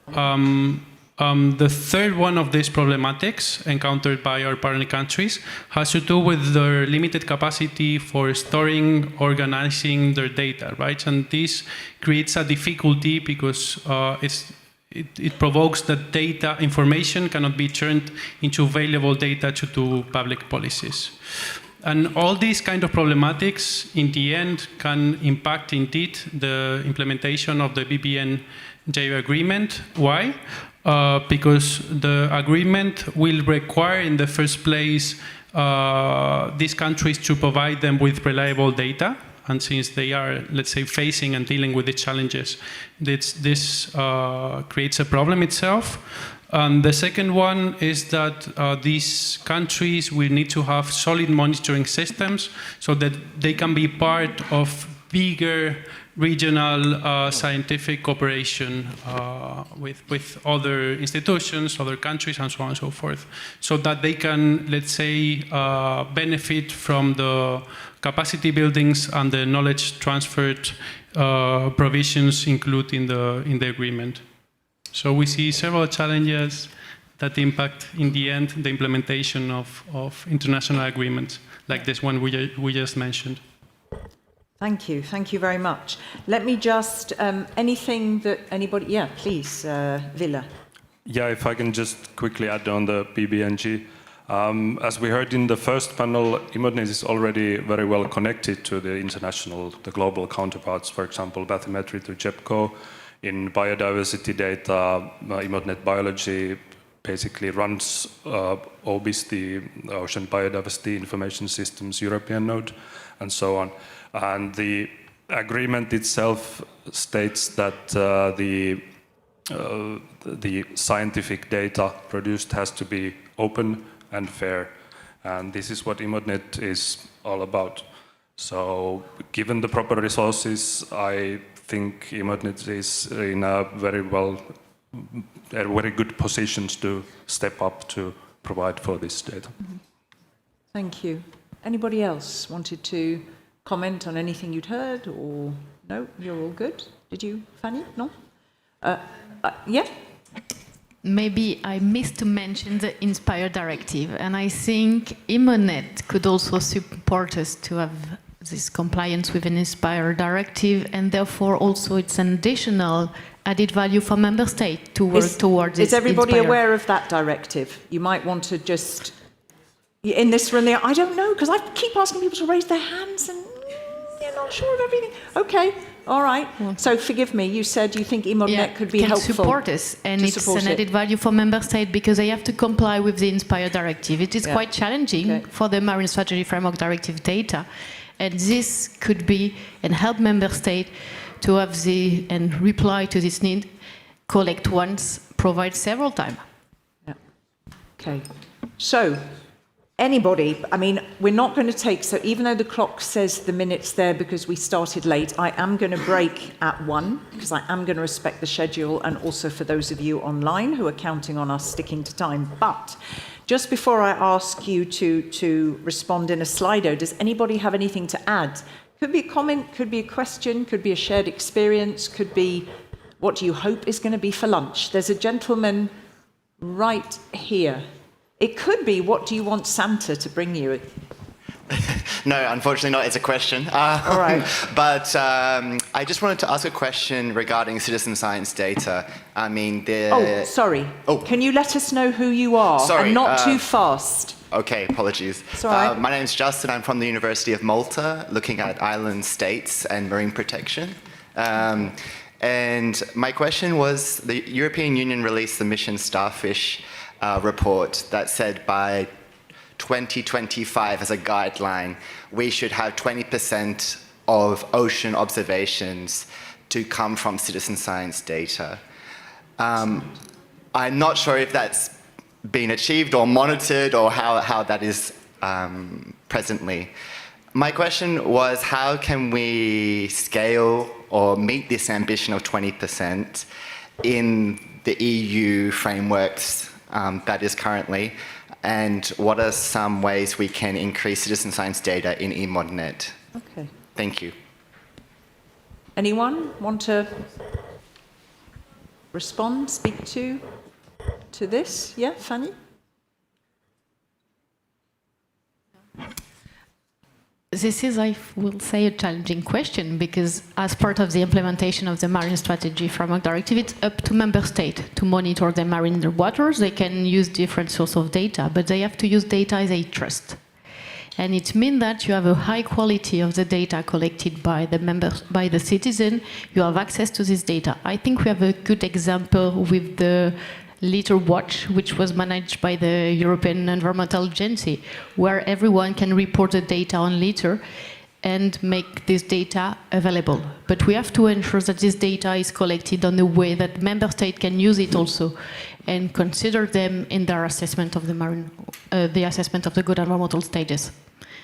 The third one of these problematics encountered by our partner countries has to do with their limited capacity for storing, organizing their data, right? And this creates a difficulty because it provokes that data information cannot be turned into available data to do public policies. And all these kind of problematics in the end can impact indeed the implementation of the BBNJ agreement. Why? Because the agreement will require in the first place these countries to provide them with reliable data. And since they are, let's say, facing and dealing with the challenges, this creates a problem itself. And the second one is that these countries will need to have solid monitoring systems so that they can be part of bigger regional scientific cooperation with other institutions, other countries, and so on and so forth, so that they can, let's say, benefit from the capacity buildings and the knowledge transferred provisions included in the agreement. So we see several challenges that impact, in the end, the implementation of international agreements like this one we just mentioned. Thank you. Thank you very much. Let me just, anything that anybody, yeah, please, Villa. Yeah, if I can just quickly add on the BBNG. As we heard in the first panel, EMODnet is already very well connected to the global counterparts, for example, bathymetry to JEPCO. In biodiversity data, EMODnet Biology basically runs OBIS, the Ocean Biodiversity Information Systems European node, and so on. And the agreement itself states that the scientific data produced has to be open and fair, and this is what EMODnet is all about. So, given the proper resources, I think EMODnet is in a very good positions to step up to provide for this data. Thank you. Anybody else wanted to comment on anything you'd heard, or no? You're all good. Did you, Fanny? No. Yeah. Maybe I missed to mention the Inspire directive, and I think EMODnet could also support us to have this compliance with an Inspire directive, and therefore also it's an additional added value for member states to work towards it. Is everybody Inspire. aware of that directive? You might want to just, in this room, I don't know, because I keep asking people to raise their hands and you're not sure of everything. Okay. All right. So forgive me. You said you think EMODnet could be helpful. Support us, and it's an added value for member states because they have to comply with the Inspire directive. It is quite challenging for the Marine Strategy Framework Directive data, and this could be and help member states to have and reply to this need, collect once, provide several times. Yeah. Okay. So. Anybody, I mean, we're not going to take, so even though the clock says the minutes there because we started late, I am going to break at 1 because I am going to respect the schedule, and also for those of you online who are counting on us sticking to time. But just before I ask you to respond in a Slido, does anybody have anything to add? Could be a comment, could be a question, could be a shared experience, could be what do you hope is going to be for lunch? There's a gentleman right here. It could be, what do you want Santa to bring you? No, unfortunately not. It's a question. All right. But I just wanted to ask a question regarding citizen science data. I mean, Oh, sorry. Oh. Can you let us know who you are? Sorry. And not too fast. Okay, apologies. It's all right. My name's Justin. I'm from the University of Malta, looking at island states and marine protection. And my question was, the European Union released the Mission Starfish report that said by 2025 as a guideline, we should have 20% of ocean observations to come from citizen science data. I'm not sure if that's been achieved or monitored or how that is presently. My question was, how can we scale or meet this ambition of 20% in the EU frameworks that is currently, and what are some ways we can increase citizen science data in EMODnet? Okay. Thank you. Anyone want to respond, speak to this? Yeah, Fanny? This is, I will say, a challenging question because as part of the implementation of the Marine Strategy Framework Directive, it's up to member states to monitor their marine waters. They can use different sources of data, but they have to use data they trust. And it means that you have a high quality of the data collected by the members, by the citizen. You have access to this data. I think we have a good example with the Litter Watch, which was managed by the European Environmental Agency, where everyone can report the data on litter and make this data available. But we have to ensure that this data is collected in a way that member states can use it also and consider them in their assessment of the marine, the assessment of the good environmental status.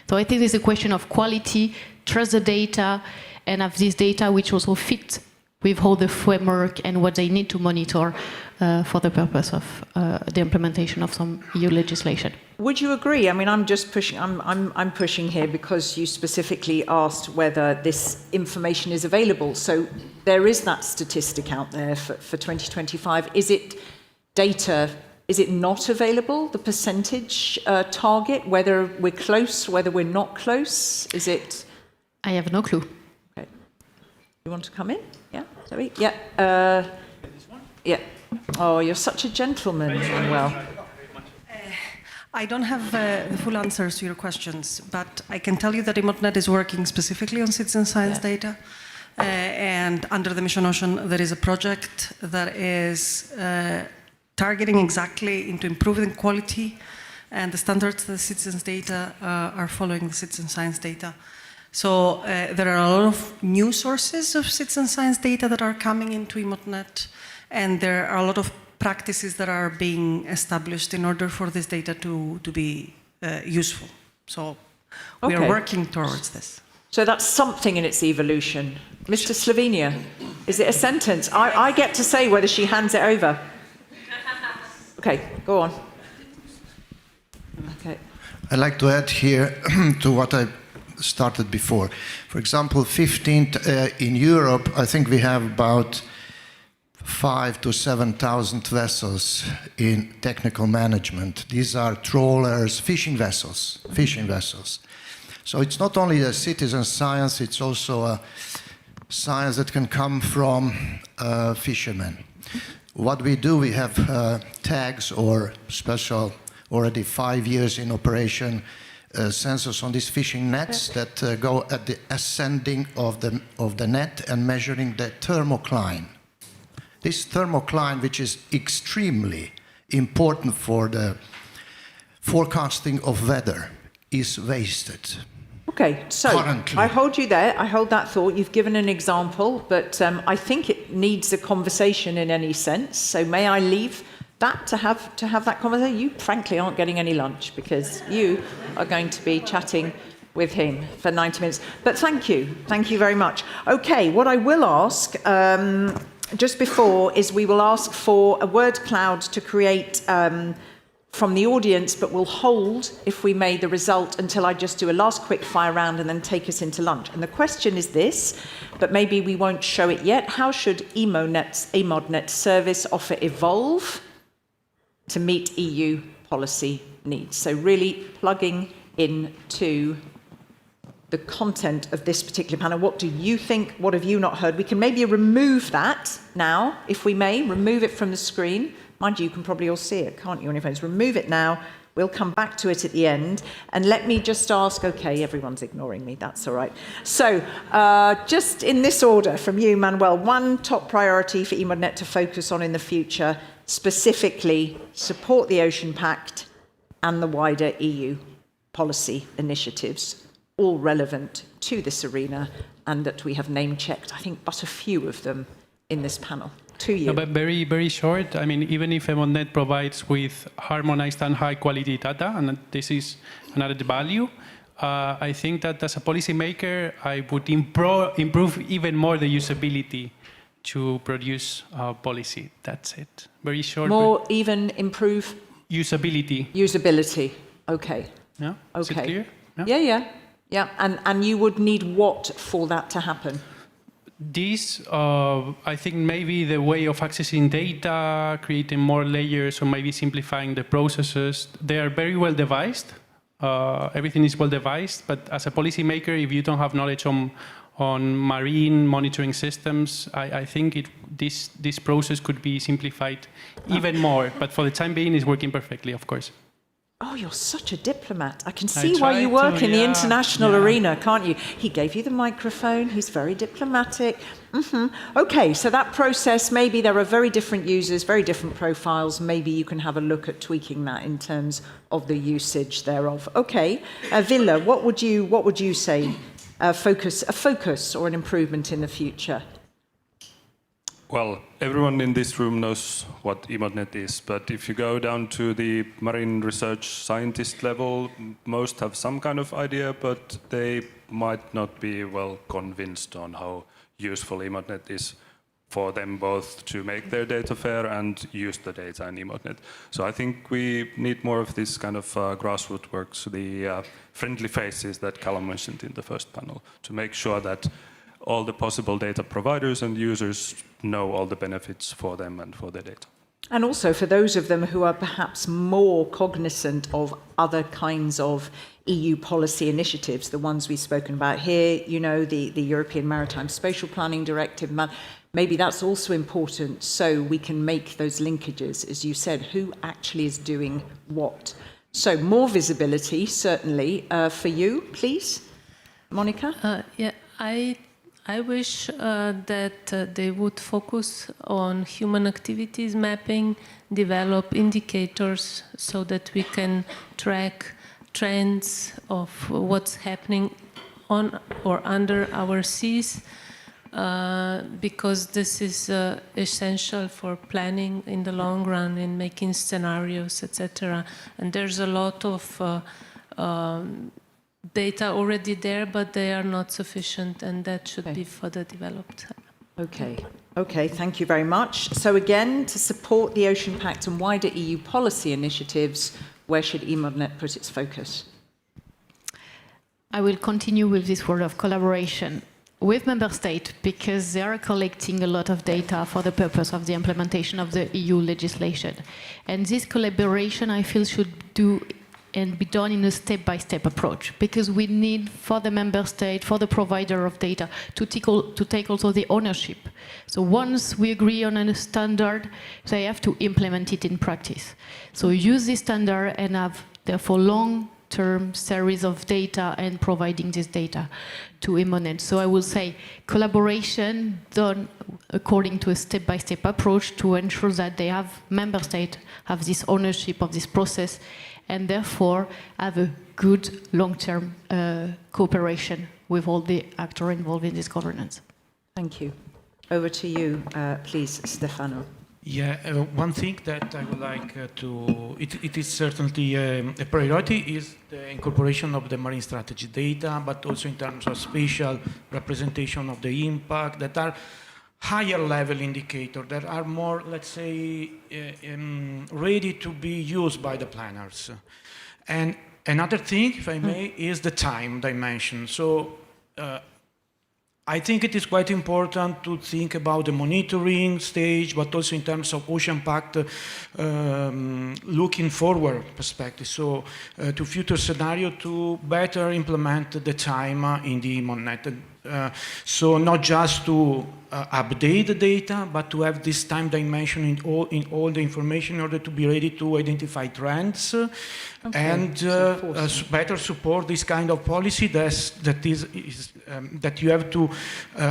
So I think it's a question of quality, trust the data, and have this data which also fit with all the framework and what they need to monitor for the purpose of the implementation of some EU legislation. Would you agree? I mean, I'm just pushing. I'm pushing here because you specifically asked whether this information is available. So there is that statistic out there for 2025. Is it data? Is it not available? The percentage target? Whether we're close? Whether we're not close? Is it? I have no clue. Okay. You want to come in? Yeah. Sorry. Yeah. Yeah. Oh, you're such a gentleman, Manuel. I don't have the full answers to your questions, but I can tell you that EMODnet is working specifically on citizen science data. And under the Mission Ocean, there is a project that is targeting exactly into improving quality and the standards that the citizens' data are following the citizen science data. So there are a lot of new sources of citizen science data that are coming into EMODnet, and there are a lot of practices that are being established in order for this data to be useful. So we are working towards this. So that's something in its evolution. Mr. Slovenia, is it a sentence? I get to say whether she hands it over. Okay, go on. Okay. I'd like to add here to what I started before. For example, 15th in Europe, I think we have about 5,000 to 7,000 vessels in technical management. These are trawlers, fishing vessels. So it's not only a citizen science, it's also a science that can come from fishermen. What we do, we have tags or special, already 5 years in operation, sensors on these fishing nets that go at the ascending of the net and measuring the thermocline. This thermocline, which is extremely important for the forecasting of weather, is wasted. Okay, so currently. I hold you there. I hold that thought. You've given an example, but I think it needs a conversation in any sense. So may I leave that to have that conversation? You, frankly, aren't getting any lunch because you are going to be chatting with him for 90 minutes. But thank you very much. Okay, what I will ask just before is we will ask for a word cloud to create from the audience, but we'll hold, if we may, the result until I just do a last quick fire round and then take us into lunch. And the question is this, but maybe we won't show it yet. How should EMODnet service offer evolve to meet EU policy needs? So really plugging into the content of this particular panel. What do you think? What have you not heard? We can maybe remove that now, if we may, remove it from the screen. Mind you can probably all see it, can't you, on your phones? Remove it now. We'll come back to it at the end. And let me just ask, okay, everyone's ignoring me, that's all right. So just in this order from you, Manuel, one top priority for EMODnet to focus on in the future, specifically support the Ocean Pact and the wider EU policy initiatives, all relevant to this arena, and that we have name-checked, I think, but a few of them in this panel. To you. No, but very, very short. I mean, even if EMODnet provides with harmonized and high-quality data, and this is an added value, I think that as a policymaker, I would improve even more the usability to produce policy. That's it. Very short. More even improve? Usability. Usability. Okay. Yeah. Okay. Is it clear? Yeah. And you would need what for that to happen? This, I think maybe the way of accessing data, creating more layers, or maybe simplifying the processes, they are very well devised. Everything is well devised, but as a policymaker, if you don't have knowledge on marine monitoring systems, I think this process could be simplified even more. But for the time being, it's working perfectly, of course. Oh, you're such a diplomat. I can see why you work in the international arena, can't you? He gave you the microphone. He's very diplomatic. Okay, so that process, maybe there are very different users, very different profiles. Maybe you can have a look at tweaking that in terms of the usage thereof. Okay, Villa, what would you say? A focus or an improvement in the future? Well, everyone in this room knows what EMODnet is, but if you go down to the marine research scientist level, most have some kind of idea, but they might not be well convinced on how useful EMODnet is for them both to make their data fair and use the data in EMODnet. So I think we need more of this kind of grassroots work, so the friendly faces that Callum mentioned in the first panel, to make sure that all the possible data providers and users know all the benefits for them and for their data. And also for those of them who are perhaps more cognizant of other kinds of EU policy initiatives, the ones we've spoken about here, you know, the European Maritime Spatial Planning Directive, maybe that's also important so we can make those linkages, as you said, who actually is doing what. So more visibility, certainly, for you, please. Monika? Yeah, I wish that they would focus on human activities mapping, develop indicators so that we can track trends of what's happening on or under our seas, because this is essential for planning in the long run and making scenarios, etc. And there's a lot of data already there, but they are not sufficient, and that should be further developed. Okay, thank you very much. So again, to support the Ocean Pact and wider EU policy initiatives, where should EMODnet put its focus? I will continue with this word of collaboration with member states, because they are collecting a lot of data for the purpose of the implementation of the EU legislation. And this collaboration, I feel, should do and be done in a step-by-step approach, because we need, for the member state, for the provider of data, to take also the ownership. So once we agree on a standard, they have to implement it in practice. So use this standard and have, therefore, long-term series of data and providing this data to EMODnet. So I will say collaboration done according to a step-by-step approach to ensure that they have, member states have this ownership of this process, and therefore have a good long-term cooperation with all the actors involved in this governance. Thank you. Over to you, please, Stefano. Yeah, one thing that I would like it is certainly a priority is the incorporation of the marine strategy data, but also in terms of spatial representation of the impact, that are higher level indicators that are more, let's say, ready to be used by the planners. And another thing, if I may, is the time dimension. So I think it is quite important to think about the monitoring stage, but also in terms of Ocean Pact looking forward perspective. So to future scenario to better implement the time in the EMODnet. So not just to update the data, but to have this time dimension in all the information in order to be ready to identify trends and better support this kind of policy that you have to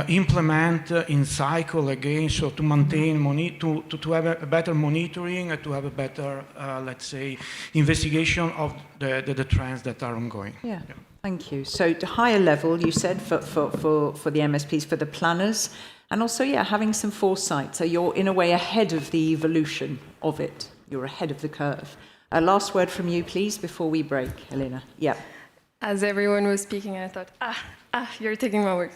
implement in cycle again. So to maintain to have a better monitoring and to have a better, let's say, investigation of the trends that are ongoing. Yeah. Thank you. So to higher level, you said, for the MSPs, for the planners, and also, having some foresight. So you're, in a way, ahead of the evolution of it. You're ahead of the curve. Last word from you, please, before we break, Elena. Yeah. As everyone was speaking, I thought, you're taking my words.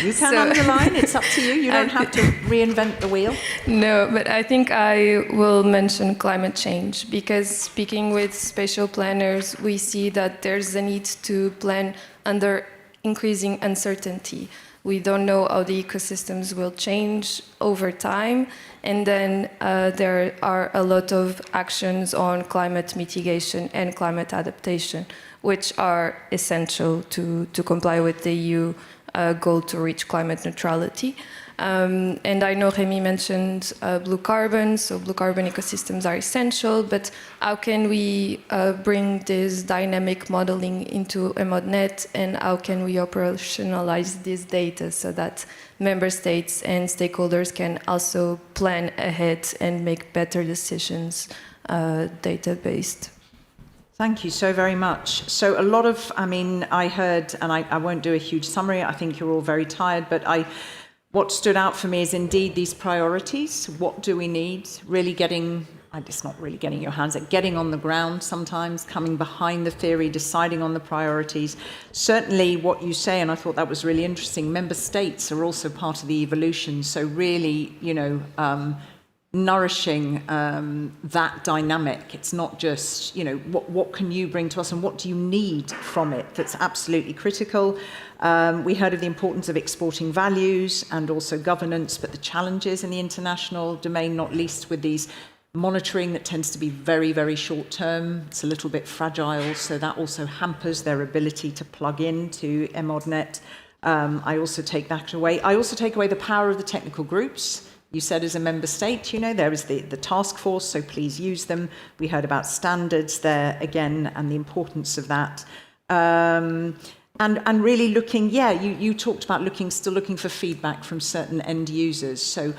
You can underline, it's up to you. You don't have to reinvent the wheel. No, but I think I will mention climate change, because speaking with spatial planners, we see that there's a need to plan under increasing uncertainty. We don't know how the ecosystems will change over time, and then there are a lot of actions on climate mitigation and climate adaptation, which are essential to comply with the EU goal to reach climate neutrality. And I know Rémy mentioned blue carbon, so blue carbon ecosystems are essential, but how can we bring this dynamic modeling into EMODnet, and how can we operationalize this data so that member states and stakeholders can also plan ahead and make better decisions data-based? Thank you so very much. So a lot of, I heard, and I won't do a huge summary, I think you're all very tired, but what stood out for me is indeed these priorities. What do we need? Really getting, it's not really getting your hands at, getting on the ground sometimes, coming behind the theory, deciding on the priorities. Certainly what you say, and I thought that was really interesting, member states are also part of the evolution. So really, nourishing that dynamic. It's not just, what can you bring to us and what do you need from it that's absolutely critical. We heard of the importance of exporting values and also governance, but the challenges in the international domain, not least with these monitoring that tends to be very, very short term. It's a little bit fragile, so that also hampers their ability to plug into EMODnet. I also take that away. I also take away the power of the technical groups. You said as a member state, there is the task force, so please use them. We heard about standards there again and the importance of that. And really looking, you talked about still looking for feedback from certain end users. So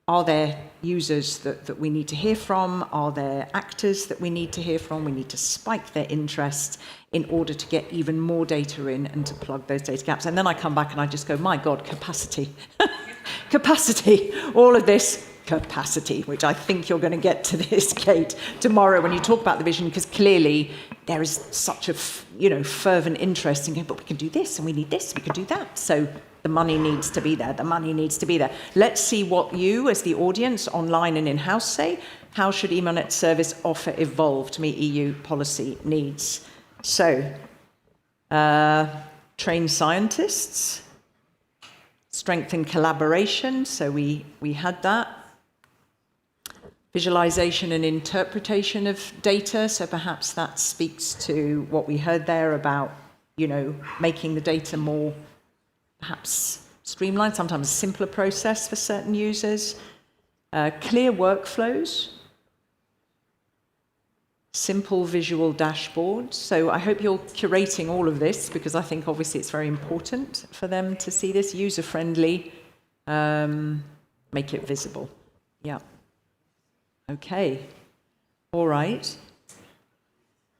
are there users that we need to hear from? Are there actors that we need to hear from? We need to spike their interest in order to get even more data in and to plug those data gaps. And then I come back and I just go, my God, capacity. Capacity, all of this capacity, which I think you're going to get to this, Kate, tomorrow when you talk about the vision, because clearly there is such a fervent interest in going, but we can do this and we need this, we can do that. So the money needs to be there. The money needs to be there. Let's see what you, as the audience, online and in-house, say. How should EMODnet service offer evolve to meet EU policy needs? So, train scientists, strengthen collaboration. So we had that. Visualization and interpretation of data. So perhaps that speaks to what we heard there about, making the data more perhaps streamlined, sometimes a simpler process for certain users. Clear workflows. Simple visual dashboards. So I hope you're curating all of this because I think obviously it's very important for them to see this. User-friendly. Make it visible. Yeah. Okay. All right.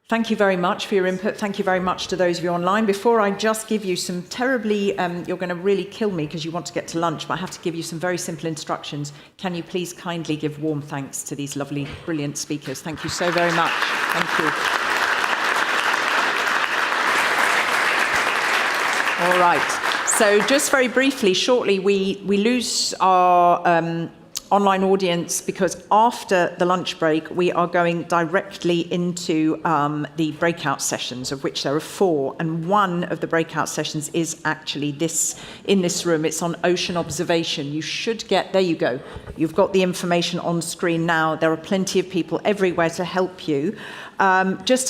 Thank you very much for your input. Thank you very much to those of you online. Before I just give you some terribly, you're going to really kill me because you want to get to lunch, but I have to give you some very simple instructions. Can you please kindly give warm thanks to these lovely, brilliant speakers? Thank you so very much. Thank you. All right. So just very briefly, shortly, we lose our online audience because after the lunch break we are going directly into the breakout sessions, of which there are 4, and one of the breakout sessions is actually in this room. It's on ocean observation. You should get, there you go, you've got the information on screen now. There are plenty of people everywhere to help you. Just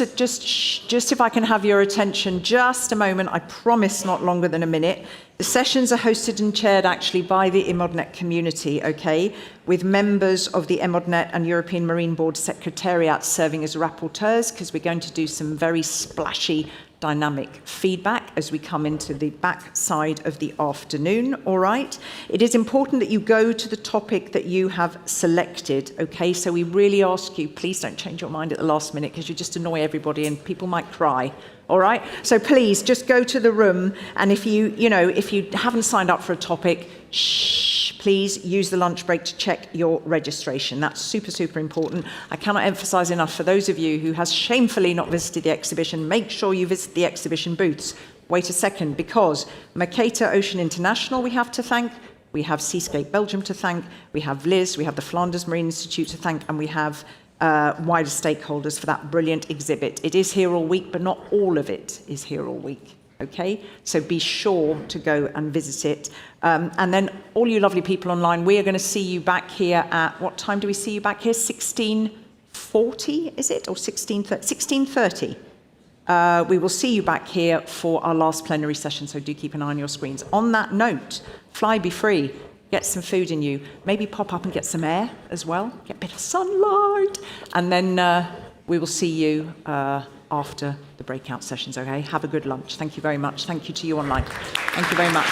if I can have your attention just a moment, I promise not longer than a minute. The sessions are hosted and chaired actually by the EMODnet community, okay, with members of the EMODnet and European Marine Board Secretariat serving as rapporteurs, because we're going to do some very splashy dynamic feedback as we come into the back side of the afternoon, all right? It is important that you go to the topic that you have selected, okay? So we really ask you, please don't change your mind at the last minute because you just annoy everybody and people might cry, all right? So please just go to the room, and if you haven't signed up for a topic, please use the lunch break to check your registration. That's super, super important. I cannot emphasize enough for those of you who has shamefully not visited the exhibition, make sure you visit the exhibition booths. Wait a second, because Mercator Ocean International we have to thank, we have Seascape Belgium to thank, we have Liz, we have the Flanders Marine Institute to thank, and we have wider stakeholders for that brilliant exhibit. It is here all week, but not all of it is here all week. Okay, so be sure to go and visit it. And then all you lovely people online, we are going to see you back here at, what time do we see you back here? 16:40, is it? Or 16:30? We will see you back here for our last plenary session, so do keep an eye on your screens. On that note, fly, be free, get some food in you, maybe pop up and get some air as well, get a bit of sunlight, and then we will see you after the breakout sessions, okay? Have a good lunch. Thank you very much. Thank you to you online. Thank you very much.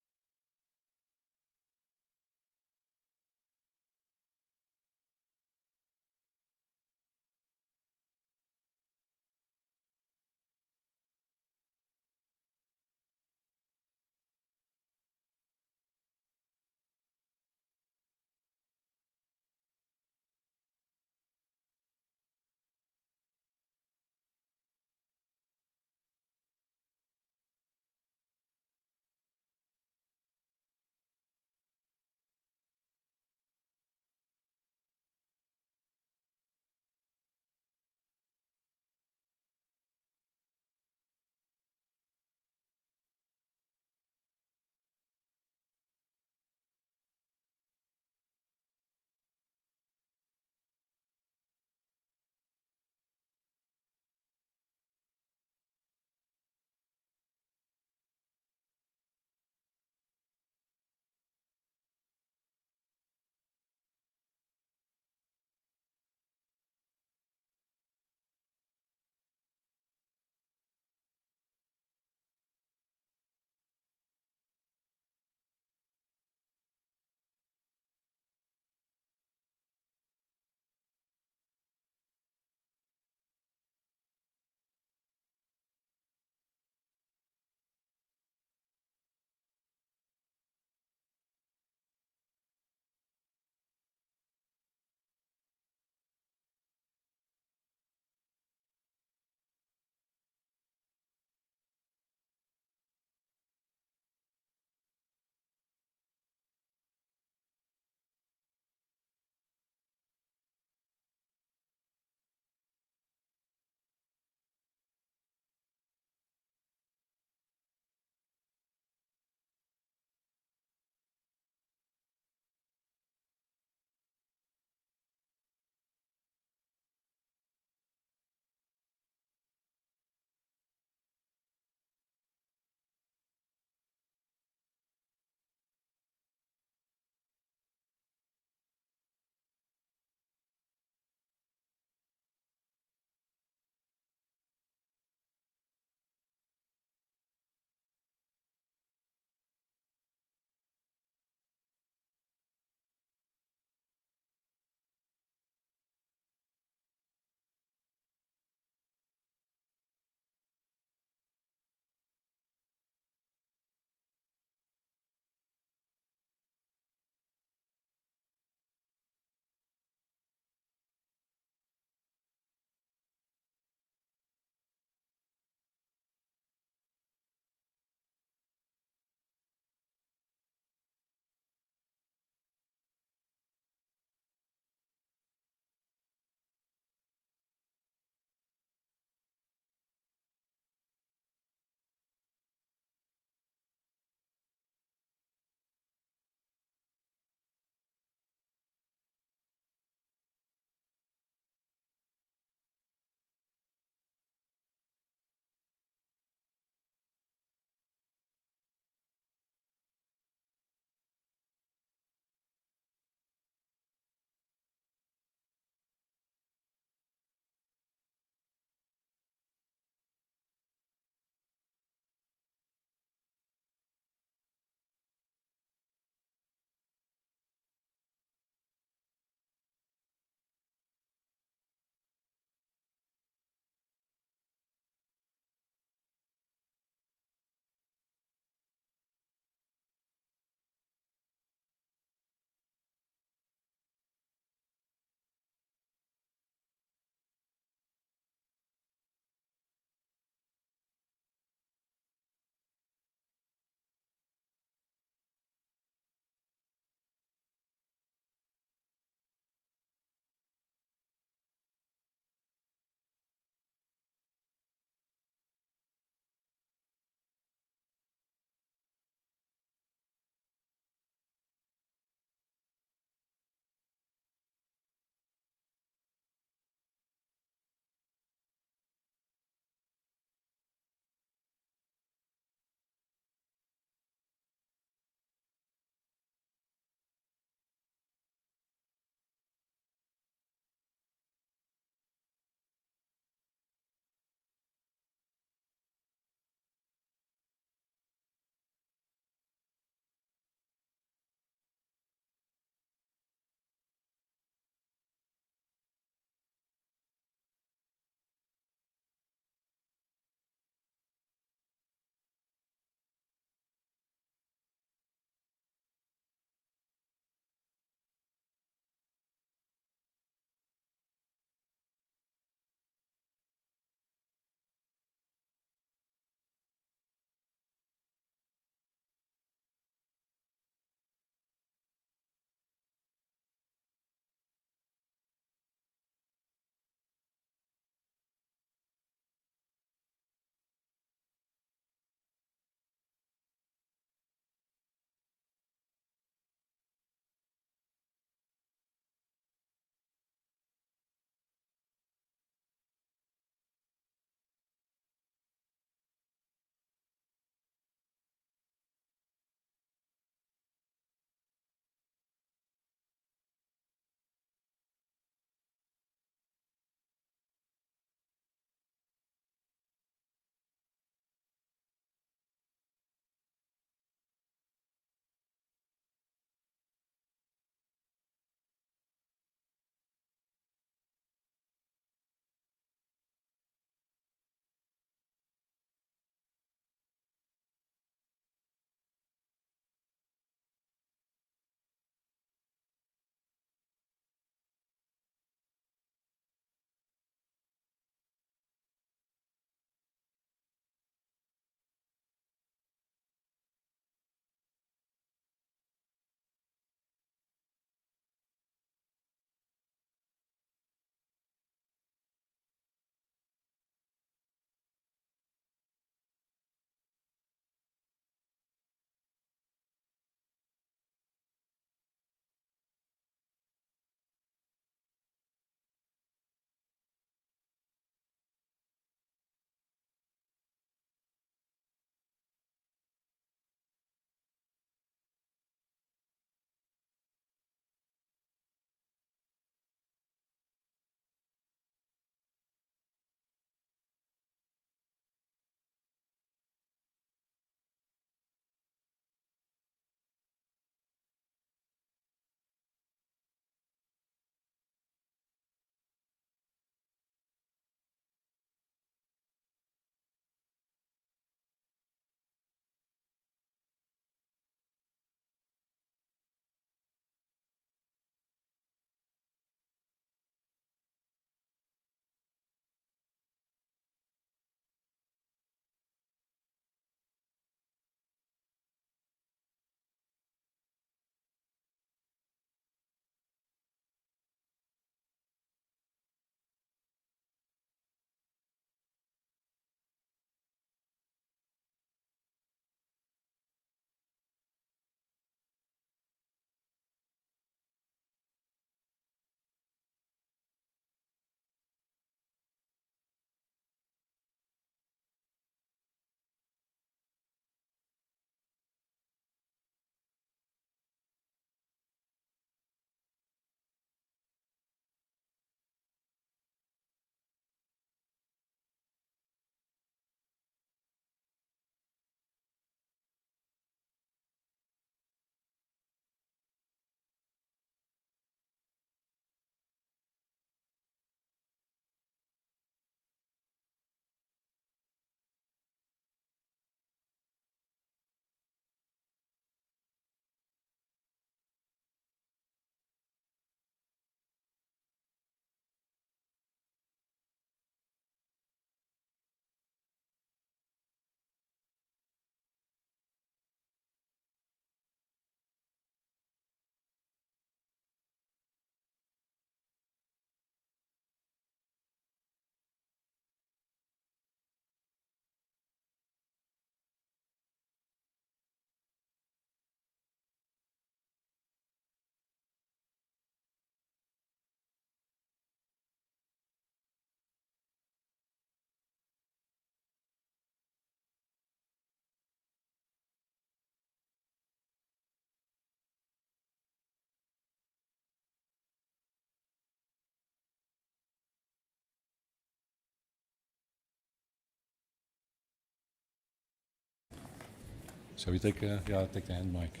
So we take, take the hand mic.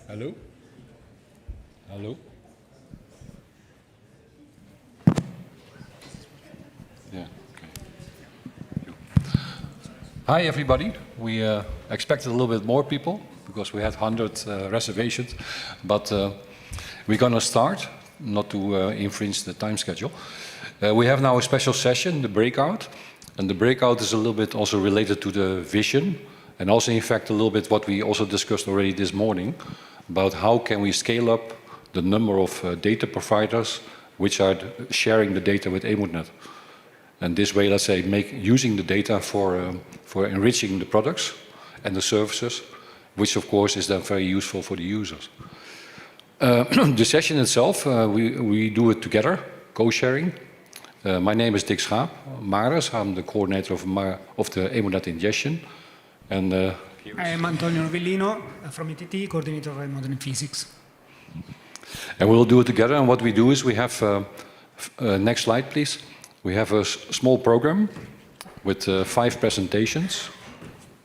Hello? Hello? Yeah, okay. Hi everybody. We expected a little bit more people because we had 100 reservations, but we're gonna start, not to infringe the time schedule. We have now a special session, the breakout, and the breakout is a little bit also related to the vision, and also in fact a little bit what we also discussed already this morning, about how can we scale up the number of data providers which are sharing the data with EMODnet. And this way, let's say, using the data for enriching the products and the services, which of course is then very useful for the users. The session itself, we do it together, co-sharing. My name is Dick Schaap-Mares. I'm the coordinator of the EMODnet ingestion. And I am Antonio Villino from ETT, coordinator of modern physics. And we'll do it together. And what we do is we have, next slide please. We have a small program with 5 presentations.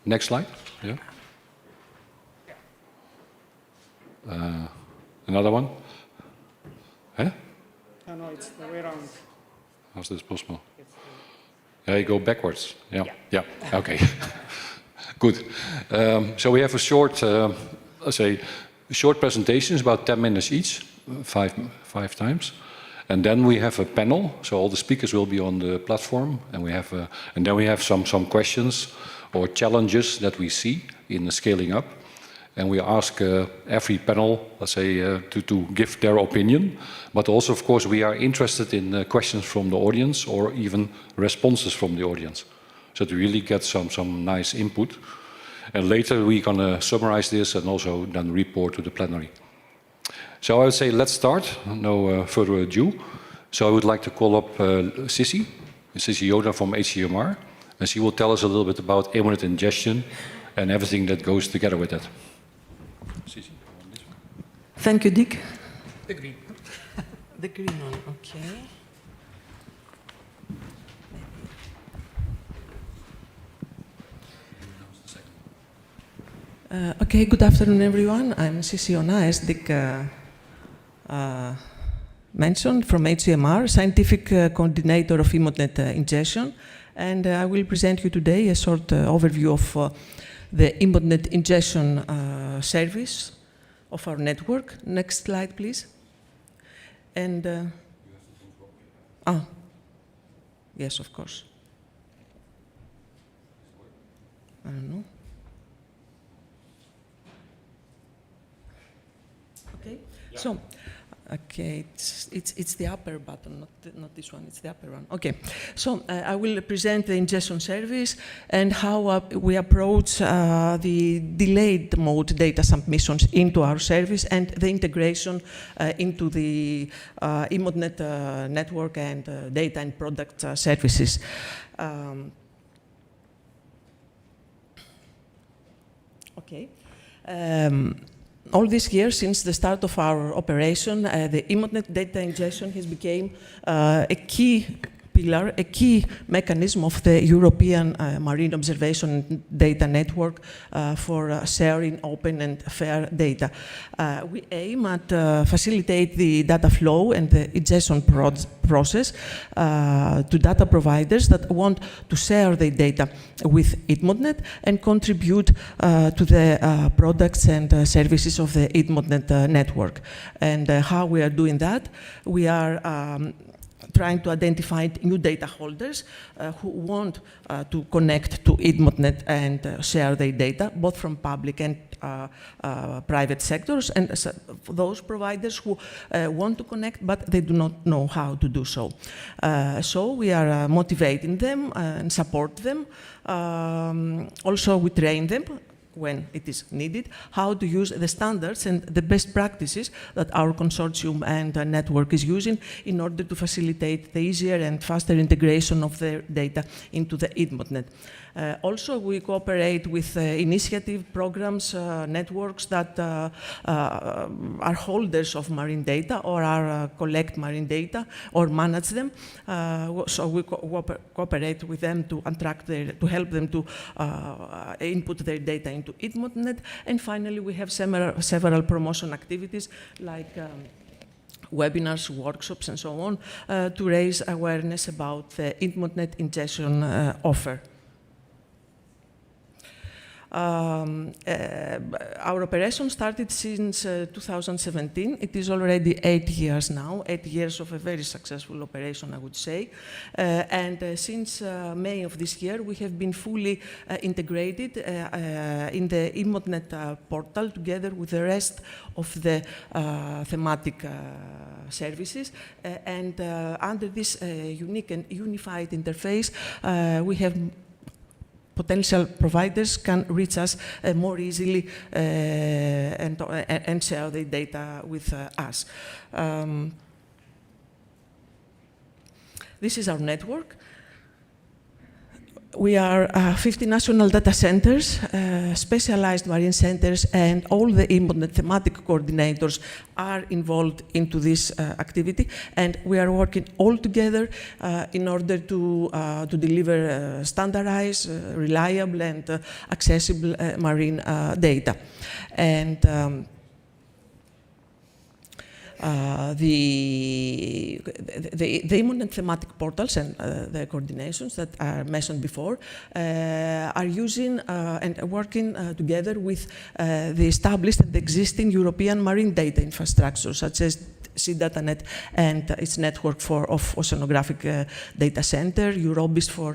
Next slide. Yeah. Another one. Huh? No, it's the way around. How's this possible? Yeah, you go backwards. Yeah. Yeah. Okay. Good. So we have a short, let's say, short presentations, about 10 minutes each, five times. And then we have a panel, so all the speakers will be on the platform, and we have, and then we have some questions or challenges that we see in the scaling up, and we ask every panel, let's say, to give their opinion, but also, of course, we are interested in questions from the audience or even responses from the audience, so to really get some nice input. And later we're gonna summarize this and also then report to the plenary. So I would say let's start, no further ado. So I would like to call up Sissy Yoda from HCMR, and she will tell us a little bit about EMODnet ingestion and everything that goes together with that. Sissy, on this one. Thank you, Dick. The green. The green one, okay. Okay, good afternoon, everyone. I'm Sissy Yoda, as Dick mentioned, from HCMR, Scientific Coordinator of EMODnet ingestion. And I will present you today a short overview of the EMODnet ingestion service of our network. Next slide, please. And, yes, of course. I don't know. Okay, so, okay, it's the upper button, not this one, it's the upper one. Okay, so I will present the ingestion service and how we approach the delayed mode data submissions into our service and the integration into the EMODnet network and data and product services. Okay. All these years, since the start of our operation, the EMODnet data ingestion has become a key pillar, a key mechanism of the European Marine Observation Data Network for sharing open and fair data. We aim at facilitate the data flow and the ingestion process to data providers that want to share their data with EMODnet and contribute to the products and services of the EMODnet network. And how we are doing that? We are trying to identify new data holders who want to connect to EMODnet and share their data, both from public and private sectors, and those providers who want to connect, but they do not know how to do so. So we are motivating them and support them. Also, we train them when it is needed, how to use the standards and the best practices that our consortium and network is using in order to facilitate the easier and faster integration of their data into the EMODnet. Also, we cooperate with initiative programs, networks that are holders of marine data or collect marine data or manage them. So we cooperate with them to to help them to input their data into EMODnet. And finally, we have several promotion activities like webinars, workshops, and so on, to raise awareness about the EMODnet ingestion offer. Our operation started since 2017. It is already 8 years now, 8 years of a very successful operation, I would say. And since May of this year, we have been fully integrated in the EMODnet portal together with the rest of the thematic services. And under this unique and unified interface, we have potential providers can reach us more easily and share their data with us. This is our network. We are 50 national data centers, specialized marine centers, and all the EMODnet thematic coordinators are involved into this activity. And we are working all together in order to deliver standardized, reliable, and accessible marine data. And the EMODnet thematic portals and the coordinations that are mentioned before are using and working together with the established and existing European marine data infrastructure, such as SeaDataNet and its network of oceanographic data center, Eurobis for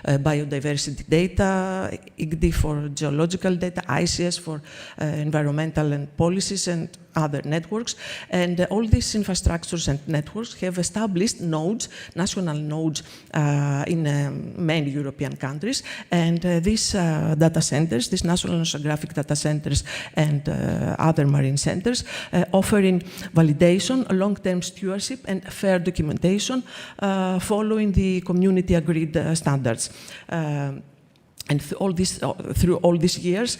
biodiversity data, IGDI for geological data, ICS for environmental and policies, and other networks. And all these infrastructures and networks have established nodes, national nodes in many European countries. And these data centers, these national oceanographic data centers and other marine centers, offering validation, long-term stewardship, and fair documentation following the community agreed standards. And through all these years,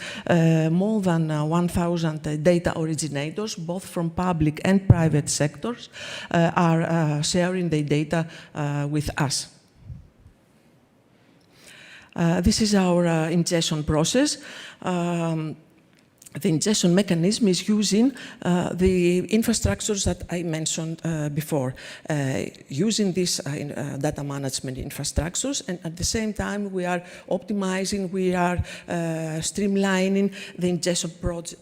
more than 1,000 data originators, both from public and private sectors, are sharing their data with us. This is our ingestion process. The ingestion mechanism is using the infrastructures that I mentioned before, using these data management infrastructures, and at the same time we are optimizing, we are streamlining the ingestion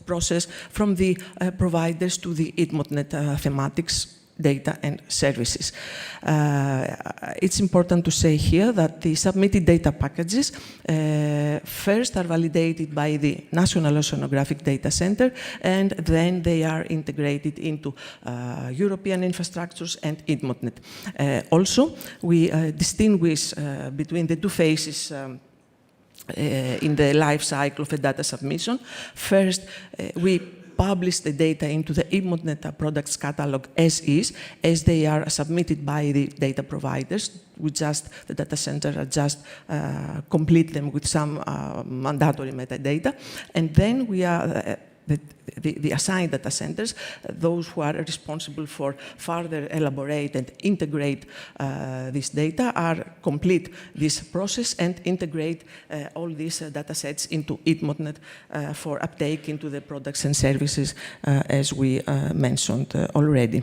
process from the providers to the EMODnet thematics data and services. It's important to say here that the submitted data packages first are validated by the National Oceanographic Data Center, and then they are integrated into European infrastructures and EMODnet. Also, we distinguish between the two phases in the life cycle of a data submission. First, we publish the data into the EMODnet products catalog as is, as they are submitted by the data providers. The data center just complete them with some mandatory metadata. And then we are the assigned data centers, those who are responsible for further elaborate and integrate this data, are complete this process and integrate all these data sets into EMODnet for uptake into the products and services as we mentioned already.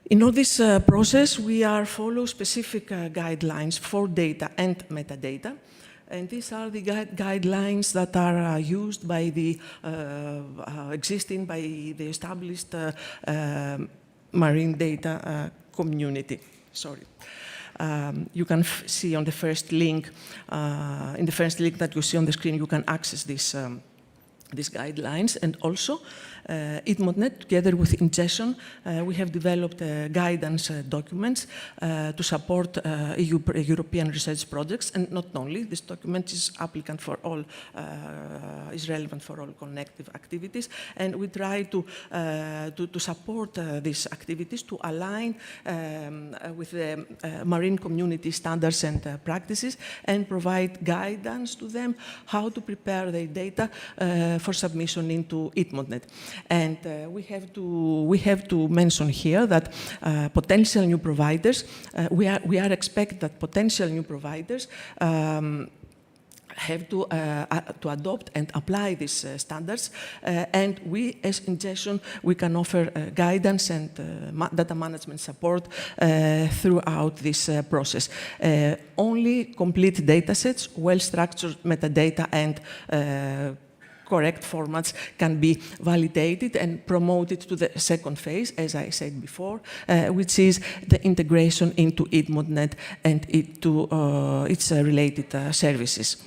In all this process, we follow specific guidelines for data and metadata. And these are the guidelines that are used by the existing, by the established marine data community. Sorry. You can see on the first link, in the first link that you see on the screen, you can access this these guidelines, and also EMODnet, together with ingestion, we have developed guidance documents to support European research projects, and not only, this document is applicant for all, is relevant for all connective activities, and we try to support these activities to align with the marine community standards and practices, and provide guidance to them how to prepare their data for submission into EMODnet. And we have to mention here that potential new providers, we are expect that potential new providers have to adopt and apply these standards, and we, as ingestion, we can offer guidance and data management support throughout this process. Only complete datasets, well-structured metadata, and correct formats can be validated and promoted to the second phase, as I said before, which is the integration into EMODnet and into its related services.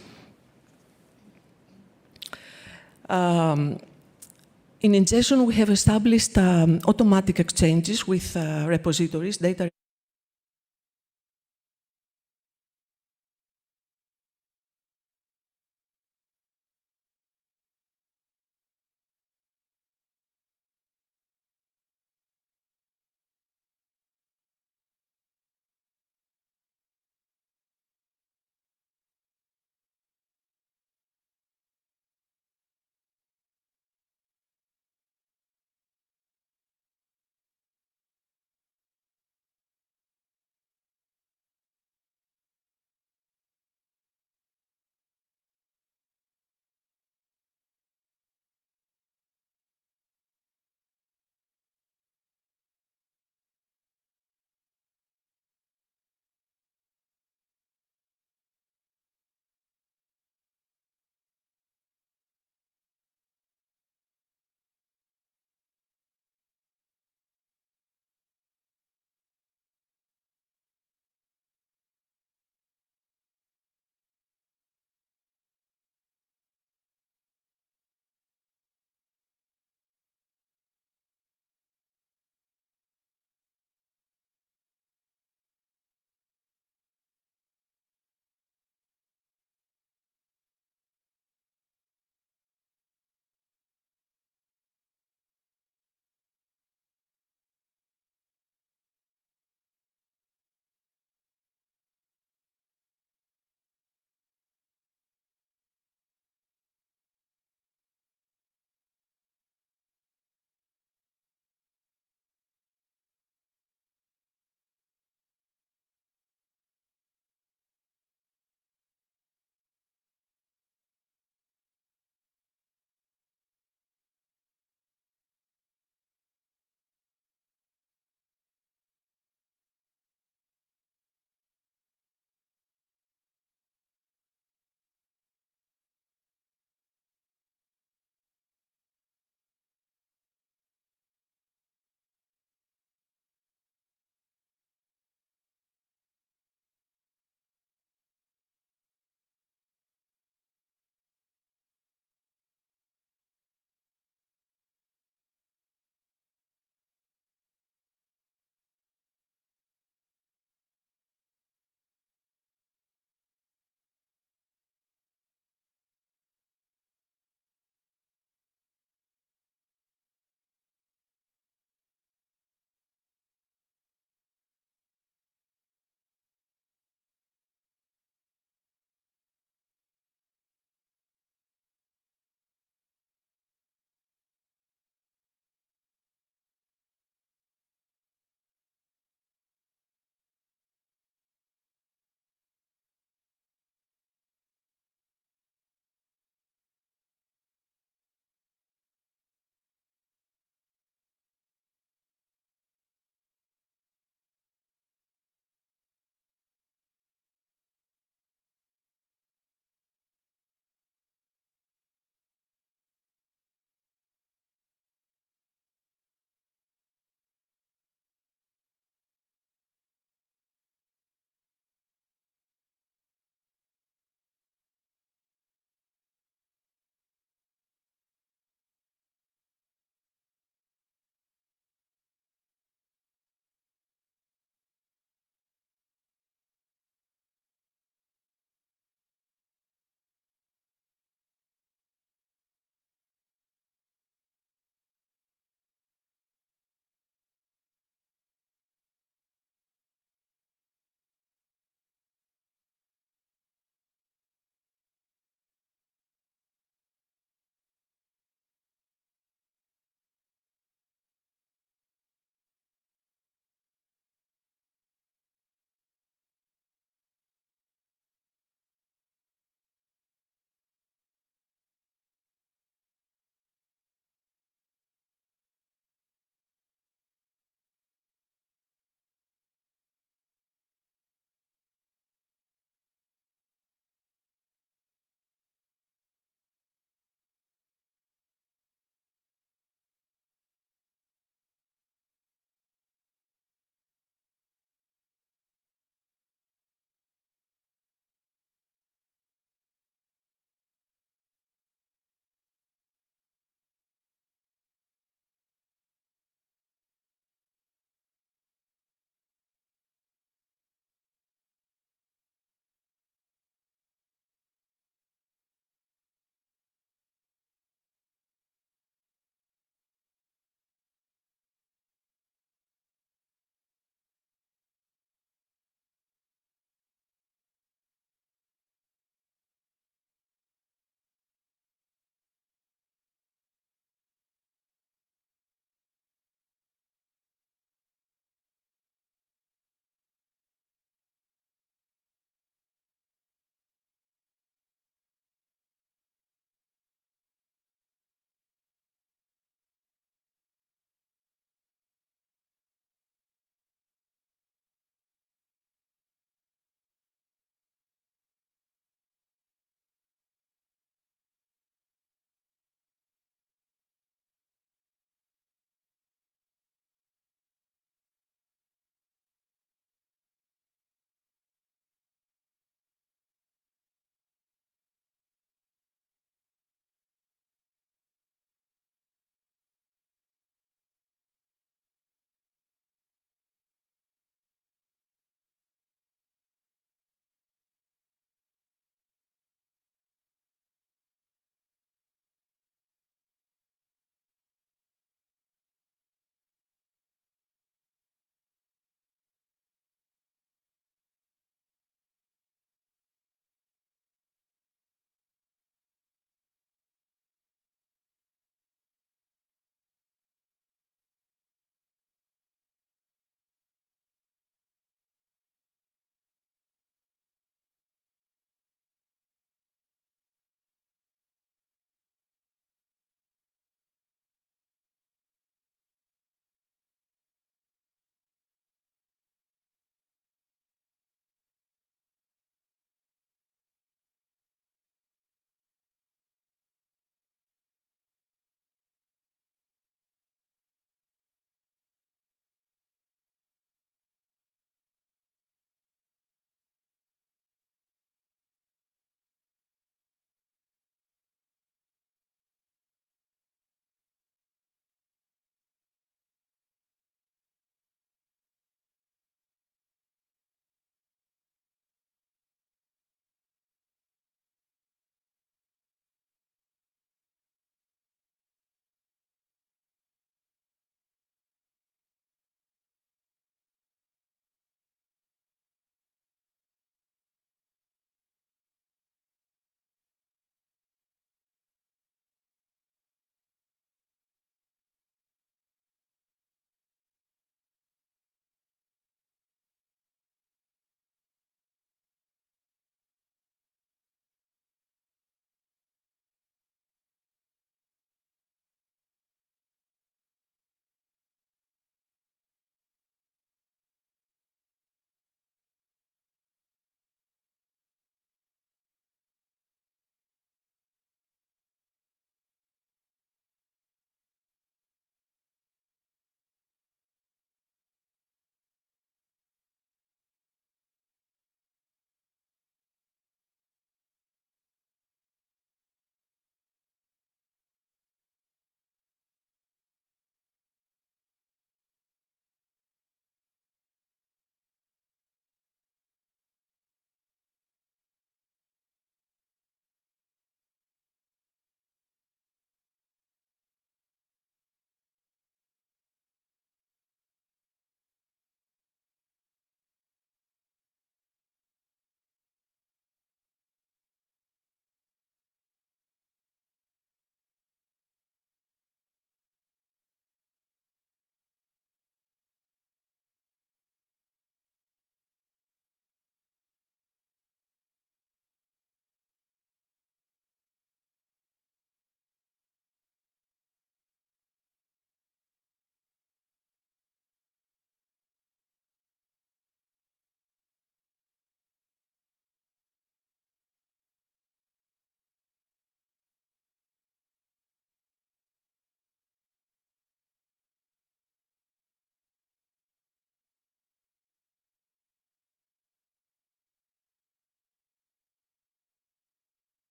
In ingestion, we have established automatic exchanges with repositories, data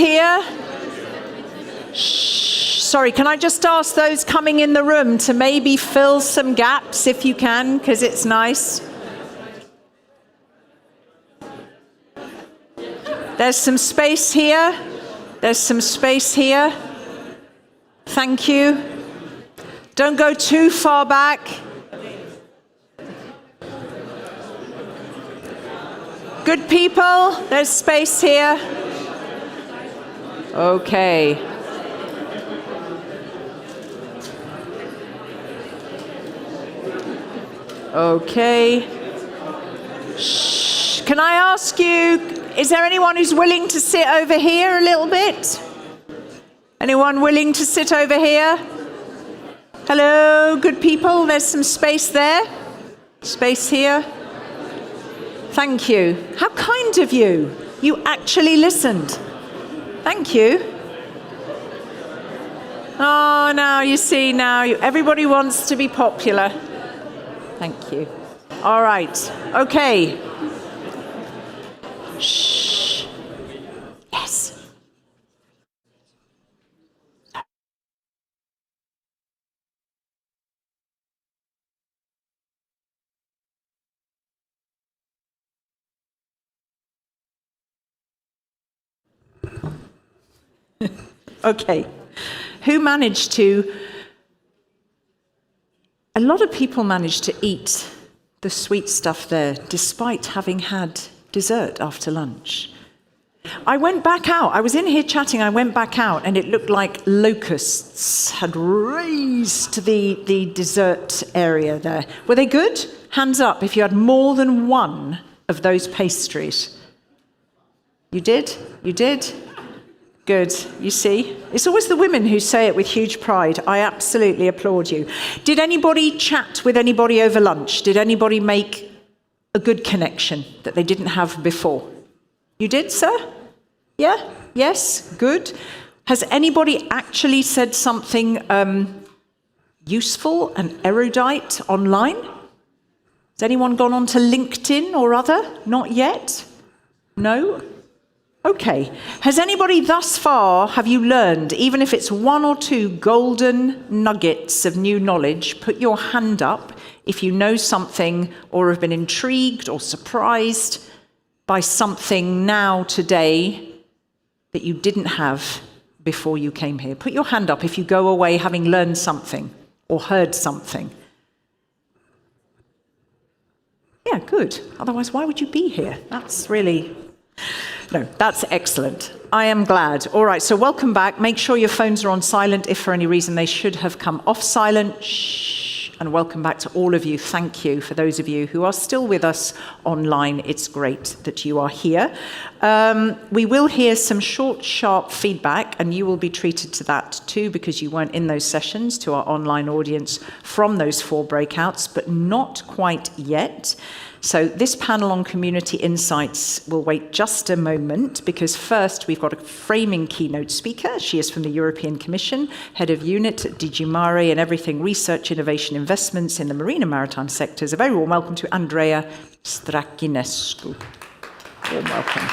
here? Shh. Sorry, can I just ask those coming in the room to maybe fill some gaps if you can, because it's nice. There's some space here. There's some space here. Thank you. Don't go too far back. Good people, there's space here. Okay. Okay. Shh. Can I ask you, is there anyone who's willing to sit over here a little bit? Anyone willing to sit over here? Hello, good people, there's some space there. Space here. Thank you. How kind of you. You actually listened. Thank you. Oh, now you see, everybody wants to be popular. Thank you. All right. Okay. Shh. Yes. Okay. Who managed to... A lot of people managed to eat the sweet stuff there, despite having had dessert after lunch. I went back out. I was in here chatting. I went back out, and it looked like locusts had raised the dessert area there. Were they good? Hands up if you had more than one of those pastries. You did? You did? Good, you see. It's always the women who say it with huge pride. I absolutely applaud you. Did anybody chat with anybody over lunch? Did anybody make a good connection that they didn't have before? You did, sir? Yeah? Yes? Good. Has anybody actually said something useful and erudite online? Has anyone gone on to LinkedIn or other? Not yet? No? Okay. Has anybody thus far, have you learned, even if it's one or two golden nuggets of new knowledge, put your hand up if you know something or have been intrigued or surprised by something now today that you didn't have before you came here. Put your hand up if you go away having learned something or heard something. Yeah, good. Otherwise, why would you be here? That's really... No, that's excellent. I am glad. All right, so welcome back. Make sure your phones are on silent. If for any reason they should have come off silent, shh. And welcome back to all of you. Thank you for those of you who are still with us online. It's great that you are here. We will hear some short, sharp feedback, and you will be treated to that too, because you weren't in those sessions, to our online audience from those 4 breakouts, but not quite yet. So this panel on community insights will wait just a moment, because first we've got a framing keynote speaker. She is from the European Commission, head of unit at DG Mare and everything research, innovation, investments in the marine and maritime sectors. A very warm welcome to Andreea Strachinescu. Warm welcome.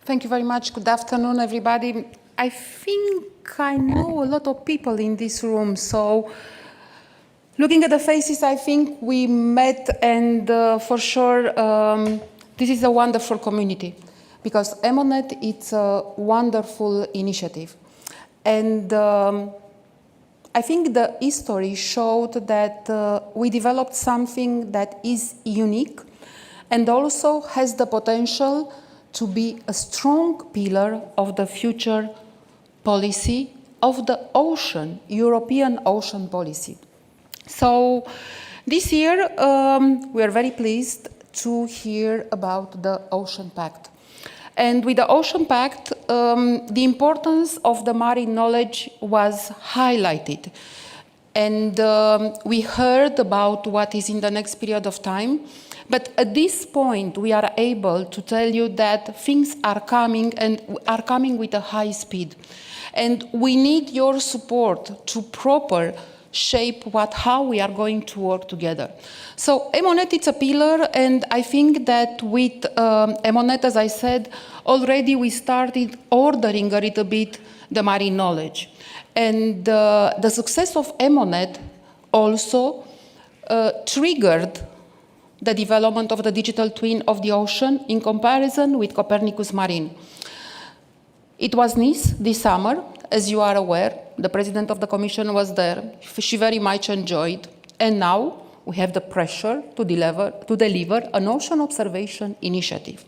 Thank you very much. Good afternoon, everybody. I think I know a lot of people in this room, so looking at the faces, I think we met, and for sure this is a wonderful community, because EMODnet, it's a wonderful initiative. And I think the history showed that we developed something that is unique and also has the potential to be a strong pillar of the future policy of the ocean, European ocean policy. So this year we are very pleased to hear about the Ocean Pact. And with the Ocean Pact, the importance of the marine knowledge was highlighted. And we heard about what is in the next period of time. But at this point, we are able to tell you that things are coming, and are coming with a high speed. And we need your support to proper shape how we are going to work together. So EMODnet, it's a pillar, and I think that with EMODnet, as I said, already we started ordering a little bit the marine knowledge. And the success of EMODnet also triggered the development of the digital twin of the ocean in comparison with Copernicus Marine. It was Nice this summer, as you are aware. The President of the Commission was there. She very much enjoyed. And now we have the pressure to deliver an ocean observation initiative.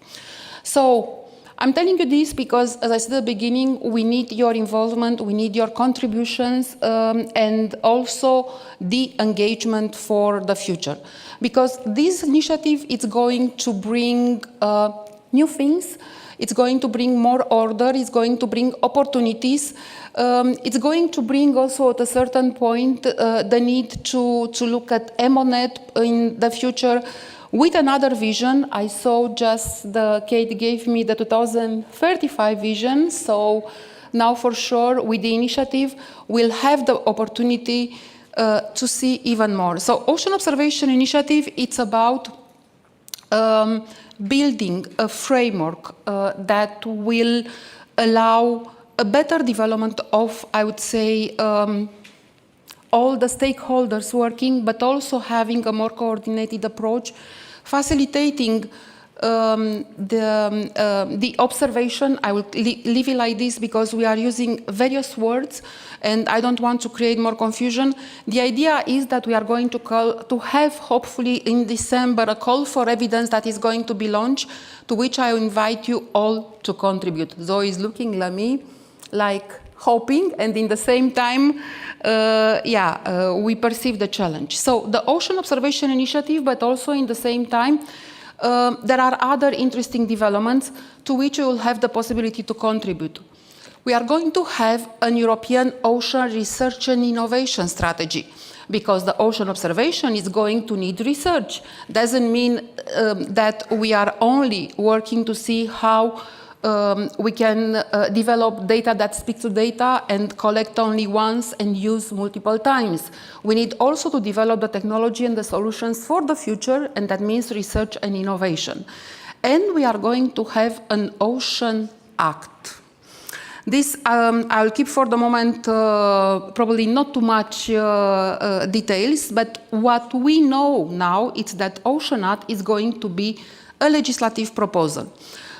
So I'm telling you this because, as I said at the beginning, we need your involvement, we need your contributions, and also the engagement for the future. Because this initiative is going to bring new things, it's going to bring more order, it's going to bring opportunities, it's going to bring also at a certain point the need to look at EMODnet in the future with another vision. I saw just Kate gave me the 2035 vision, so now for sure with the initiative we'll have the opportunity to see even more. So Ocean Observation Initiative, it's about building a framework that will allow a better development of, I would say, all the stakeholders working, but also having a more coordinated approach, facilitating the observation. I will leave it like this because we are using various words and I don't want to create more confusion. The idea is that we are going to have, hopefully in December, a call for evidence that is going to be launched, to which I invite you all to contribute. Zoe is looking at me like hoping, and in the same time, we perceive the challenge. So the Ocean Observation Initiative, but also in the same time, there are other interesting developments to which you will have the possibility to contribute. We are going to have an European ocean research and innovation strategy, because the ocean observation is going to need research. Doesn't mean that we are only working to see how we can develop data that speaks to data and collect only once and use multiple times. We need also to develop the technology and the solutions for the future, and that means research and innovation. And we are going to have an Ocean Act. This I'll keep for the moment, probably not too much details, but what we know now is that Ocean Act is going to be a legislative proposal.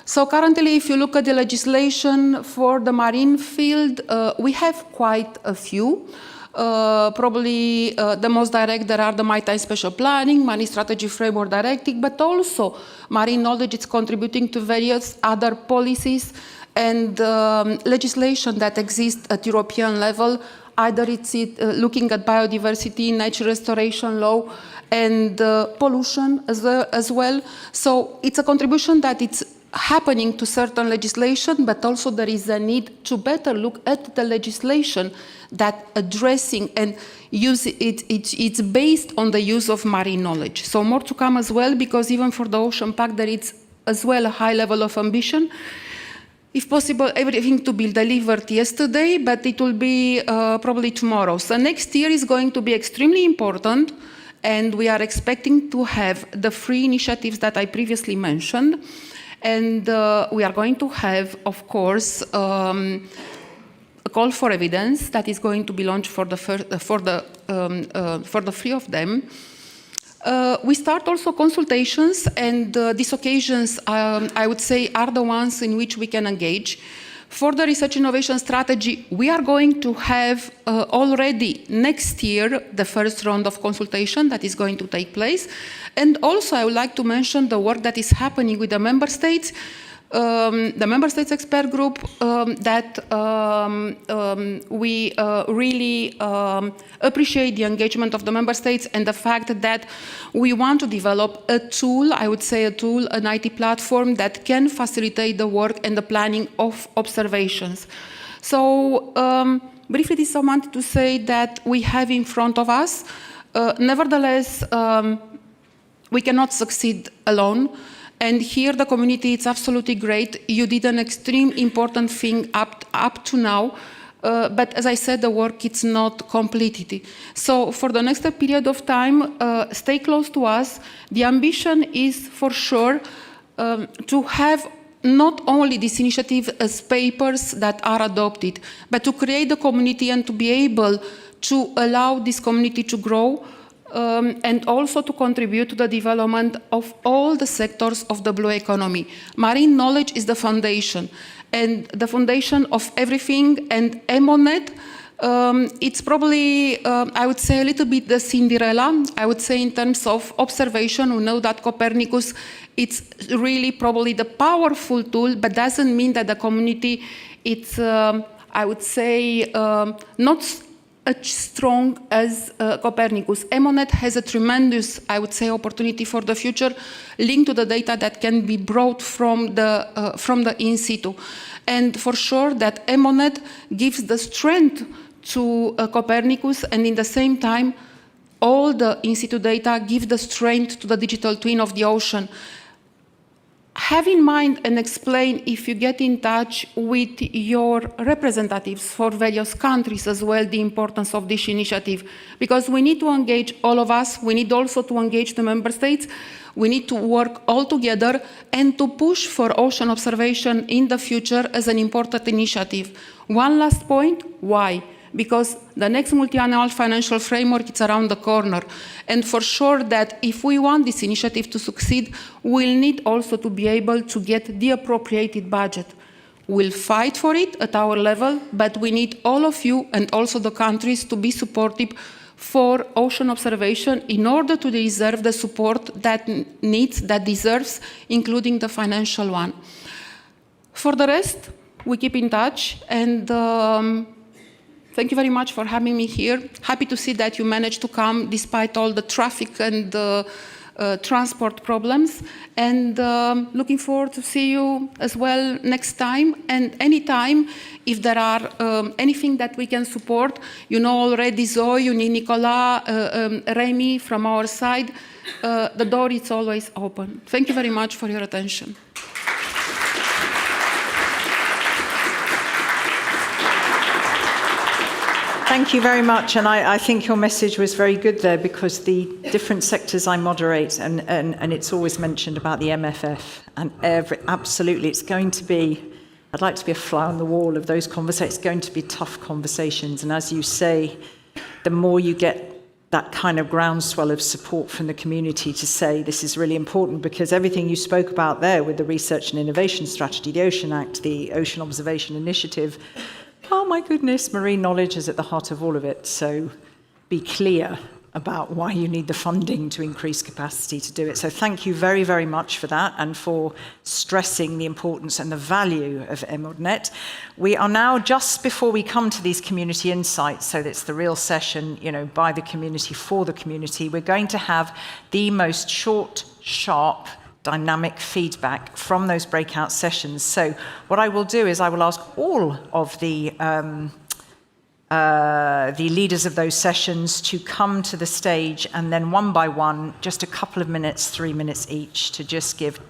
So currently, if you look at the legislation for the marine field, we have quite a few. Probably the most direct, there are the Maritime Special Planning, Marine Strategy Framework Directive, but also marine knowledge is contributing to various other policies and legislation that exists at European level. Either it's looking at biodiversity, nature restoration law, and pollution as well. So it's a contribution that it's happening to certain legislation, but also there is a need to better look at the legislation that addressing and use it's based on the use of marine knowledge. So more to come as well, because even for the Ocean Pact there is as well a high level of ambition. If possible, everything to be delivered yesterday, but it will be probably tomorrow. So next year is going to be extremely important, and we are expecting to have the 3 initiatives that I previously mentioned. And we are going to have, of course, a call for evidence that is going to be launched for the 3 of them. We start also consultations, and these occasions, I would say, are the ones in which we can engage. For the research innovation strategy, we are going to have already next year the first round of consultation that is going to take place. And also I would like to mention the work that is happening with the member states, the member states expert group, that we really appreciate the engagement of the member states and the fact that we want to develop a tool, I would say a tool, an IT platform that can facilitate the work and the planning of observations. So briefly, this I wanted to say that we have in front of us. Nevertheless, we cannot succeed alone. And here the community, it's absolutely great. You did an extreme important thing up to now. But as I said, the work is not completed. So for the next period of time, stay close to us. The ambition is for sure to have not only this initiative as papers that are adopted, but to create the community and to be able to allow this community to grow, and also to contribute to the development of all the sectors of the blue economy. Marine knowledge is the foundation, and the foundation of everything, and EMODnet, it's probably, I would say, a little bit the Cinderella. I would say in terms of observation, we know that Copernicus, it's really probably the powerful tool, but doesn't mean that the community, it's, I would say, not as strong as Copernicus. EMODnet has a tremendous, I would say, opportunity for the future, linked to the data that can be brought from the in situ. And for sure that EMODnet gives the strength to Copernicus, and in the same time, all the in situ data give the strength to the digital twin of the ocean. Have in mind and explain, if you get in touch with your representatives for various countries as well, the importance of this initiative. Because we need to engage all of us, we need also to engage the member states, we need to work all together and to push for ocean observation in the future as an important initiative. One last point, why? Because the next multi-annual financial framework is around the corner. And for sure that if we want this initiative to succeed, we'll need also to be able to get the appropriated budget. We'll fight for it at our level, but we need all of you and also the countries to be supportive for ocean observation in order to deserve the support that needs, that deserves, including the financial one. For the rest, we keep in touch, and thank you very much for having me here. Happy to see that you managed to come despite all the traffic and transport problems. And looking forward to see you as well next time. And anytime, if there are anything that we can support, you know already Zoe, you need Nicolas, Rémy from our side. The door is always open. Thank you very much for your attention. Thank you very much, and I think your message was very good there, because the different sectors I moderate, and it's always mentioned about the MFF, and absolutely it's going to be, I'd like to be a fly on the wall of those conversations. It's going to be tough conversations, and as you say, the more you get that kind of groundswell of support from the community to say this is really important, because everything you spoke about there with the Research and Innovation Strategy, the Ocean Act, the Ocean Observation Initiative, oh my goodness, marine knowledge is at the heart of all of it. So be clear about why you need the funding to increase capacity to do it. So thank you very, very much for that, and for stressing the importance and the value of EMODnet. We are now, just before we come to these community insights, so that's the real session, you know, by the community, for the community, we're going to have the most short, sharp, dynamic feedback from those breakout sessions. So what I will do is I will ask all of the leaders of those sessions to come to the stage, and then one by one, just a couple of minutes, 3 minutes each, to just give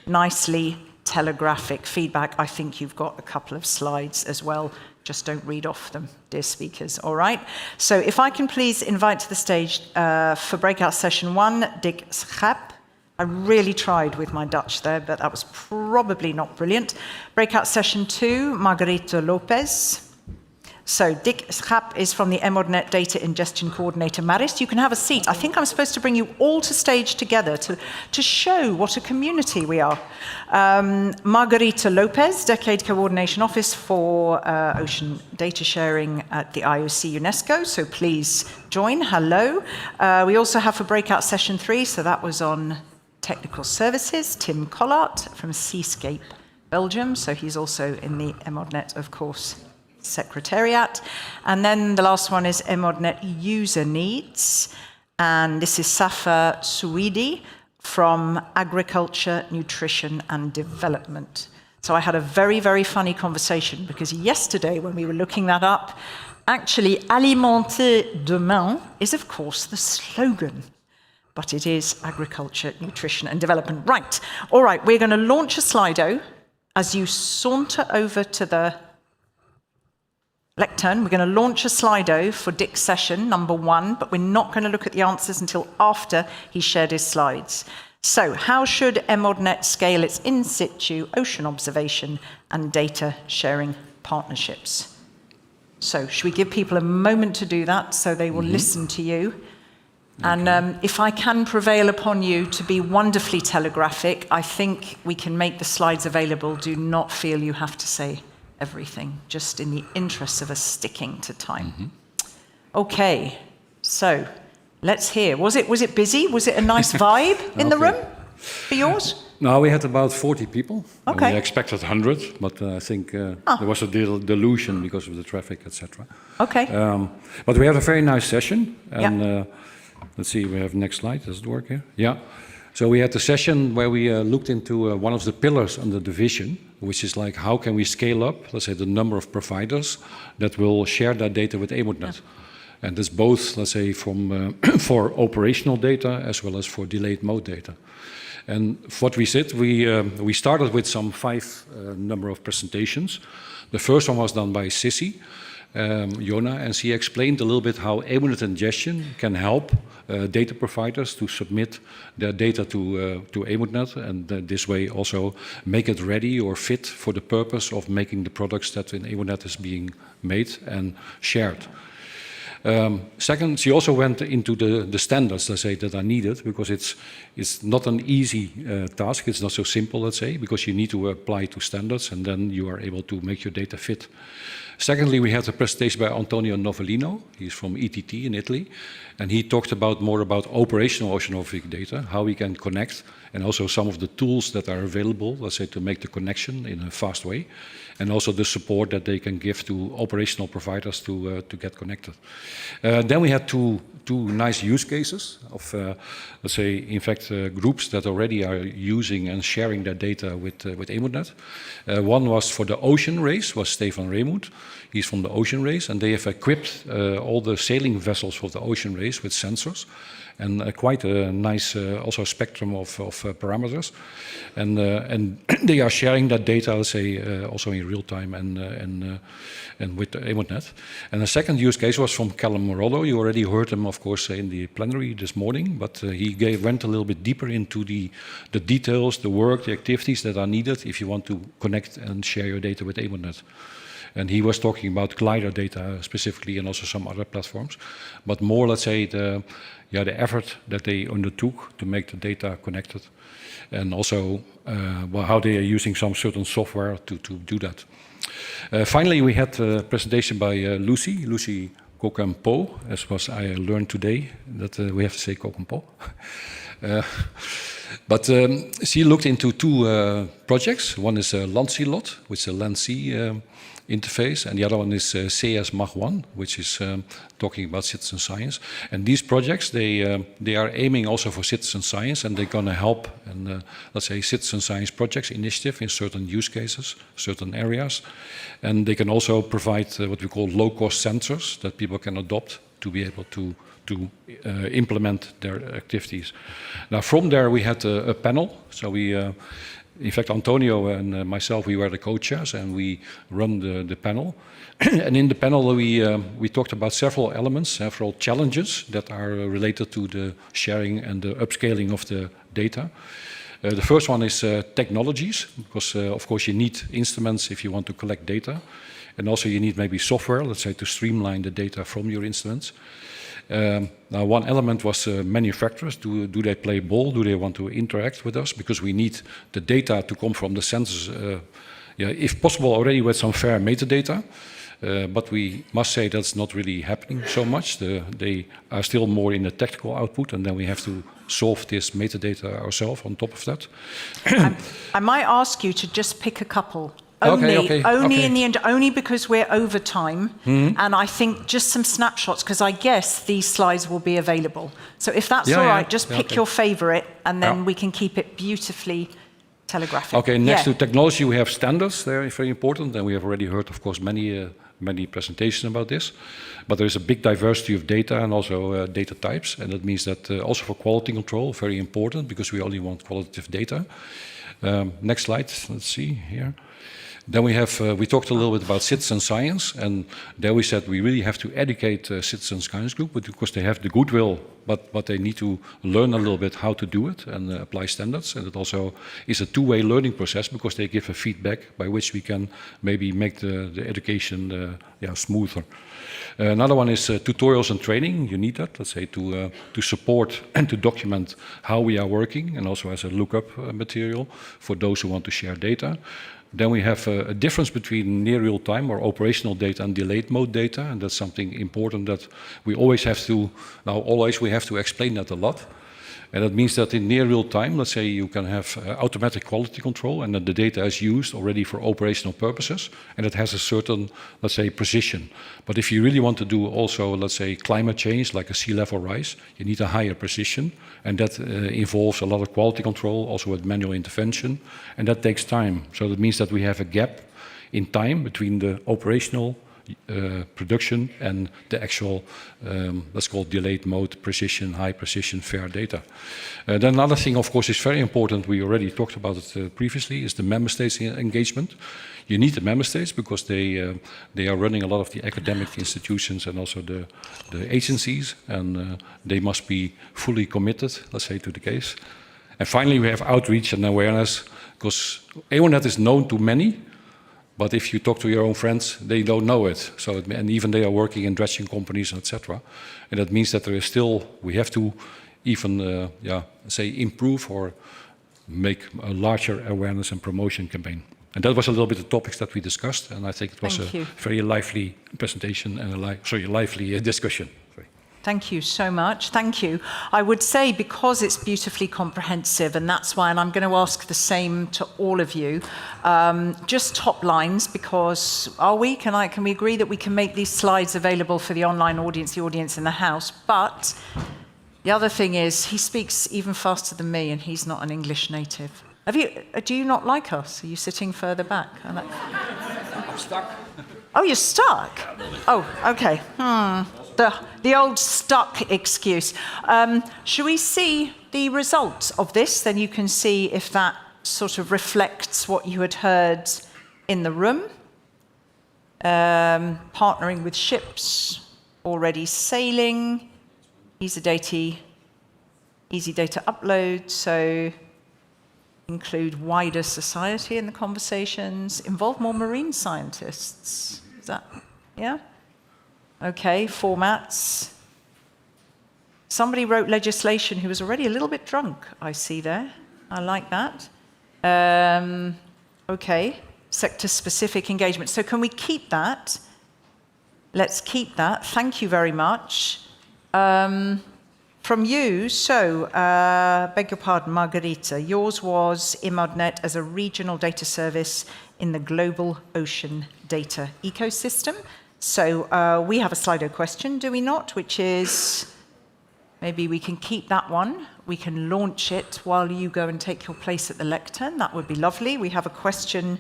nicely telegraphic feedback. I think you've got a couple of slides as well. Just don't read off them, dear speakers, all right? So if I can please invite to the stage for breakout session 1, Dick Schap. I really tried with my Dutch there, but that was probably not brilliant. Breakout session 2, Margarita Lopez. So Dick Schap is from the EMODnet Data Ingestion Coordinator Maris. You can have a seat. I think I'm supposed to bring you all to stage together to show what a community we are. Margarita Lopez, Decade Coordination Office for Ocean Data Sharing at the IOC Unesco. So please join. Hello. We also have for breakout session 3, so that was on Technical Services, Tim Collart from Seascape, Belgium. So he's also in the EMODnet, of course, Secretariat. And then the last one is EMODnet User Needs. And this is Safa Suidi from Agriculture, Nutrition and Development. So I had a very, very funny conversation, because yesterday when we were looking that up, actually Alimenter Demain is, of course, the slogan. But it is Agriculture, Nutrition and Development. Right, all right, we're going to launch a Slido as you saunter over to the lectern. We're going to launch a Slido for Dick's session, number 1, but we're not going to look at the answers until after he shared his slides. So, how should EMODnet scale its in situ ocean observation and data sharing partnerships? So, should we give people a moment to do that so they will listen to you? And if I can prevail upon you to be wonderfully telegraphic, I think we can make the slides available. Do not feel you have to say everything, just in the interest of us sticking to time. Okay, so let's hear. Was it busy? Was it a nice vibe in the room for yours? No, we had about 40 people. Okay. We expected 100, but I think there was a delusion because of the traffic, etc. Okay. But we had a very nice session. And let's see, we have next slide. Does it work here? Yeah. So we had a session where we looked into one of the pillars under the vision, which is like how can we scale up, let's say, the number of providers that will share that data with EMODnet. And this both, let's say, from for operational data as well as for delayed mode data. And what we said, we started with some 5 number of presentations. The first one was done by Sissy, Joanna, and she explained a little bit how EMODnet ingestion can help data providers to submit their data to EMODnet, and this way also make it ready or fit for the purpose of making the products that in EMODnet is being made and shared. Second, she also went into the standards, let's say, that are needed, because it's not an easy task. It's not so simple, let's say, because you need to apply to standards, and then you are able to make your data fit. Secondly, we had a presentation by Antonio Novellino. He's from ETT in Italy, and he talked more about operational oceanographic data, how we can connect, and also some of the tools that are available, let's say, to make the connection in a fast way, and also the support that they can give to operational providers to get connected. Then we had two nice use cases of, let's say, in fact, groups that already are using and sharing their data with EMODnet. One was for the ocean race, was Stefan Remuth. He's from the ocean race, and they have equipped all the sailing vessels for the ocean race with sensors, and quite a nice also spectrum of parameters, and they are sharing that data, let's say, also in real time and with the EMODnet. And the second use case was from Callum Rollo. You already heard him, of course, in the plenary this morning, but he went a little bit deeper into the details, the work, the activities that are needed if you want to connect and share your data with EMODnet. And he was talking about glider data specifically, and also some other platforms, but more, let's say, the effort that they undertook to make the data connected, and also how they are using some certain software to do that. Finally, we had a presentation by Lucy Coquempot, as was I learned today that we have to say Coquempot. But she looked into 2 projects. One is Landsealot, which is a land-sea interface, and the other one is CS Mach1, which is talking about citizen science. And these projects, they are aiming also for citizen science, and they're going to help, and let's say, citizen science projects initiative in certain use cases, certain areas. And they can also provide what we call low-cost sensors that people can adopt to be able to implement their activities. Now, from there, we had a panel. So we, in fact, Antonio and myself, we were the co-chairs, and we run the panel. And in the panel, we talked about several elements, several challenges that are related to the sharing and the upscaling of the data. The first one is technologies, because, of course, you need instruments if you want to collect data. And also you need maybe software, let's say, to streamline the data from your instruments. Now, one element was manufacturers. Do they play ball? Do they want to interact with us? Because we need the data to come from the sensors, if possible, already with some fair metadata. But we must say that's not really happening so much. They are still more in the technical output, and then we have to solve this metadata ourselves on top of that. I might ask you to just pick a couple. Only in the end, only because we're over time, and I think just some snapshots, because I guess these slides will be available. So if that's all right, just pick your favorite, and then we can keep it beautifully telegraphic. Okay, next to technology, we have standards. They're very important, and we have already heard, of course, many presentations about this. But there is a big diversity of data and also data types, and that means that also for quality control, very important, because we only want qualitative data. Next slide, let's see here. Then we talked a little bit about citizen science, and there we said we really have to educate citizen science group, because they have the goodwill, but they need to learn a little bit how to do it and apply standards. And it also is a two-way learning process, because they give a feedback by which we can maybe make the education smoother. Another one is tutorials and training. You need that, let's say, to support and to document how we are working, and also as a lookup material for those who want to share data. Then we have a difference between near real-time or operational data and delayed mode data, and that's something important that we always have to, we have to explain that a lot. And that means that in near real-time, let's say you can have automatic quality control, and that the data is used already for operational purposes, and it has a certain, let's say, precision. But if you really want to do also, let's say, climate change, like a sea level rise, you need a higher precision, and that involves a lot of quality control, also with manual intervention, and that takes time. So that means that we have a gap in time between the operational production and the actual, let's call it delayed mode, precision, high precision, fair data. Then another thing, of course, is very important, we already talked about it previously, is the member states engagement. You need the member states because they are running a lot of the academic institutions and also the agencies, and they must be fully committed, let's say, to the case. And finally, we have outreach and awareness, because EMODnet is known to many, but if you talk to your own friends, they don't know it. So, and even they are working in dredging companies, etc. And that means that there is still, we have to even, say, improve or make a larger awareness and promotion campaign. And that was a little bit the topics that we discussed, and I think it was a very lively presentation and a lively discussion. Thank you so much. Thank you. I would say, because it's beautifully comprehensive, and that's why, and I'm going to ask the same to all of you, just top lines, because can we agree that we can make these slides available for the online audience, the audience in the house? But the other thing is, he speaks even faster than me, and he's not an English native. Do you not like us? Are you sitting further back? I'm stuck. Oh, you're stuck? Oh, okay. The old stuck excuse. Should we see the results of this? Then you can see if that sort of reflects what you had heard in the room. Partnering with ships already sailing, easy data upload, so include wider society in the conversations, involve more marine scientists. Is that, yeah? Okay, formats. Somebody wrote legislation who was already a little bit drunk, I see there. I like that. Okay, sector-specific engagement. So can we keep that? Let's keep that. Thank you very much. From you, so, beg your pardon, Margarita, yours was EMODnet as a regional data service in the global ocean data ecosystem. So we have a Slido question, do we not? Which is, maybe we can keep that one. We can launch it while you go and take your place at the lectern. That would be lovely. We have a question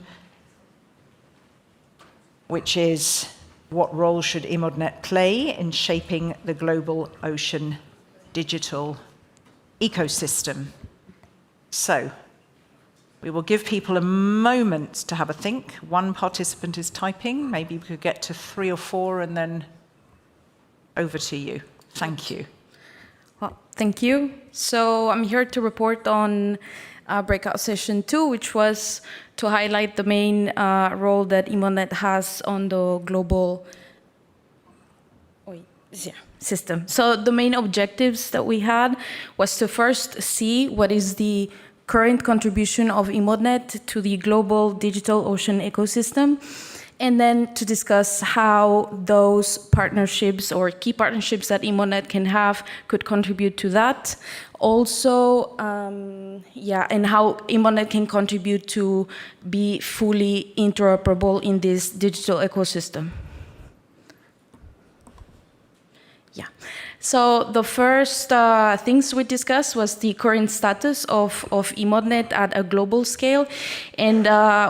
which is, what role should EMODnet play in shaping the global ocean digital ecosystem? So we will give people a moment to have a think. One participant is typing. Maybe we could get to 3 or 4 and then over to you. Thank you. Well, thank you. So I'm here to report on breakout session 2, which was to highlight the main role that EMODnet has on the global system. So the main objectives that we had was to first see what is the current contribution of EMODnet to the global digital ocean ecosystem, and then to discuss how those partnerships or key partnerships that EMODnet can have could contribute to that. Also, and how EMODnet can contribute to be fully interoperable in this digital ecosystem. So the first things we discussed was the current status of EMODnet at a global scale. And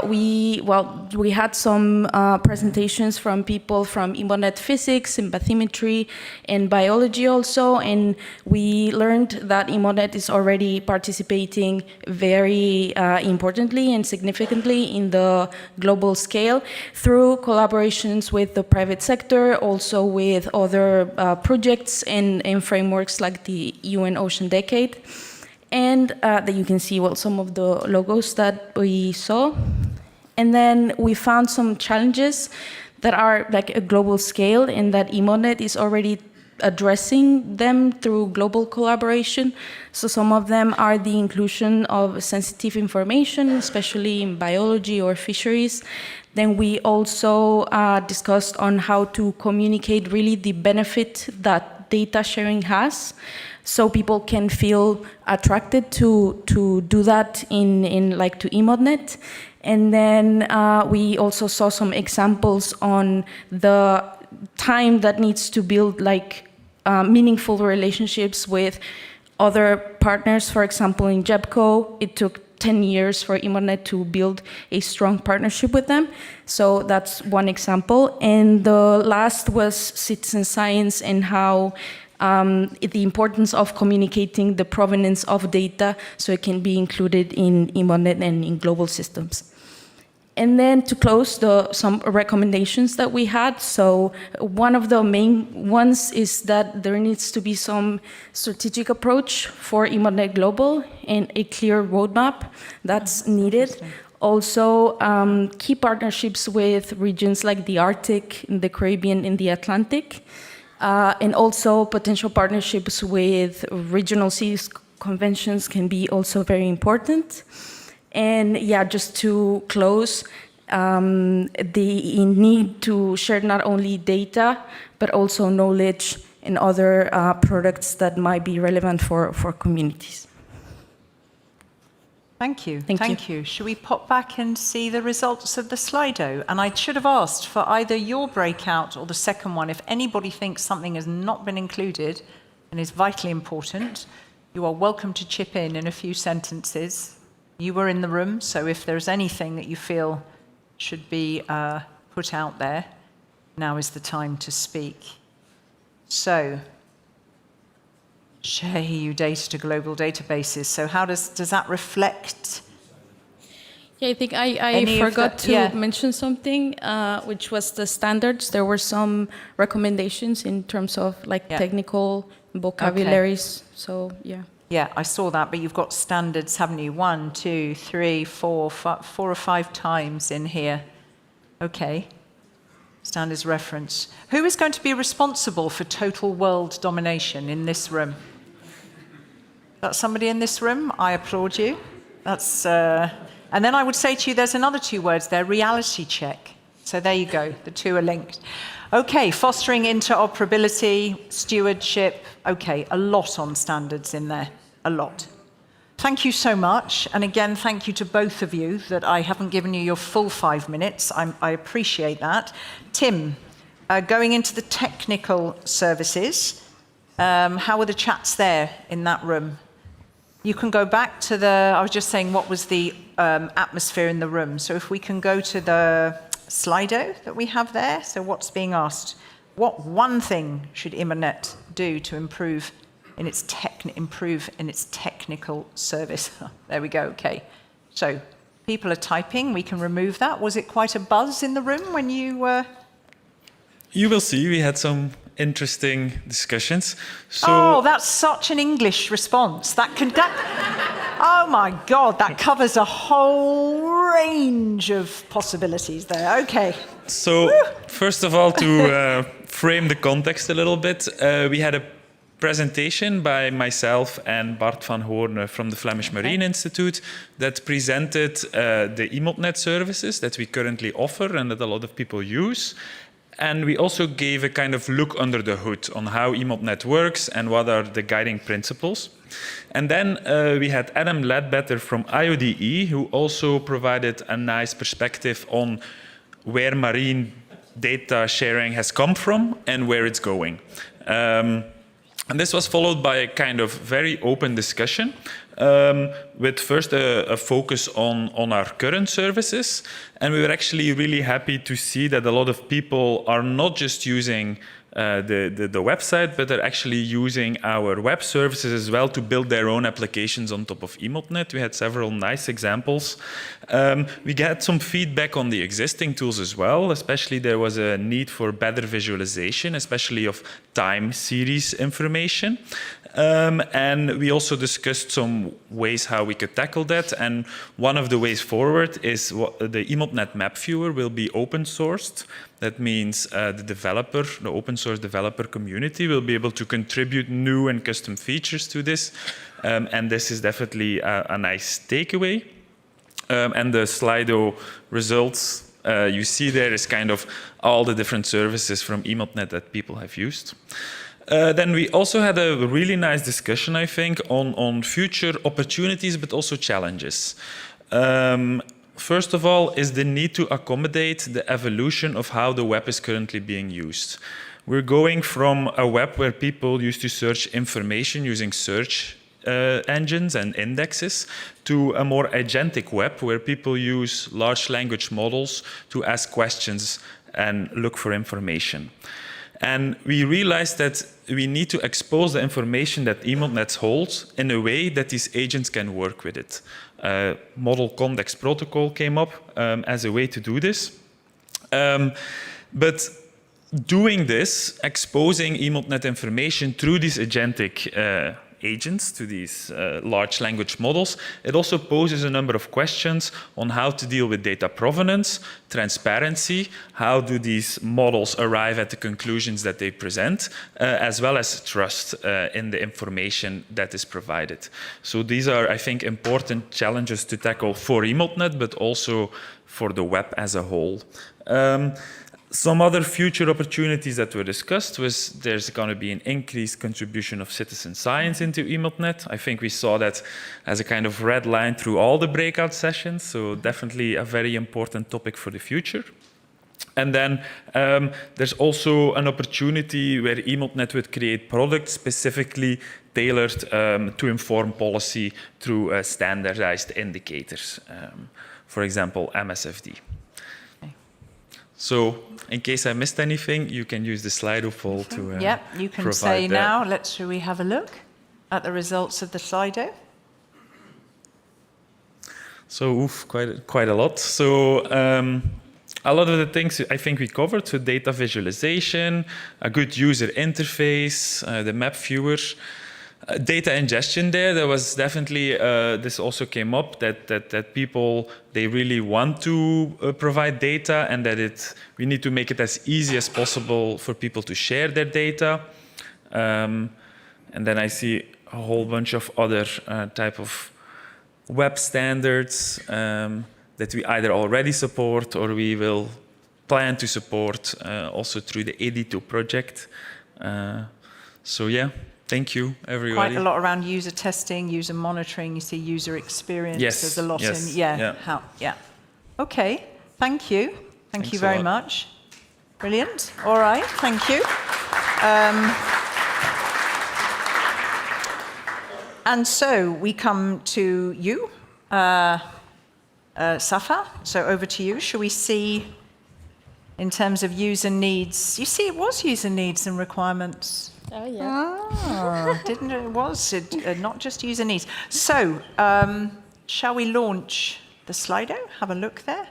we had some presentations from people from EMODnet physics and bathymetry and biology also. And we learned that EMODnet is already participating very importantly and significantly in the global scale through collaborations with the private sector, also with other projects and frameworks like the UN Ocean Decade. And that you can see some of the logos that we saw. And then we found some challenges that are like a global scale, and that EMODnet is already addressing them through global collaboration. So some of them are the inclusion of sensitive information, especially in biology or fisheries. Then we also discussed on how to communicate really the benefit that data sharing has, so people can feel attracted to do that to EMODnet. And then we also saw some examples on the time that needs to build meaningful relationships with other partners. For example, in JEPCO, it took 10 years for EMODnet to build a strong partnership with them. So that's one example. And the last was citizen science and how the importance of communicating the provenance of data so it can be included in EMODnet and in global systems. And then to close, some recommendations that we had. So one of the main ones is that there needs to be some strategic approach for EMODnet Global and a clear roadmap that's needed. Also, key partnerships with regions like the Arctic, the Caribbean, and the Atlantic. And also potential partnerships with regional cities conventions can be also very important. And yeah, just to close, the need to share not only data, but also knowledge and other products that might be relevant for communities. Thank you. Thank you. Should we pop back and see the results of the Slido? And I should have asked for either your breakout or the second one. If anybody thinks something has not been included and is vitally important, you are welcome to chip in a few sentences. You were in the room, so if there's anything that you feel should be put out there, now is the time to speak. So, share EU data to global databases. So how does that reflect? Yeah, I think I forgot to mention something, which was the standards. There were some recommendations in terms of technical vocabularies. Okay. So, yeah. Yeah, I saw that, but you've got standards, haven't you? 1, 2, 3, 4 or 5 times in here. Okay. Standards reference. Who is going to be responsible for total world domination in this room? That's somebody in this room? I applaud you. That's, and then I would say to you, there's another 2 words there, reality check. So there you go, the 2 are linked. Okay, fostering interoperability, stewardship. Okay, a lot on standards in there, a lot. Thank you so much. And again, thank you to both of you that I haven't given you your full 5 minutes. I appreciate that. Tim, going into the technical services, how were the chats there in that room? You can go back to I was just saying what was the atmosphere in the room. So if we can go to the Slido that we have there. So what's being asked? What one thing should EMODnet do to improve in its technical service? There we go, okay. So people are typing, we can remove that. Was it quite a buzz in the room when you were? You will see, we had some interesting discussions. Oh, that's such an English response. Oh my God, that covers a whole range of possibilities there. Okay. So, first of all, to frame the context a little bit, we had a presentation by myself and Bart van Hoorn from the Flemish Marine Institute that presented the EMODnet services that we currently offer and that a lot of people use. And we also gave a kind of look under the hood on how EMODnet works and what are the guiding principles. And then we had Adam Ledbetter from IODE, who also provided a nice perspective on where marine data sharing has come from and where it's going. And this was followed by a kind of very open discussion with first a focus on our current services. And we were actually really happy to see that a lot of people are not just using the website, but they're actually using our web services as well to build their own applications on top of EMODnet. We had several nice examples. We got some feedback on the existing tools as well, especially there was a need for better visualization, especially of time series information. And we also discussed some ways how we could tackle that. And one of the ways forward is the EMODnet map viewer will be open sourced. That means the open source developer community will be able to contribute new and custom features to this. And this is definitely a nice takeaway. And the Slido results you see there is kind of all the different services from EMODnet that people have used. Then we also had a really nice discussion, I think, on future opportunities, but also challenges. First of all, is the need to accommodate the evolution of how the web is currently being used. We're going from a web where people used to search information using search engines and indexes to a more agentic web where people use large language models to ask questions and look for information. And we realized that we need to expose the information that EMODnet holds in a way that these agents can work with it. Model context protocol came up as a way to do this. But doing this, exposing EMODnet information through these agentic agents, to these large language models, it also poses a number of questions on how to deal with data provenance, transparency, how do these models arrive at the conclusions that they present, as well as trust in the information that is provided. So these are, I think, important challenges to tackle for EMODnet, but also for the web as a whole. Some other future opportunities that were discussed was there's going to be an increased contribution of citizen science into EMODnet. I think we saw that as a kind of red line through all the breakout sessions, so definitely a very important topic for the future. And then there's also an opportunity where EMODnet would create products specifically tailored to inform policy through standardized indicators, for example, MSFD. So, in case I missed anything, you can use the Slido poll to Yep, you can say now, shall we have a look at the results of the Slido? So, quite a lot. So, a lot of the things I think we covered, so data visualization, a good user interface, the map viewer, data ingestion there was definitely, this also came up, that people, they really want to provide data and that we need to make it as easy as possible for people to share their data. And then I see a whole bunch of other type of web standards that we either already support or we will plan to support also through the EDITO project. So yeah. Thank you, everybody. Quite a lot around user testing, user monitoring. You see user experience. Yes. There's a lot yes. in. Yeah. Okay. Thank you. Thank you very much. Brilliant. All right. Thank you. And so we come to you, Safa. So over to you. Shall we see, in terms of user needs? You see, it was user needs and requirements. Oh, yeah. Didn't it? It was not just user needs. So, shall we launch the Slido? Have a look there.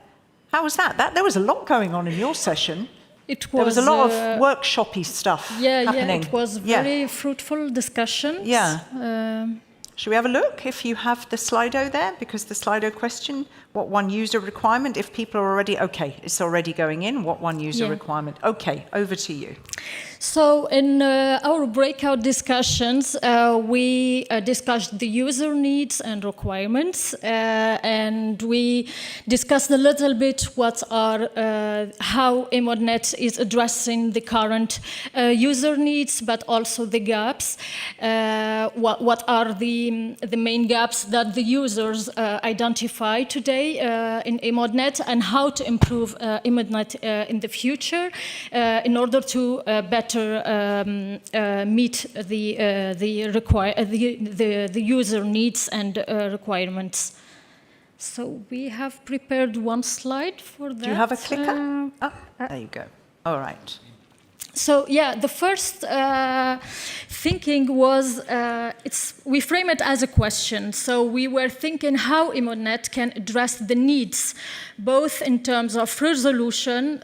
How was that? There was a lot going on in your session. There was a lot of workshopy stuff happening. Yeah, it was very fruitful discussions. Yeah. Should we have a look if you have the Slido there? Because the Slido question, what one user requirement, if people are already, okay, it's already going in, what one user requirement. Okay, over to you. So in our breakout discussions, we discussed the user needs and requirements, and we discussed a little bit what are how EMODnet is addressing the current user needs, but also the gaps. What are the the main gaps that the users identify today in EMODnet and how to improve EMODnet in the future in order to better meet the user needs and requirements. So we have prepared one slide for that. Do you have a clicker? There you go. All right. So yeah, the first thinking was, we frame it as a question. So we were thinking how EMODnet can address the needs, both in terms of resolution,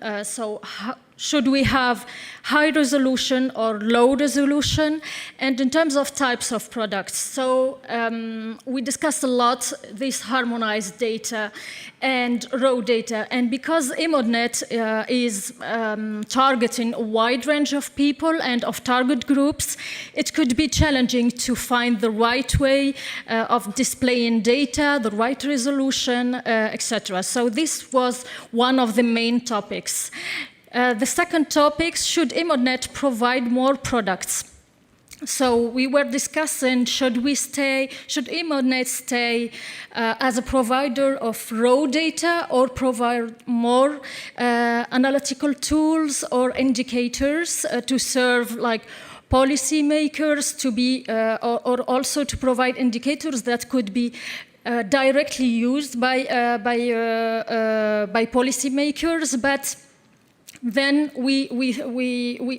should we have high resolution or low resolution, and in terms of types of products. So we discussed a lot this harmonized data and raw data, and because EMODnet is targeting a wide range of people and of target groups, it could be challenging to find the right way of displaying data, the right resolution, etc. So this was one of the main topics. The second topic, should EMODnet provide more products? So we were discussing, should EMODnet stay as a provider of raw data or provide more analytical tools or indicators to serve like policymakers to be, or also to provide indicators that could be directly used by policymakers, but then we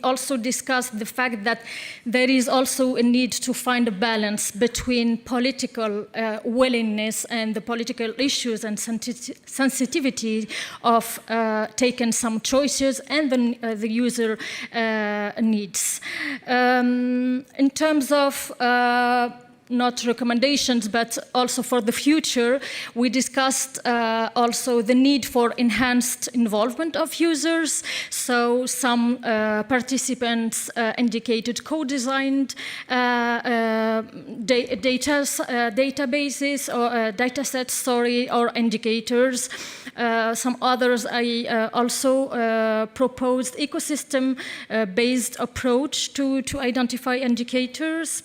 also discussed the fact that there is also a need to find a balance between political willingness and the political issues and sensitivity of taking some choices and the user needs. In terms of not recommendations, but also for the future, we discussed also the need for enhanced involvement of users. So some participants indicated co-designed databases or datasets, or indicators. Some others I also proposed ecosystem-based approach to identify indicators.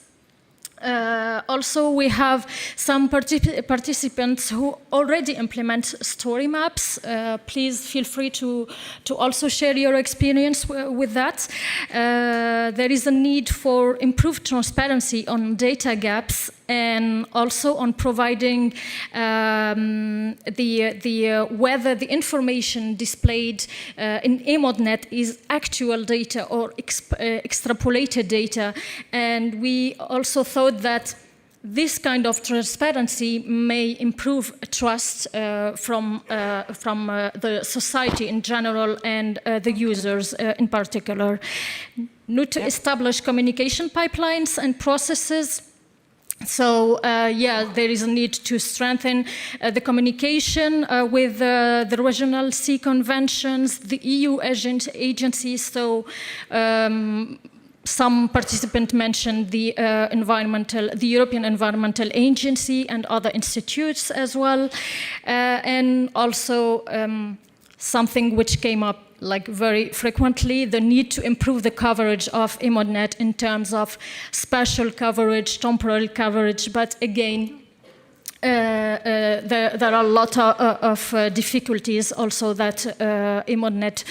Also, we have some participants who already implement story maps. Please feel free to also share your experience with that. There is a need for improved transparency on data gaps and also on providing whether the information displayed in EMODnet is actual data or extrapolated data. And we also thought that this kind of transparency may improve trust from the society in general and the users in particular. Need to establish communication pipelines and processes. So, there is a need to strengthen the communication with the regional sea conventions, the EU agencies. So, some participants mentioned the European Environmental Agency and other institutes as well, and also something which came up like very frequently, the need to improve the coverage of EMODnet in terms of spatial coverage, temporal coverage, but again, there are a lot of difficulties also that EMODnet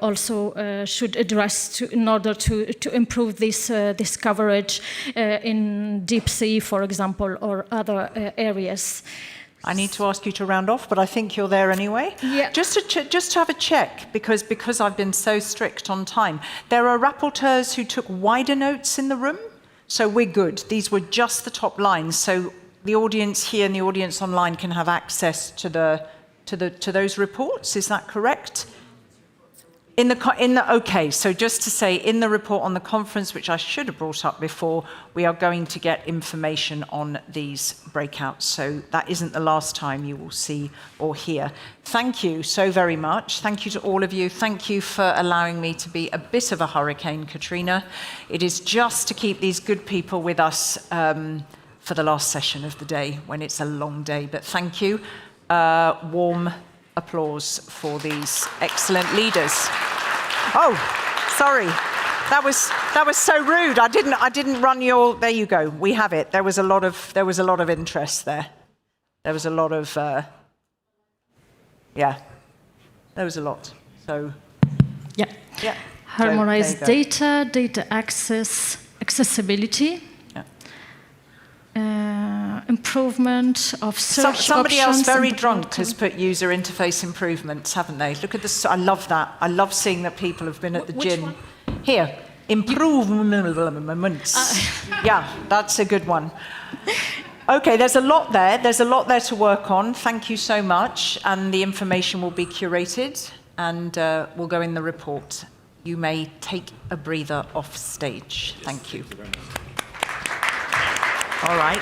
also should address in order to improve this coverage in deep sea, for example, or other areas. I need to ask you to round off, but I think you're there anyway. Yeah. Just to have a check, because I've been so strict on time. There are rapporteurs who took wider notes in the room, so we're good. These were just the top lines, so the audience here and the audience online can have access to those reports. Is that correct? Okay, so just to say, in the report on the conference, which I should have brought up before, we are going to get information on these breakouts. So that isn't the last time you will see or hear. Thank you so very much. Thank you to all of you. Thank you for allowing me to be a bit of a hurricane, Katrina. It is just to keep these good people with us for the last session of the day, when it's a long day. But thank you. Warm applause for these excellent leaders. Oh, sorry. That was so rude. I didn't run your. There you go. We have it. There was a lot of interest there. There was a lot of. Yeah. There was a lot. So. Yeah. Yeah. Harmonized data, data access, accessibility. Improvement of search Somebody else options very drunk has put user interface improvements, haven't they? Look at this. I love that. I love seeing that people have been at the gym. One? Here, improvements. Yeah, that's a good one. Okay, there's a lot there. There's a lot there to work on. Thank you so much. And the information will be curated and will go in the report. You may take a breather off stage. Thank you. All right.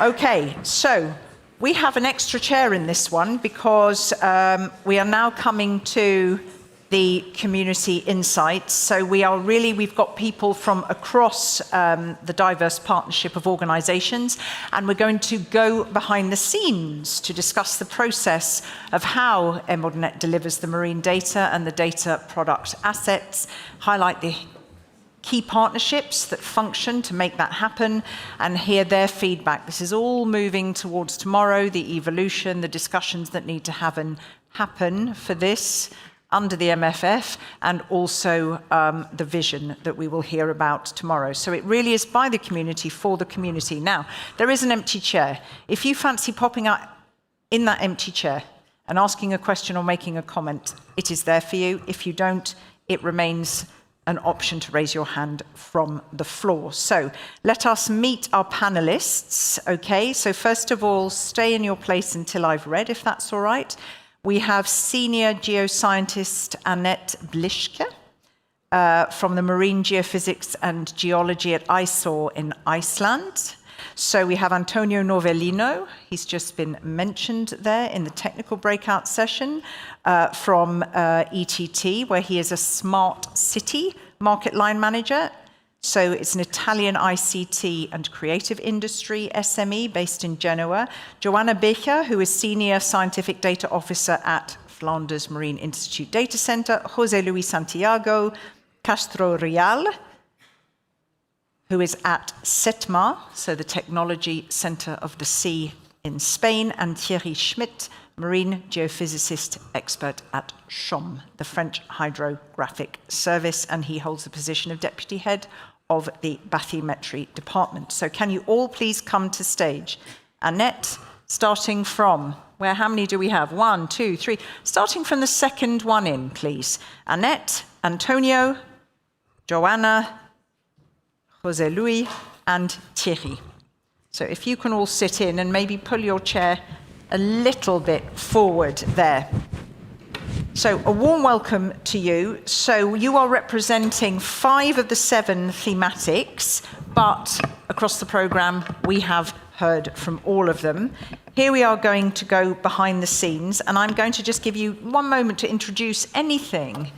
Okay, so we have an extra chair in this one because we are now coming to the community insights. So we've got people from across the diverse partnership of organizations, and we're going to go behind the scenes to discuss the process of how EMODnet delivers the marine data and the data product assets, highlight the key partnerships that function to make that happen, and hear their feedback. This is all moving towards tomorrow, the evolution, the discussions that need to happen for this under the MFF, and also the vision that we will hear about tomorrow. So it really is by the community, for the community. Now, there is an empty chair. If you fancy popping up in that empty chair and asking a question or making a comment, it is there for you. If you don't, it remains an option to raise your hand from the floor. So let us meet our panelists, okay? So first of all, stay in your place until I've read, if that's all right. We have senior geoscientist Annette Blischke from the Marine Geophysics and Geology at ISOR in Iceland. So we have Antonio Novellino, he's just been mentioned there in the technical breakout session from ETT, where he is a smart city market line manager. So it's an Italian ICT and creative industry SME based in Genoa. Joanna Becher, who is senior scientific data officer at Flanders Marine Institute Data Center. José Luis Santiago Castro Real, who is at CETMA, so the Technology Center of the Sea in Spain, and Thierry Schmidt, marine geophysicist expert at Shom, the French Hydrographic Service, and he holds the position of deputy head of the bathymetry department. So can you all please come to stage? Annette, starting from, how many do we have? 1, 2, 3. Starting from the second one in, please. Annette, Antonio, Joanna, José Luis, and Thierry. So if you can all sit in and maybe pull your chair a little bit forward there. So a warm welcome to you. So you are representing 5 of the 7 thematics, but across the programme we have heard from all of them. Here we are going to go behind the scenes, and I'm going to just give you one moment to introduce anything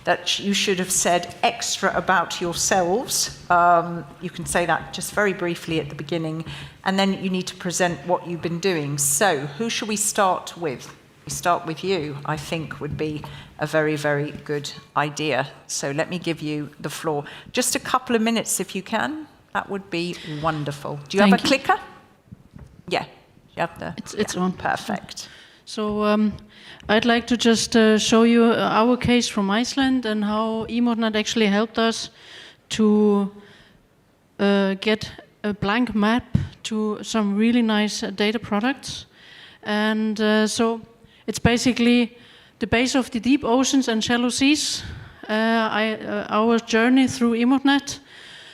that you should have said extra about yourselves. You can say that just very briefly at the beginning, and then you need to present what you've been doing. So who should we start with? We start with you, I think would be a very, very good idea. So let me give you the floor. Just a couple of minutes if you can. That would be wonderful. Do you have a clicker? Yeah, you have the... It's on. Perfect. So I'd like to just show you our case from Iceland and how EMODnet actually helped us to get a blank map to some really nice data products. And so it's basically the base of the deep oceans and shallow seas, our journey through EMODnet,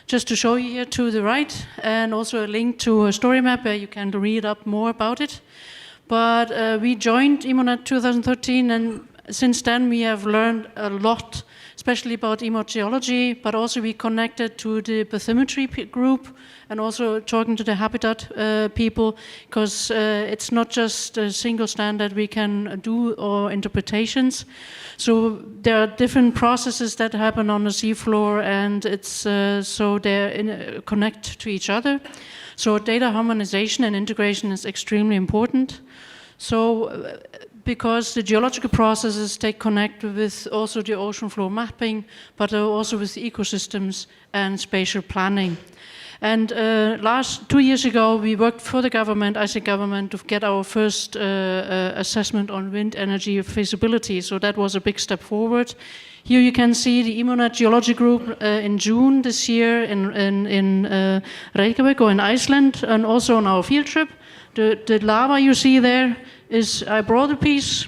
just to show you here to the right, and also a link to a story map where you can read up more about it. But we joined EMODnet 2013, and since then we have learned a lot, especially about EMODgeology, but also we connected to the bathymetry group and also talking to the habitat people, because it's not just a single standard we can do or interpretations. So there are different processes that happen on the seafloor, and it's so they connect to each other. So data harmonization and integration is extremely important. So because the geological processes they connect with also the ocean floor mapping, but also with ecosystems and spatial planning. And 2 years ago, we worked for the government, as a government, to get our first assessment on wind energy feasibility. So that was a big step forward. Here you can see the EMODnet Geology Group in June this year in Reykjavik or in Iceland, and also on our field trip. The lava you see there is, I brought a piece.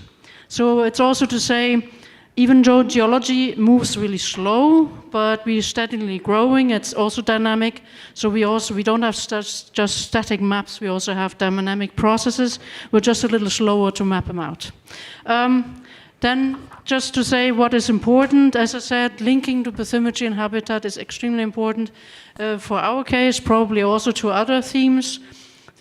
So it's also to say, even though geology moves really slow, but we're steadily growing, it's also dynamic. So we don't have just static maps, we also have dynamic processes. We're just a little slower to map them out. Then just to say what is important, as I said, linking to bathymetry and habitat is extremely important for our case, probably also to other themes.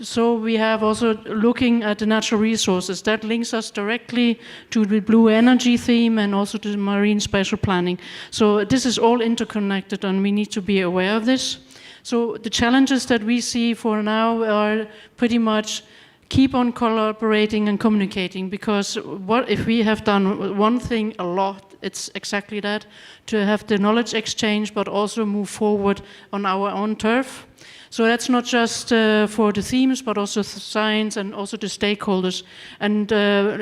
So we have also looking at the natural resources. That links us directly to the blue energy theme and also to the marine spatial planning. So this is all interconnected and we need to be aware of this. So the challenges that we see for now are pretty much keep on collaborating and communicating, because what if we have done one thing a lot, it's exactly that, to have the knowledge exchange but also move forward on our own turf. So that's not just for the themes, but also science and also the stakeholders. And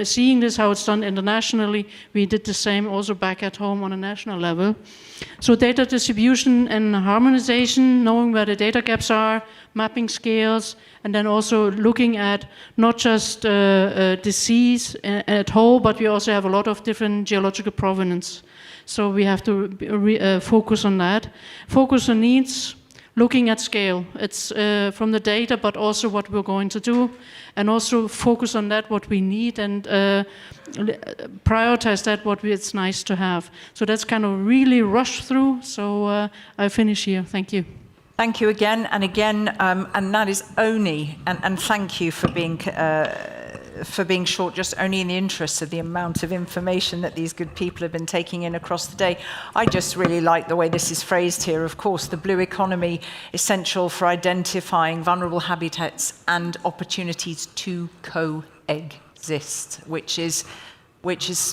seeing this, how it's done internationally, we did the same also back at home on a national level. So data distribution and harmonization, knowing where the data gaps are, mapping scales, and then also looking at not just disease at whole, but we also have a lot of different geological provenance. So we have to focus on that. Focus on needs. Looking at scale, it's from the data, but also what we're going to do, and also focus on that, what we need, and prioritize that, what it's nice to have. So that's kind of really rush through, so I finish here. Thank you. Thank you again and again, and that is only, and thank you for being short, just only in the interest of the amount of information that these good people have been taking in across the day. I just really like the way this is phrased here. Of course, the blue economy, essential for identifying vulnerable habitats and opportunities to coexist, which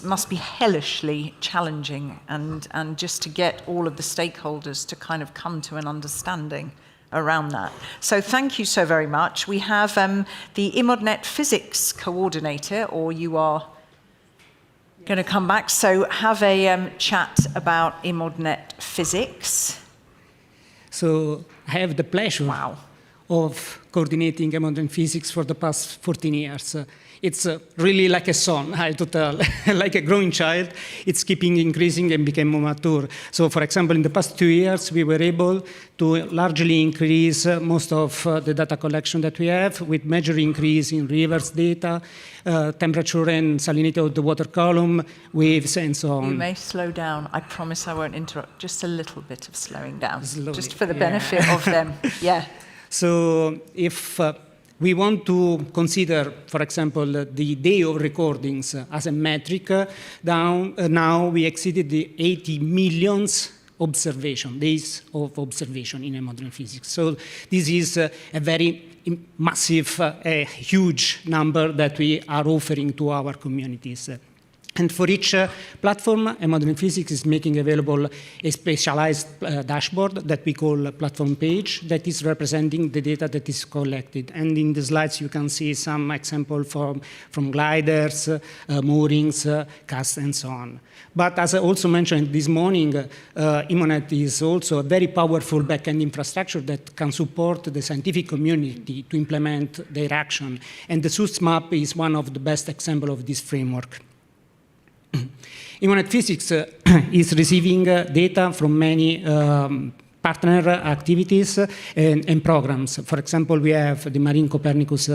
must be hellishly challenging, and just to get all of the stakeholders to kind of come to an understanding around that. So thank you so very much. We have the EMODnet physics coordinator, or you are going to come back. So have a chat about EMODnet physics. So I have the pleasure of coordinating EMODnet physics for the past 14 years. It's really like a son, I have to tell, like a growing child. It's keeping increasing and became more mature. So, for example, in the past 2 years, we were able to largely increase most of the data collection that we have, with major increase in rivers data, temperature and salinity of the water column, waves, and so on. You may slow down. I promise I won't interrupt. Just a little bit of slowing down, slowly, just for the benefit of them. Yeah. So if we want to consider, for example, the day of recordings as a metric. Now we exceeded the 80 million days of observation in EMODnet physics. So this is a very massive, huge number that we are offering to our communities. And for each platform, EMODnet physics is making available a specialized dashboard that we call a platform page that is representing the data that is collected. And in the slides, you can see some example from gliders, moorings, casts, and so on. But as I also mentioned this morning, EMODnet is also a very powerful backend infrastructure that can support the scientific community to implement their action. And the SUS map is one of the best examples of this framework. EMODnet physics is receiving data from many partner activities and programs. For example, we have the Marine Copernicus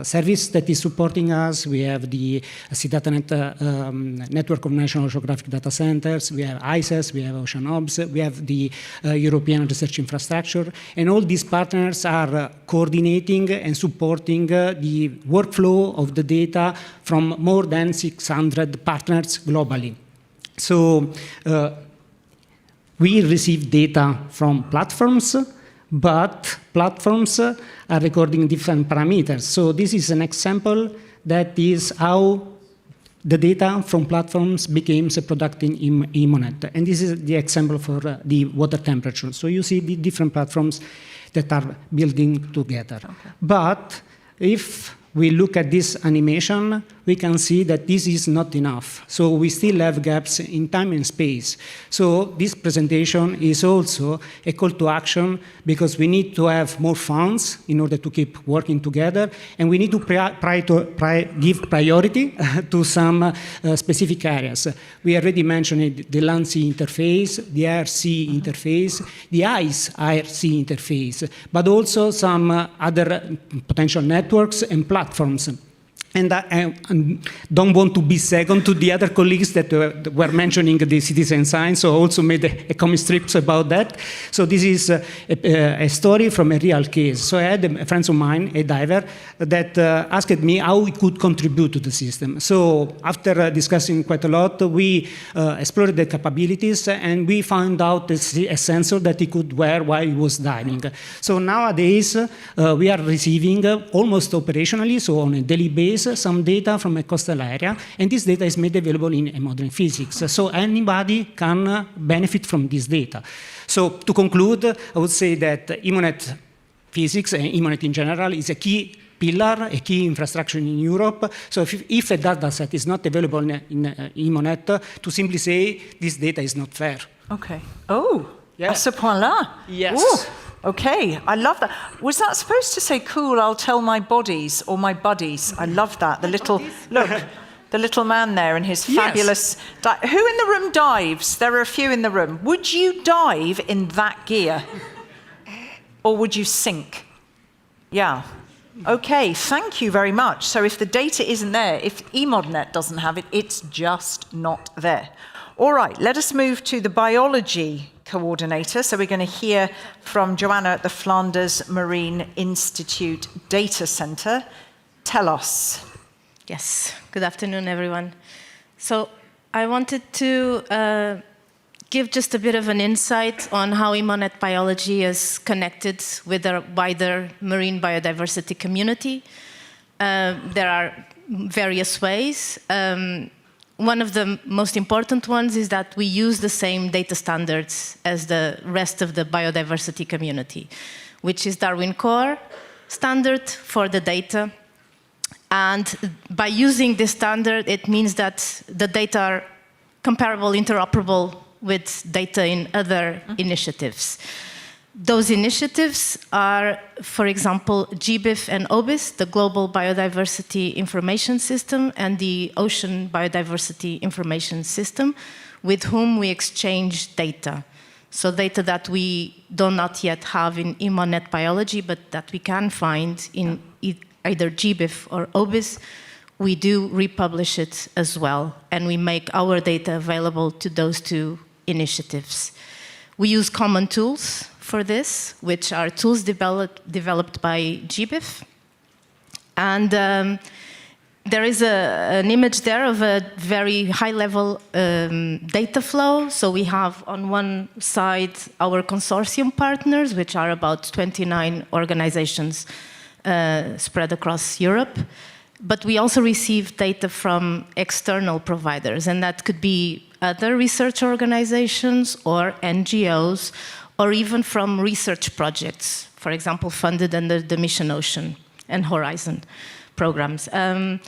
service that is supporting us. We have the CDataNet network of National Geographic Data Centers. We have ICES, we have OceanObs, we have the European Research Infrastructure. And all these partners are coordinating and supporting the workflow of the data from more than 600 partners globally. So, we receive data from platforms, but platforms are recording different parameters. So this is an example that is how the data from platforms becomes a product in EMODnet. And this is the example for the water temperature. So you see the different platforms that are building together. Okay. But if we look at this animation, we can see that this is not enough. So we still have gaps in time and space. So this presentation is also a call to action because we need to have more funds in order to keep working together, and we need to give priority to some specific areas. We already mentioned the land-sea interface, the air-sea interface, the ice-air-sea interface, but also some other potential networks and platforms. And I don't want to be second to the other colleagues that were mentioning the citizen science, so I also made a comic strip about that. So this is a story from a real case. So I had a friend of mine, a diver, that asked me how we could contribute to the system. So after discussing quite a lot, we explored the capabilities, and we found out a sensor that he could wear while he was diving. So nowadays, we are receiving almost operationally, so on a daily basis, some data from a coastal area, and this data is made available in EMODnet physics. So anybody can benefit from this data. So to conclude, I would say that EMODnet physics and EMODnet in general is a key pillar, a key infrastructure in Europe. So if a data set is not available in EMODnet, to simply say this data is not fair. Okay. Oh, yeah. À ce point-là? Yes. Ooh. Okay, I love that. Was that supposed to say, cool, I'll tell my bodies or my buddies? I love that. The little, look, the little man there in his fabulous... Yes. Who in the room dives? There are a few in the room. Would you dive in that gear? Or would you sink? Yeah. Okay, thank you very much. So if the data isn't there, if EMODnet doesn't have it, it's just not there. All right, let us move to the biology coordinator. So we're going to hear from Joanna at the Flanders Marine Institute Data Center. Tell us. Yes, good afternoon, everyone. So I wanted to give just a bit of an insight on how EMODnet biology is connected with the wider marine biodiversity community. There are various ways. One of the most important ones is that we use the same data standards as the rest of the biodiversity community, which is Darwin Core standard for the data. And by using this standard, it means that the data are comparable, interoperable with data in other initiatives. Those initiatives are, for example, GBIF and OBIS, the Global Biodiversity Information System, and the Ocean Biodiversity Information System, with whom we exchange data. So data that we do not yet have in EMODnet biology, but that we can find in either GBIF or OBIS, we do republish it as well, and we make our data available to those two initiatives. We use common tools for this, which are tools developed by GBIF. And there is an image there of a very high-level data flow. So we have on one side our consortium partners, which are about 29 organizations spread across Europe. But we also receive data from external providers, and that could be other research organizations or NGOs, or even from research projects, for example, funded under the Mission Ocean and Horizon programs. And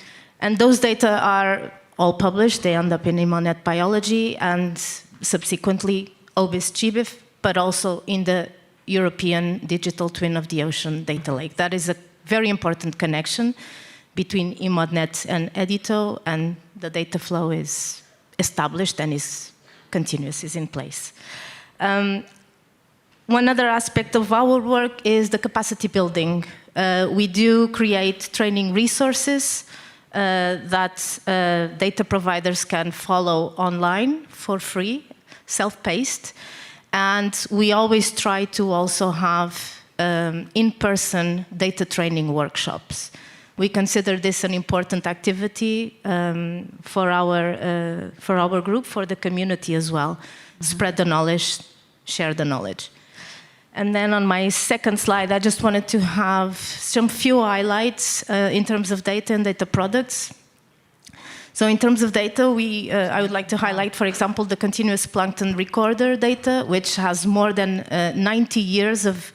those data are all published. They end up in EMODnet biology and subsequently OBIS GBIF, but also in the European Digital Twin of the Ocean data lake. That is a very important connection between EMODnet and EDITO, and the data flow is established and is continuous, is in place. One other aspect of our work is the capacity building. We do create training resources that data providers can follow online for free, self-paced. And we always try to also have in-person data training workshops. We consider this an important activity for our group, for the community as well. Spread the knowledge, share the knowledge. And then on my second slide, I just wanted to have some few highlights in terms of data and data products. So in terms of data, I would like to highlight, for example, the continuous plankton recorder data, which has more than 90 years of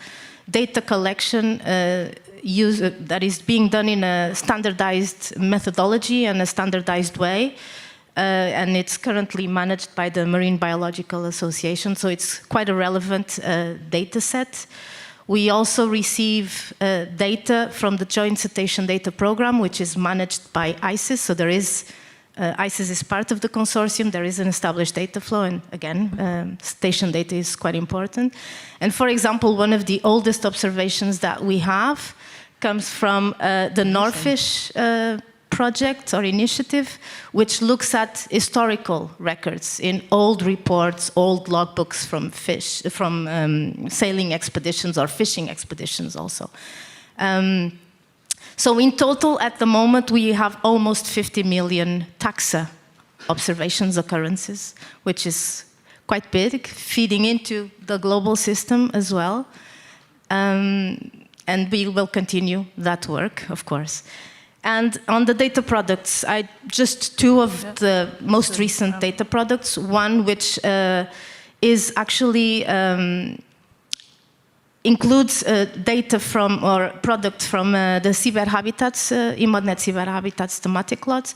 data collection that is being done in a standardized methodology and a standardized way. And it's currently managed by the Marine Biological Association, so it's quite a relevant data set. We also receive data from the Joint Cetacean Data Program, which is managed by ICES. So there is, ICES is part of the consortium. There is an established data flow, and again, cetacean data is quite important. And for example, one of the oldest observations that we have comes from the Norfish project or initiative, which looks at historical records in old reports, old logbooks from sailing expeditions or fishing expeditions also. So in total, at the moment, we have almost 50 million taxa observations occurrences, which is quite big, feeding into the global system as well. And we will continue that work, of course. And on the data products, just two of the most recent data products. One which is actually includes data from or product from the seabed habitats, EMODnet seabed habitats thematic lots.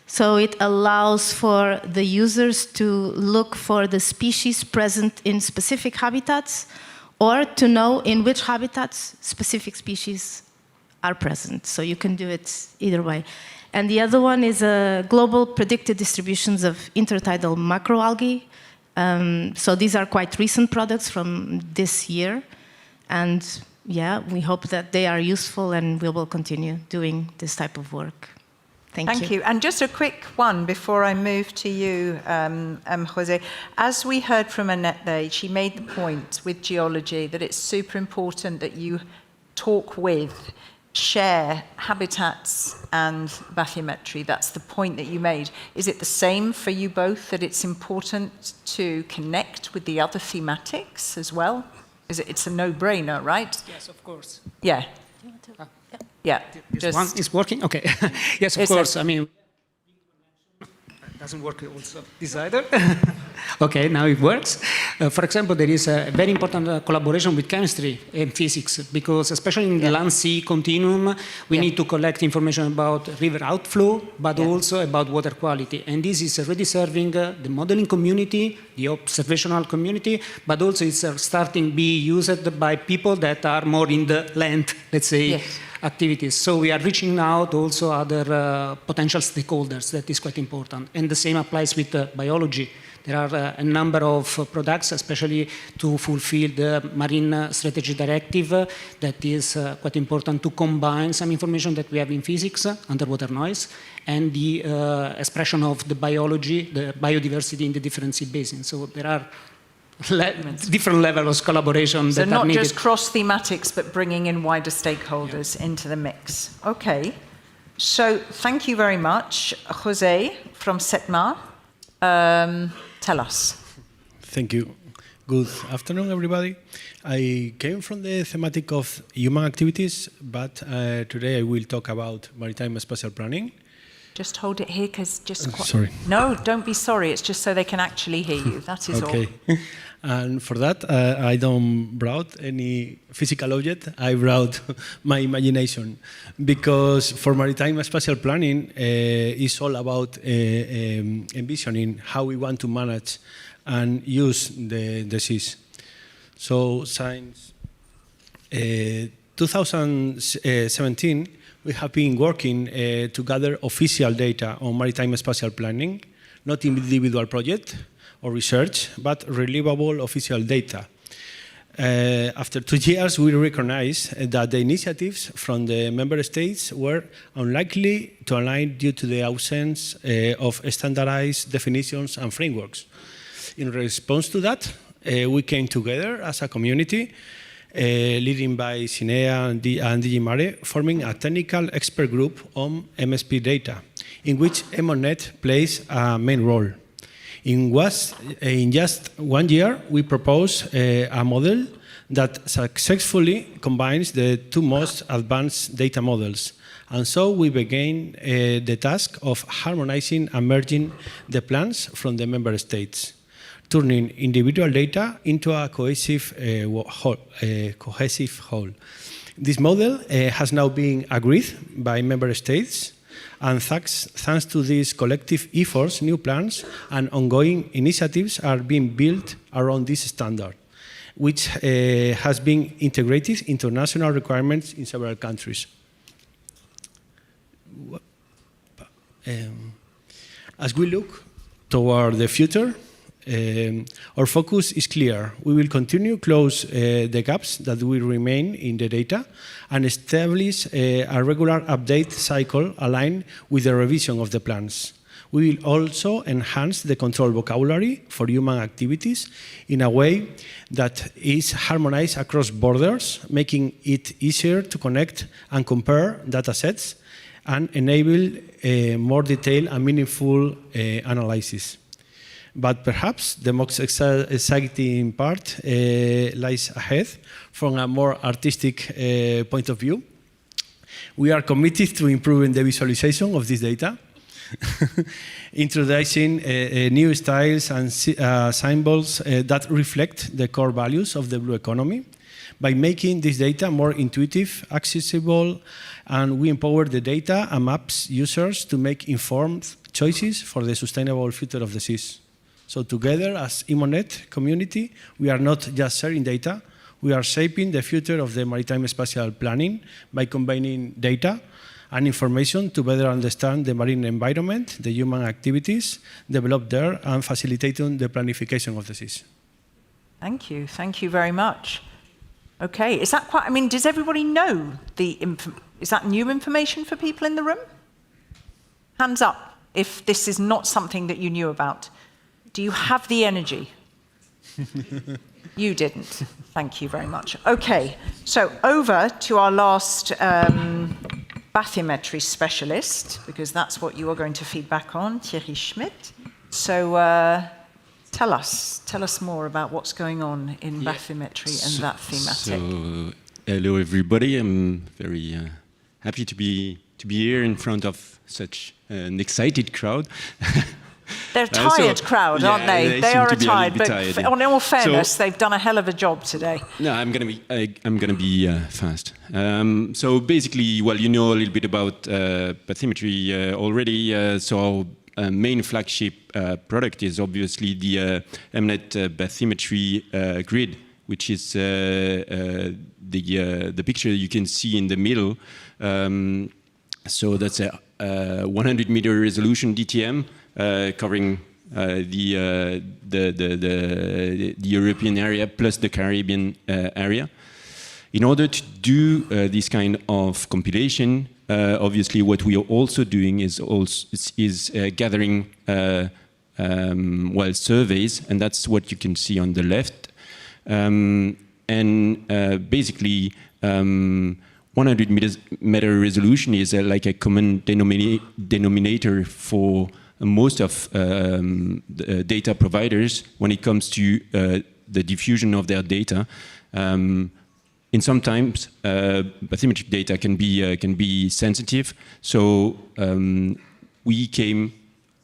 So it allows for the users to look for the species present in specific habitats, or to know in which habitats specific species are present. So you can do it either way. And the other one is global predicted distributions of intertidal macroalgae. So these are quite recent products from this year. And yeah, we hope that they are useful, and we will continue doing this type of work. Thank you. And just a quick one before I move to you, Jose. As we heard from Annette there, she made the point with geology that it's super important that you talk with, share habitats and bathymetry. That's the point that you made. Is it the same for you both, that it's important to connect with the other thematics as well? It's a no-brainer, right? Yes, of course. Yeah. Yeah. This one is working? Okay. Yes, of course. I mean, it doesn't work also this either. Okay, now it works. For example, there is a very important collaboration with chemistry and physics, because especially in the land-sea continuum, we need to collect information about river outflow, but also about water quality. And this is already serving the modeling community, the observational community, but also it's starting to be used by people that are more in the land, let's say, activities. So we are reaching out also other potential stakeholders. That is quite important. And the same applies with biology. There are a number of products, especially to fulfill the Marine Strategy Directive, that is quite important to combine some information that we have in physics, underwater noise, and the expression of the biology, the biodiversity in the different sea basins. So there are different levels of collaboration that are needed. So not just cross-thematics, but bringing in wider stakeholders into the mix. Okay. So thank you very much. Jose from SETMA. Tell us. Thank you. Good afternoon, everybody. I came from the thematic of human activities, but today I will talk about maritime spatial planning. Just hold it here, because sorry. No, don't be sorry. It's just so they can actually hear you. That is okay. all. And for that, I don't brought any physical object. I brought my imagination, because for maritime spatial planning, it's all about envisioning how we want to manage and use the seas. So since 2017, we have been working to gather official data on maritime spatial planning, not individual project or research, but reliable official data. After 2 years, we recognized that the initiatives from the member states were unlikely to align due to the absence of standardized definitions and frameworks. In response to that, we came together as a community, leading by Cinea and DG Mare, forming a technical expert group on MSP data, in which EMODnet plays a main role. In just 1 year, we proposed a model that successfully combines the two most advanced data models. And so we began the task of harmonizing and merging the plans from the member states, turning individual data into a cohesive whole. This model has now been agreed by member states, and thanks to these collective efforts, new plans and ongoing initiatives are being built around this standard, which has been integrated into national requirements in several countries. As we look toward the future, our focus is clear. We will continue to close the gaps that will remain in the data and establish a regular update cycle aligned with the revision of the plans. We will also enhance the control vocabulary for human activities in a way that is harmonized across borders, making it easier to connect and compare data sets and enable more detailed and meaningful analysis. But perhaps the most exciting part lies ahead from a more artistic point of view. We are committed to improving the visualization of this data, introducing new styles and symbols that reflect the core values of the blue economy. By making this data more intuitive, accessible, and we empower the data and maps users to make informed choices for the sustainable future of the seas. So together as EMODnet community, we are not just sharing data, we are shaping the future of the maritime spatial planning by combining data and information to better understand the marine environment, the human activities developed there, and facilitating the planification of the seas. Thank you very much. Okay, is that quite, I mean, does everybody know is that new information for people in the room? Hands up if this is not something that you knew about. Do you have the energy? You didn't. Thank you very much. Okay, so over to our last bathymetry specialist, because that's what you are going to feed back on, Thierry Schmidt. So tell us more about what's going on in bathymetry and that thematic. So, hello everybody. I'm very happy to be here in front of such an excited crowd. They're a tired crowd, aren't they? They are tired, but tired. In all fairness, they've done a hell of a job today. No, I'm gonna be fast. So basically, well, you know a little bit about bathymetry already. So our main flagship product is obviously the EMODnet bathymetry grid, which is the picture you can see in the middle. So that's a 100-meter resolution DTM. Covering the European area plus the Caribbean area. In order to do this kind of compilation, obviously what we are also doing is gathering surveys, and that's what you can see on the left. Basically, 100-meter resolution is like a common denominator for most of the data providers when it comes to the diffusion of their data. In sometimes bathymetric data can be sensitive, so we came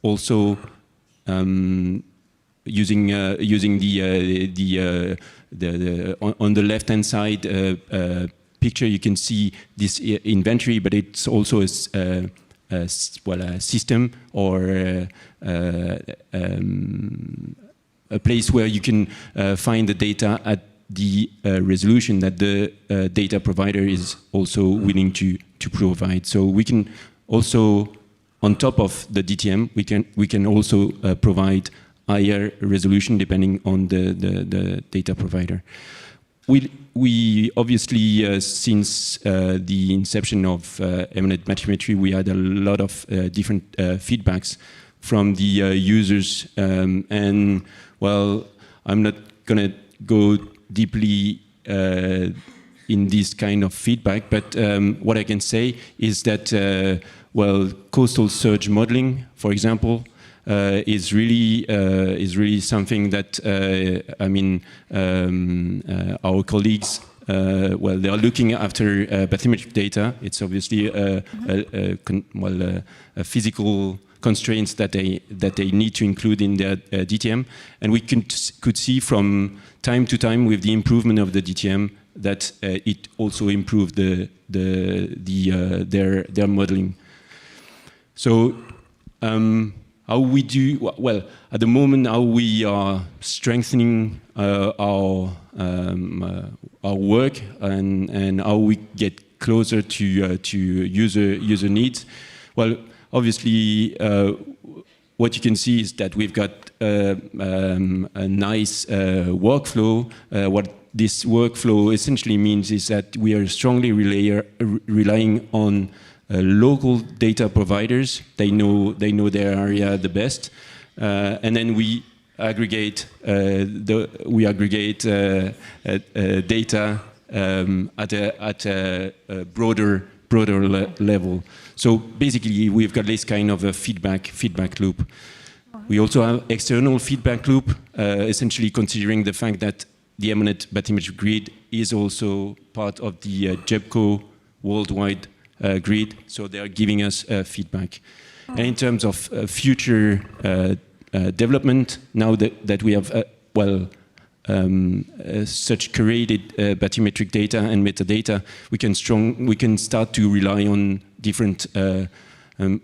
also using the on the left hand side picture you can see this inventory, but it's also a system or a place where you can find the data at the resolution that the data provider is also willing to provide. So we can also, on top of the DTM, we can also provide higher resolution depending on the data provider. We obviously, since the inception of EMODnet bathymetry, we had a lot of different feedbacks from the users. And, well, I'm not going to go deeply in this kind of feedback, but what I can say is that, coastal surge modeling, for example, is really something that our colleagues. Well, they are looking after bathymetric data. It's obviously a physical constraints that they need to include in their DTM, and we could see from time to time with the improvement of the DTM that it also improved their modeling. So how we do well at the moment? How we are strengthening our work and how we get closer to user needs. Well, obviously, what you can see is that we've got a nice workflow. What this workflow essentially means is that we are strongly relying on local data providers. They know their area the best, and then we aggregate data at a broader level. So basically, we've got this kind of a feedback loop. We also have external feedback loop, essentially considering the fact that the EMODnet bathymetric grid is also part of the JEBCO worldwide grid, so they are giving us feedback. And in terms of future development, now that we have such curated bathymetric data and metadata, we can start to rely on different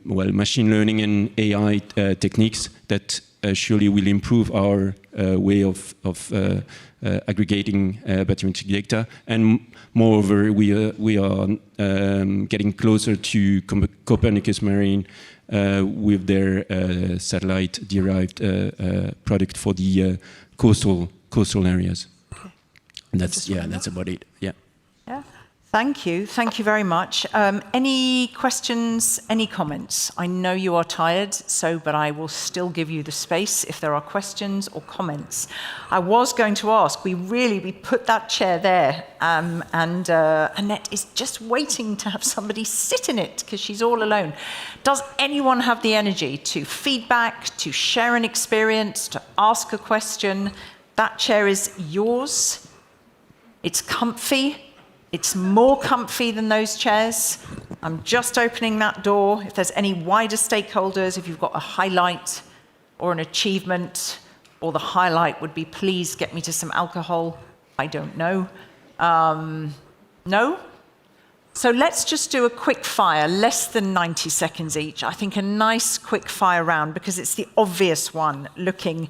machine learning and AI techniques that surely will improve our way of aggregating bathymetric data. And moreover, we are getting closer to Copernicus Marine with their satellite-derived product for the coastal areas. Okay. And that's about it. Yeah. Yeah. Thank you very much. Any questions, any comments? I know you are tired, but I will still give you the space if there are questions or comments. I was going to ask, we put that chair there, and Annette is just waiting to have somebody sit in it because she's all alone. Does anyone have the energy to feedback, to share an experience, to ask a question? That chair is yours. It's comfy. It's more comfy than those chairs. I'm just opening that door. If there's any wider stakeholders, if you've got a highlight or an achievement, or the highlight would be, please get me to some alcohol. I don't know. No? So let's just do a quick fire, less than 90 seconds each. I think a nice quick fire round, because it's the obvious one, looking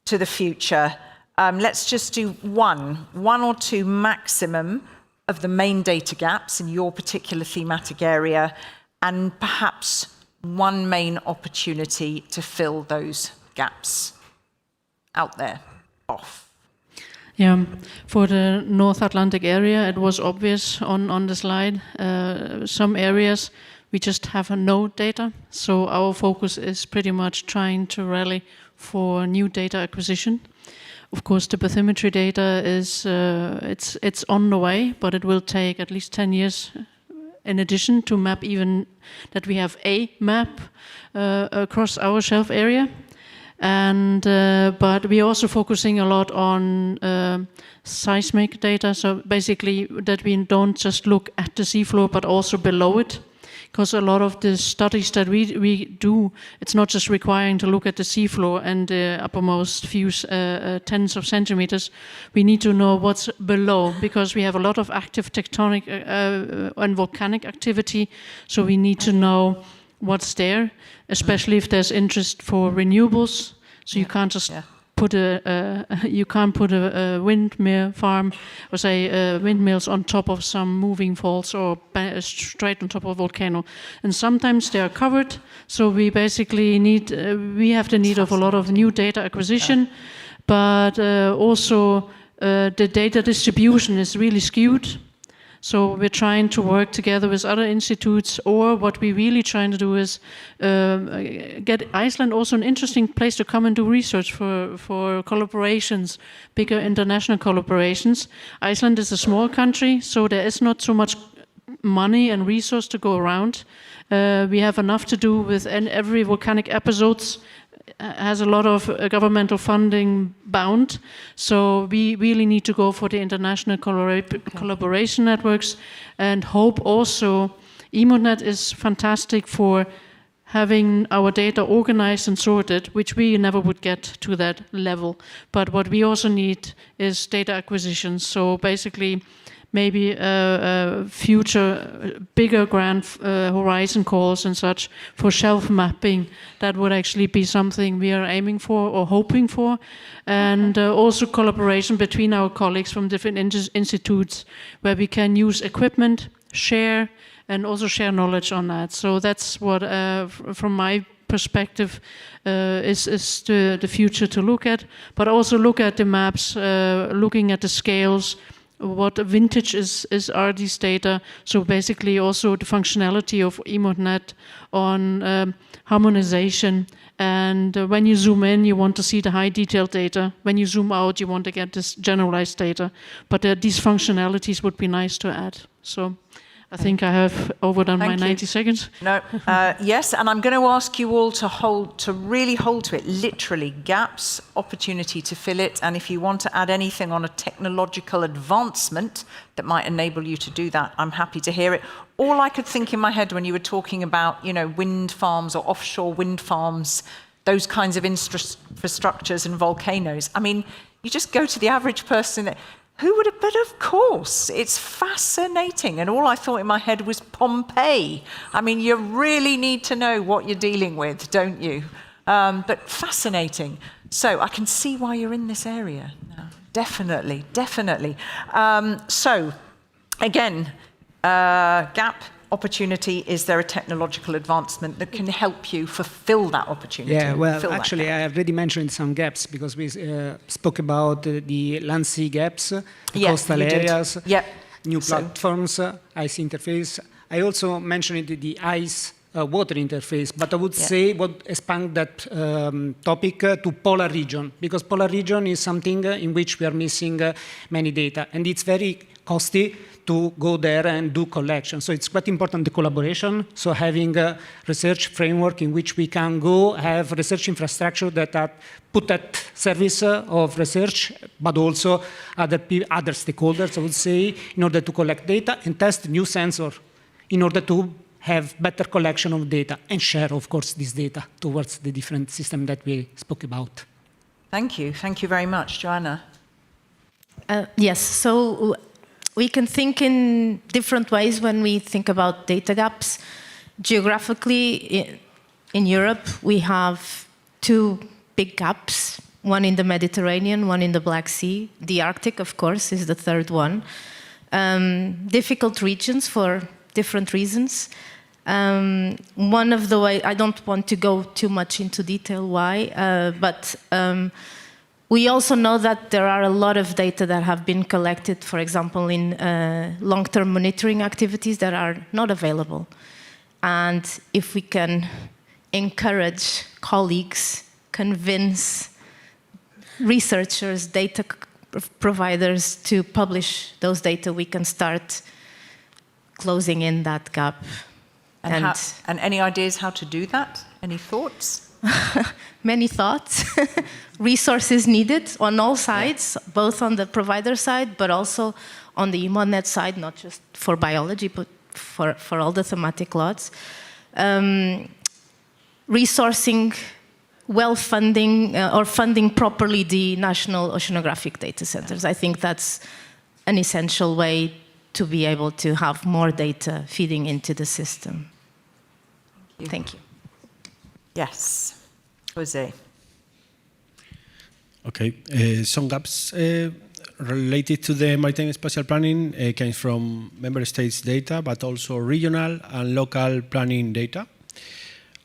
to the future. Let's just do one or two maximum of the main data gaps in your particular thematic area, and perhaps one main opportunity to fill those gaps. Out there, off. Yeah, for the North Atlantic area, it was obvious on the slide. Some areas we just have no data, so our focus is pretty much trying to rally for new data acquisition. Of course, the bathymetry data is it's on the way, but it will take at least 10 years in addition to map even that we have a map across our shelf area. And but we're also focusing a lot on seismic data, so basically that we don't just look at the seafloor but also below it. Because a lot of the studies that we do, it's not just requiring to look at the seafloor and the uppermost few tens of centimeters. We need to know what's below, because we have a lot of active tectonic and volcanic activity. So we need to know what's there, especially if there's interest for renewables. So you can't just put a windmill farm, or say windmills on top of some moving faults or straight on top of a volcano. And sometimes they are covered, so we basically need, we have the need of a lot of new data acquisition, but also the data distribution is really skewed. So we're trying to work together with other institutes, or what we're really trying to do is get Iceland also an interesting place to come and do research for collaborations, bigger international collaborations. Iceland is a small country, so there is not so much money and resource to go around. We have enough to do with every volcanic episodes has a lot of governmental funding bound. So we really need to go for the international collaboration networks, and hope also EMODnet is fantastic for having our data organized and sorted, which we never would get to that level. But what we also need is data acquisition. So basically, maybe future bigger grand horizon calls and such for shelf mapping. That would actually be something we are aiming for or hoping for. And also collaboration between our colleagues from different institutes where we can use equipment, share, and also share knowledge on that. So that's what, from my perspective, is the future to look at. But also look at the maps, looking at the scales, what vintage are these data. So basically also the functionality of EMODnet on harmonization. And when you zoom in, you want to see the high detailed data. When you zoom out, you want to get this generalized data. But these functionalities would be nice to add. So I think I have overdone my 90 seconds. No, yes, and I'm going to ask you all to really hold to it, literally, gaps, opportunity to fill it, and if you want to add anything on a technological advancement that might enable you to do that, I'm happy to hear it. All I could think in my head when you were talking about, wind farms or offshore wind farms, those kinds of infrastructures and volcanoes, I mean, you just go to the average person. Who would have, but of course, it's fascinating. And all I thought in my head was Pompeii. I mean, you really need to know what you're dealing with, don't you? But fascinating. So I can see why you're in this area now. Definitely, definitely. So again, gap, opportunity, is there a technological advancement that can help you fulfill that opportunity? Yeah, well, actually, I already mentioned some gaps because we spoke about the land-sea gaps, coastal areas, new platforms, ice interface. I also mentioned the ice-water interface, but I would say expand that topic to polar region, because polar region is something in which we are missing many data, and it's very costly to go there and do collection. So it's quite important, the collaboration. So having a research framework in which we can go have research infrastructure that are put at service of research, but also other stakeholders, I would say, in order to collect data and test new sensor in order to have better collection of data and share, of course, this data towards the different system that we spoke about. Thank you. Thank you very much. Joanna? Yes, so we can think in different ways when we think about data gaps. Geographically, in Europe, we have two big gaps, one in the Mediterranean, one in the Black Sea. The Arctic, of course, is the third one. Difficult regions for different reasons. One of the ways, I don't want to go too much into detail why, but we also know that there are a lot of data that have been collected, for example, in long-term monitoring activities that are not available. And if we can encourage colleagues, convince researchers, data providers to publish those data, we can start closing in that gap. And any ideas how to do that? Any thoughts? Many thoughts. Resources needed on all sides, both on the provider side, but also on the EMODnet side, not just for biology, but for all the thematic lots. Resourcing, well-funding, or funding properly the national oceanographic data centers. I think that's an essential way to be able to have more data feeding into the system. Thank you. Yes, Jose. Okay, some gaps related to the maritime spatial planning came from member states data, but also regional and local planning data.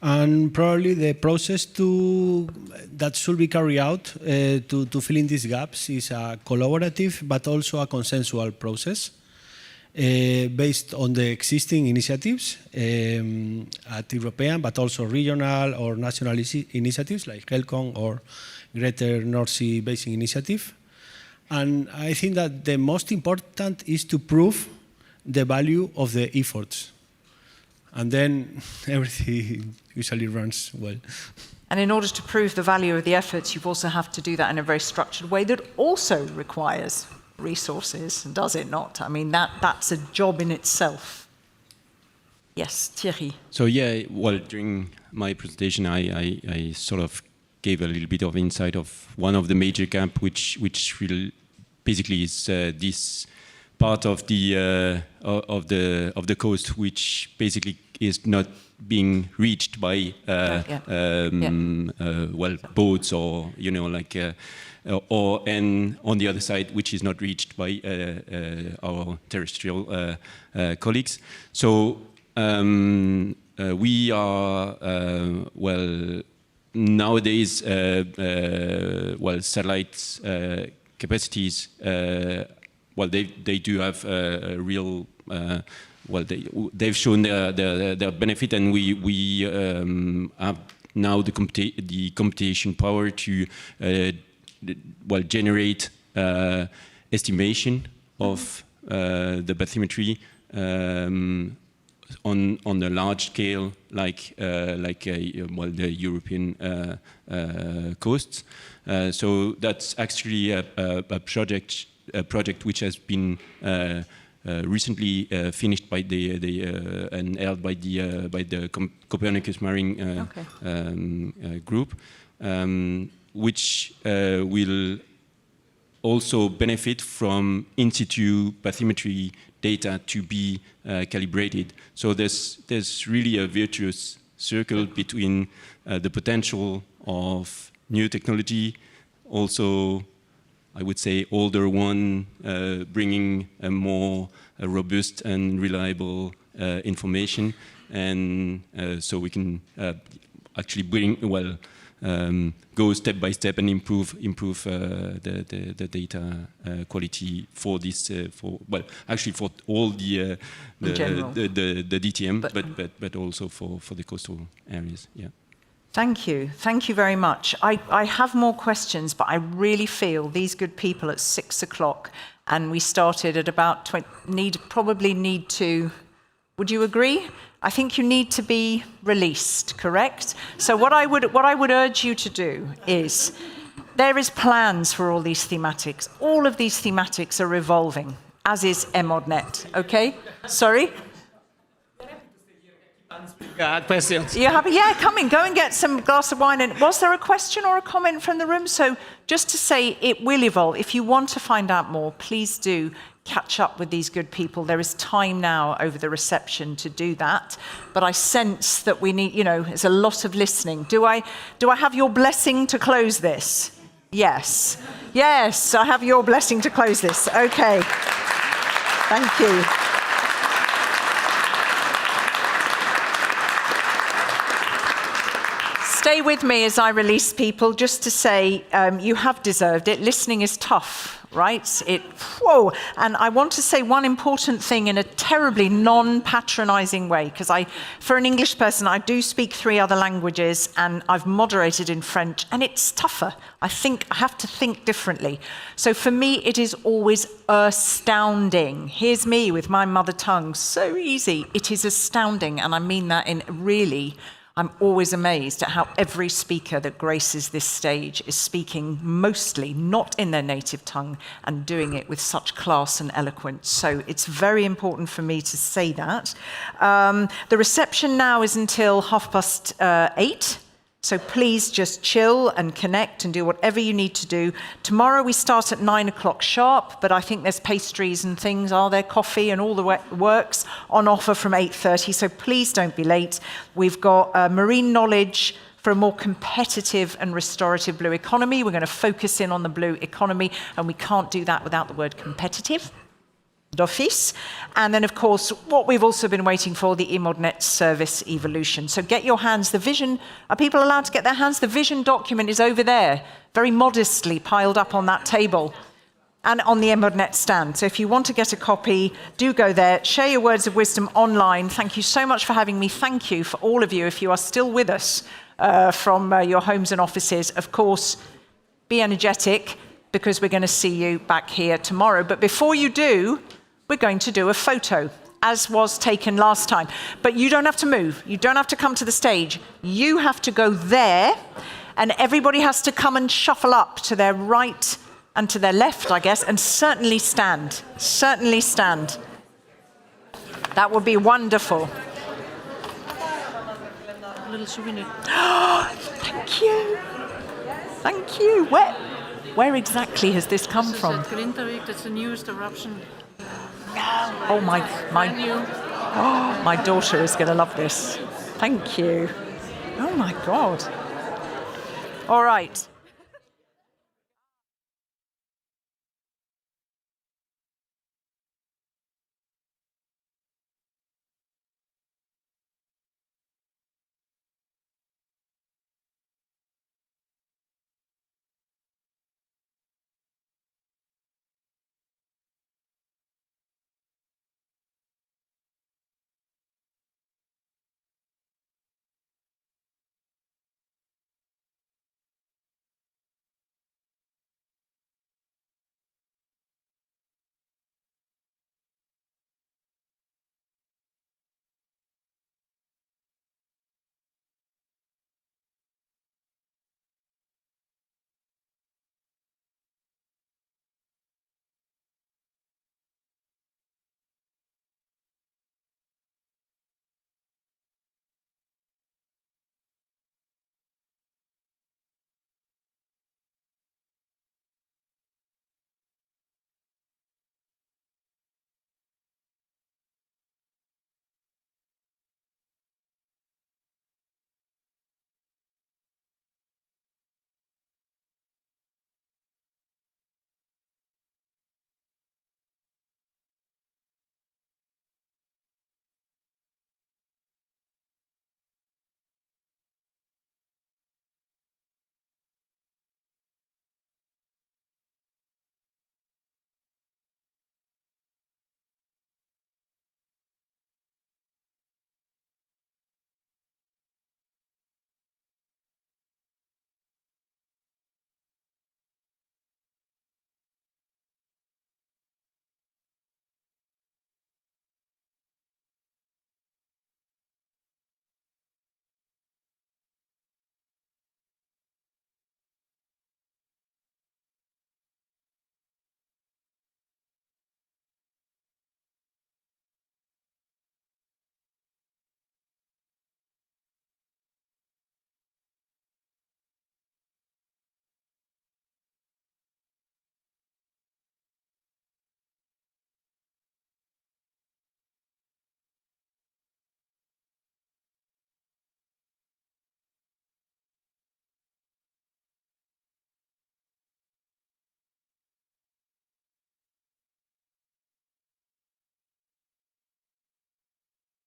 And probably the process that should be carried out to fill in these gaps is a collaborative, but also a consensual process. Based on the existing initiatives at European, but also regional or national initiatives like HELCON or Greater North Sea Basin Initiative. And I think that the most important is to prove the value of the efforts. And then everything usually runs well. And in order to prove the value of the efforts, you also have to do that in a very structured way that also requires resources, does it not? I mean, that's a job in itself. Yes, Thierry. So yeah, well, during my presentation, I sort of gave a little bit of insight of one of the major gaps, which will basically is this part of the coast, which basically is not being reached by well, boats or and on the other side, which is not reached by our terrestrial colleagues. So we are well nowadays well satellite capacities. Well, they do have a real. Well, they've shown their benefit, and we have now the computation power to well generate estimation of the bathymetry on a large scale, like well the European coasts. So that's actually a project which has been recently finished by and held by the Copernicus Marine group, which will also benefit from in situ bathymetry data to be calibrated. So there's really a virtuous circle between the potential of new technology, also I would say older one, bringing a more robust and reliable information, and so we can actually bring go step by step and improve the data quality for this for all the DTM, but also for the coastal areas. Yeah. Thank you very much. I have more questions, but I really feel these good people at 6 o'clock, and we started at about 20, probably need to, would you agree? I think you need to be released, correct? So what I would urge you to do is, there is plans for all these thematics. All of these thematics are evolving, as is EMODnet, okay? Sorry? Questions. You happy? Yeah, come in. Go and get some glass of wine. And was there a question or a comment from the room? So just to say, it will evolve. If you want to find out more, please do catch up with these good people. There is time now over the reception to do that. But I sense that we need, there's a lot of listening. Do I have your blessing to close this? Yes. Yes, I have your blessing to close this. Okay. Thank you. Stay with me as I release people, just to say you have deserved it. Listening is tough, right? And I want to say one important thing in a terribly non-patronizing way, because for an English person, I do speak 3 other languages, and I've moderated in French, and it's tougher. I have to think differently. So for me, it is always astounding. Here's me with my mother tongue, so easy. It is astounding, and I mean that in really, I'm always amazed at how every speaker that graces this stage is speaking mostly not in their native tongue and doing it with such class and eloquence. So it's very important for me to say that. The reception now is until 8:30. So please just chill and connect and do whatever you need to do. Tomorrow we start at 9 o'clock sharp, but I think there's pastries and things, are there, coffee and all the works on offer from 8:30, so please don't be late. We've got marine knowledge for a more competitive and restorative blue economy. We're going to focus in on the blue economy, and we can't do that without the word competitive. D'office. And then, of course, what we've also been waiting for, the EMODnet service evolution. So get your hands, the vision, are people allowed to get their hands? The vision document is over there, very modestly piled up on that table and on the EMODnet stand. So if you want to get a copy, do go there, share your words of wisdom online. Thank you so much for having me. Thank you for all of you, if you are still with us from your homes and offices. Of course, be energetic, because we're going to see you back here tomorrow. But before you do, we're going to do a photo. as was taken last time. But you don't have to move. You don't have to come to the stage. You have to go there, and everybody has to come and shuffle up to their right and to their left, I guess, and certainly stand. Certainly stand. That would be wonderful. A little souvenir. Thank you. Thank you. Where exactly has this come from? This is at Grindavik. That's the newest eruption. Oh, my daughter is going to love this. Thank you. Oh, my God. All right.